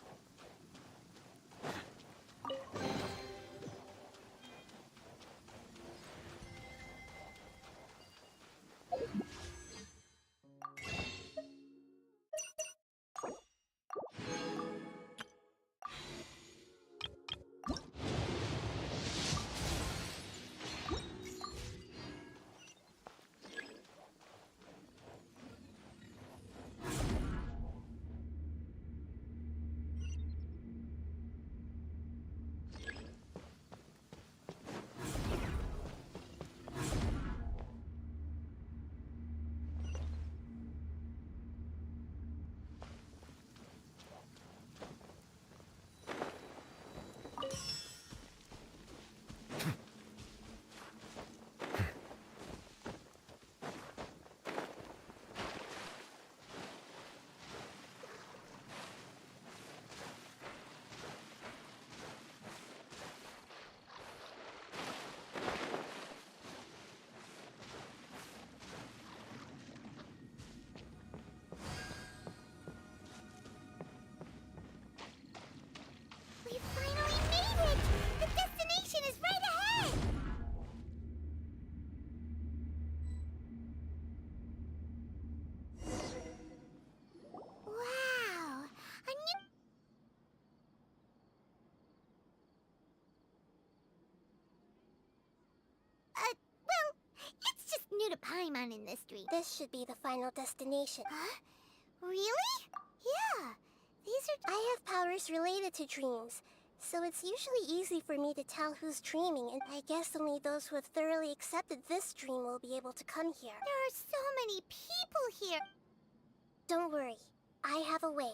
We finally made it! The destination is right ahead! Wow! A new... well, it's just new to Paimon Industry. This should be the final destination. Huh? Really? Yeah. These are... I have powers related to dreams, so it's usually easy for me to tell who's dreaming, and I guess only those who have thoroughly accepted this dream will be able to come here. There are so many people here! Don't worry, I have a way.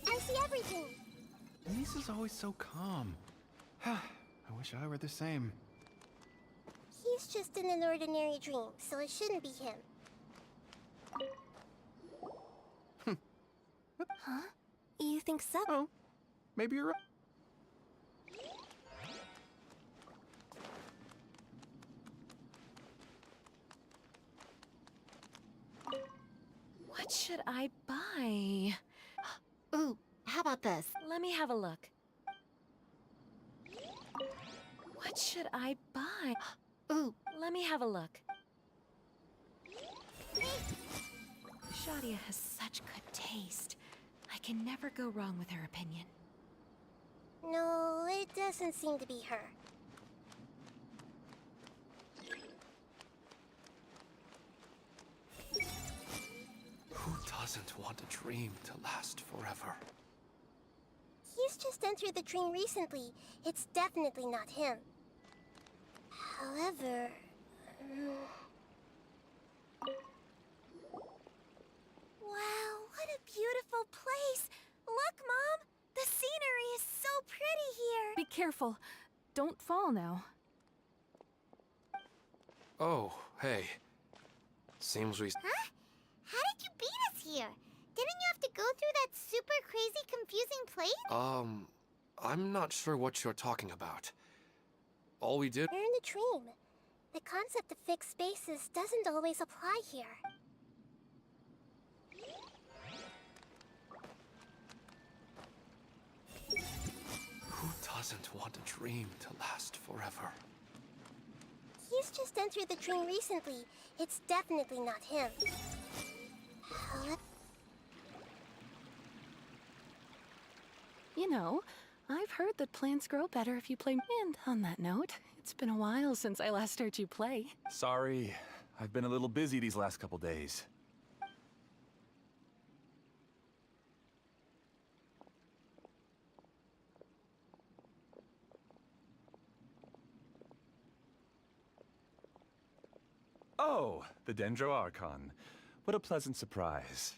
I see everything! Lisa's always so calm. I wish I were the same. He's just in an ordinary dream, so it shouldn't be him. Huh? You think so? Oh, maybe you're right. What should I buy? Ooh, how about this? Let me have a look. What should I buy? Ooh, let me have a look. Shadia has such good taste. I can never go wrong with her opinion. No, it doesn't seem to be her. Who doesn't want a dream to last forever? He's just entered the dream recently. It's definitely not him. However... Wow, what a beautiful place! Look, Mom! The scenery is so pretty here! Be careful. Don't fall now. Oh, hey. Seems we... Huh? How did you beat us here? Didn't you have to go through that super crazy, confusing place? I'm not sure what you're talking about. All we did... You're in the dream. The concept of fixed spaces doesn't always apply here. Who doesn't want a dream to last forever? He's just entered the dream recently. It's definitely not him. You know, I've heard that plants grow better if you play... And on that note, it's It's been a while since I last heard you play. Sorry, I've been a little busy these last couple days. Oh, the Dendro Archon. What a pleasant surprise.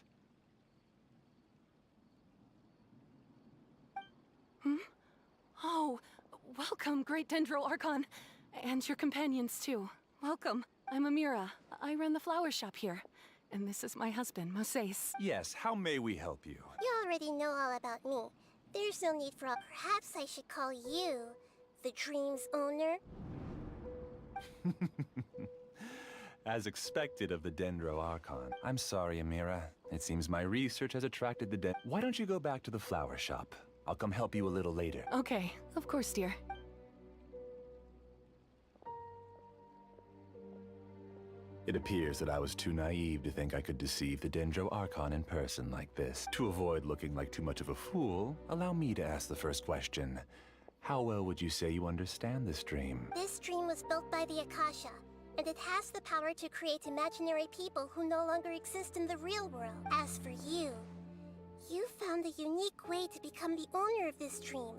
Oh, welcome, Great Dendro Archon. And your companions, too. Welcome. I'm Amira. I run the flower shop here. And this is my husband, Moses. Yes, how may we help you? You already know all about me. There's no need for all. Perhaps I should call you the dream's owner? As expected of the Dendro Archon. I'm sorry, Amira. It seems my research has attracted the Why don't you go back to the flower shop? I'll come help you a little later. Okay, of course, dear. It appears that I was too naive to think I could deceive the Dendro Archon in person like this. To avoid looking like too much of a fool, allow me to ask the first question. How well would you say you understand this dream? This dream was built by the Akasha, and it has the power to create imaginary people who no longer exist in the real world. As for you, you found a unique way to become the owner of this dream,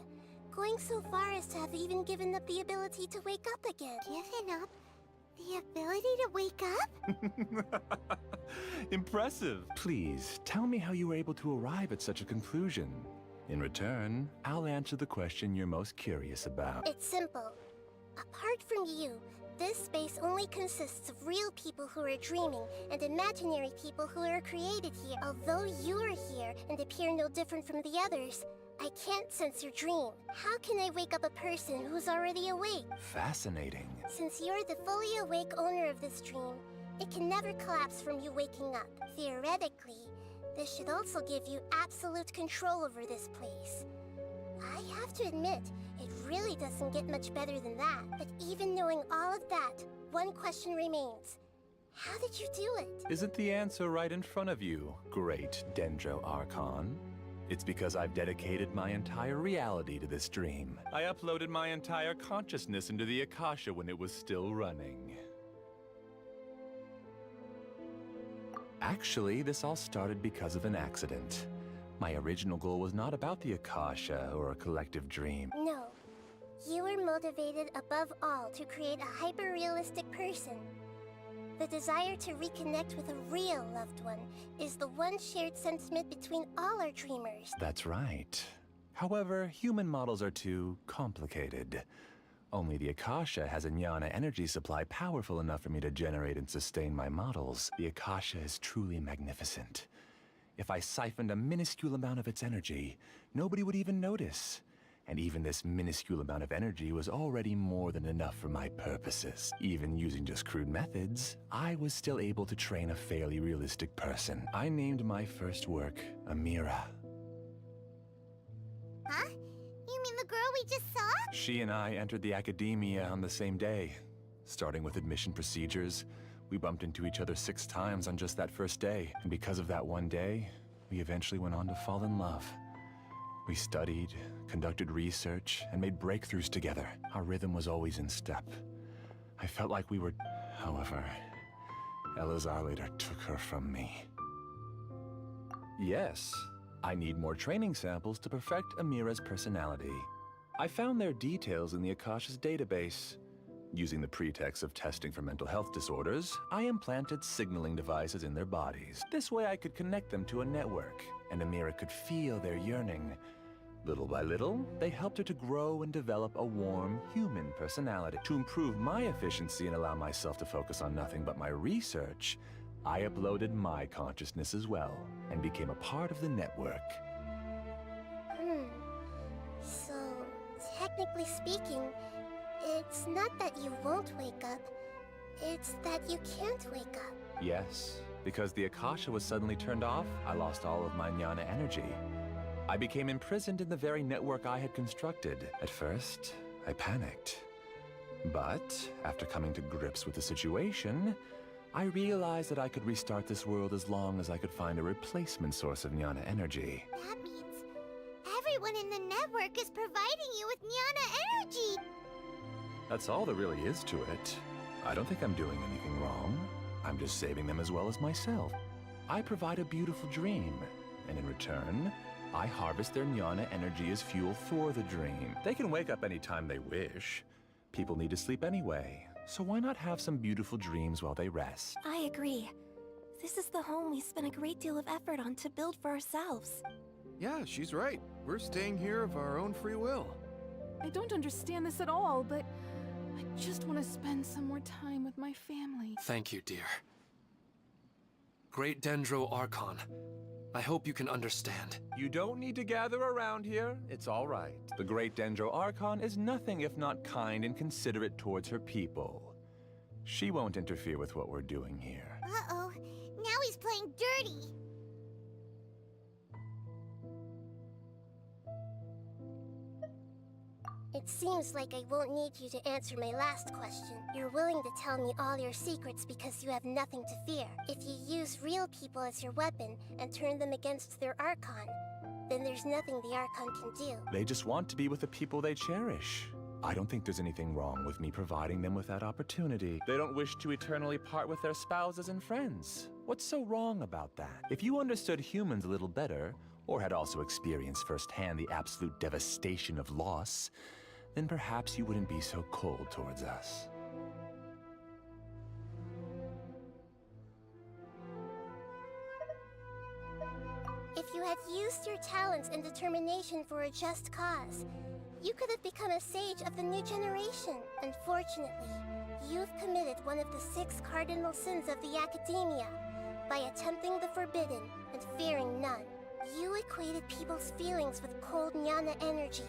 going so far as to have even given up the ability to wake up again. Given up? The ability to wake up? Impressive. Please, tell me how you were able to arrive at such a conclusion. In return, I'll answer the question you're most curious about. It's simple. Apart from you, this space only consists of real people who are dreaming and imaginary people who are created here. Although you are here and appear no different from the others, I can't sense your dream. How can I wake up a person who's already awake? Fascinating. Since you're the fully awake owner of this dream, it can never collapse from you waking up. Theoretically, this should also give you absolute control over this place. I have to admit, it really doesn't get much better than that. But even knowing all of that, one question remains. How did you do it? Isn't the answer right in front of you, Great Dendro Archon? It's because I've dedicated my entire reality to this dream. I uploaded my entire consciousness into the Akasha when it was still running. Actually, this all started because of an accident. My original goal was not about the Akasha or a collective dream. No. You were motivated above all to create a hyper-realistic person. The desire to reconnect with a real loved one is the one shared sentiment between all our dreamers. That's right. However, human models are too complicated. Only the Akasha has a jnana energy supply powerful enough for me to generate and sustain my models. The Akasha is truly magnificent. If I siphoned a minuscule amount of its energy, nobody would even notice. And even this minuscule amount of energy was already more than enough for my purposes. Even using just crude methods, I was still able to train a fairly realistic person. I named my first work Amira. Huh? You mean the girl we just saw? She and I entered the academia on the same day. Starting with admission procedures, we bumped into each other 6 times on just that first day. And because of that one day, we eventually went on to fall in love. We studied, conducted research, and made breakthroughs together. Our rhythm was always in step. I felt like we were... However, Elazar later took her from me. Yes, I need more training samples to perfect Amira's personality. I found their details in the Akasha's database. Using the pretext of testing for mental health disorders, I implanted signaling devices in their bodies. This way I could connect them to a network, and Amira could feel their yearning. Little by little, they helped her to grow and develop a warm, human personality. To improve my efficiency and allow myself to focus on nothing but my research, I uploaded my consciousness as well, and became a part of the network. So, technically speaking, it's not that you won't wake up, it's that you can't wake up. Yes, because the Akasha was suddenly turned off, I lost all of my jnana energy. I became imprisoned in the very network I had constructed. At first, I panicked. But, after coming to grips with the situation, I realized that I could restart this world as long as I could find a replacement source of jnana energy. That means everyone in the network is providing you with jnana energy! That's all there really is to it. I don't think I'm doing anything wrong. I'm just saving them as well as myself. I provide a beautiful dream, and in return, I harvest their jnana energy as fuel for the dream. They can wake up anytime they wish. People need to sleep anyway, so why not have some beautiful dreams while they rest? I agree. This is the home we spent a great deal of effort on to build for ourselves. Yeah, she's right. We're staying here of our own free will. I don't understand this at all, but I just want to spend some more time with my family. Thank you, dear. Great Dendro Archon, I hope you can understand. You don't need to gather around here. It's all right. The Great Dendro Archon is nothing if not kind and considerate towards her people. She won't interfere with what we're doing here. Uh-oh. Now he's playing dirty. It seems like I won't need you to answer my last question. You're willing to tell me all your secrets because you have nothing to fear. If you use real people as your weapon and turn them against their Archon, then there's nothing the Archon can do. They just want to be with the people they cherish. I don't think there's anything wrong with me providing them with that opportunity. They don't wish to eternally part with their spouses and friends. What's so wrong about that? If you understood humans a little better, or had also experienced firsthand the absolute devastation of loss, then perhaps you wouldn't be so cold towards us. If you had used your talents and determination for a just cause, you could have become a sage of the new generation. Unfortunately, you've committed one of the 6 cardinal sins of the Academia by attempting the forbidden and fearing none. You equated people's feelings with cold jnana energy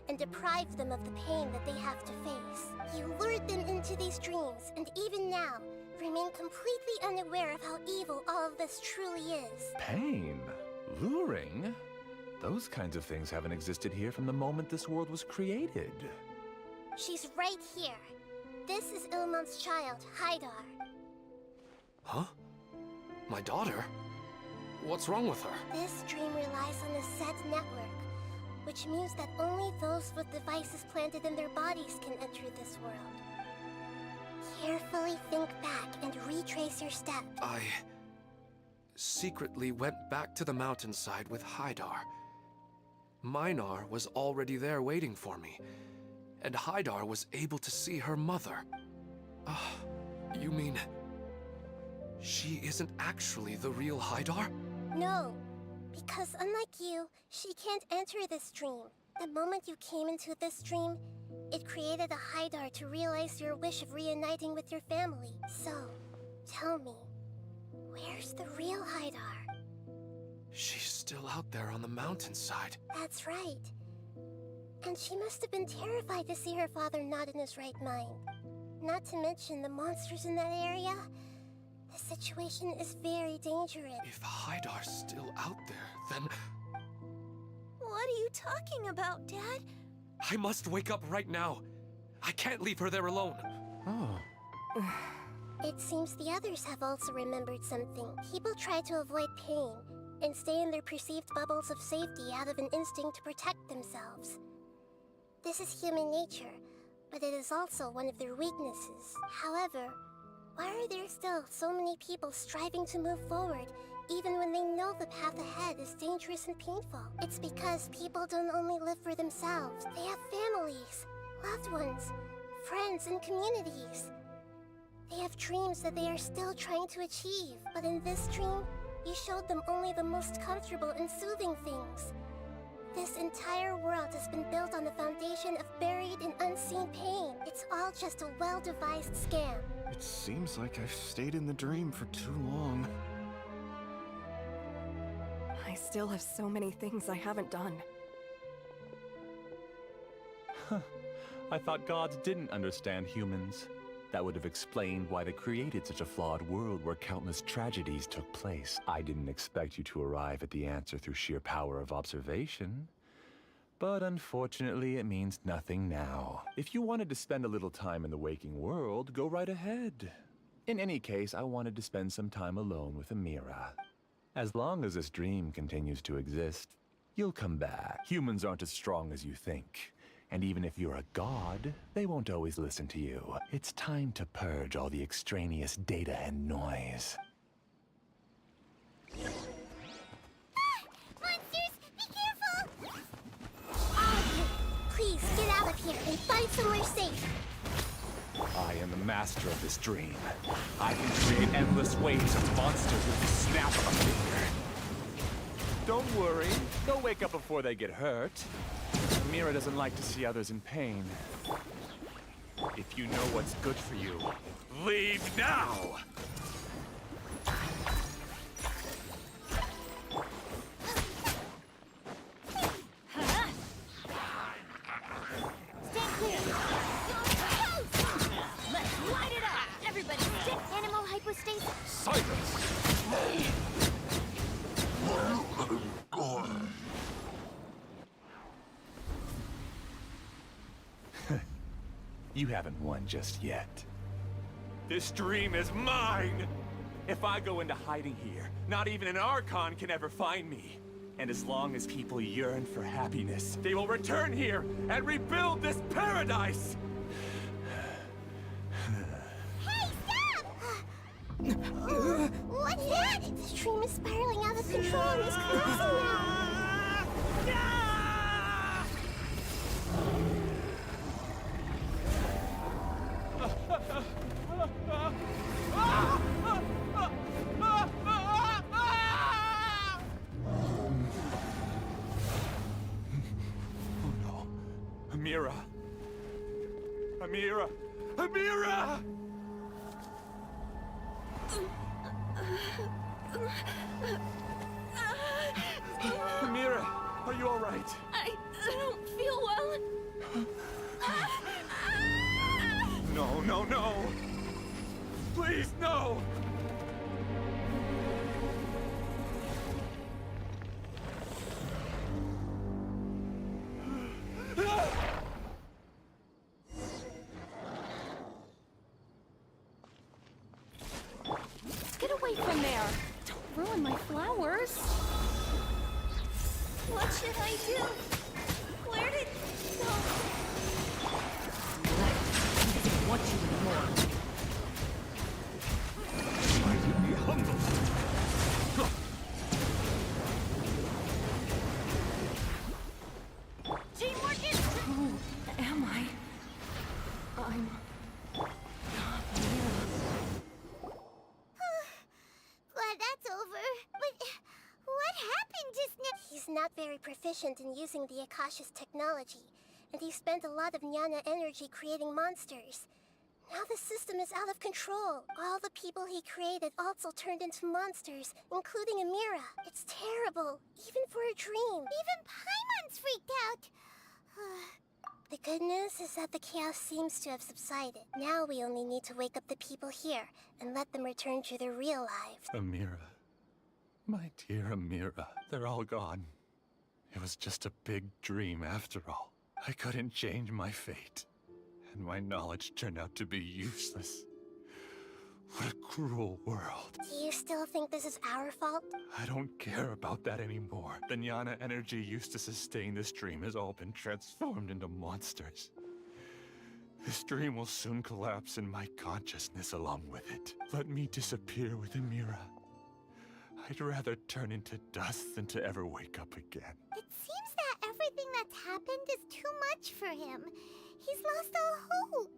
and deprived them of the pain that they have to face. You lured them into these dreams, and even now, remain completely unaware of how evil all of this truly is. Pain? Luring? Those kinds of things haven't existed here from the moment this world was created. She's right here. This is Ilmon's child, Haidar. Huh? My daughter? What's wrong with her? This dream relies on a set network, which means that only those with devices planted in their bodies can enter this world. Carefully think back and retrace your steps. I secretly went back to the mountainside with Haidar. Minar was already there waiting for me, and Haidar was able to see her mother. You mean she isn't actually the real Haidar? No, because unlike you, she can't enter this dream. The moment you came into this dream, it created a Haidar to realize your wish of reuniting with your family. So, tell me, where's the real Haidar? She's still out there on the mountainside. That's right. And she must have been terrified to see her father not in his right mind. Not to mention the monsters in that area. The situation is very dangerous. If Haidar's still out there, then... What are you talking about, Dad? I must wake up right now. I can't leave her there alone. Oh. It seems the others have also remembered something. People try to avoid pain and stay in their perceived bubbles of safety out of an instinct to protect themselves. This is human nature, but it is also one of their weaknesses. However, why are there still so many people striving to move forward, even when they know the path ahead is dangerous and painful? It's because people don't only live for themselves. They have families, loved ones, friends, and communities. They have dreams that they are still trying to achieve. But in this dream, you showed them only the most comfortable and soothing things. This entire world has been built on the foundation of buried and unseen pain. It's all just a well-devised scam. It seems like I've stayed in the dream for too long. I still have so many things I haven't done. I thought gods didn't understand humans. That would have explained why they created such a flawed world where countless tragedies took place. I didn't expect you to arrive at the answer through sheer power of observation. But unfortunately, it means nothing now. If you wanted to spend a little time in the waking world, go right ahead. In any case, I wanted to spend some time alone with Amira. As long as this dream continues to exist, you'll come back. Humans aren't as strong as you think. And even if you're a god, they won't always listen to you. It's time to purge all the extraneous data and noise. Monsters, be careful! Please, get out of here and find somewhere safe. I am the master of this dream. I can create endless waves of monsters with the snap of a finger. Don't worry, they'll wake up before they get hurt. Mira doesn't like to see others in pain. If you know what's good for you, leave now! Stay clear. Let's light it up! Everybody stick animal hypostasis. Silence! You haven't won just yet. This dream is mine! If I go into hiding here, not even an Archon can ever find me. And as long as people yearn for happiness, they will return here and rebuild this paradise! Hey, stop! What's that? The stream is spiraling out of control and is collapsing now. Amira! Amira! Amira! Amira, are you all right? I don't feel well. No, no, no! Please, no! Get away from there! Don't ruin my flowers! What should I do? Where did it go? Want you anymore. Try to be humble. Teamwork is... Who am I? I'm... Glad that's over. But what happened just now? He's not very proficient in using the Akasha's technology, and he spent a lot of Jnana energy creating monsters. Now the system is out of control. All the people he created also turned into monsters, including Amira. It's terrible, even for a dream. Even Paimon's freaked out. The good news is that the chaos seems to have subsided. Now we only need to wake up the people here and let them return to their real lives. Amira. My dear Amira. They're all gone. It was just a big dream after all. I couldn't change my fate. And my knowledge turned out to be useless. What a cruel world. Do you still think this is our fault? I don't care about that anymore. The Jnana energy used to sustain this dream has all been transformed into monsters. This dream will soon collapse and my consciousness along with it. Let me disappear with Amira. I'd rather turn into dust than to ever wake up again. It seems that everything that's happened is too much for him. He's lost all hope.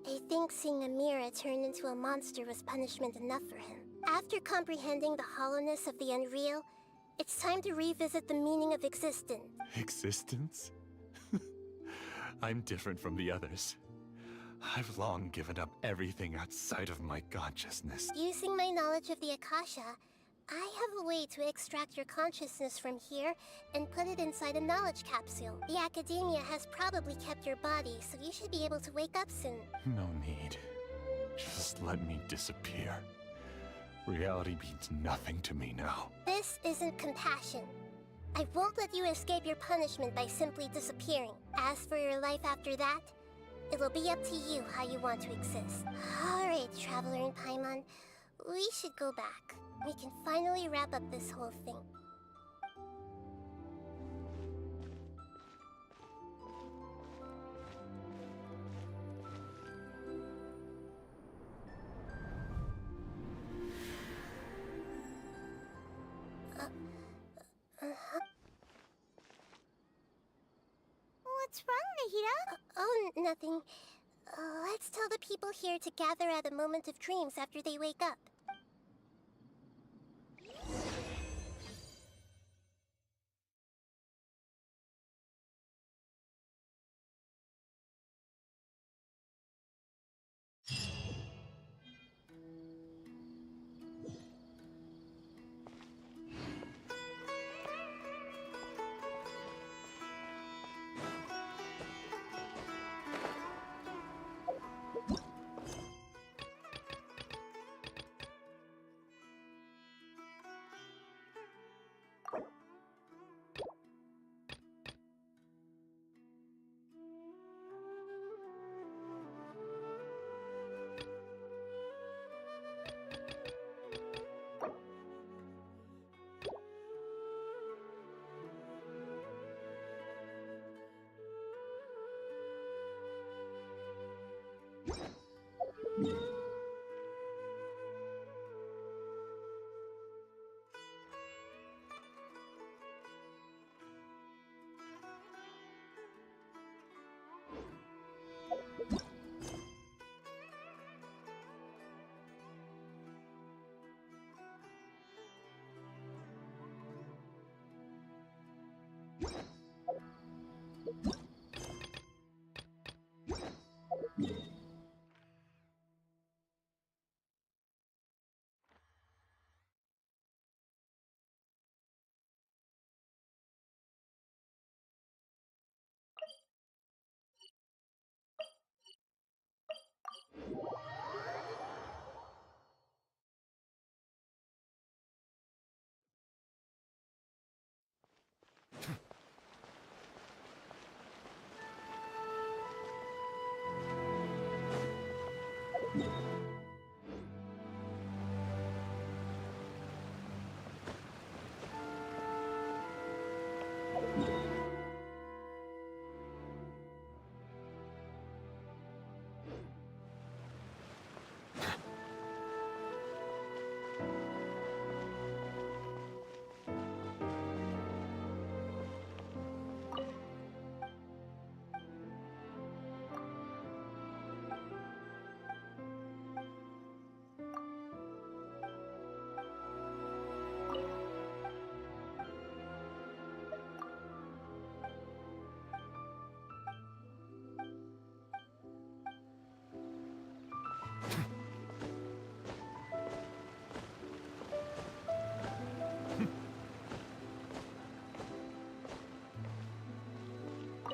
I think seeing Amira turn into a monster was punishment enough for him. After comprehending the hollowness of the unreal, it's time to revisit the meaning of existence. Existence? I'm different from the others. I've long given up everything outside of my consciousness. Using my knowledge of the Akasha, I have a way to extract your consciousness from here and put it inside a knowledge capsule. The Academia has probably kept your body, so you should be able to wake up soon. No need. Just let me disappear. Reality means nothing to me now. This isn't compassion. I won't let you escape your punishment by simply disappearing. As for your life after that, it'll be up to you how you want to exist. Alright, Traveler in Paimon, we should go back. We can finally wrap up this whole thing. Oh, nothing. Let's tell the people here to gather at a moment of dreams after they wake up.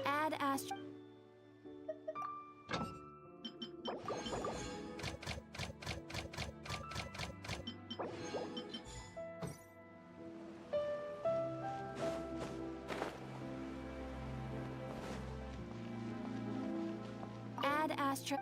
Add Astro. Add Astro.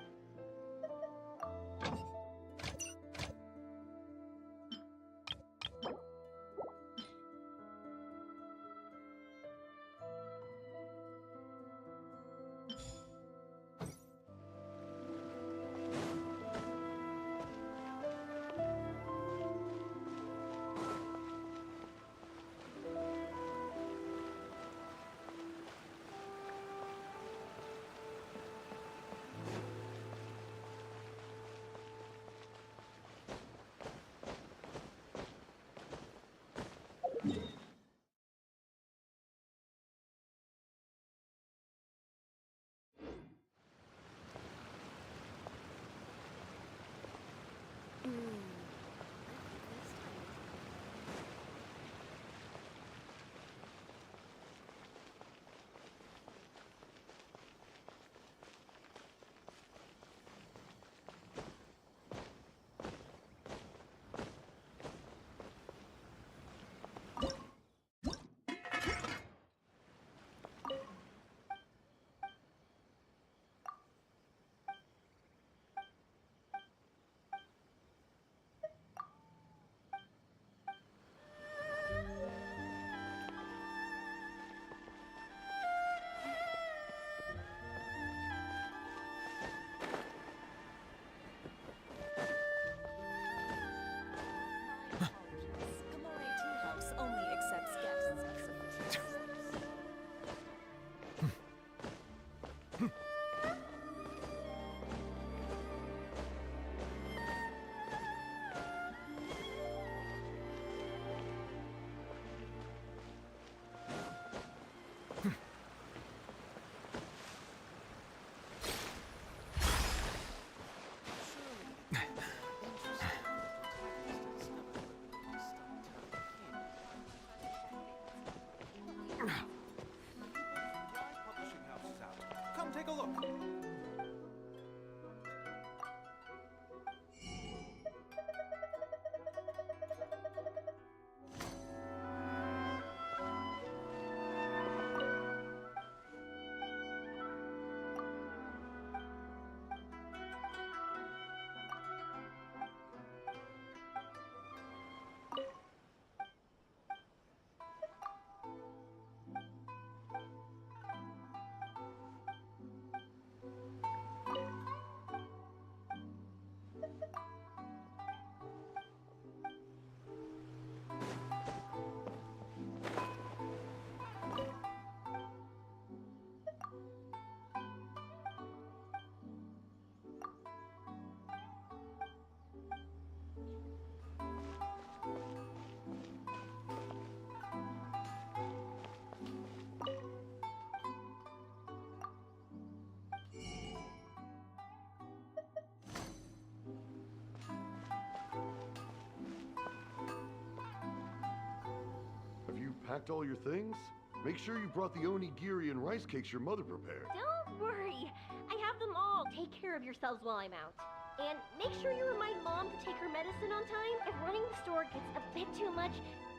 packed all your things? Make sure you brought the onigiri and rice cakes your mother prepared. Don't worry. I have them all. Take care of yourselves while I'm out. And make sure you remind Mom to take her medicine on time. If running the store gets a bit too much,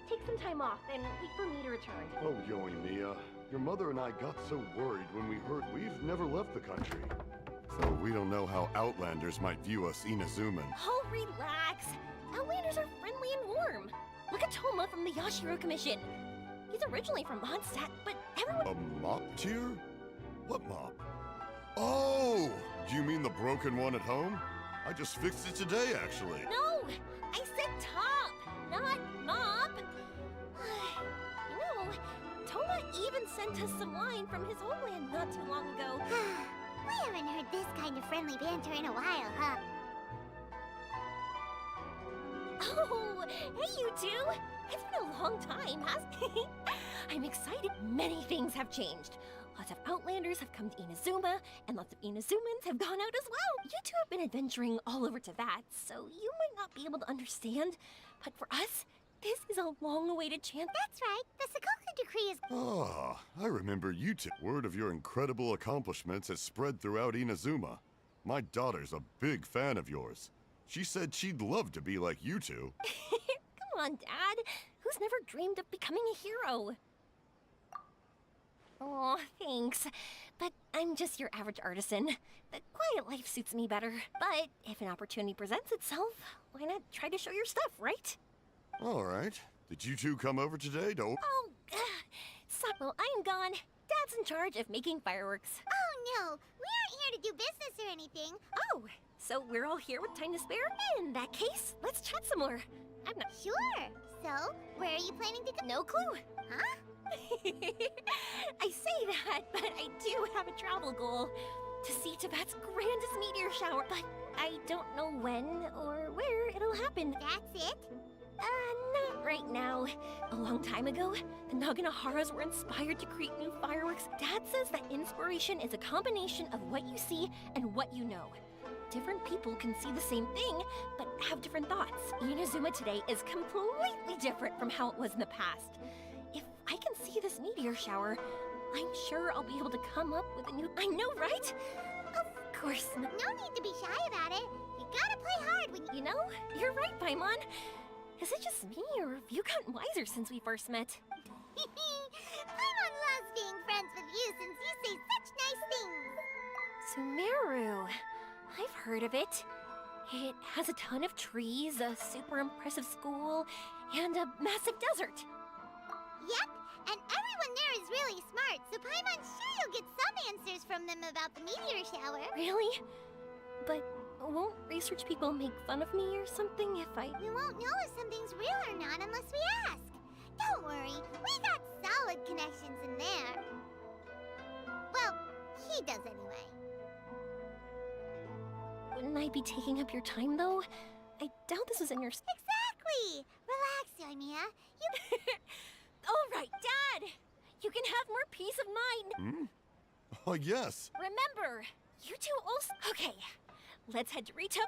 take some time off and wait for me to return. Oh, Yoimiya, your mother and I got so worried when we heard we've never left the country. So we don't know how Outlanders might view us Inazuman. Oh, relax. Outlanders are friendly and warm. Look at Toma from the Yashiro Commission. He's originally from Mondstadt, but everyone— A mop tier? What mop? Oh! Do you mean the broken one at home? I just fixed it today, actually. No! I said top, not mop. You know, Toma even sent us some wine from his homeland not too long ago. We haven't heard this kind of friendly banter in a while, huh? Oh, hey you two! It's been a long time, hasn't it? I'm excited. Many things have changed. Lots of Outlanders have come to Inazuma, and lots of Inazumans have gone out as well. You two have been adventuring all over to that, so you might not be able to understand. But for us, this is a long-awaited chance. That's right. The Sakoku Decree is— Ah, I remember you two. Word of your incredible accomplishments has spread throughout Inazuma. My daughter's a big fan of yours. She said she'd love to be like you two. Come on, Dad. Who's never dreamed of becoming a hero? Aw, thanks. But I'm just your average artisan. The quiet life suits me better. But if an opportunity presents itself, why not try to show your stuff, right? All right. Did you two come over today to— Oh, so, well, I'm gone. Dad's in charge of making fireworks. Oh, no. We aren't here to do business or anything. Oh, so we're all here with time to spare? In that case, let's chat some more. I'm not— Sure. So, where are you planning to go? No clue. Huh? I say that, but I do have a travel goal. To see Tibet's grandest meteor shower, but I don't know when or where it'll happen. That's it? Not right now. A long time ago, the Naganaharas were inspired to create new fireworks. Dad says that inspiration is a combination of what you see and what you know. Different people can see the same thing, but have different thoughts. Inazuma today is completely different from how it was in the past. If I can see this meteor shower, I'm sure I'll be able to come up with a new— I know, right? Of course not. No need to be shy about it. You gotta play hard when You know, you're right, Paimon. Is it just me, or have you gotten wiser since we first met? Paimon loves being friends with you since you say such nice things. Sumeru. I've heard of it. It has a ton of trees, a super impressive school, and a massive desert. Yep, and everyone there is really smart, so Paimon's sure you'll get some answers from them about the meteor shower. Really? But won't research people make fun of me or something if I— We won't know if something's real or not unless we ask. Don't worry, we got solid connections in there. Well, he does anyway. Wouldn't I be taking up your time, though? I doubt this is in your— Exactly! Relax, Yoimiya. You— All right, Dad! You can have more peace of mind! Oh, yes. Remember, you two also— Okay, let's head to Rito.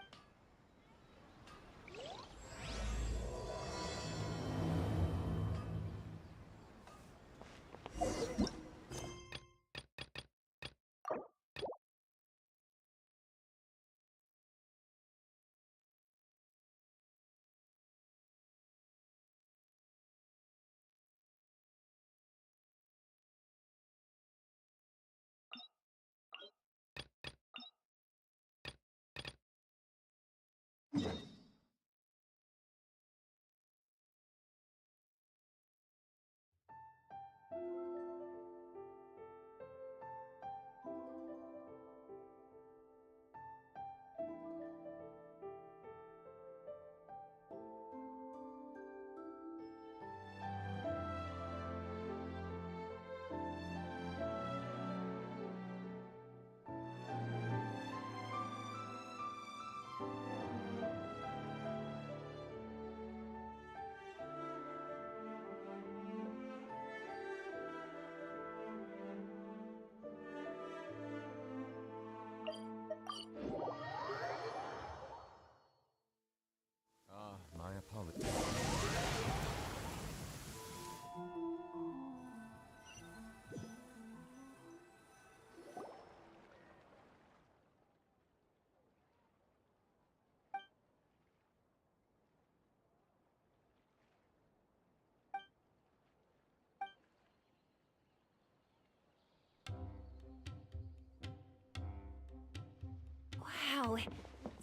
Wow.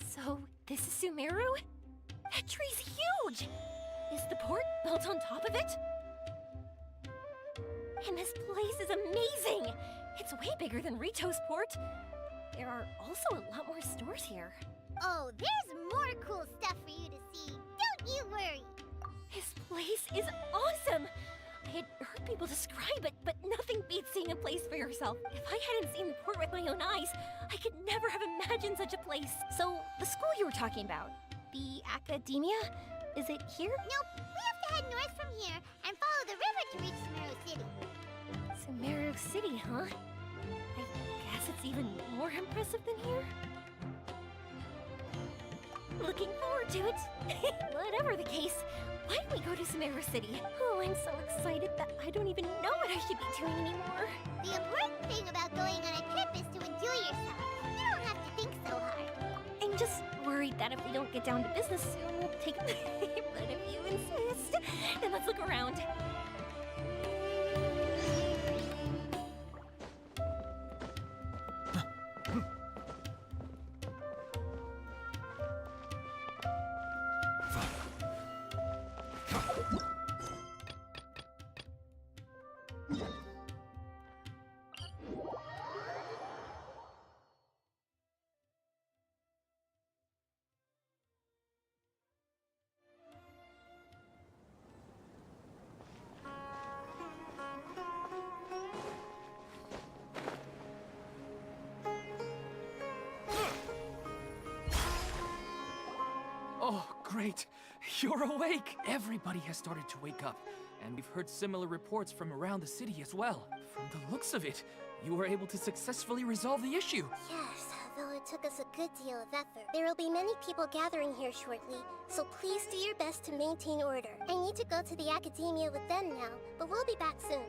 So, this is Sumeru? That tree's huge! Is the port built on top of it? And this place is amazing! It's way bigger than Rito's port. There are also a lot more stores here. Oh, there's more cool stuff for you to see. Don't you worry. This place is awesome! I had heard people describe it, but nothing beats seeing a place for yourself. If I hadn't seen the port with my own eyes, I could never have imagined such a place. So, the school you were talking about, the academia, is it here? Nope, we have to head north from here and follow the river to reach Sumeru City. Sumeru City, huh? I guess it's even more impressive than here. Looking forward to it. Whatever the case, why don't we go to Sumeru City? Oh, I'm so excited that I don't even know what I should be doing anymore. The important thing about going on a trip is to enjoy yourself. You don't have to think so hard. I'm just worried that if we don't get down to business soon, we'll take but if you insist, then let's look around. Oh, great! You're awake! Everybody has started to wake up, and we've heard similar reports from around the city as well. From the looks of it, you were able to successfully resolve the issue. Yes, though it took us a good deal of effort. There will be many people gathering here shortly, so please do your best to maintain order. I need to go to the academia with them now, but we'll be back soon.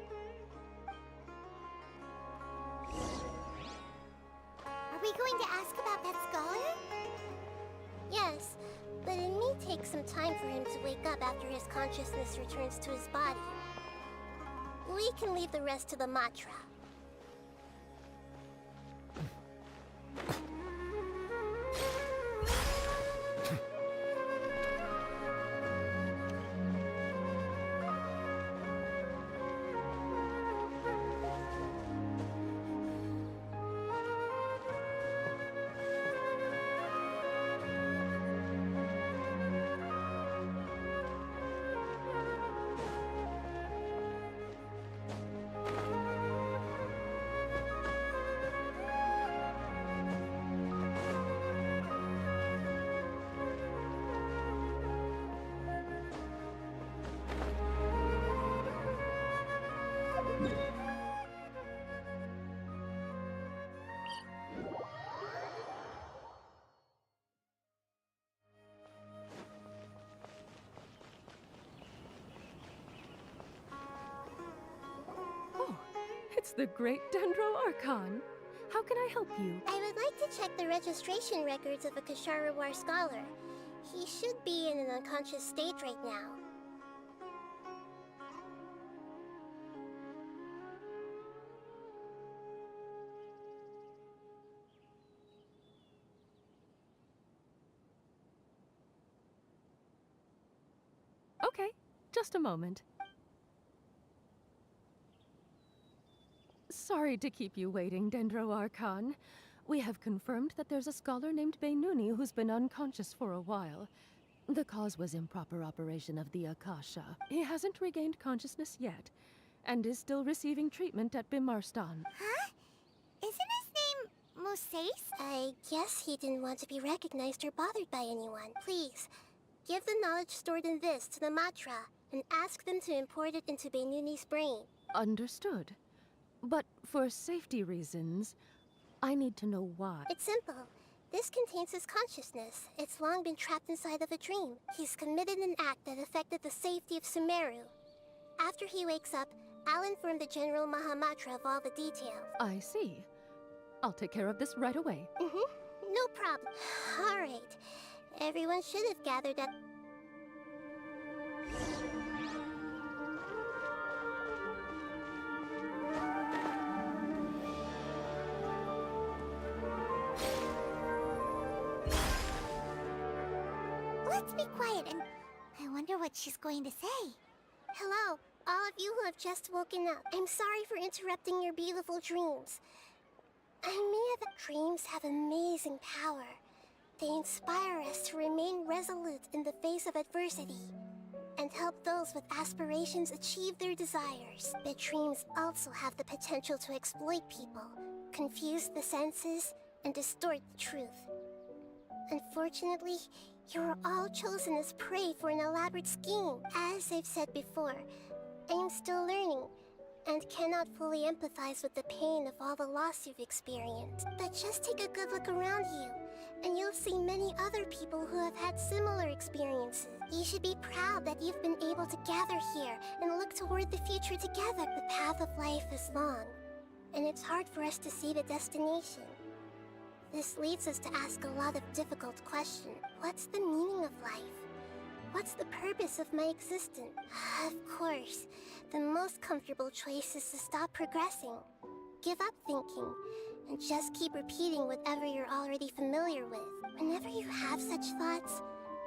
Are we going to ask about that scholar? Yes, but it may take some time for him to wake up after his consciousness returns to his body. We can leave the rest to the Matra. It's the great Dendro Archon. How can I help you? I would like to check the registration records of a Kashara War scholar. He should be in an unconscious state right now. Okay, just a moment. Sorry to keep you waiting, Dendro Archon. We have confirmed that there's a scholar named Beinuni who's been unconscious for a while. The cause was improper operation of the Akasha. He hasn't regained consciousness yet, and is still receiving treatment at Bimarstan. Huh? Isn't his name Moses? I guess he didn't want to be recognized or bothered by anyone. Please, give the knowledge stored in this to the Matra, and ask them to import it into Beinuni's brain. Understood. But for safety reasons, I need to know why. It's simple. This contains his consciousness. It's long been trapped inside of a dream. He's committed an act that affected the safety of Sumeru. After he wakes up, I'll inform the General Mahamatra of all the details. I see. I'll take care of this right away. No problem. All right. Everyone should have gathered at... Let's be quiet and I wonder what she's going to say. Hello, all of you who have just woken up. I'm sorry for interrupting your beautiful dreams. Dreams have amazing power. They inspire us to remain resolute in the face of adversity and help those with aspirations achieve their desires. But dreams also have the potential to exploit people, confuse the senses, and distort the truth. Unfortunately, you are all chosen as prey for an elaborate scheme. As I've said before, I am still learning and cannot fully empathize with the pain of all the loss you've experienced. But just take a good look around you, and you'll see many other people who have had similar experiences. You should be proud that you've been able to gather here and look toward the future together. The path of life is long, and it's hard for us to see the destination. This leads us to ask a lot of difficult questions. What's the meaning of life? What's the purpose of my existence? Of course, the most comfortable choice is to stop progressing. Give up thinking, and just keep repeating whatever you're already familiar with. Whenever you have such thoughts,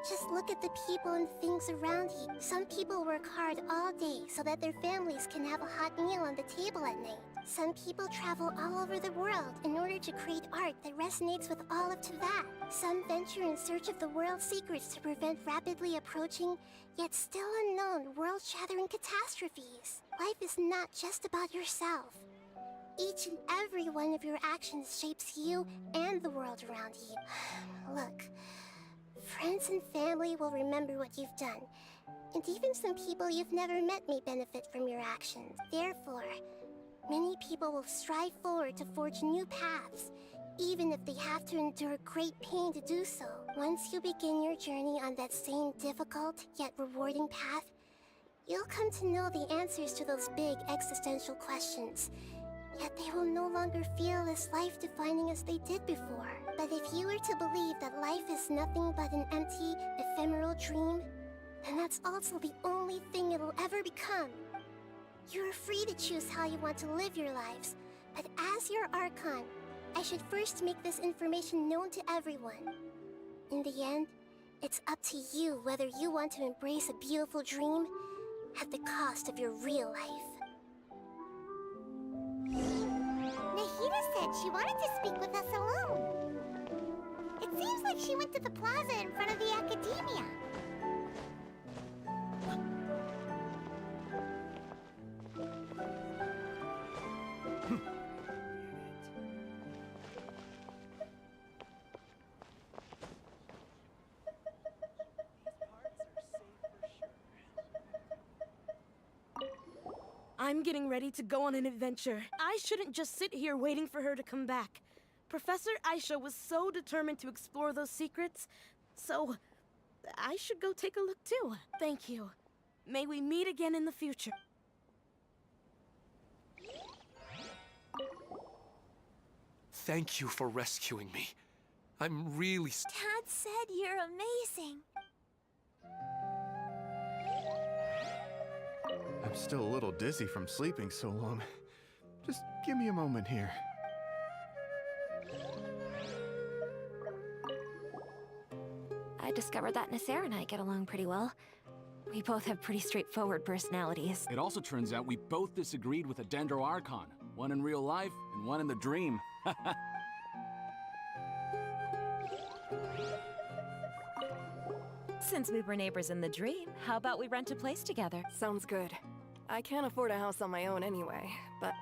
just look at the people and things around you. Some people work hard all day so that their families can have a hot meal on the table at night. Some people travel all over the world in order to create art that resonates with all of Teyvat. Some venture in search of the world's secrets to prevent rapidly approaching, yet still unknown, world-shattering catastrophes. Life is not just about yourself. Each and every one of your actions shapes you and the world around you. Look, friends and family will remember what you've done, and even some people you've never met may benefit from your actions. Therefore, many people will strive forward to forge new paths, even if they have to endure great pain to do so. Once you begin your journey on that same difficult yet rewarding path, you'll come to know the answers to those big existential questions. Yet they will no longer feel as life-defining as they did before. But if you were to believe that life is nothing but an empty, ephemeral dream, then that's also the only thing it'll ever become. You're free to choose how you want to live your lives, but as your Archon, I should first make this information known to everyone. In the end, it's up to you whether you want to embrace a beautiful dream at the cost of your real life. Nahida said she wanted to speak with us alone. It seems like she went to the plaza in front of the academia. I'm getting ready to go on an adventure. I shouldn't just sit here waiting for her to come back. Professor Aisha was so determined to explore those secrets, so I should go take a look too. Thank you. May we meet again in the future. Thank you for rescuing me. I'm really... Dad said you're amazing. I'm still a little dizzy from sleeping so long. Just give me a moment here. I discovered that Nasser and I get along pretty well. We both have pretty straightforward personalities. It also turns out we both disagreed with a Dendro Archon. One in real life, and one in the dream. Since we were neighbors in the dream, how about we rent a place together? Sounds good. I can't afford a house on my own anyway, but...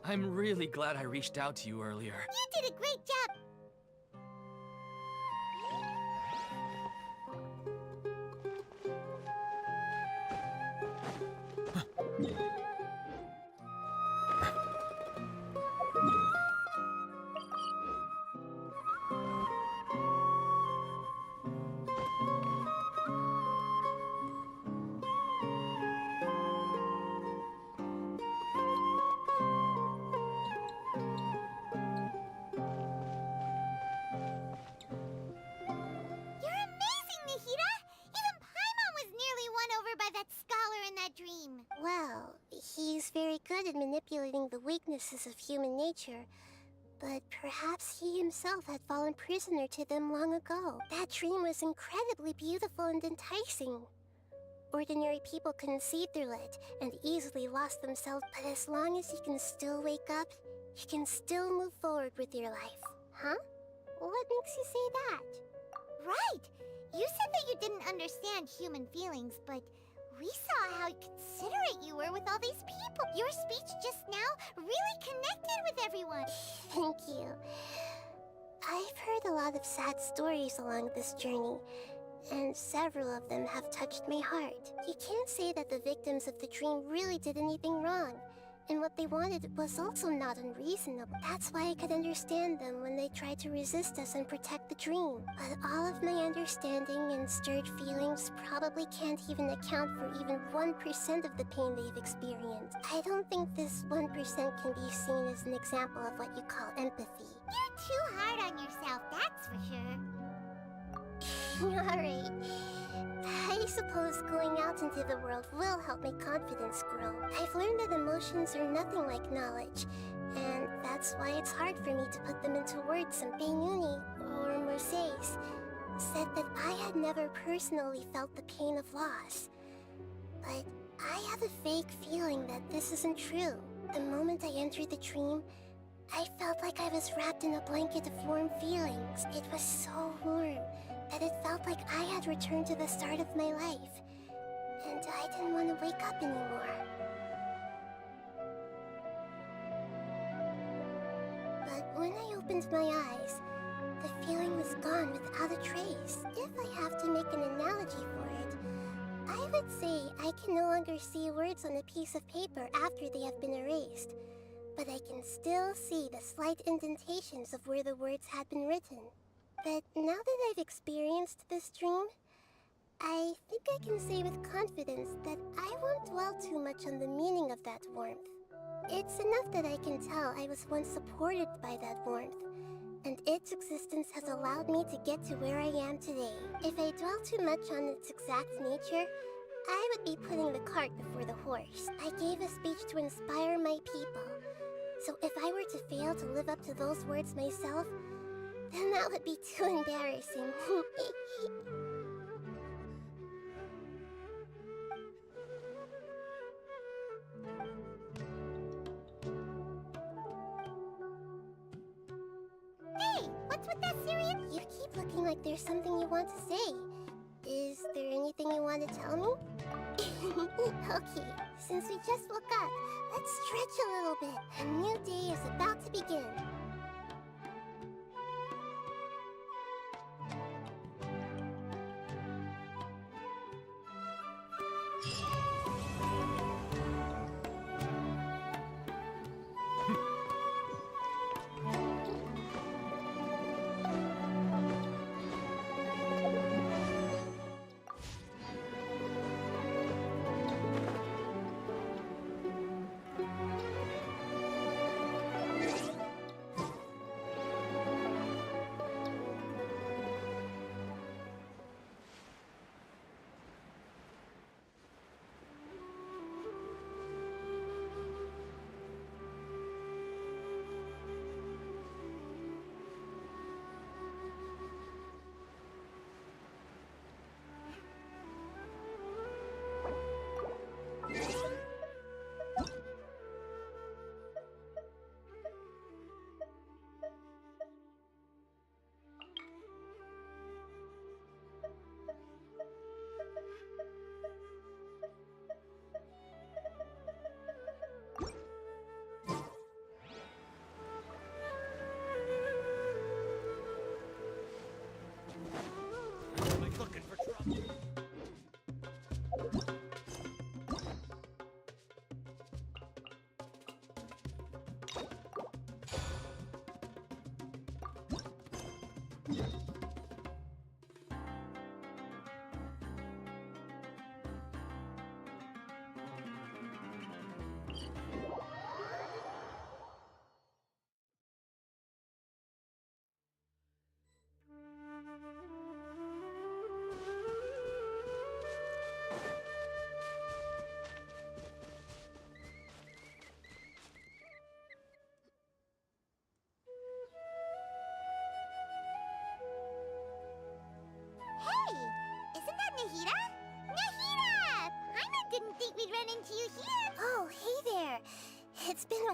I'm really glad I reached out to you earlier. You did a great job. Well, he's very good at manipulating the weaknesses of human nature, but perhaps he himself had fallen prisoner to them long ago. That dream was incredibly beautiful and enticing. Ordinary people couldn't see through it and easily lost themselves, but as long as you can still wake up, you can still move forward with your life. Huh? What makes you say that? Right! You said that you didn't understand human feelings, but we saw how considerate you were with all these people. Your speech just now really connected with everyone. Thank you. I've heard a lot of sad stories along this journey, and several of them have touched my heart. You can't say that the victims of the dream really did anything wrong, and what they wanted was also not unreasonable. That's why I could understand them when they tried to resist us and protect the dream. But all of my understanding and stirred feelings probably can't even account for even 1% of the pain they've experienced. I don't think this 1% can be seen as an example of what you call empathy. You're too hard on yourself, that's for sure. Alright. I suppose going out into the world will help my confidence grow. I've learned that emotions are nothing like knowledge, and that's why it's hard for me to put them into words. And Benyuni, or Mercedes, said that I had never personally felt the pain of loss. But I have a vague feeling that this isn't true. The moment I entered the dream, I felt like I was wrapped in a blanket of warm feelings. It was so warm that it felt like I had returned to the start of my life, and I didn't want to wake up anymore. But when I opened my eyes, the feeling was gone without a trace. If I have to make an analogy for it, I would say I can no longer see words on a piece of paper after they have been erased, but I can still see the slight indentations of where the words had been written. But now that I've experienced this dream, I think I can say with confidence that I won't dwell too much on the meaning of that warmth. It's enough that I can tell I was once supported by that warmth, and its existence has allowed me to get to where I am today. If I dwell too much on its exact nature, I would be putting the cart before the horse. I gave a speech to inspire my people, so if I were to fail to live up to those words myself, then that would be too embarrassing. Hey, what's with that serious? You keep looking like there's something you want to say. Is there anything you want to tell me? Okay, since we just woke up, let's stretch a little bit. A new day is about to begin.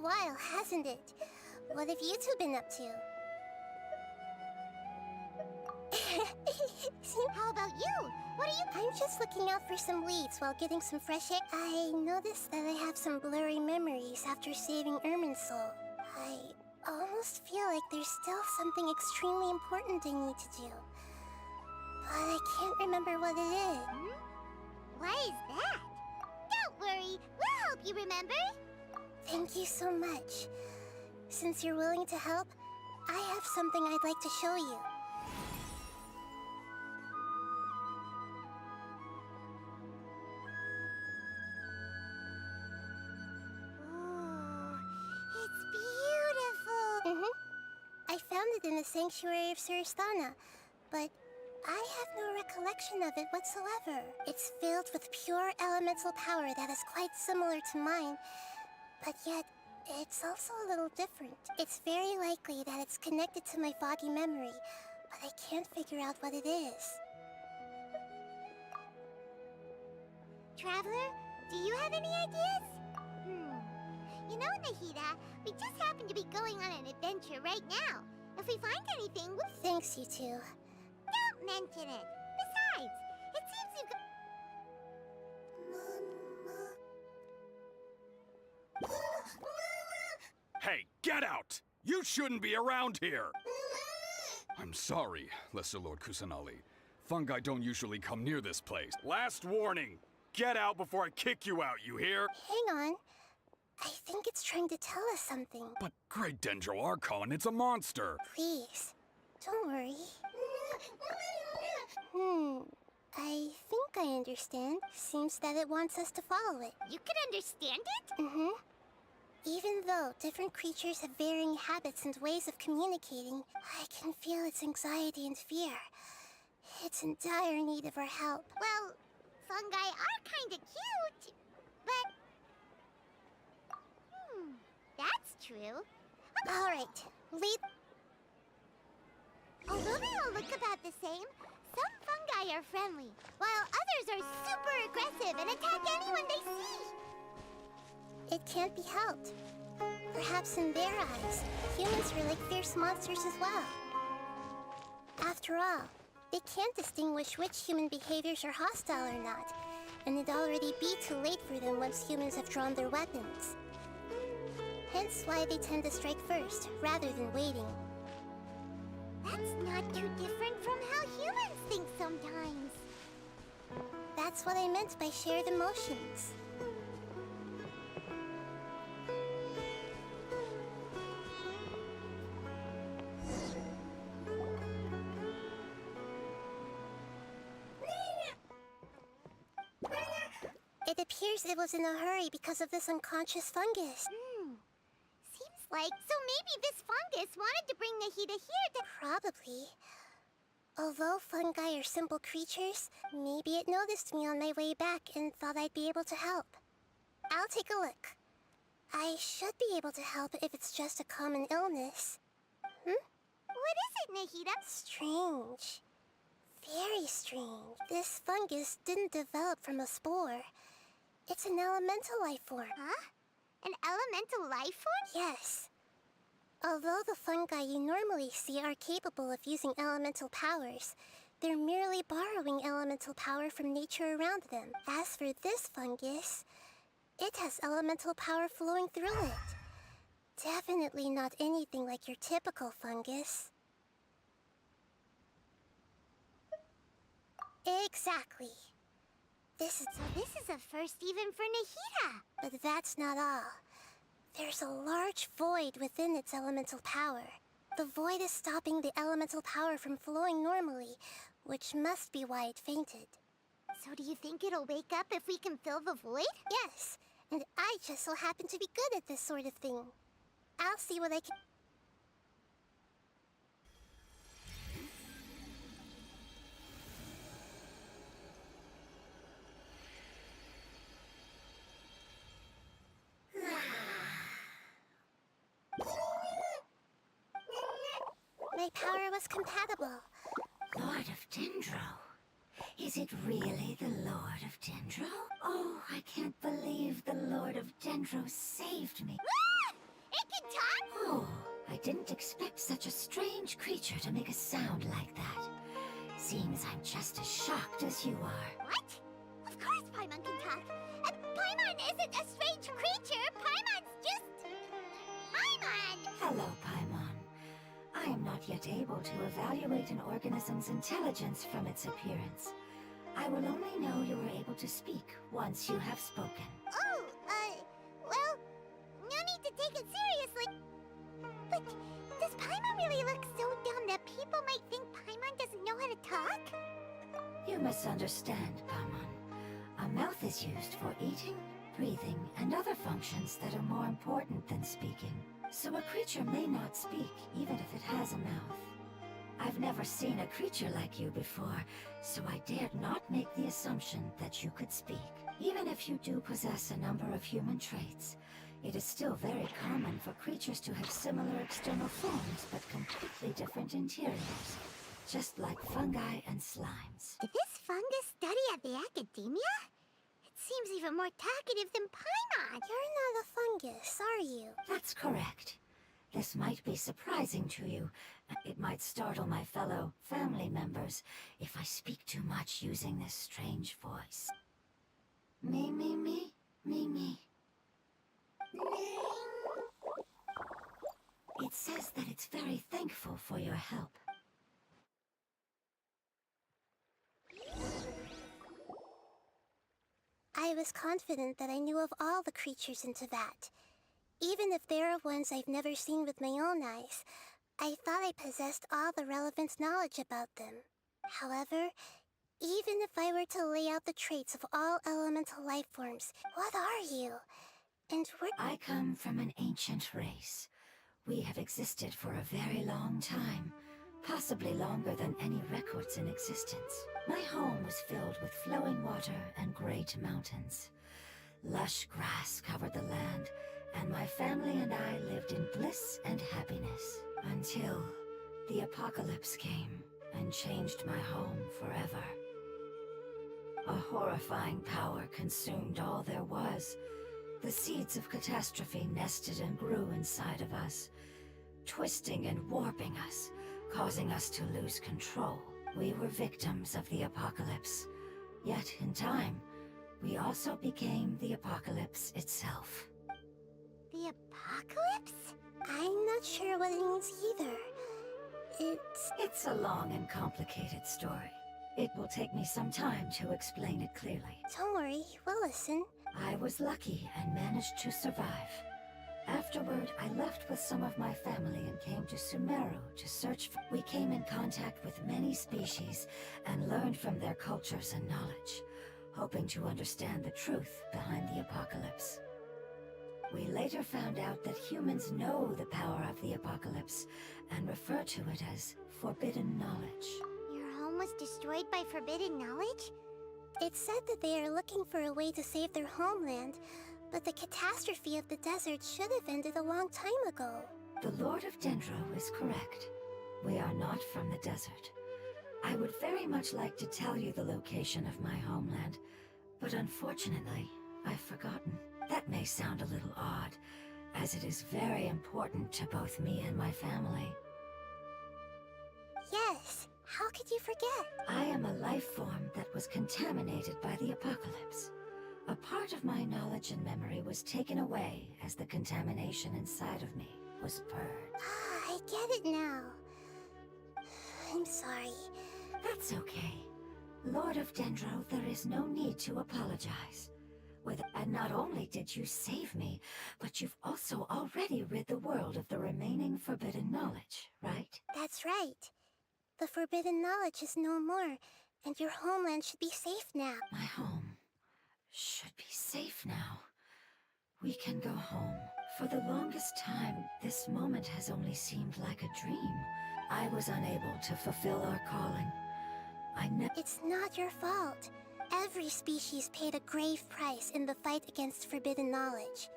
a while, hasn't it? What have you two been up to? How about you? What are you— I'm just looking out for some leads while getting some fresh air. I noticed that I have some blurry memories after saving Ermin's soul. I almost feel like there's still something extremely important I need to do. But I can't remember what it is. What is that? Don't worry, we'll help you remember. Thank you so much. Since you're willing to help, I have something I'd like to show you. Oh, it's beautiful. I found it in the sanctuary of Suristana, but I have no recollection of it whatsoever. It's filled with pure elemental power that is quite similar to mine, but yet it's also a little different. It's very likely that it's connected to my foggy memory, but I can't figure out what it is. Traveler, do you have any ideas? You know, Nahida, we just happen to be going on an adventure right now. If we find anything, we'll— Thanks, you two. Don't mention it. Besides, it seems you've got— Hey, get out! You shouldn't be around here! I'm sorry, Lesser Lord Kusanali. Fungi don't usually come near this place. Last warning! Get out before I kick you out, you hear? Hang on. I think it's trying to tell us something. But Great Dendro Archon, it's a monster! Please, don't worry. I think I understand. Seems that it wants us to follow it. You can understand it? Even though different creatures have varying habits and ways of communicating, I can feel its anxiety and fear. It's in dire need of our help. Well, fungi are kinda cute, but— that's true. Alright, lead— Although they all look about the same, some fungi are friendly, while others are super aggressive and attack anyone they see. It can't be helped. Perhaps in their eyes, humans are like fierce monsters as well. After all, they can't distinguish which human behaviors are hostile or not, and it'd already be too late for them once humans have drawn their weapons. Hence why they tend to strike first, rather than waiting. That's not too different from how humans think sometimes. That's what I meant by shared emotions. It appears it was in a hurry because of this unconscious fungus. Seems like— So maybe this fungus wanted to bring Nahida here to— Probably. Although fungi are simple creatures, maybe it noticed me on my way back and thought I'd be able to help. I'll take a look. I should be able to help if it's just a common illness. What is it, Nahida? Strange. Very strange. This fungus didn't develop from a spore. It's an elemental life form. Huh? An elemental life form? Yes. Although the fungi you normally see are capable of using elemental powers, they're merely borrowing elemental power from nature around them. As for this fungus, it has elemental power flowing through it. Definitely not anything like your typical fungus. Exactly. So this is a first even for Nahida. But that's not all. There's a large void within its elemental power. The void is stopping the elemental power from flowing normally, which must be why it fainted. So do you think it'll wake up if we can fill the void? Yes, and I just so happen to be good at this sort of thing. I'll see what I can... My power was compatible. Lord of Dendro? Is it really the Lord of Dendro? Oh, I can't believe the Lord of Dendro saved me. didn't expect such a strange creature to make a sound like that. Seems I'm just as shocked as you are. What? Of course Paimon can talk. Paimon isn't a strange creature. Paimon's just... Paimon! Hello, Paimon. I am not yet able to evaluate an organism's intelligence from its appearance. I will only know you are able to speak once you have spoken. Oh, well, no need to take it seriously. But does Paimon really look so dumb that people might think Paimon doesn't know how to talk? You misunderstand, Paimon. A mouth is used for eating, breathing, and other functions that are more important than speaking. So a creature may not speak, even if it has a mouth. I've never seen a creature like you before, so I dared not make the assumption that you could speak. Even if you do possess a number of human traits, it is still very common for creatures to have similar external forms but completely different interiors, just like fungi and slimes. Did this fungus study at the academia? It seems even more talkative than Paimon. You're not a fungus, are you? That's correct. This might be surprising to you. It might startle my fellow family members if I speak too much using this strange voice. Me, me, me, me, me. It says that it's very thankful for your help. I was confident that I knew of all the creatures in Teyvat. Even if there are ones I've never seen with my own eyes, I thought I possessed all the relevant knowledge about them. However, even if I were to lay out the traits of all elemental life forms, what are you? And where— I come from an ancient race. We have existed for a very long time, possibly longer than any records in existence. My home was filled with flowing water and great mountains. Lush grass covered the land, and my family and I lived in bliss and happiness until the apocalypse came and changed my home forever. A horrifying power consumed all there was. The seeds of catastrophe nested and grew inside of us, twisting and warping us, causing us to lose control. We were victims of the apocalypse. Yet, in time, we also became the apocalypse itself. The apocalypse? I'm not sure what it means either. It's a long and complicated story. It will take me some time to explain it clearly. Don't worry, we'll listen. I was lucky and managed to survive. Afterward, I left with some of my family and came to Sumeru to search for— We came in contact with many species and learned from their cultures and knowledge, hoping to understand the truth behind the apocalypse. We later found out that humans know the power of the apocalypse and refer to it as forbidden knowledge. Your home was destroyed by forbidden knowledge? It said that they are looking for a way to save their homeland, but the catastrophe of the desert should have ended a long time ago. The Lord of Dendro is correct. We are not from the desert. I would very much like to tell you the location of my homeland, but unfortunately, I've forgotten. That may sound a little odd, as it is very important to both me and my family. Yes, how could you forget? I am a life form that was contaminated by the apocalypse. A part of my knowledge and memory was taken away as the contamination inside of me was burned. I get it now. I'm sorry. That's okay. Lord of Dendro, there is no need to apologize. And not only did you save me, but you've also already rid the world of the remaining forbidden knowledge, right? That's right. The forbidden knowledge is no more, and your homeland should be safe now. My home should be safe now. We can go home. For the longest time, this moment has only seemed like a dream. I was unable to fulfill our calling. It's not your fault. Every species paid a grave price in the fight against forbidden knowledge.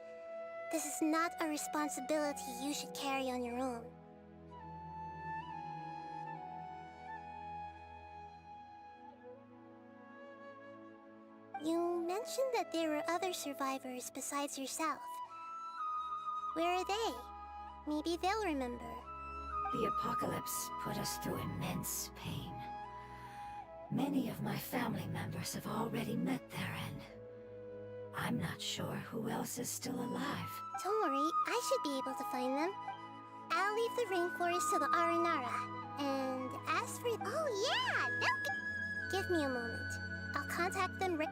This is not a responsibility you should carry on your own. You mentioned that there were other survivors besides yourself. Where are they? Maybe they'll remember. The apocalypse put us through immense pain. Many of my family members have already met their end. I'm not sure who else is still alive. Don't worry, I should be able to find them. I'll leave the rainforest to the Aranara. And as for... Oh yeah! Give me a moment. I'll contact them right...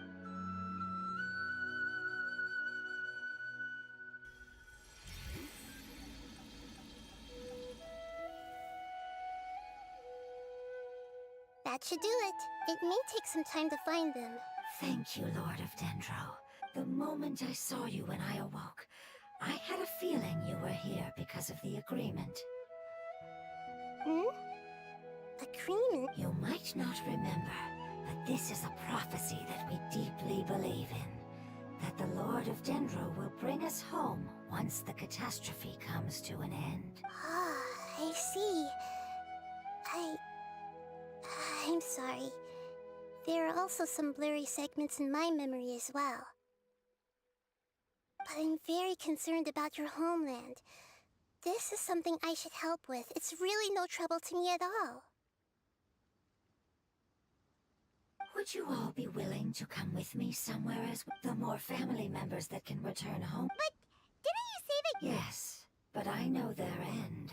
That should do it. It may take some time to find them. Thank you, Lord of Dendro. The moment I saw you when I awoke, I had a feeling you were here because of the agreement. Hmm? Agreement? You might not remember, but this is a prophecy that we deeply believe in. That the Lord of Dendro will bring us home once the catastrophe comes to an end. Ah, I see. I'm sorry. There are also some blurry segments in my memory as well. But I'm very concerned about your homeland. This is something I should help with. It's really no trouble to me at all. Would you all be willing to come with me somewhere as the more family members that can return home? But didn't you say that— Yes, but I know their end.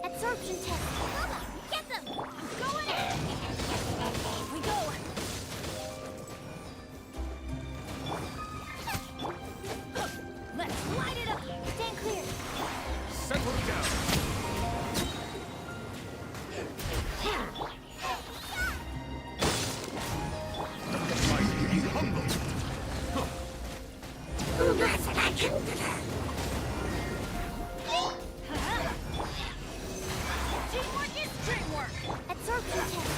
Absorption test. Mama, get them! Go in! Here we go! Let's light it up! Stand clear! Settle down! Mighty be humble! Teamwork is dreamwork! Absorption test.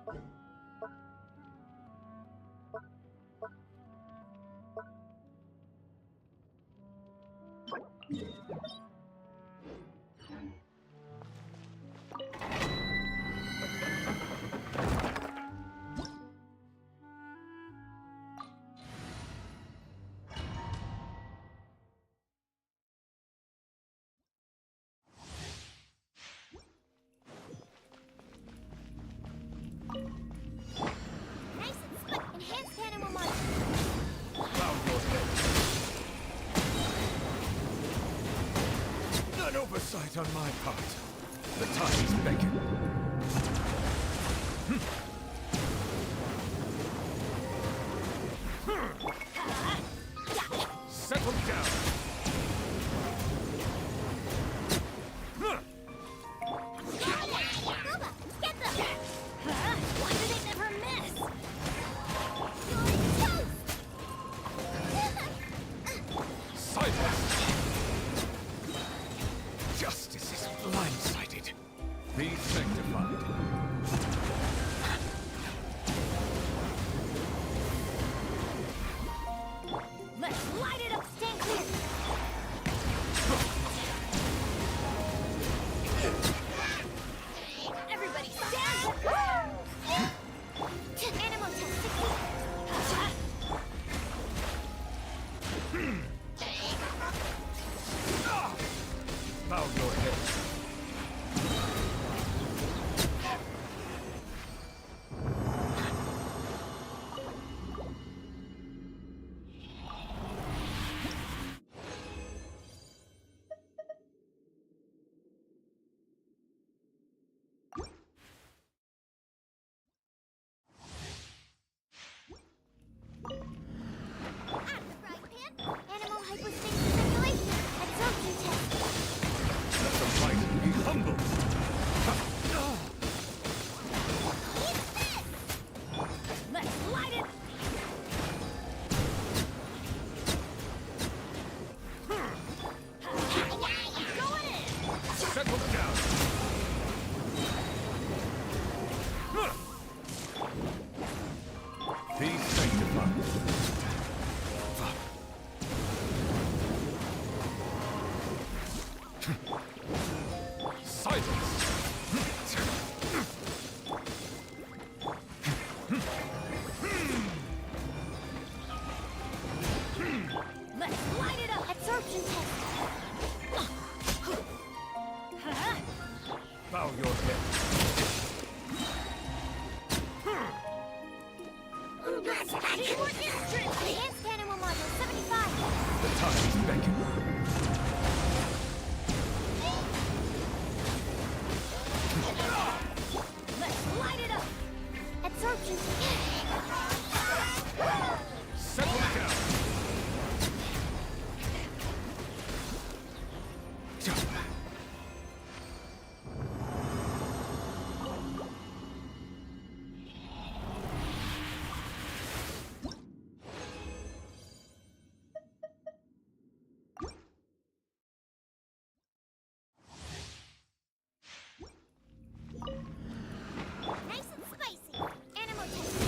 Nice and slick. Enhanced animal model. Bow your head. An oversight on my part. The times beckon. Settle down. Bubba, get them! Why do they never miss? Silence! Justice is blindsided. Be sanctified. Let's light it up! Stand clear! Everybody stand! Animal Bow your head. Animal hypostasis simulation. Absorption test. Let the mighty be humble. Let's light it! Going in! Settle down. Be sanctified. Let's light it up! Absorption test. Bow your head. Teamwork is strength. Enhanced animal module 75. The times beckon. Let's light it up! Absorption test. Settle down. Nice and spicy. Animal test.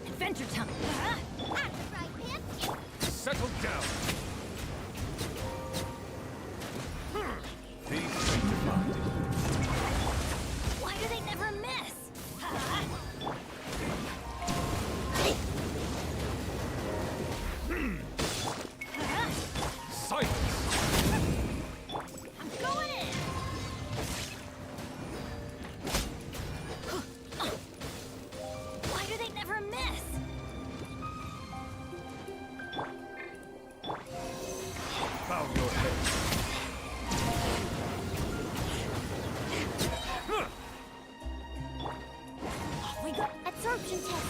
Adventure time! Settle down! Be sanctified. Why do they never miss? Silence! I'm going in! Why do they never miss? Bow your head. We got absorption test.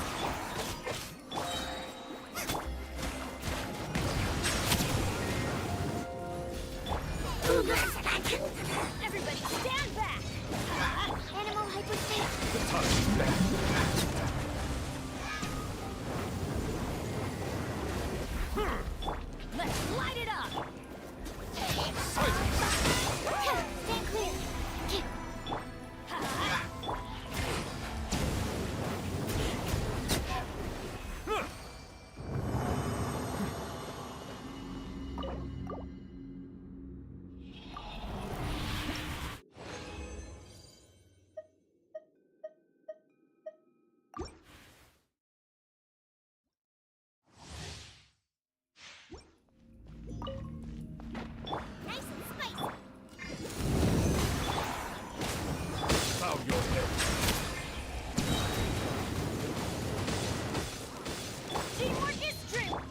Everybody stand back! Animal hyperspace. The time is back. Let's light it up! Silence! Stand clear. Nice and spicy. Bow your head. Teamwork is strength!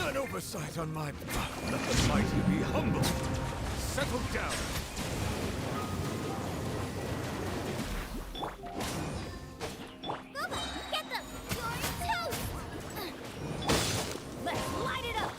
An oversight on my part. Let the mighty be humble. Settle down. Booba, get them! You're toast! Let's light it up!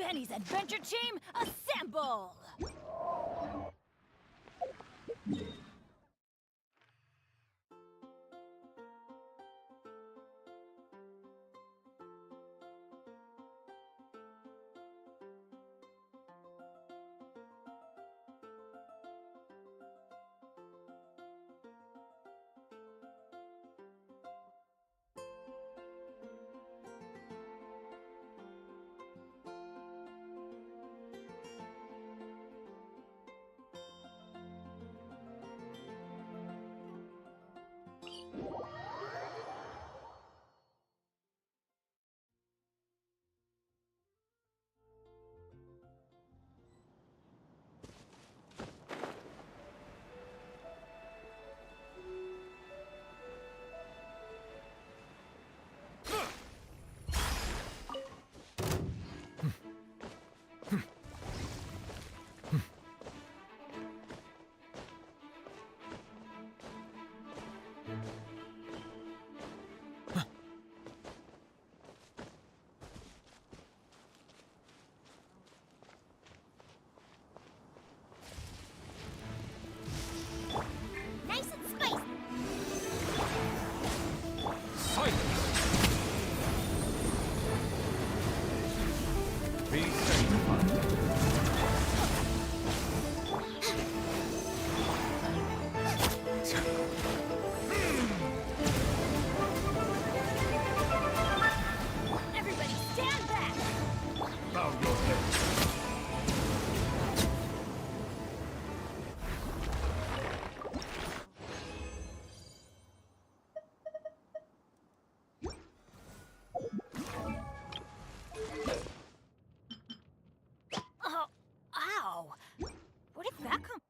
Danny's adventure team, assemble! Nice and spicy! Be sanctified. Everybody stand back! Bow your head. Oh, ow! Where did that come?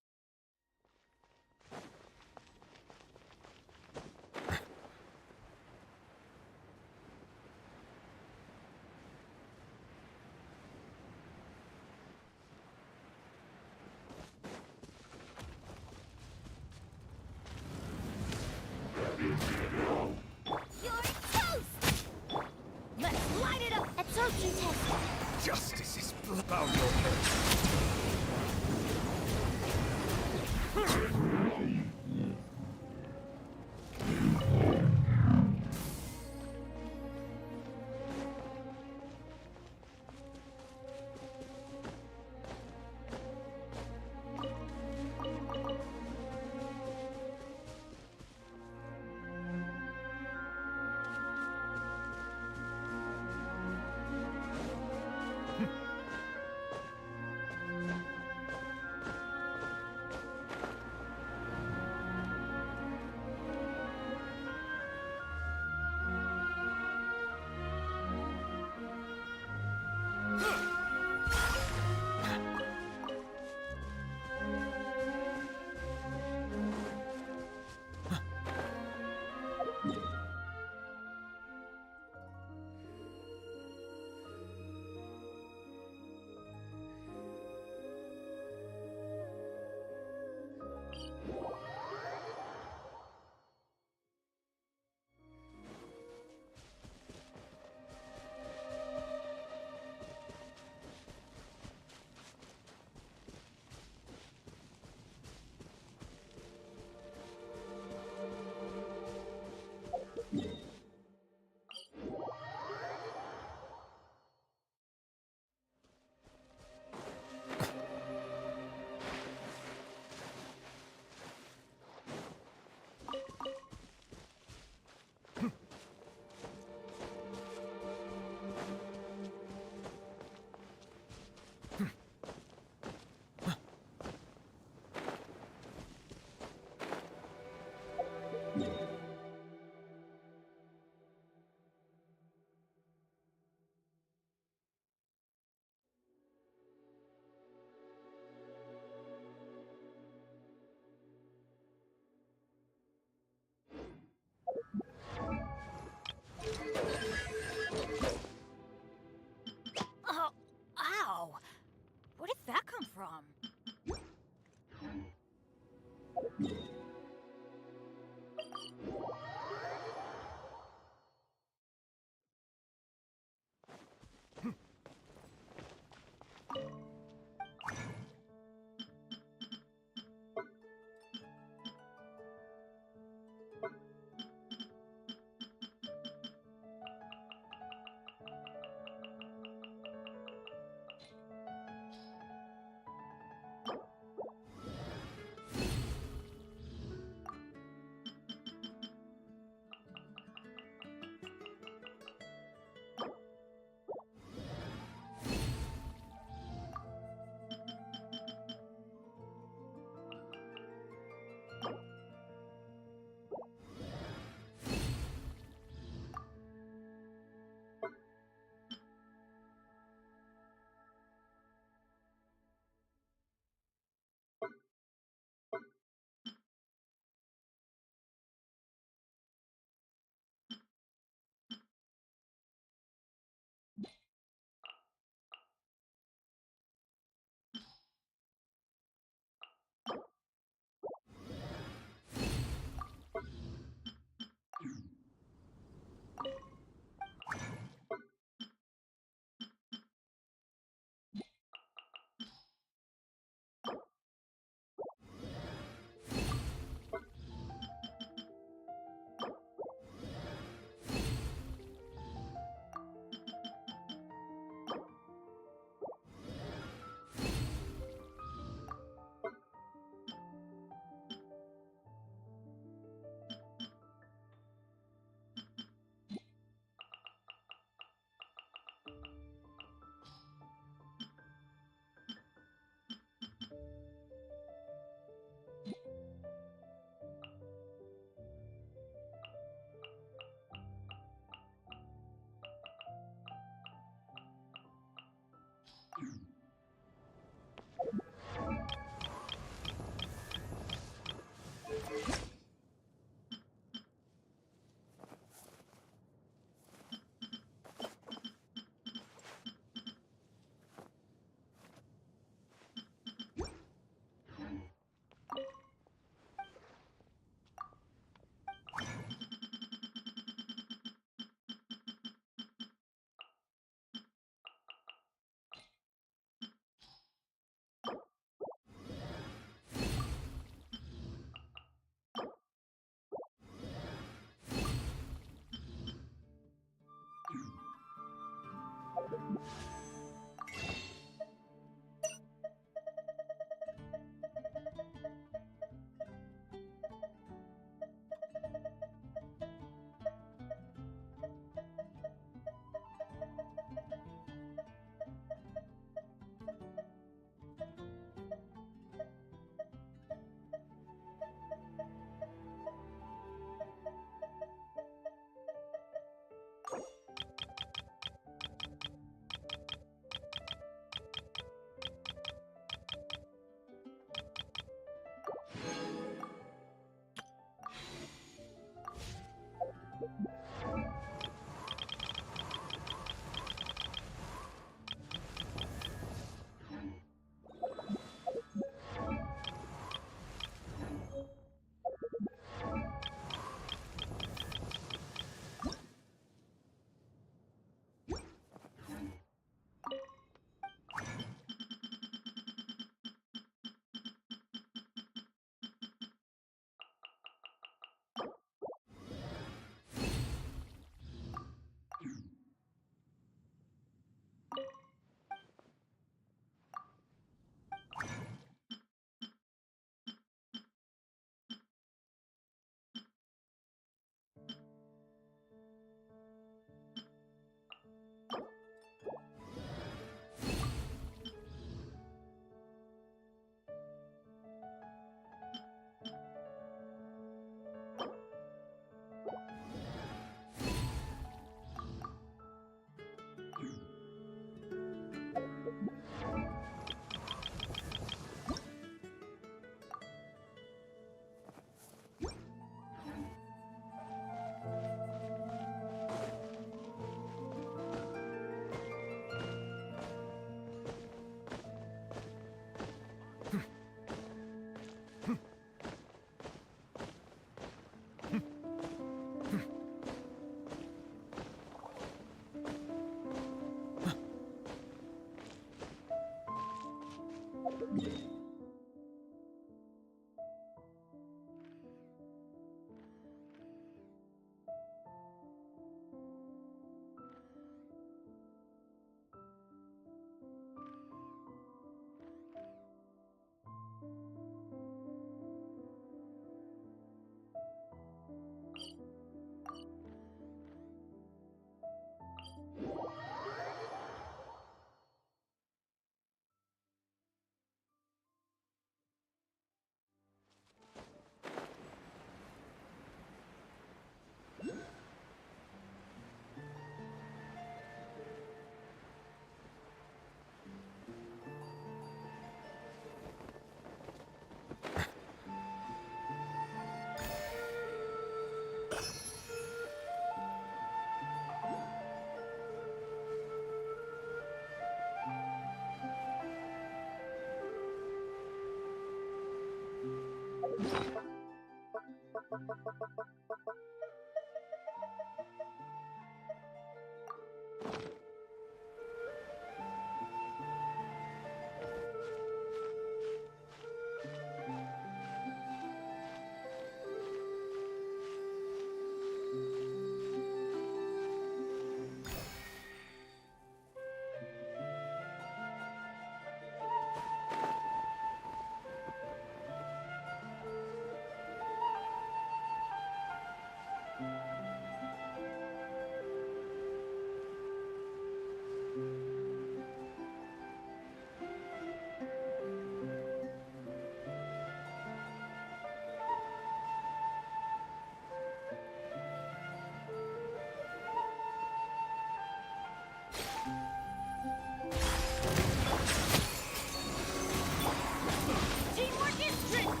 Teamwork is strength!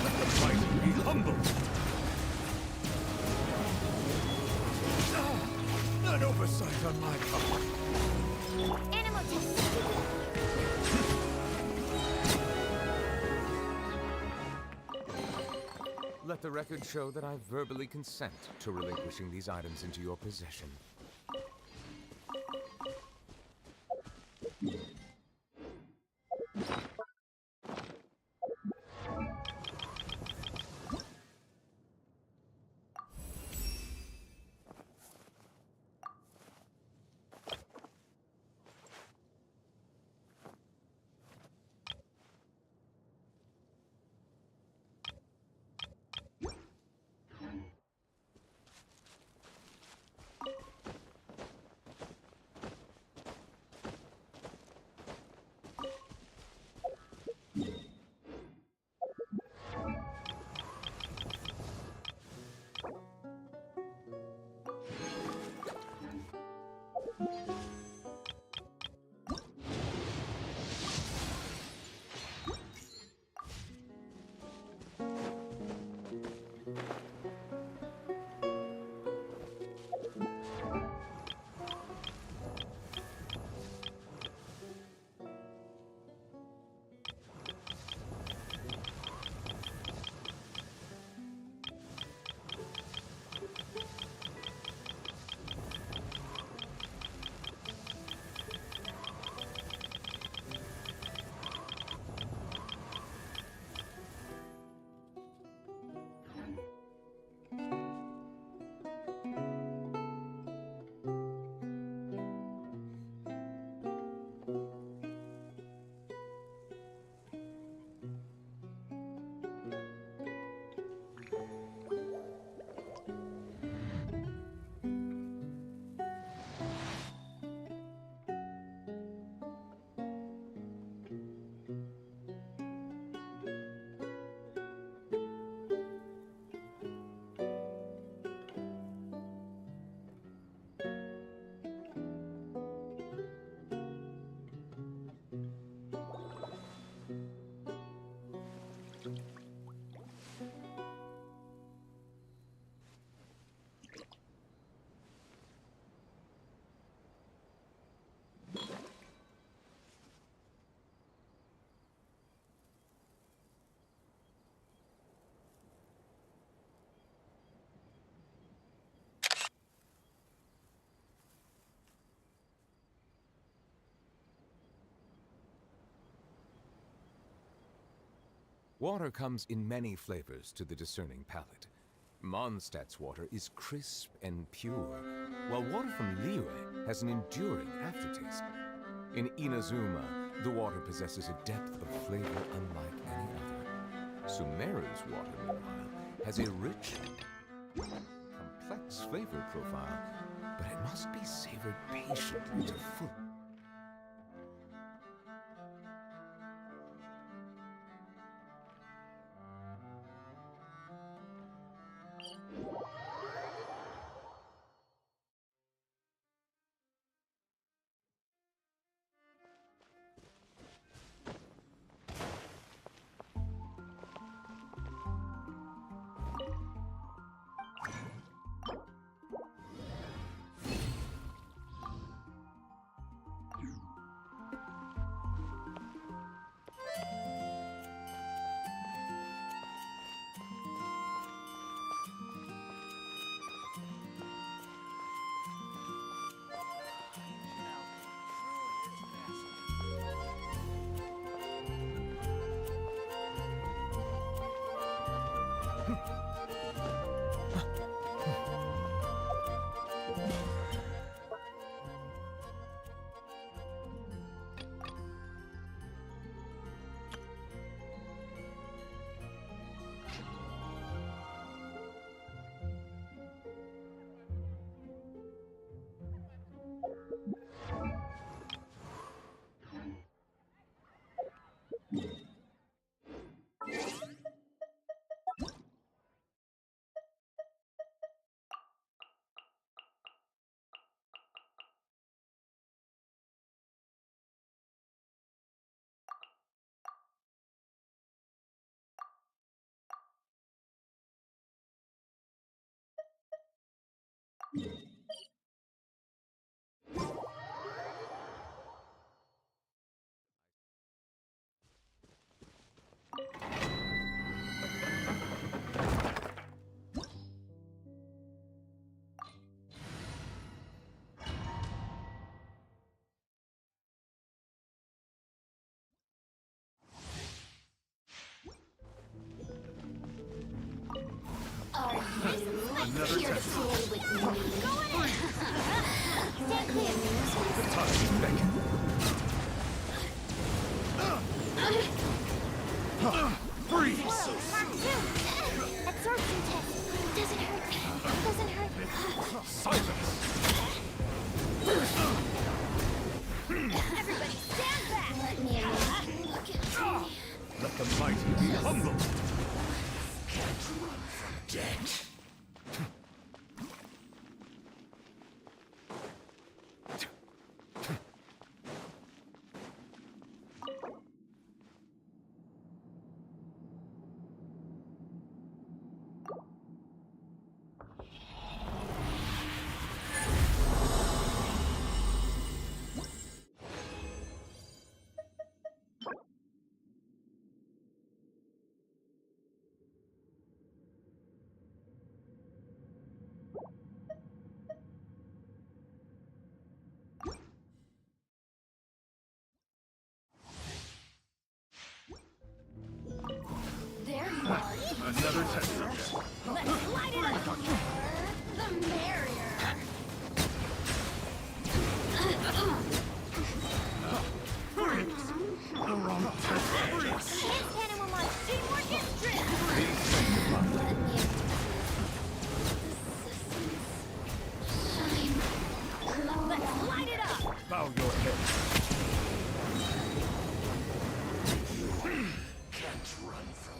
Let the mighty be humble! An oversight on my part. Animal test! Let the record show that I verbally consent to relinquishing these items into your possession. Water comes in many flavors to the discerning palate. Mondstadt's water is crisp and pure, while water from Liyue has an enduring aftertaste. In Inazuma, the water possesses a depth of flavor unlike any other. Sumeru's water, meanwhile, has a rich, complex flavor profile, but it must be savored patiently to full. Here to play with me. Go in! Stay clear. The touch beckon. Freeze! Mark 2! Absorption test. Doesn't hurt. Doesn't hurt. Silence! Everybody stand back! Let me in. Look at me. Let the mighty be humbled. Can't run from death. There you are. Another test subject. Let's light it up. The merrier. The wrong test subject. Hand cannon will launch teamwork and strength. Let's light it up. Bow your head. Can't run from.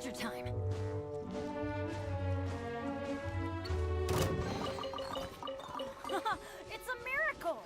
adventure time. It's a miracle!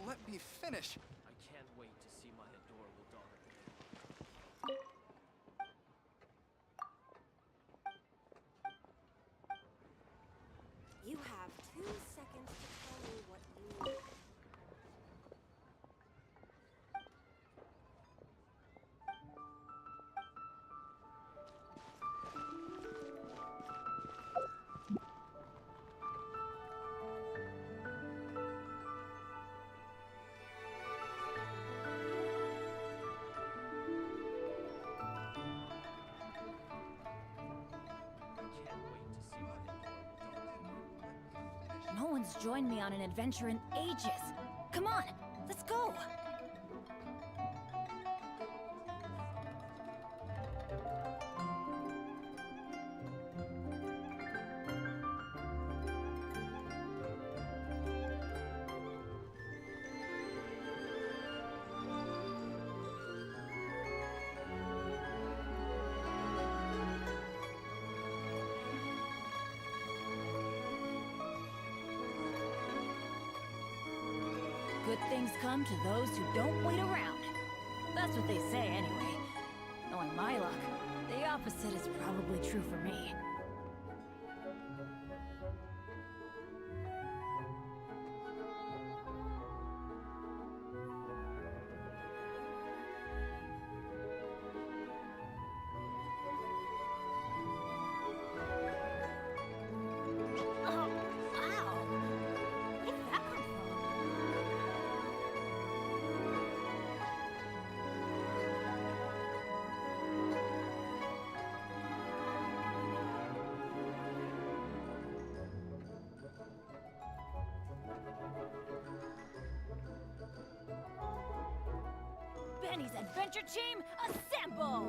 Let me finish. I can't wait to see my adorable daughter. No one's joined me on an adventure in ages. Come on, let's go! Good things come to those who don't wait around. That's what they say anyway. Knowing my luck, the opposite is probably true for me. Oh, ow! Where did that come from? Benny's Adventure Team, assemble!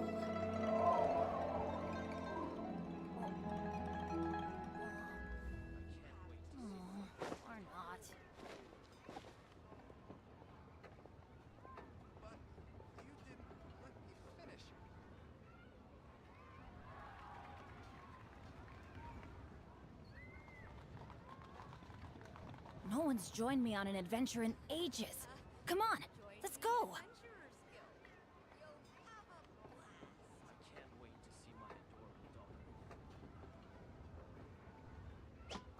Or not. No one's joined me on an adventure in ages. Come on, let's go!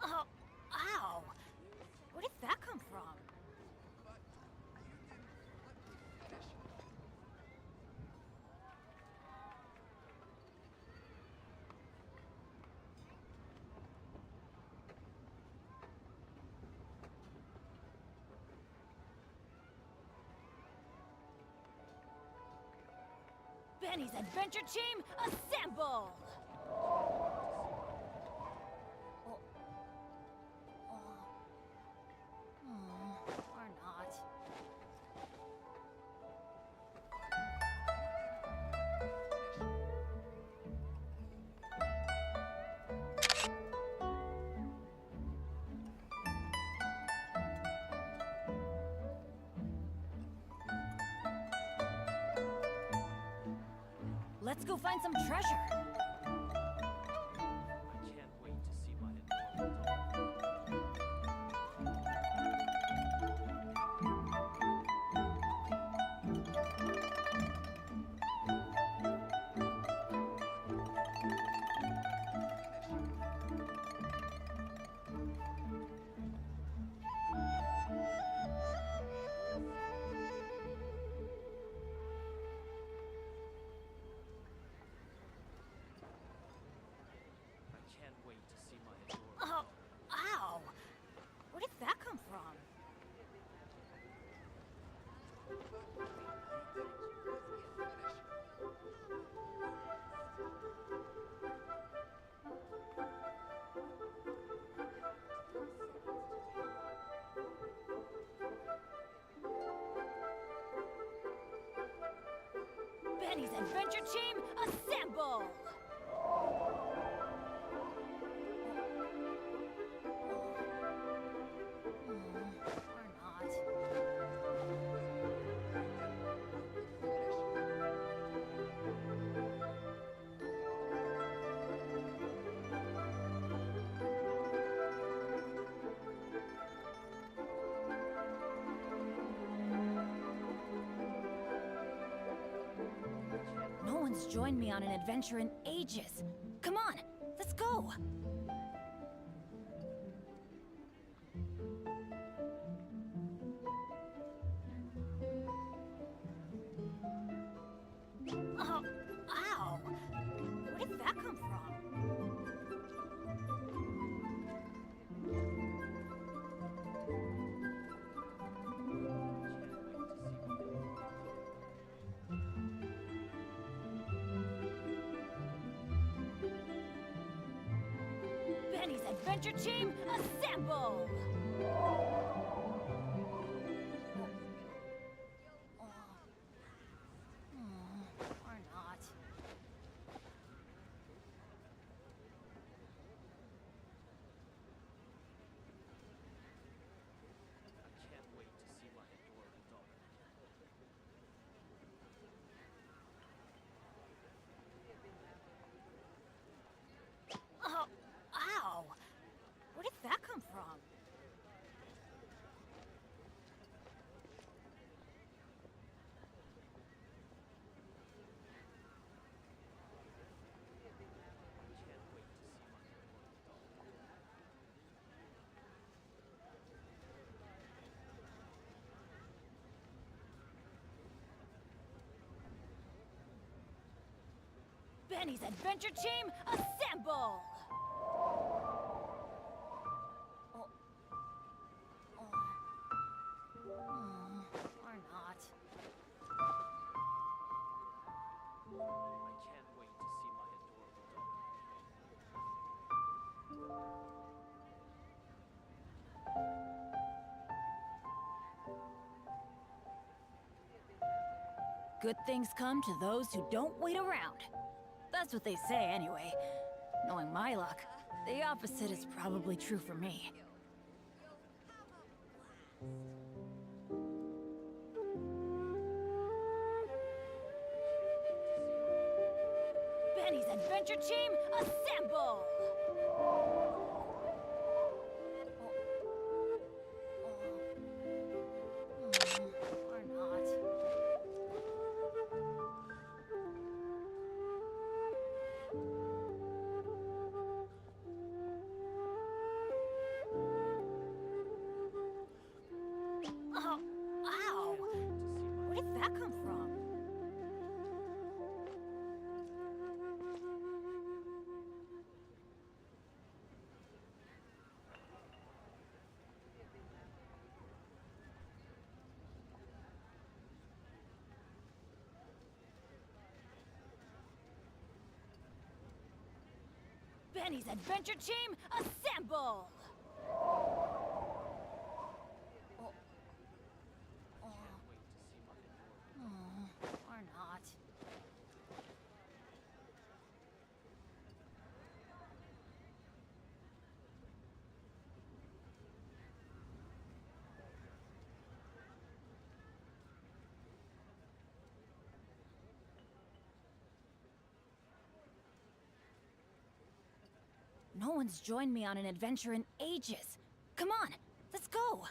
Oh, ow! Where did that come from? Benny's Adventure Team, assemble! Or not. Let's go find some treasure. Oh, ow! Where did that come from? Benny's Adventure Team, assemble! Or not. No one's joined me on an adventure in ages. Come on, let's go! Oh, ow! Where did that come from? adventure team, assemble! Or not. Oh, ow! Where did that come from? Benny's adventure team, assemble! Or not. Good things come to those who don't wait around. That's what they say anyway. Knowing my luck, the opposite is probably true for me. Benny's adventure team, assemble! Or not. Oh, ow! Where did that come from? Benny's adventure team, assemble! Or not. No one's joined me on an adventure in ages. Come on, let's go!